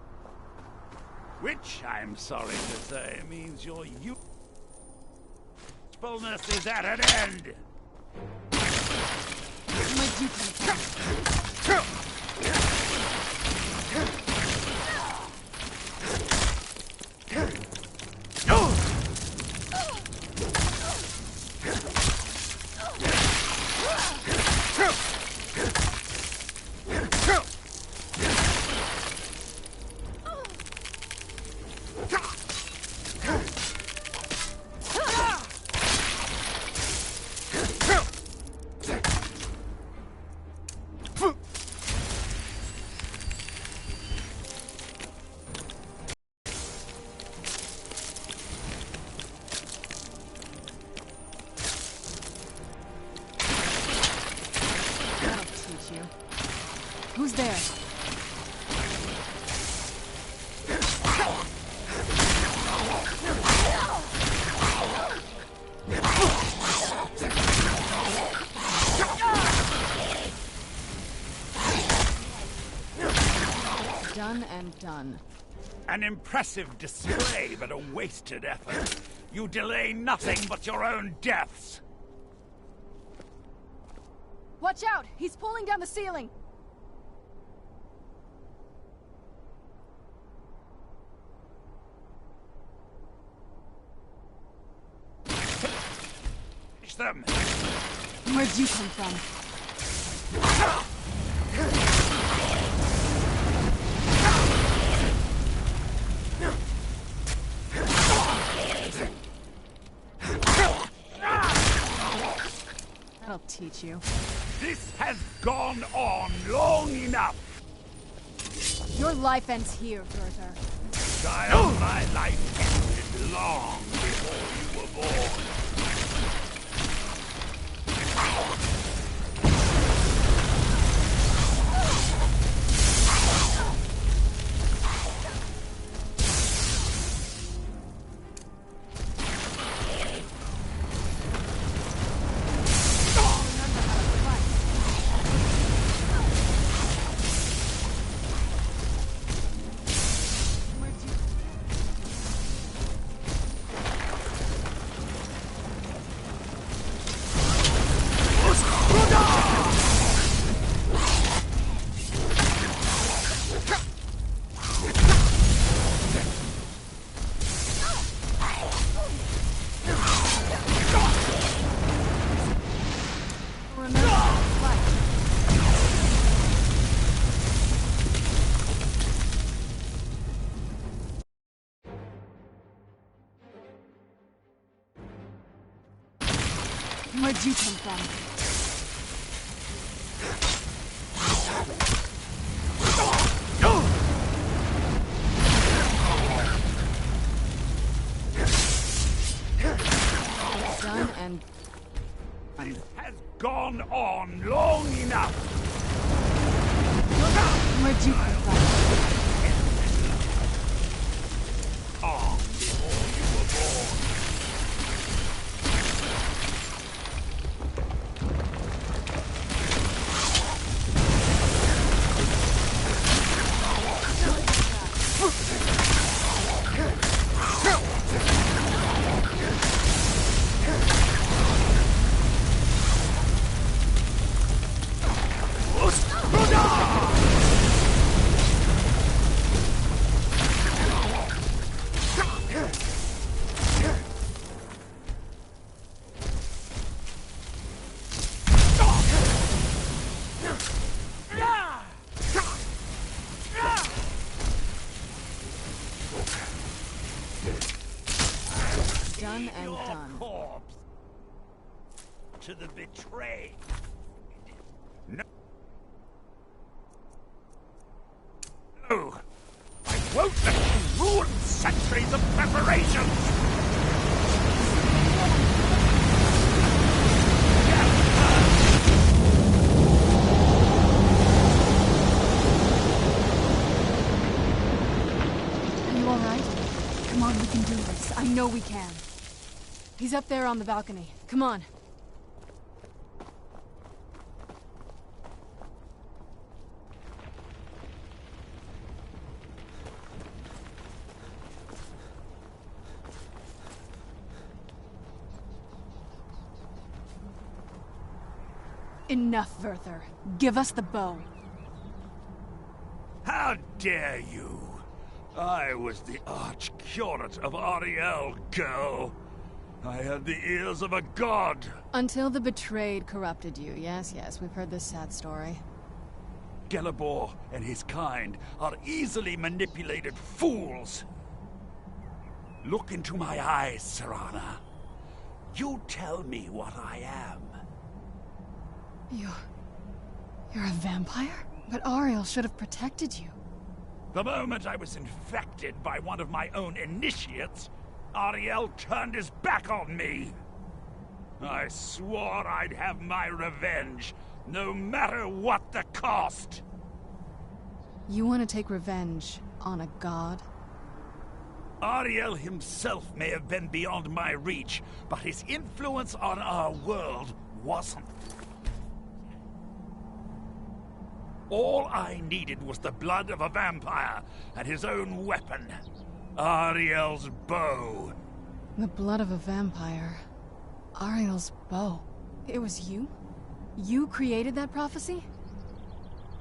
Which, I'm sorry to say, means your usefulness is at an end. Where'd you come from? Who's there? Done and done. An impressive display, but a wasted effort. You delay nothing but your own deaths. Watch out! He's pulling down the ceiling! Them. Where'd you come from? That'll teach you. This has gone on long enough. Your life ends here, Bertha. Child, my life ended long before you were born. Where'd you come from? Done and... This has gone on long enough. Where'd you come from? Long One and your done. corpse to the betrayed. No. No. I won't let you ruin centuries of preparations! Come on, we can do this. I know we can. He's up there on the balcony. Come on. Enough, Werther. Give us the bow. How dare you! I was the arch-curate of Ariel, girl. I had the ears of a god. Until the betrayed corrupted you. Yes, we've heard this sad story. Gelibor and his kind are easily manipulated fools. Look into my eyes, Serana. You tell me what I am. You're a vampire? But Ariel should have protected you. The moment I was infected by one of my own initiates, Ariel turned his back on me. I swore I'd have my revenge, no matter what the cost. You want to take revenge on a god? Ariel himself may have been beyond my reach, but his influence on our world wasn't. All I needed was the blood of a vampire and his own weapon, Ariel's bow. The blood of a vampire. Ariel's bow. It was you? You created that prophecy?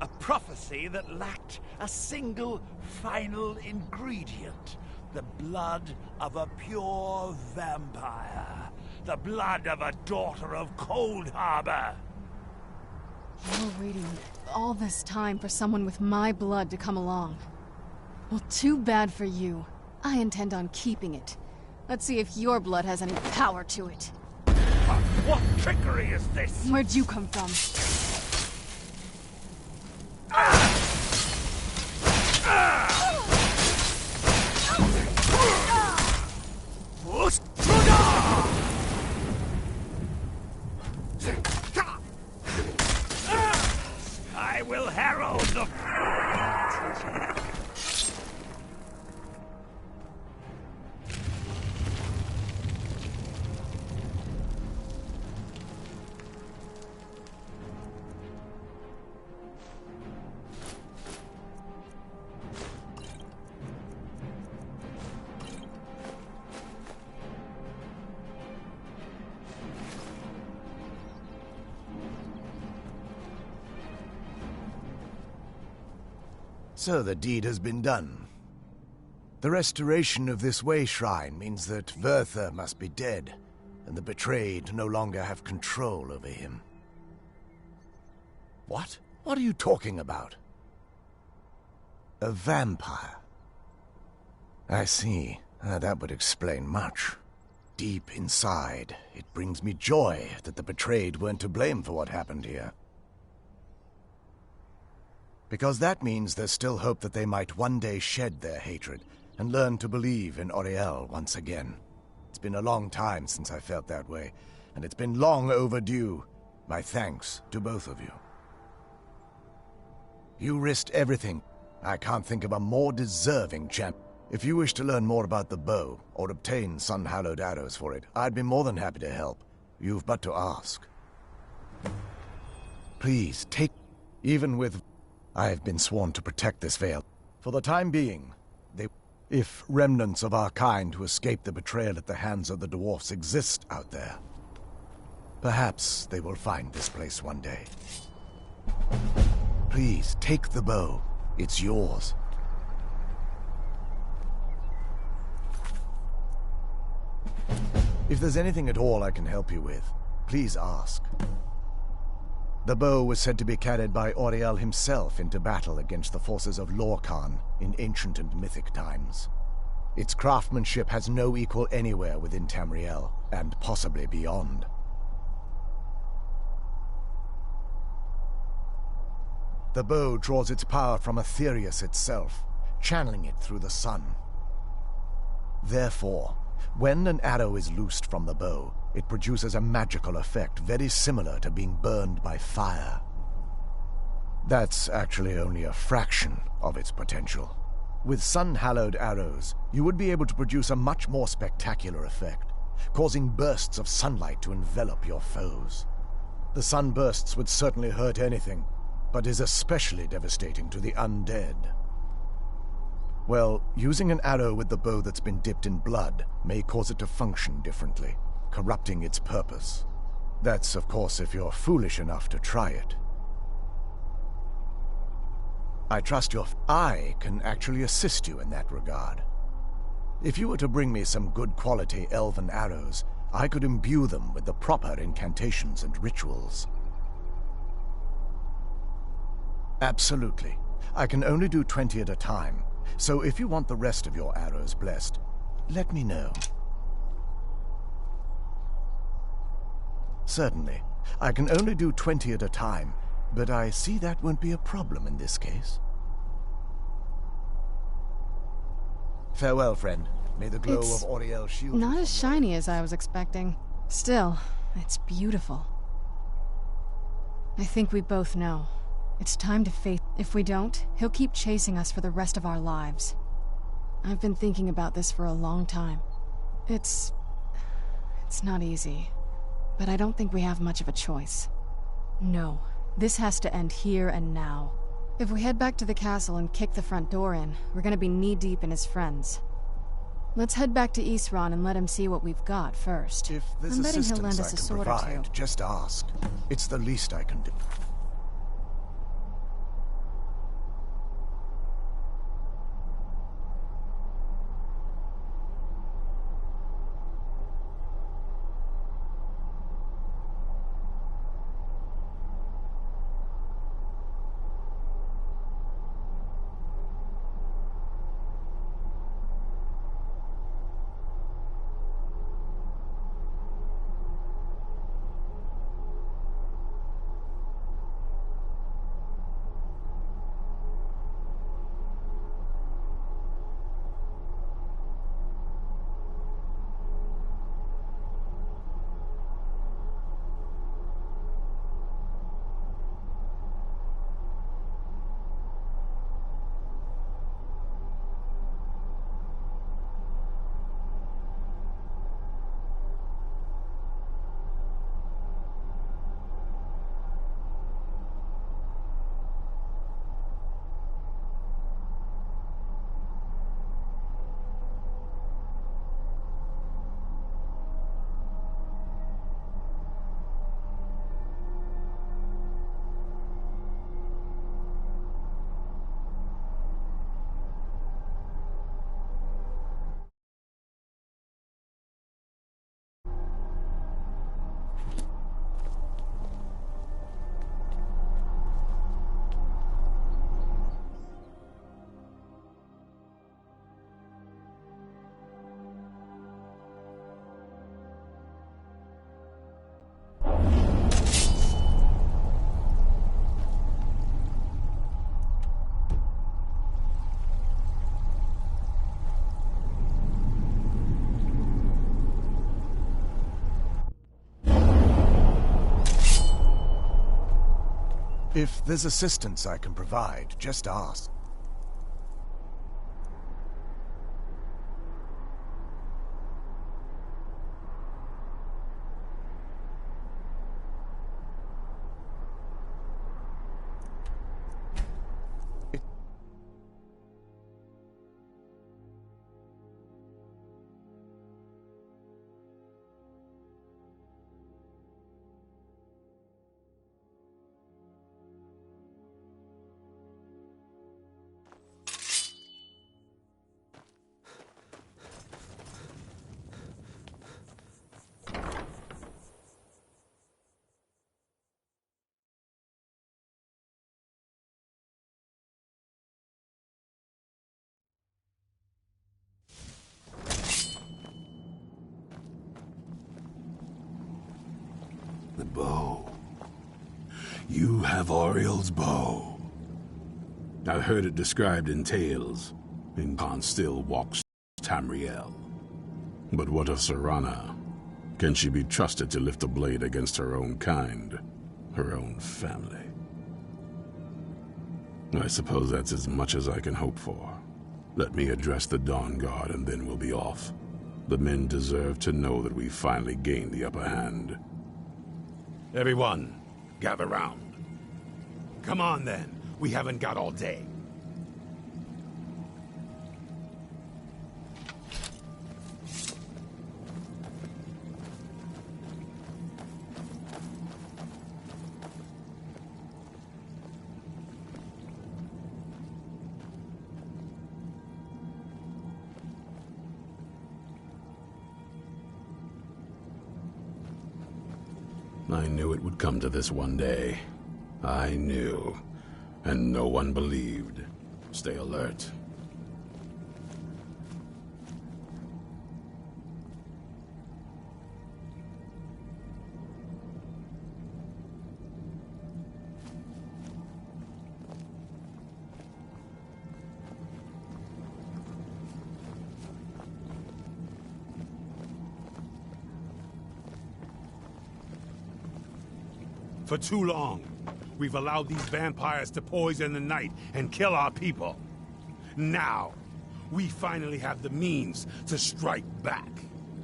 A prophecy that lacked a single final ingredient. The blood of a pure vampire. The blood of a daughter of Cold Harbor. You were waiting all this time for someone with my blood to come along. Well, too bad for you. I intend on keeping it. Let's see if your blood has any power to it. What trickery is this? Where'd you come from? I will herald the... So the deed has been done. The restoration of this way shrine means that Werther must be dead, and the betrayed no longer have control over him. What? What are you talking about? A vampire. I see. That would explain much. Deep inside, it brings me joy that the betrayed weren't to blame for what happened here. Because that means there's still hope that they might one day shed their hatred and learn to believe in Auriel once again. It's been a long time since I felt that way, and it's been long overdue. My thanks to both of you. You risked everything. I can't think of a more deserving champ. If you wish to learn more about the bow, or obtain sun-hallowed arrows for it, I'd be more than happy to help. You've but to ask. Please, take... Even with... I have been sworn to protect this veil. For the time being, if remnants of our kind who escaped the betrayal at the hands of the dwarfs exist out there, perhaps they will find this place one day. Please, take the bow. It's yours. If there's anything at all I can help you with, please ask. The bow was said to be carried by Auriel himself into battle against the forces of Lorkhan in ancient and mythic times. Its craftsmanship has no equal anywhere within Tamriel, and possibly beyond. The bow draws its power from Aetherius itself, channeling it through the sun. Therefore, when an arrow is loosed from the bow, it produces a magical effect very similar to being burned by fire. That's actually only a fraction of its potential. With sun-hallowed arrows, you would be able to produce a much more spectacular effect, causing bursts of sunlight to envelop your foes. The sunbursts would certainly hurt anything, but is especially devastating to the undead. Well, using an arrow with the bow that's been dipped in blood may cause it to function differently, corrupting its purpose. That's, of course, if you're foolish enough to try it. I trust I can actually assist you in that regard. If you were to bring me some good quality elven arrows, I could imbue them with the proper incantations and rituals. Absolutely. I can only do 20 at a time, so if you want the rest of your arrows blessed, let me know. Certainly. I can only do 20 at a time, but I see that won't be a problem in this case. Farewell, friend. May the glow of Auriel shield you. Not as shiny as I was expecting. Still, it's beautiful. I think we both know. It's time to face. If we don't, he'll keep chasing us for the rest of our lives. I've been thinking about this for a long time. It's not easy, but I don't think we have much of a choice. No, this has to end here and now. If we head back to the castle and kick the front door in, we're gonna be knee-deep in his friends. Let's head back to Isran and let him see what we've got first. If there's I'm betting he'll lend assistance us I a can sword or provide, two. just ask. It's the least I can do. If there's assistance I can provide, just ask. You have Ariel's bow. I've heard it described in tales. In Khan still walks Tamriel. But what of Serana? Can she be trusted to lift a blade against her own kind, her own family? I suppose that's as much as I can hope for. Let me address the Dawn Guard and then we'll be off. The men deserve to know that we finally gained the upper hand. Everyone, gather round. Come on then, we haven't got all day. I knew it would come to this one day. I knew. And no one believed. Stay alert. For too long, we've allowed these vampires to poison the night and kill our people. Now, we finally have the means to strike back.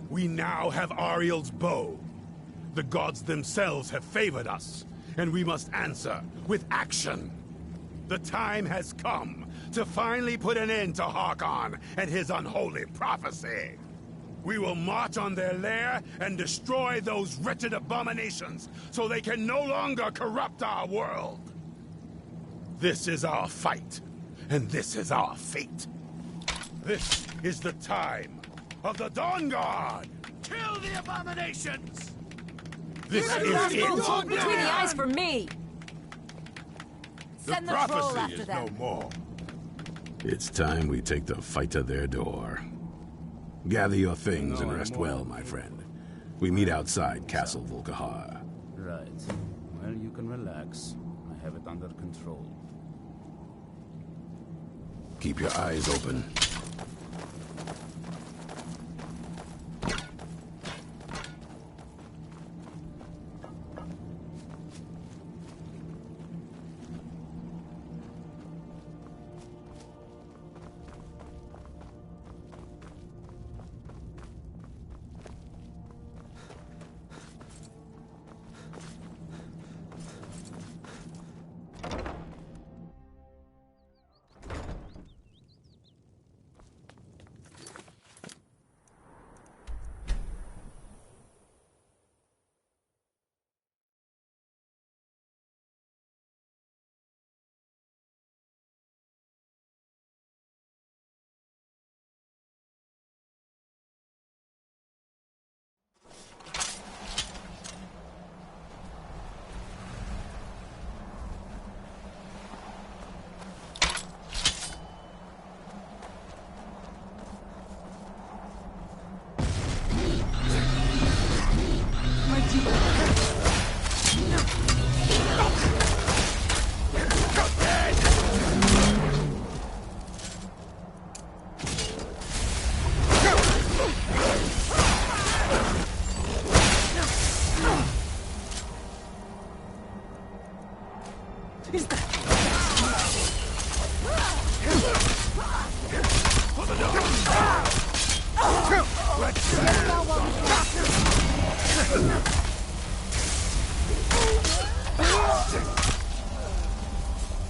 We now have Ariel's bow. The gods themselves have favored us, and we must answer with action. The time has come to finally put an end to Harkon and his unholy prophecy. We will march on their lair and destroy those wretched abominations so they can no longer corrupt our world. This is our fight, and this is our fate. This is the time of the Dawn Guard. Kill the abominations! This is it! Between the eyes for me! The Send the troll prophecy after is them. no more. It's time we take the fight to their door. Gather your things and rest well, my friend. We meet outside Castle Volkihar. Right. Well, you can relax. I have it under control. Keep your eyes open.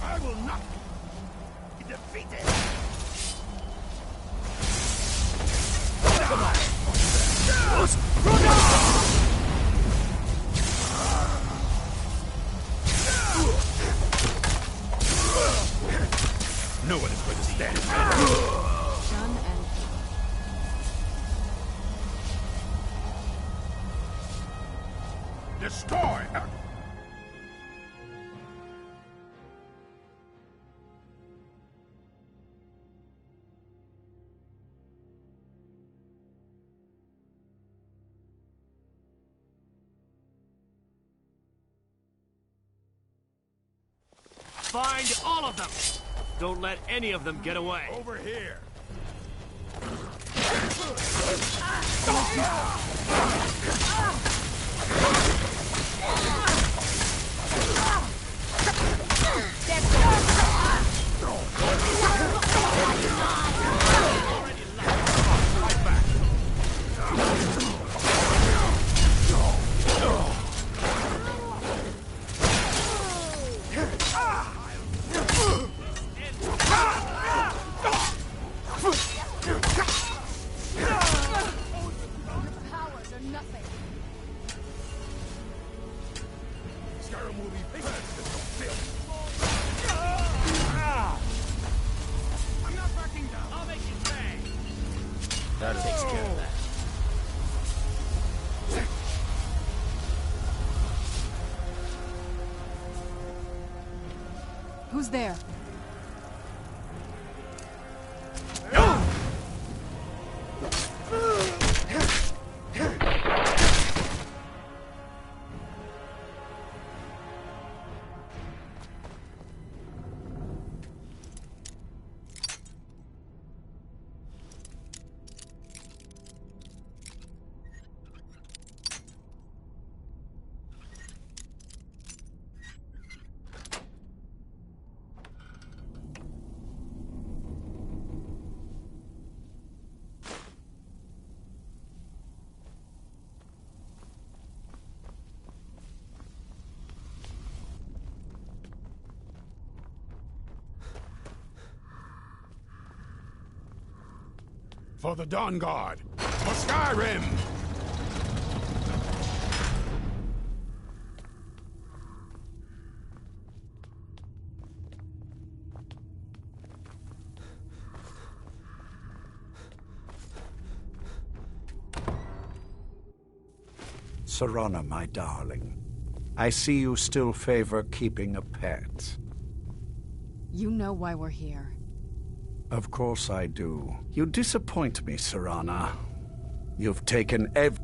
I will not be defeated! No one is going to stand. Done and Destroy her! Find all of them! Don't let any of them get away! Over here! Skyrim will be patient. I'm not backing down. I'll make it bang. That takes care of that. Who's there? For the Dawn Guard! For Skyrim! Serana, my darling. I see you still favor keeping a pet. You know why we're here. Of course I do. You disappoint me, Serana. You've taken everything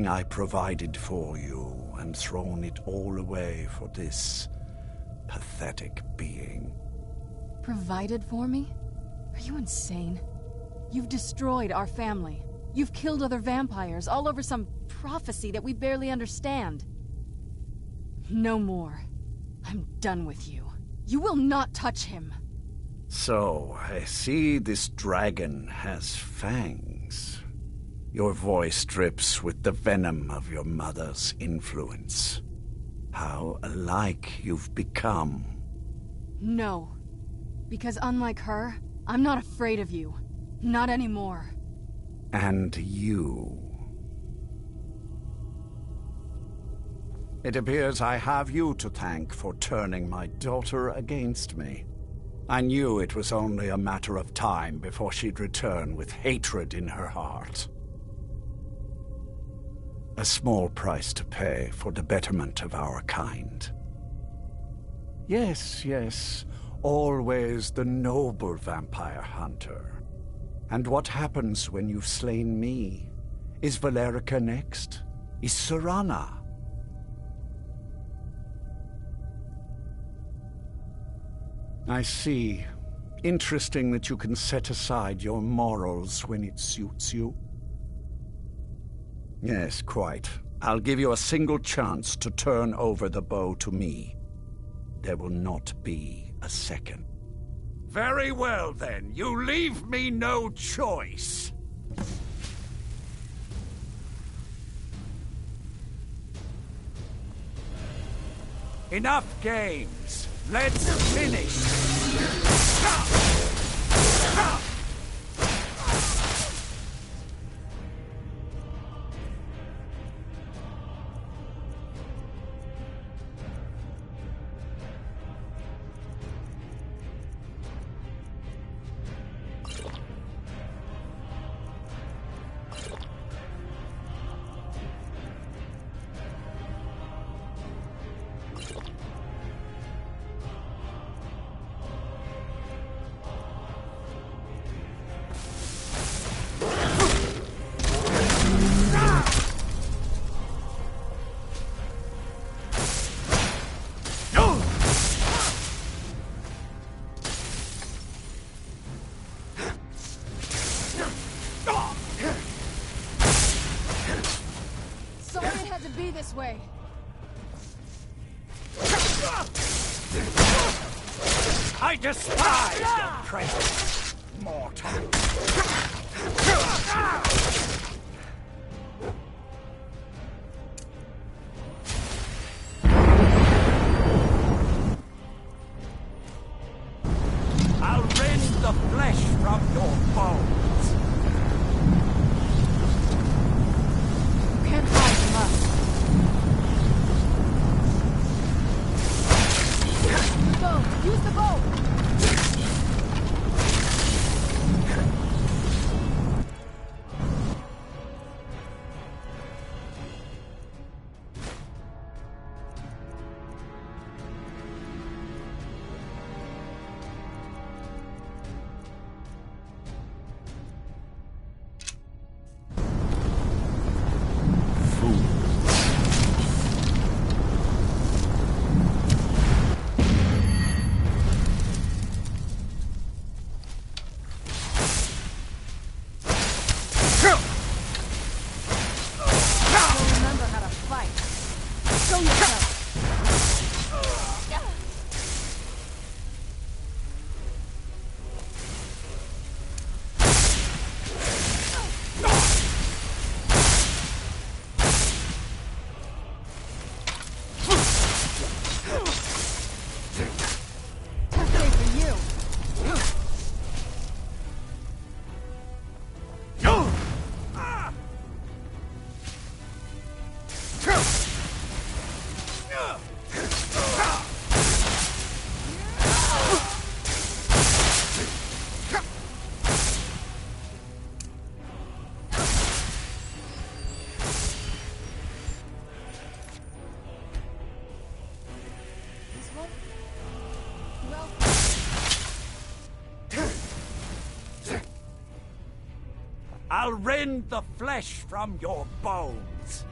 I provided for you and thrown it all away for this pathetic being. Provided for me? Are you insane? You've destroyed our family. You've killed other vampires, all over some prophecy that we barely understand. No more. I'm done with you. You will not touch him. So, I see this dragon has fangs. Your voice drips with the venom of your mother's influence. How alike you've become. No. Because unlike her, I'm not afraid of you. Not anymore. And you. It appears I have you to thank for turning my daughter against me. I knew it was only a matter of time before she'd return with hatred in her heart. A small price to pay for the betterment of our kind. Yes, yes, always the noble vampire hunter. And what happens when you've slain me? Is Valerica next? Is Serana? I see. Interesting that you can set aside your morals when it suits you. Yes, quite. I'll give you a single chance to turn over the bow to me. There will not be a second. Very well, then. You leave me no choice. Enough games. Let's finish. had to be this way. I despise your presence, mortal. I'll rend the flesh from your bones. You can't hide from us. The bow! Use the bow! I'll rend the flesh from your bones.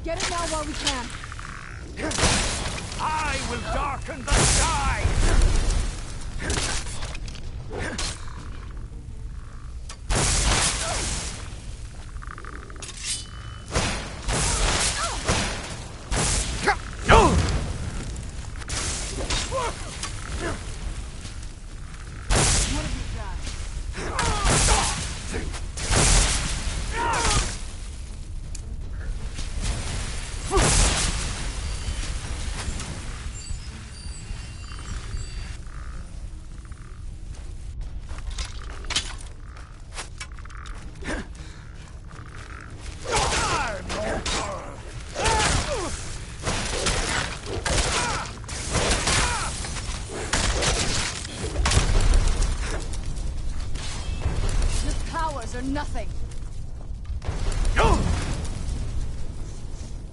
Get it now while we can. I will darken the sky! What have you got?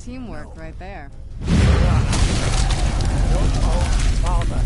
Teamwork right there. Father.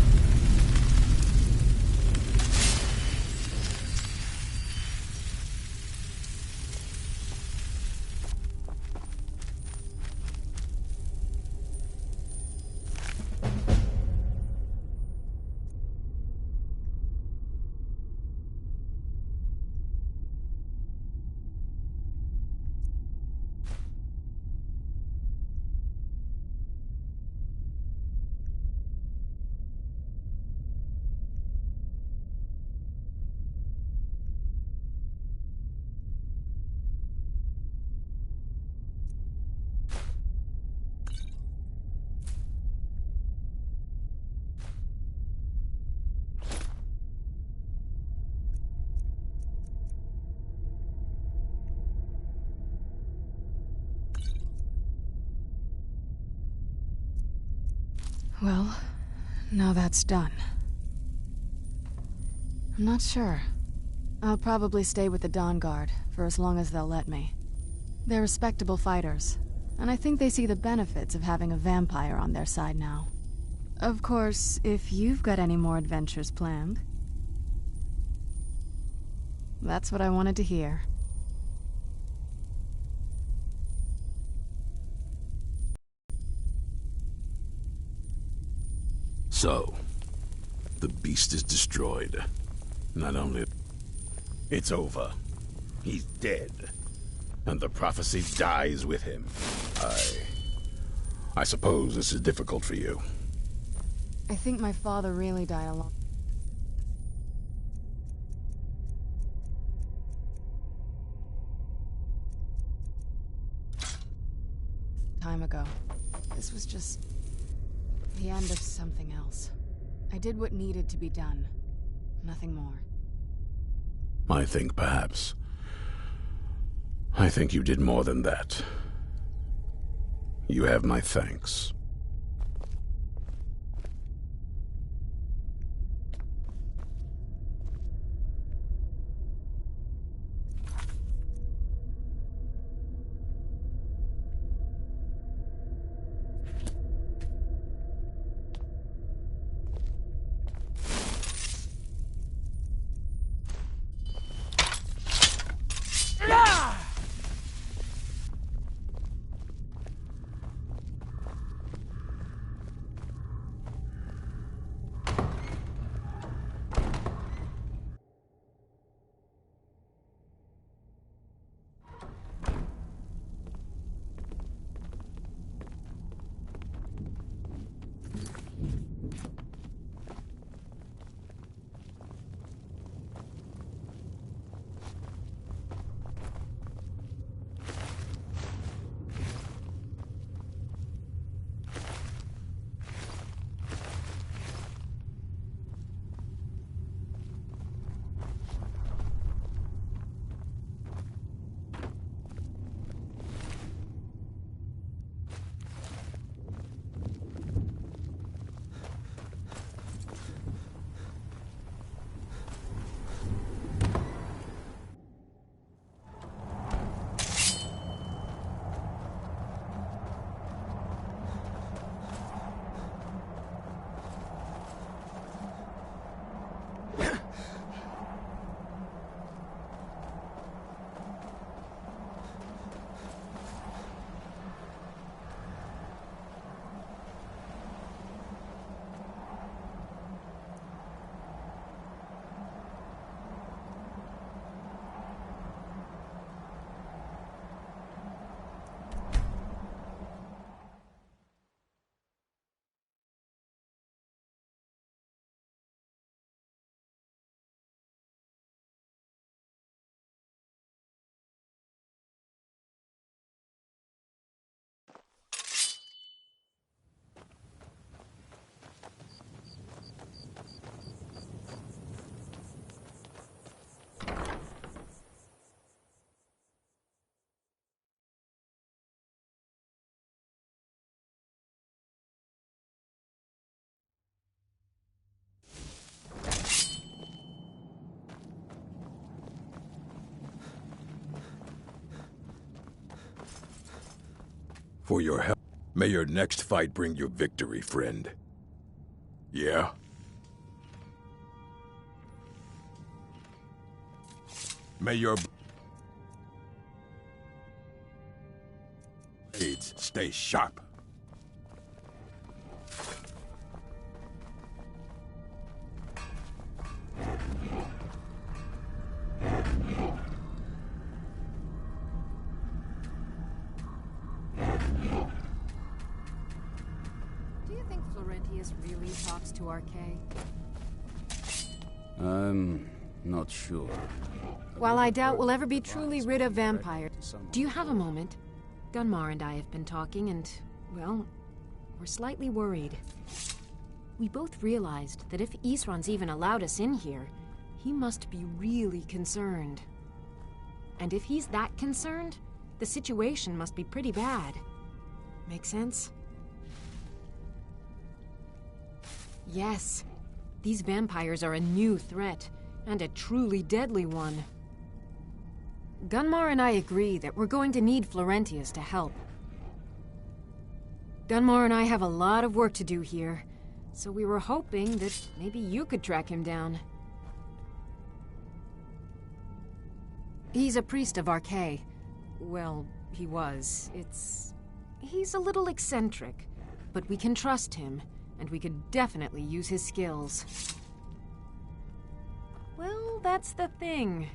Well, now that's done. I'm not sure. I'll probably stay with the Dawn Guard for as long as they'll let me. They're respectable fighters, and I think they see the benefits of having a vampire on their side now. Of course, if you've got any more adventures planned. That's what I wanted to hear. So, the beast is destroyed. Not only... It's over. He's dead. And the prophecy dies with him. I suppose this is difficult for you. I think my father really died a long time ago. This was just the end of something else. I did what needed to be done. Nothing more. I think perhaps... I think you did more than that. You have my thanks. for your help. May your next fight bring you victory, friend. Yeah? May your blades stay sharp. Do you think Florentius really talks to Arcay? I'm not sure. While I doubt we'll ever be truly rid of vampires, do you have a moment? Gunmar and I have been talking and, well, we're slightly worried. We both realized that if Isran's even allowed us in here, he must be really concerned. And if he's that concerned, the situation must be pretty bad. Make sense? Yes. These vampires are a new threat, and a truly deadly one. Gunmar and I agree that we're going to need Florentius to help. Gunmar and I have a lot of work to do here, so we were hoping that maybe you could track him down. He's a priest of Arcay. Well, he was. He's a little eccentric, but we can trust him, and we could definitely use his skills. Well, that's the thing.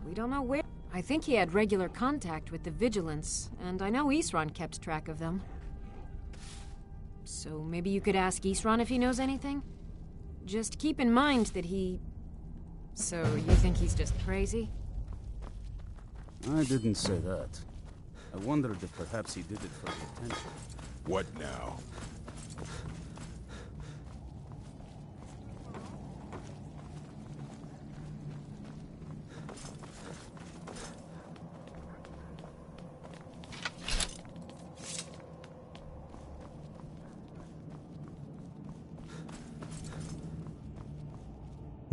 We don't know where. I think he had regular contact with the Vigilance, and I know Isran kept track of them. So maybe you could ask Isran if he knows anything? Just keep in mind that he... So you think he's just crazy? I didn't say that. I wondered if perhaps he did it for attention. What now?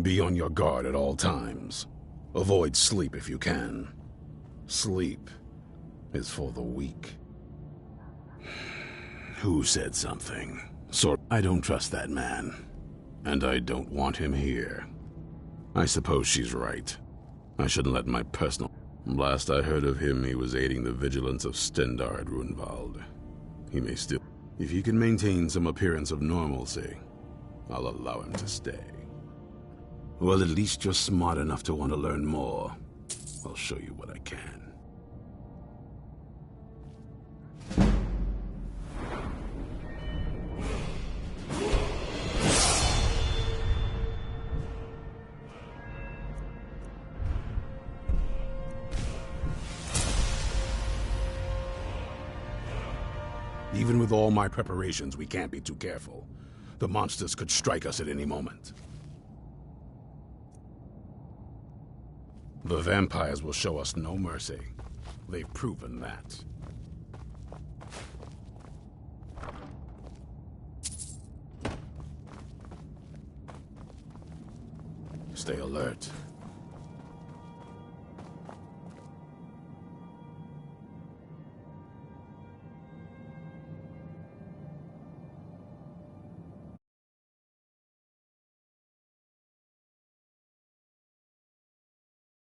Be on your guard at all times. Avoid sleep if you can. Sleep is for the weak. Who said something? I don't trust that man. And I don't want him here. I suppose she's right. I shouldn't let my personal... Last I heard of him, he was aiding the vigilance of Stendarr at Runvald. He may still... If he can maintain some appearance of normalcy, I'll allow him to stay. Well, at least you're smart enough to want to learn more. I'll show you what I can. Even with all my preparations, we can't be too careful. The monsters could strike us at any moment. The vampires will show us no mercy. They've proven that. Stay alert.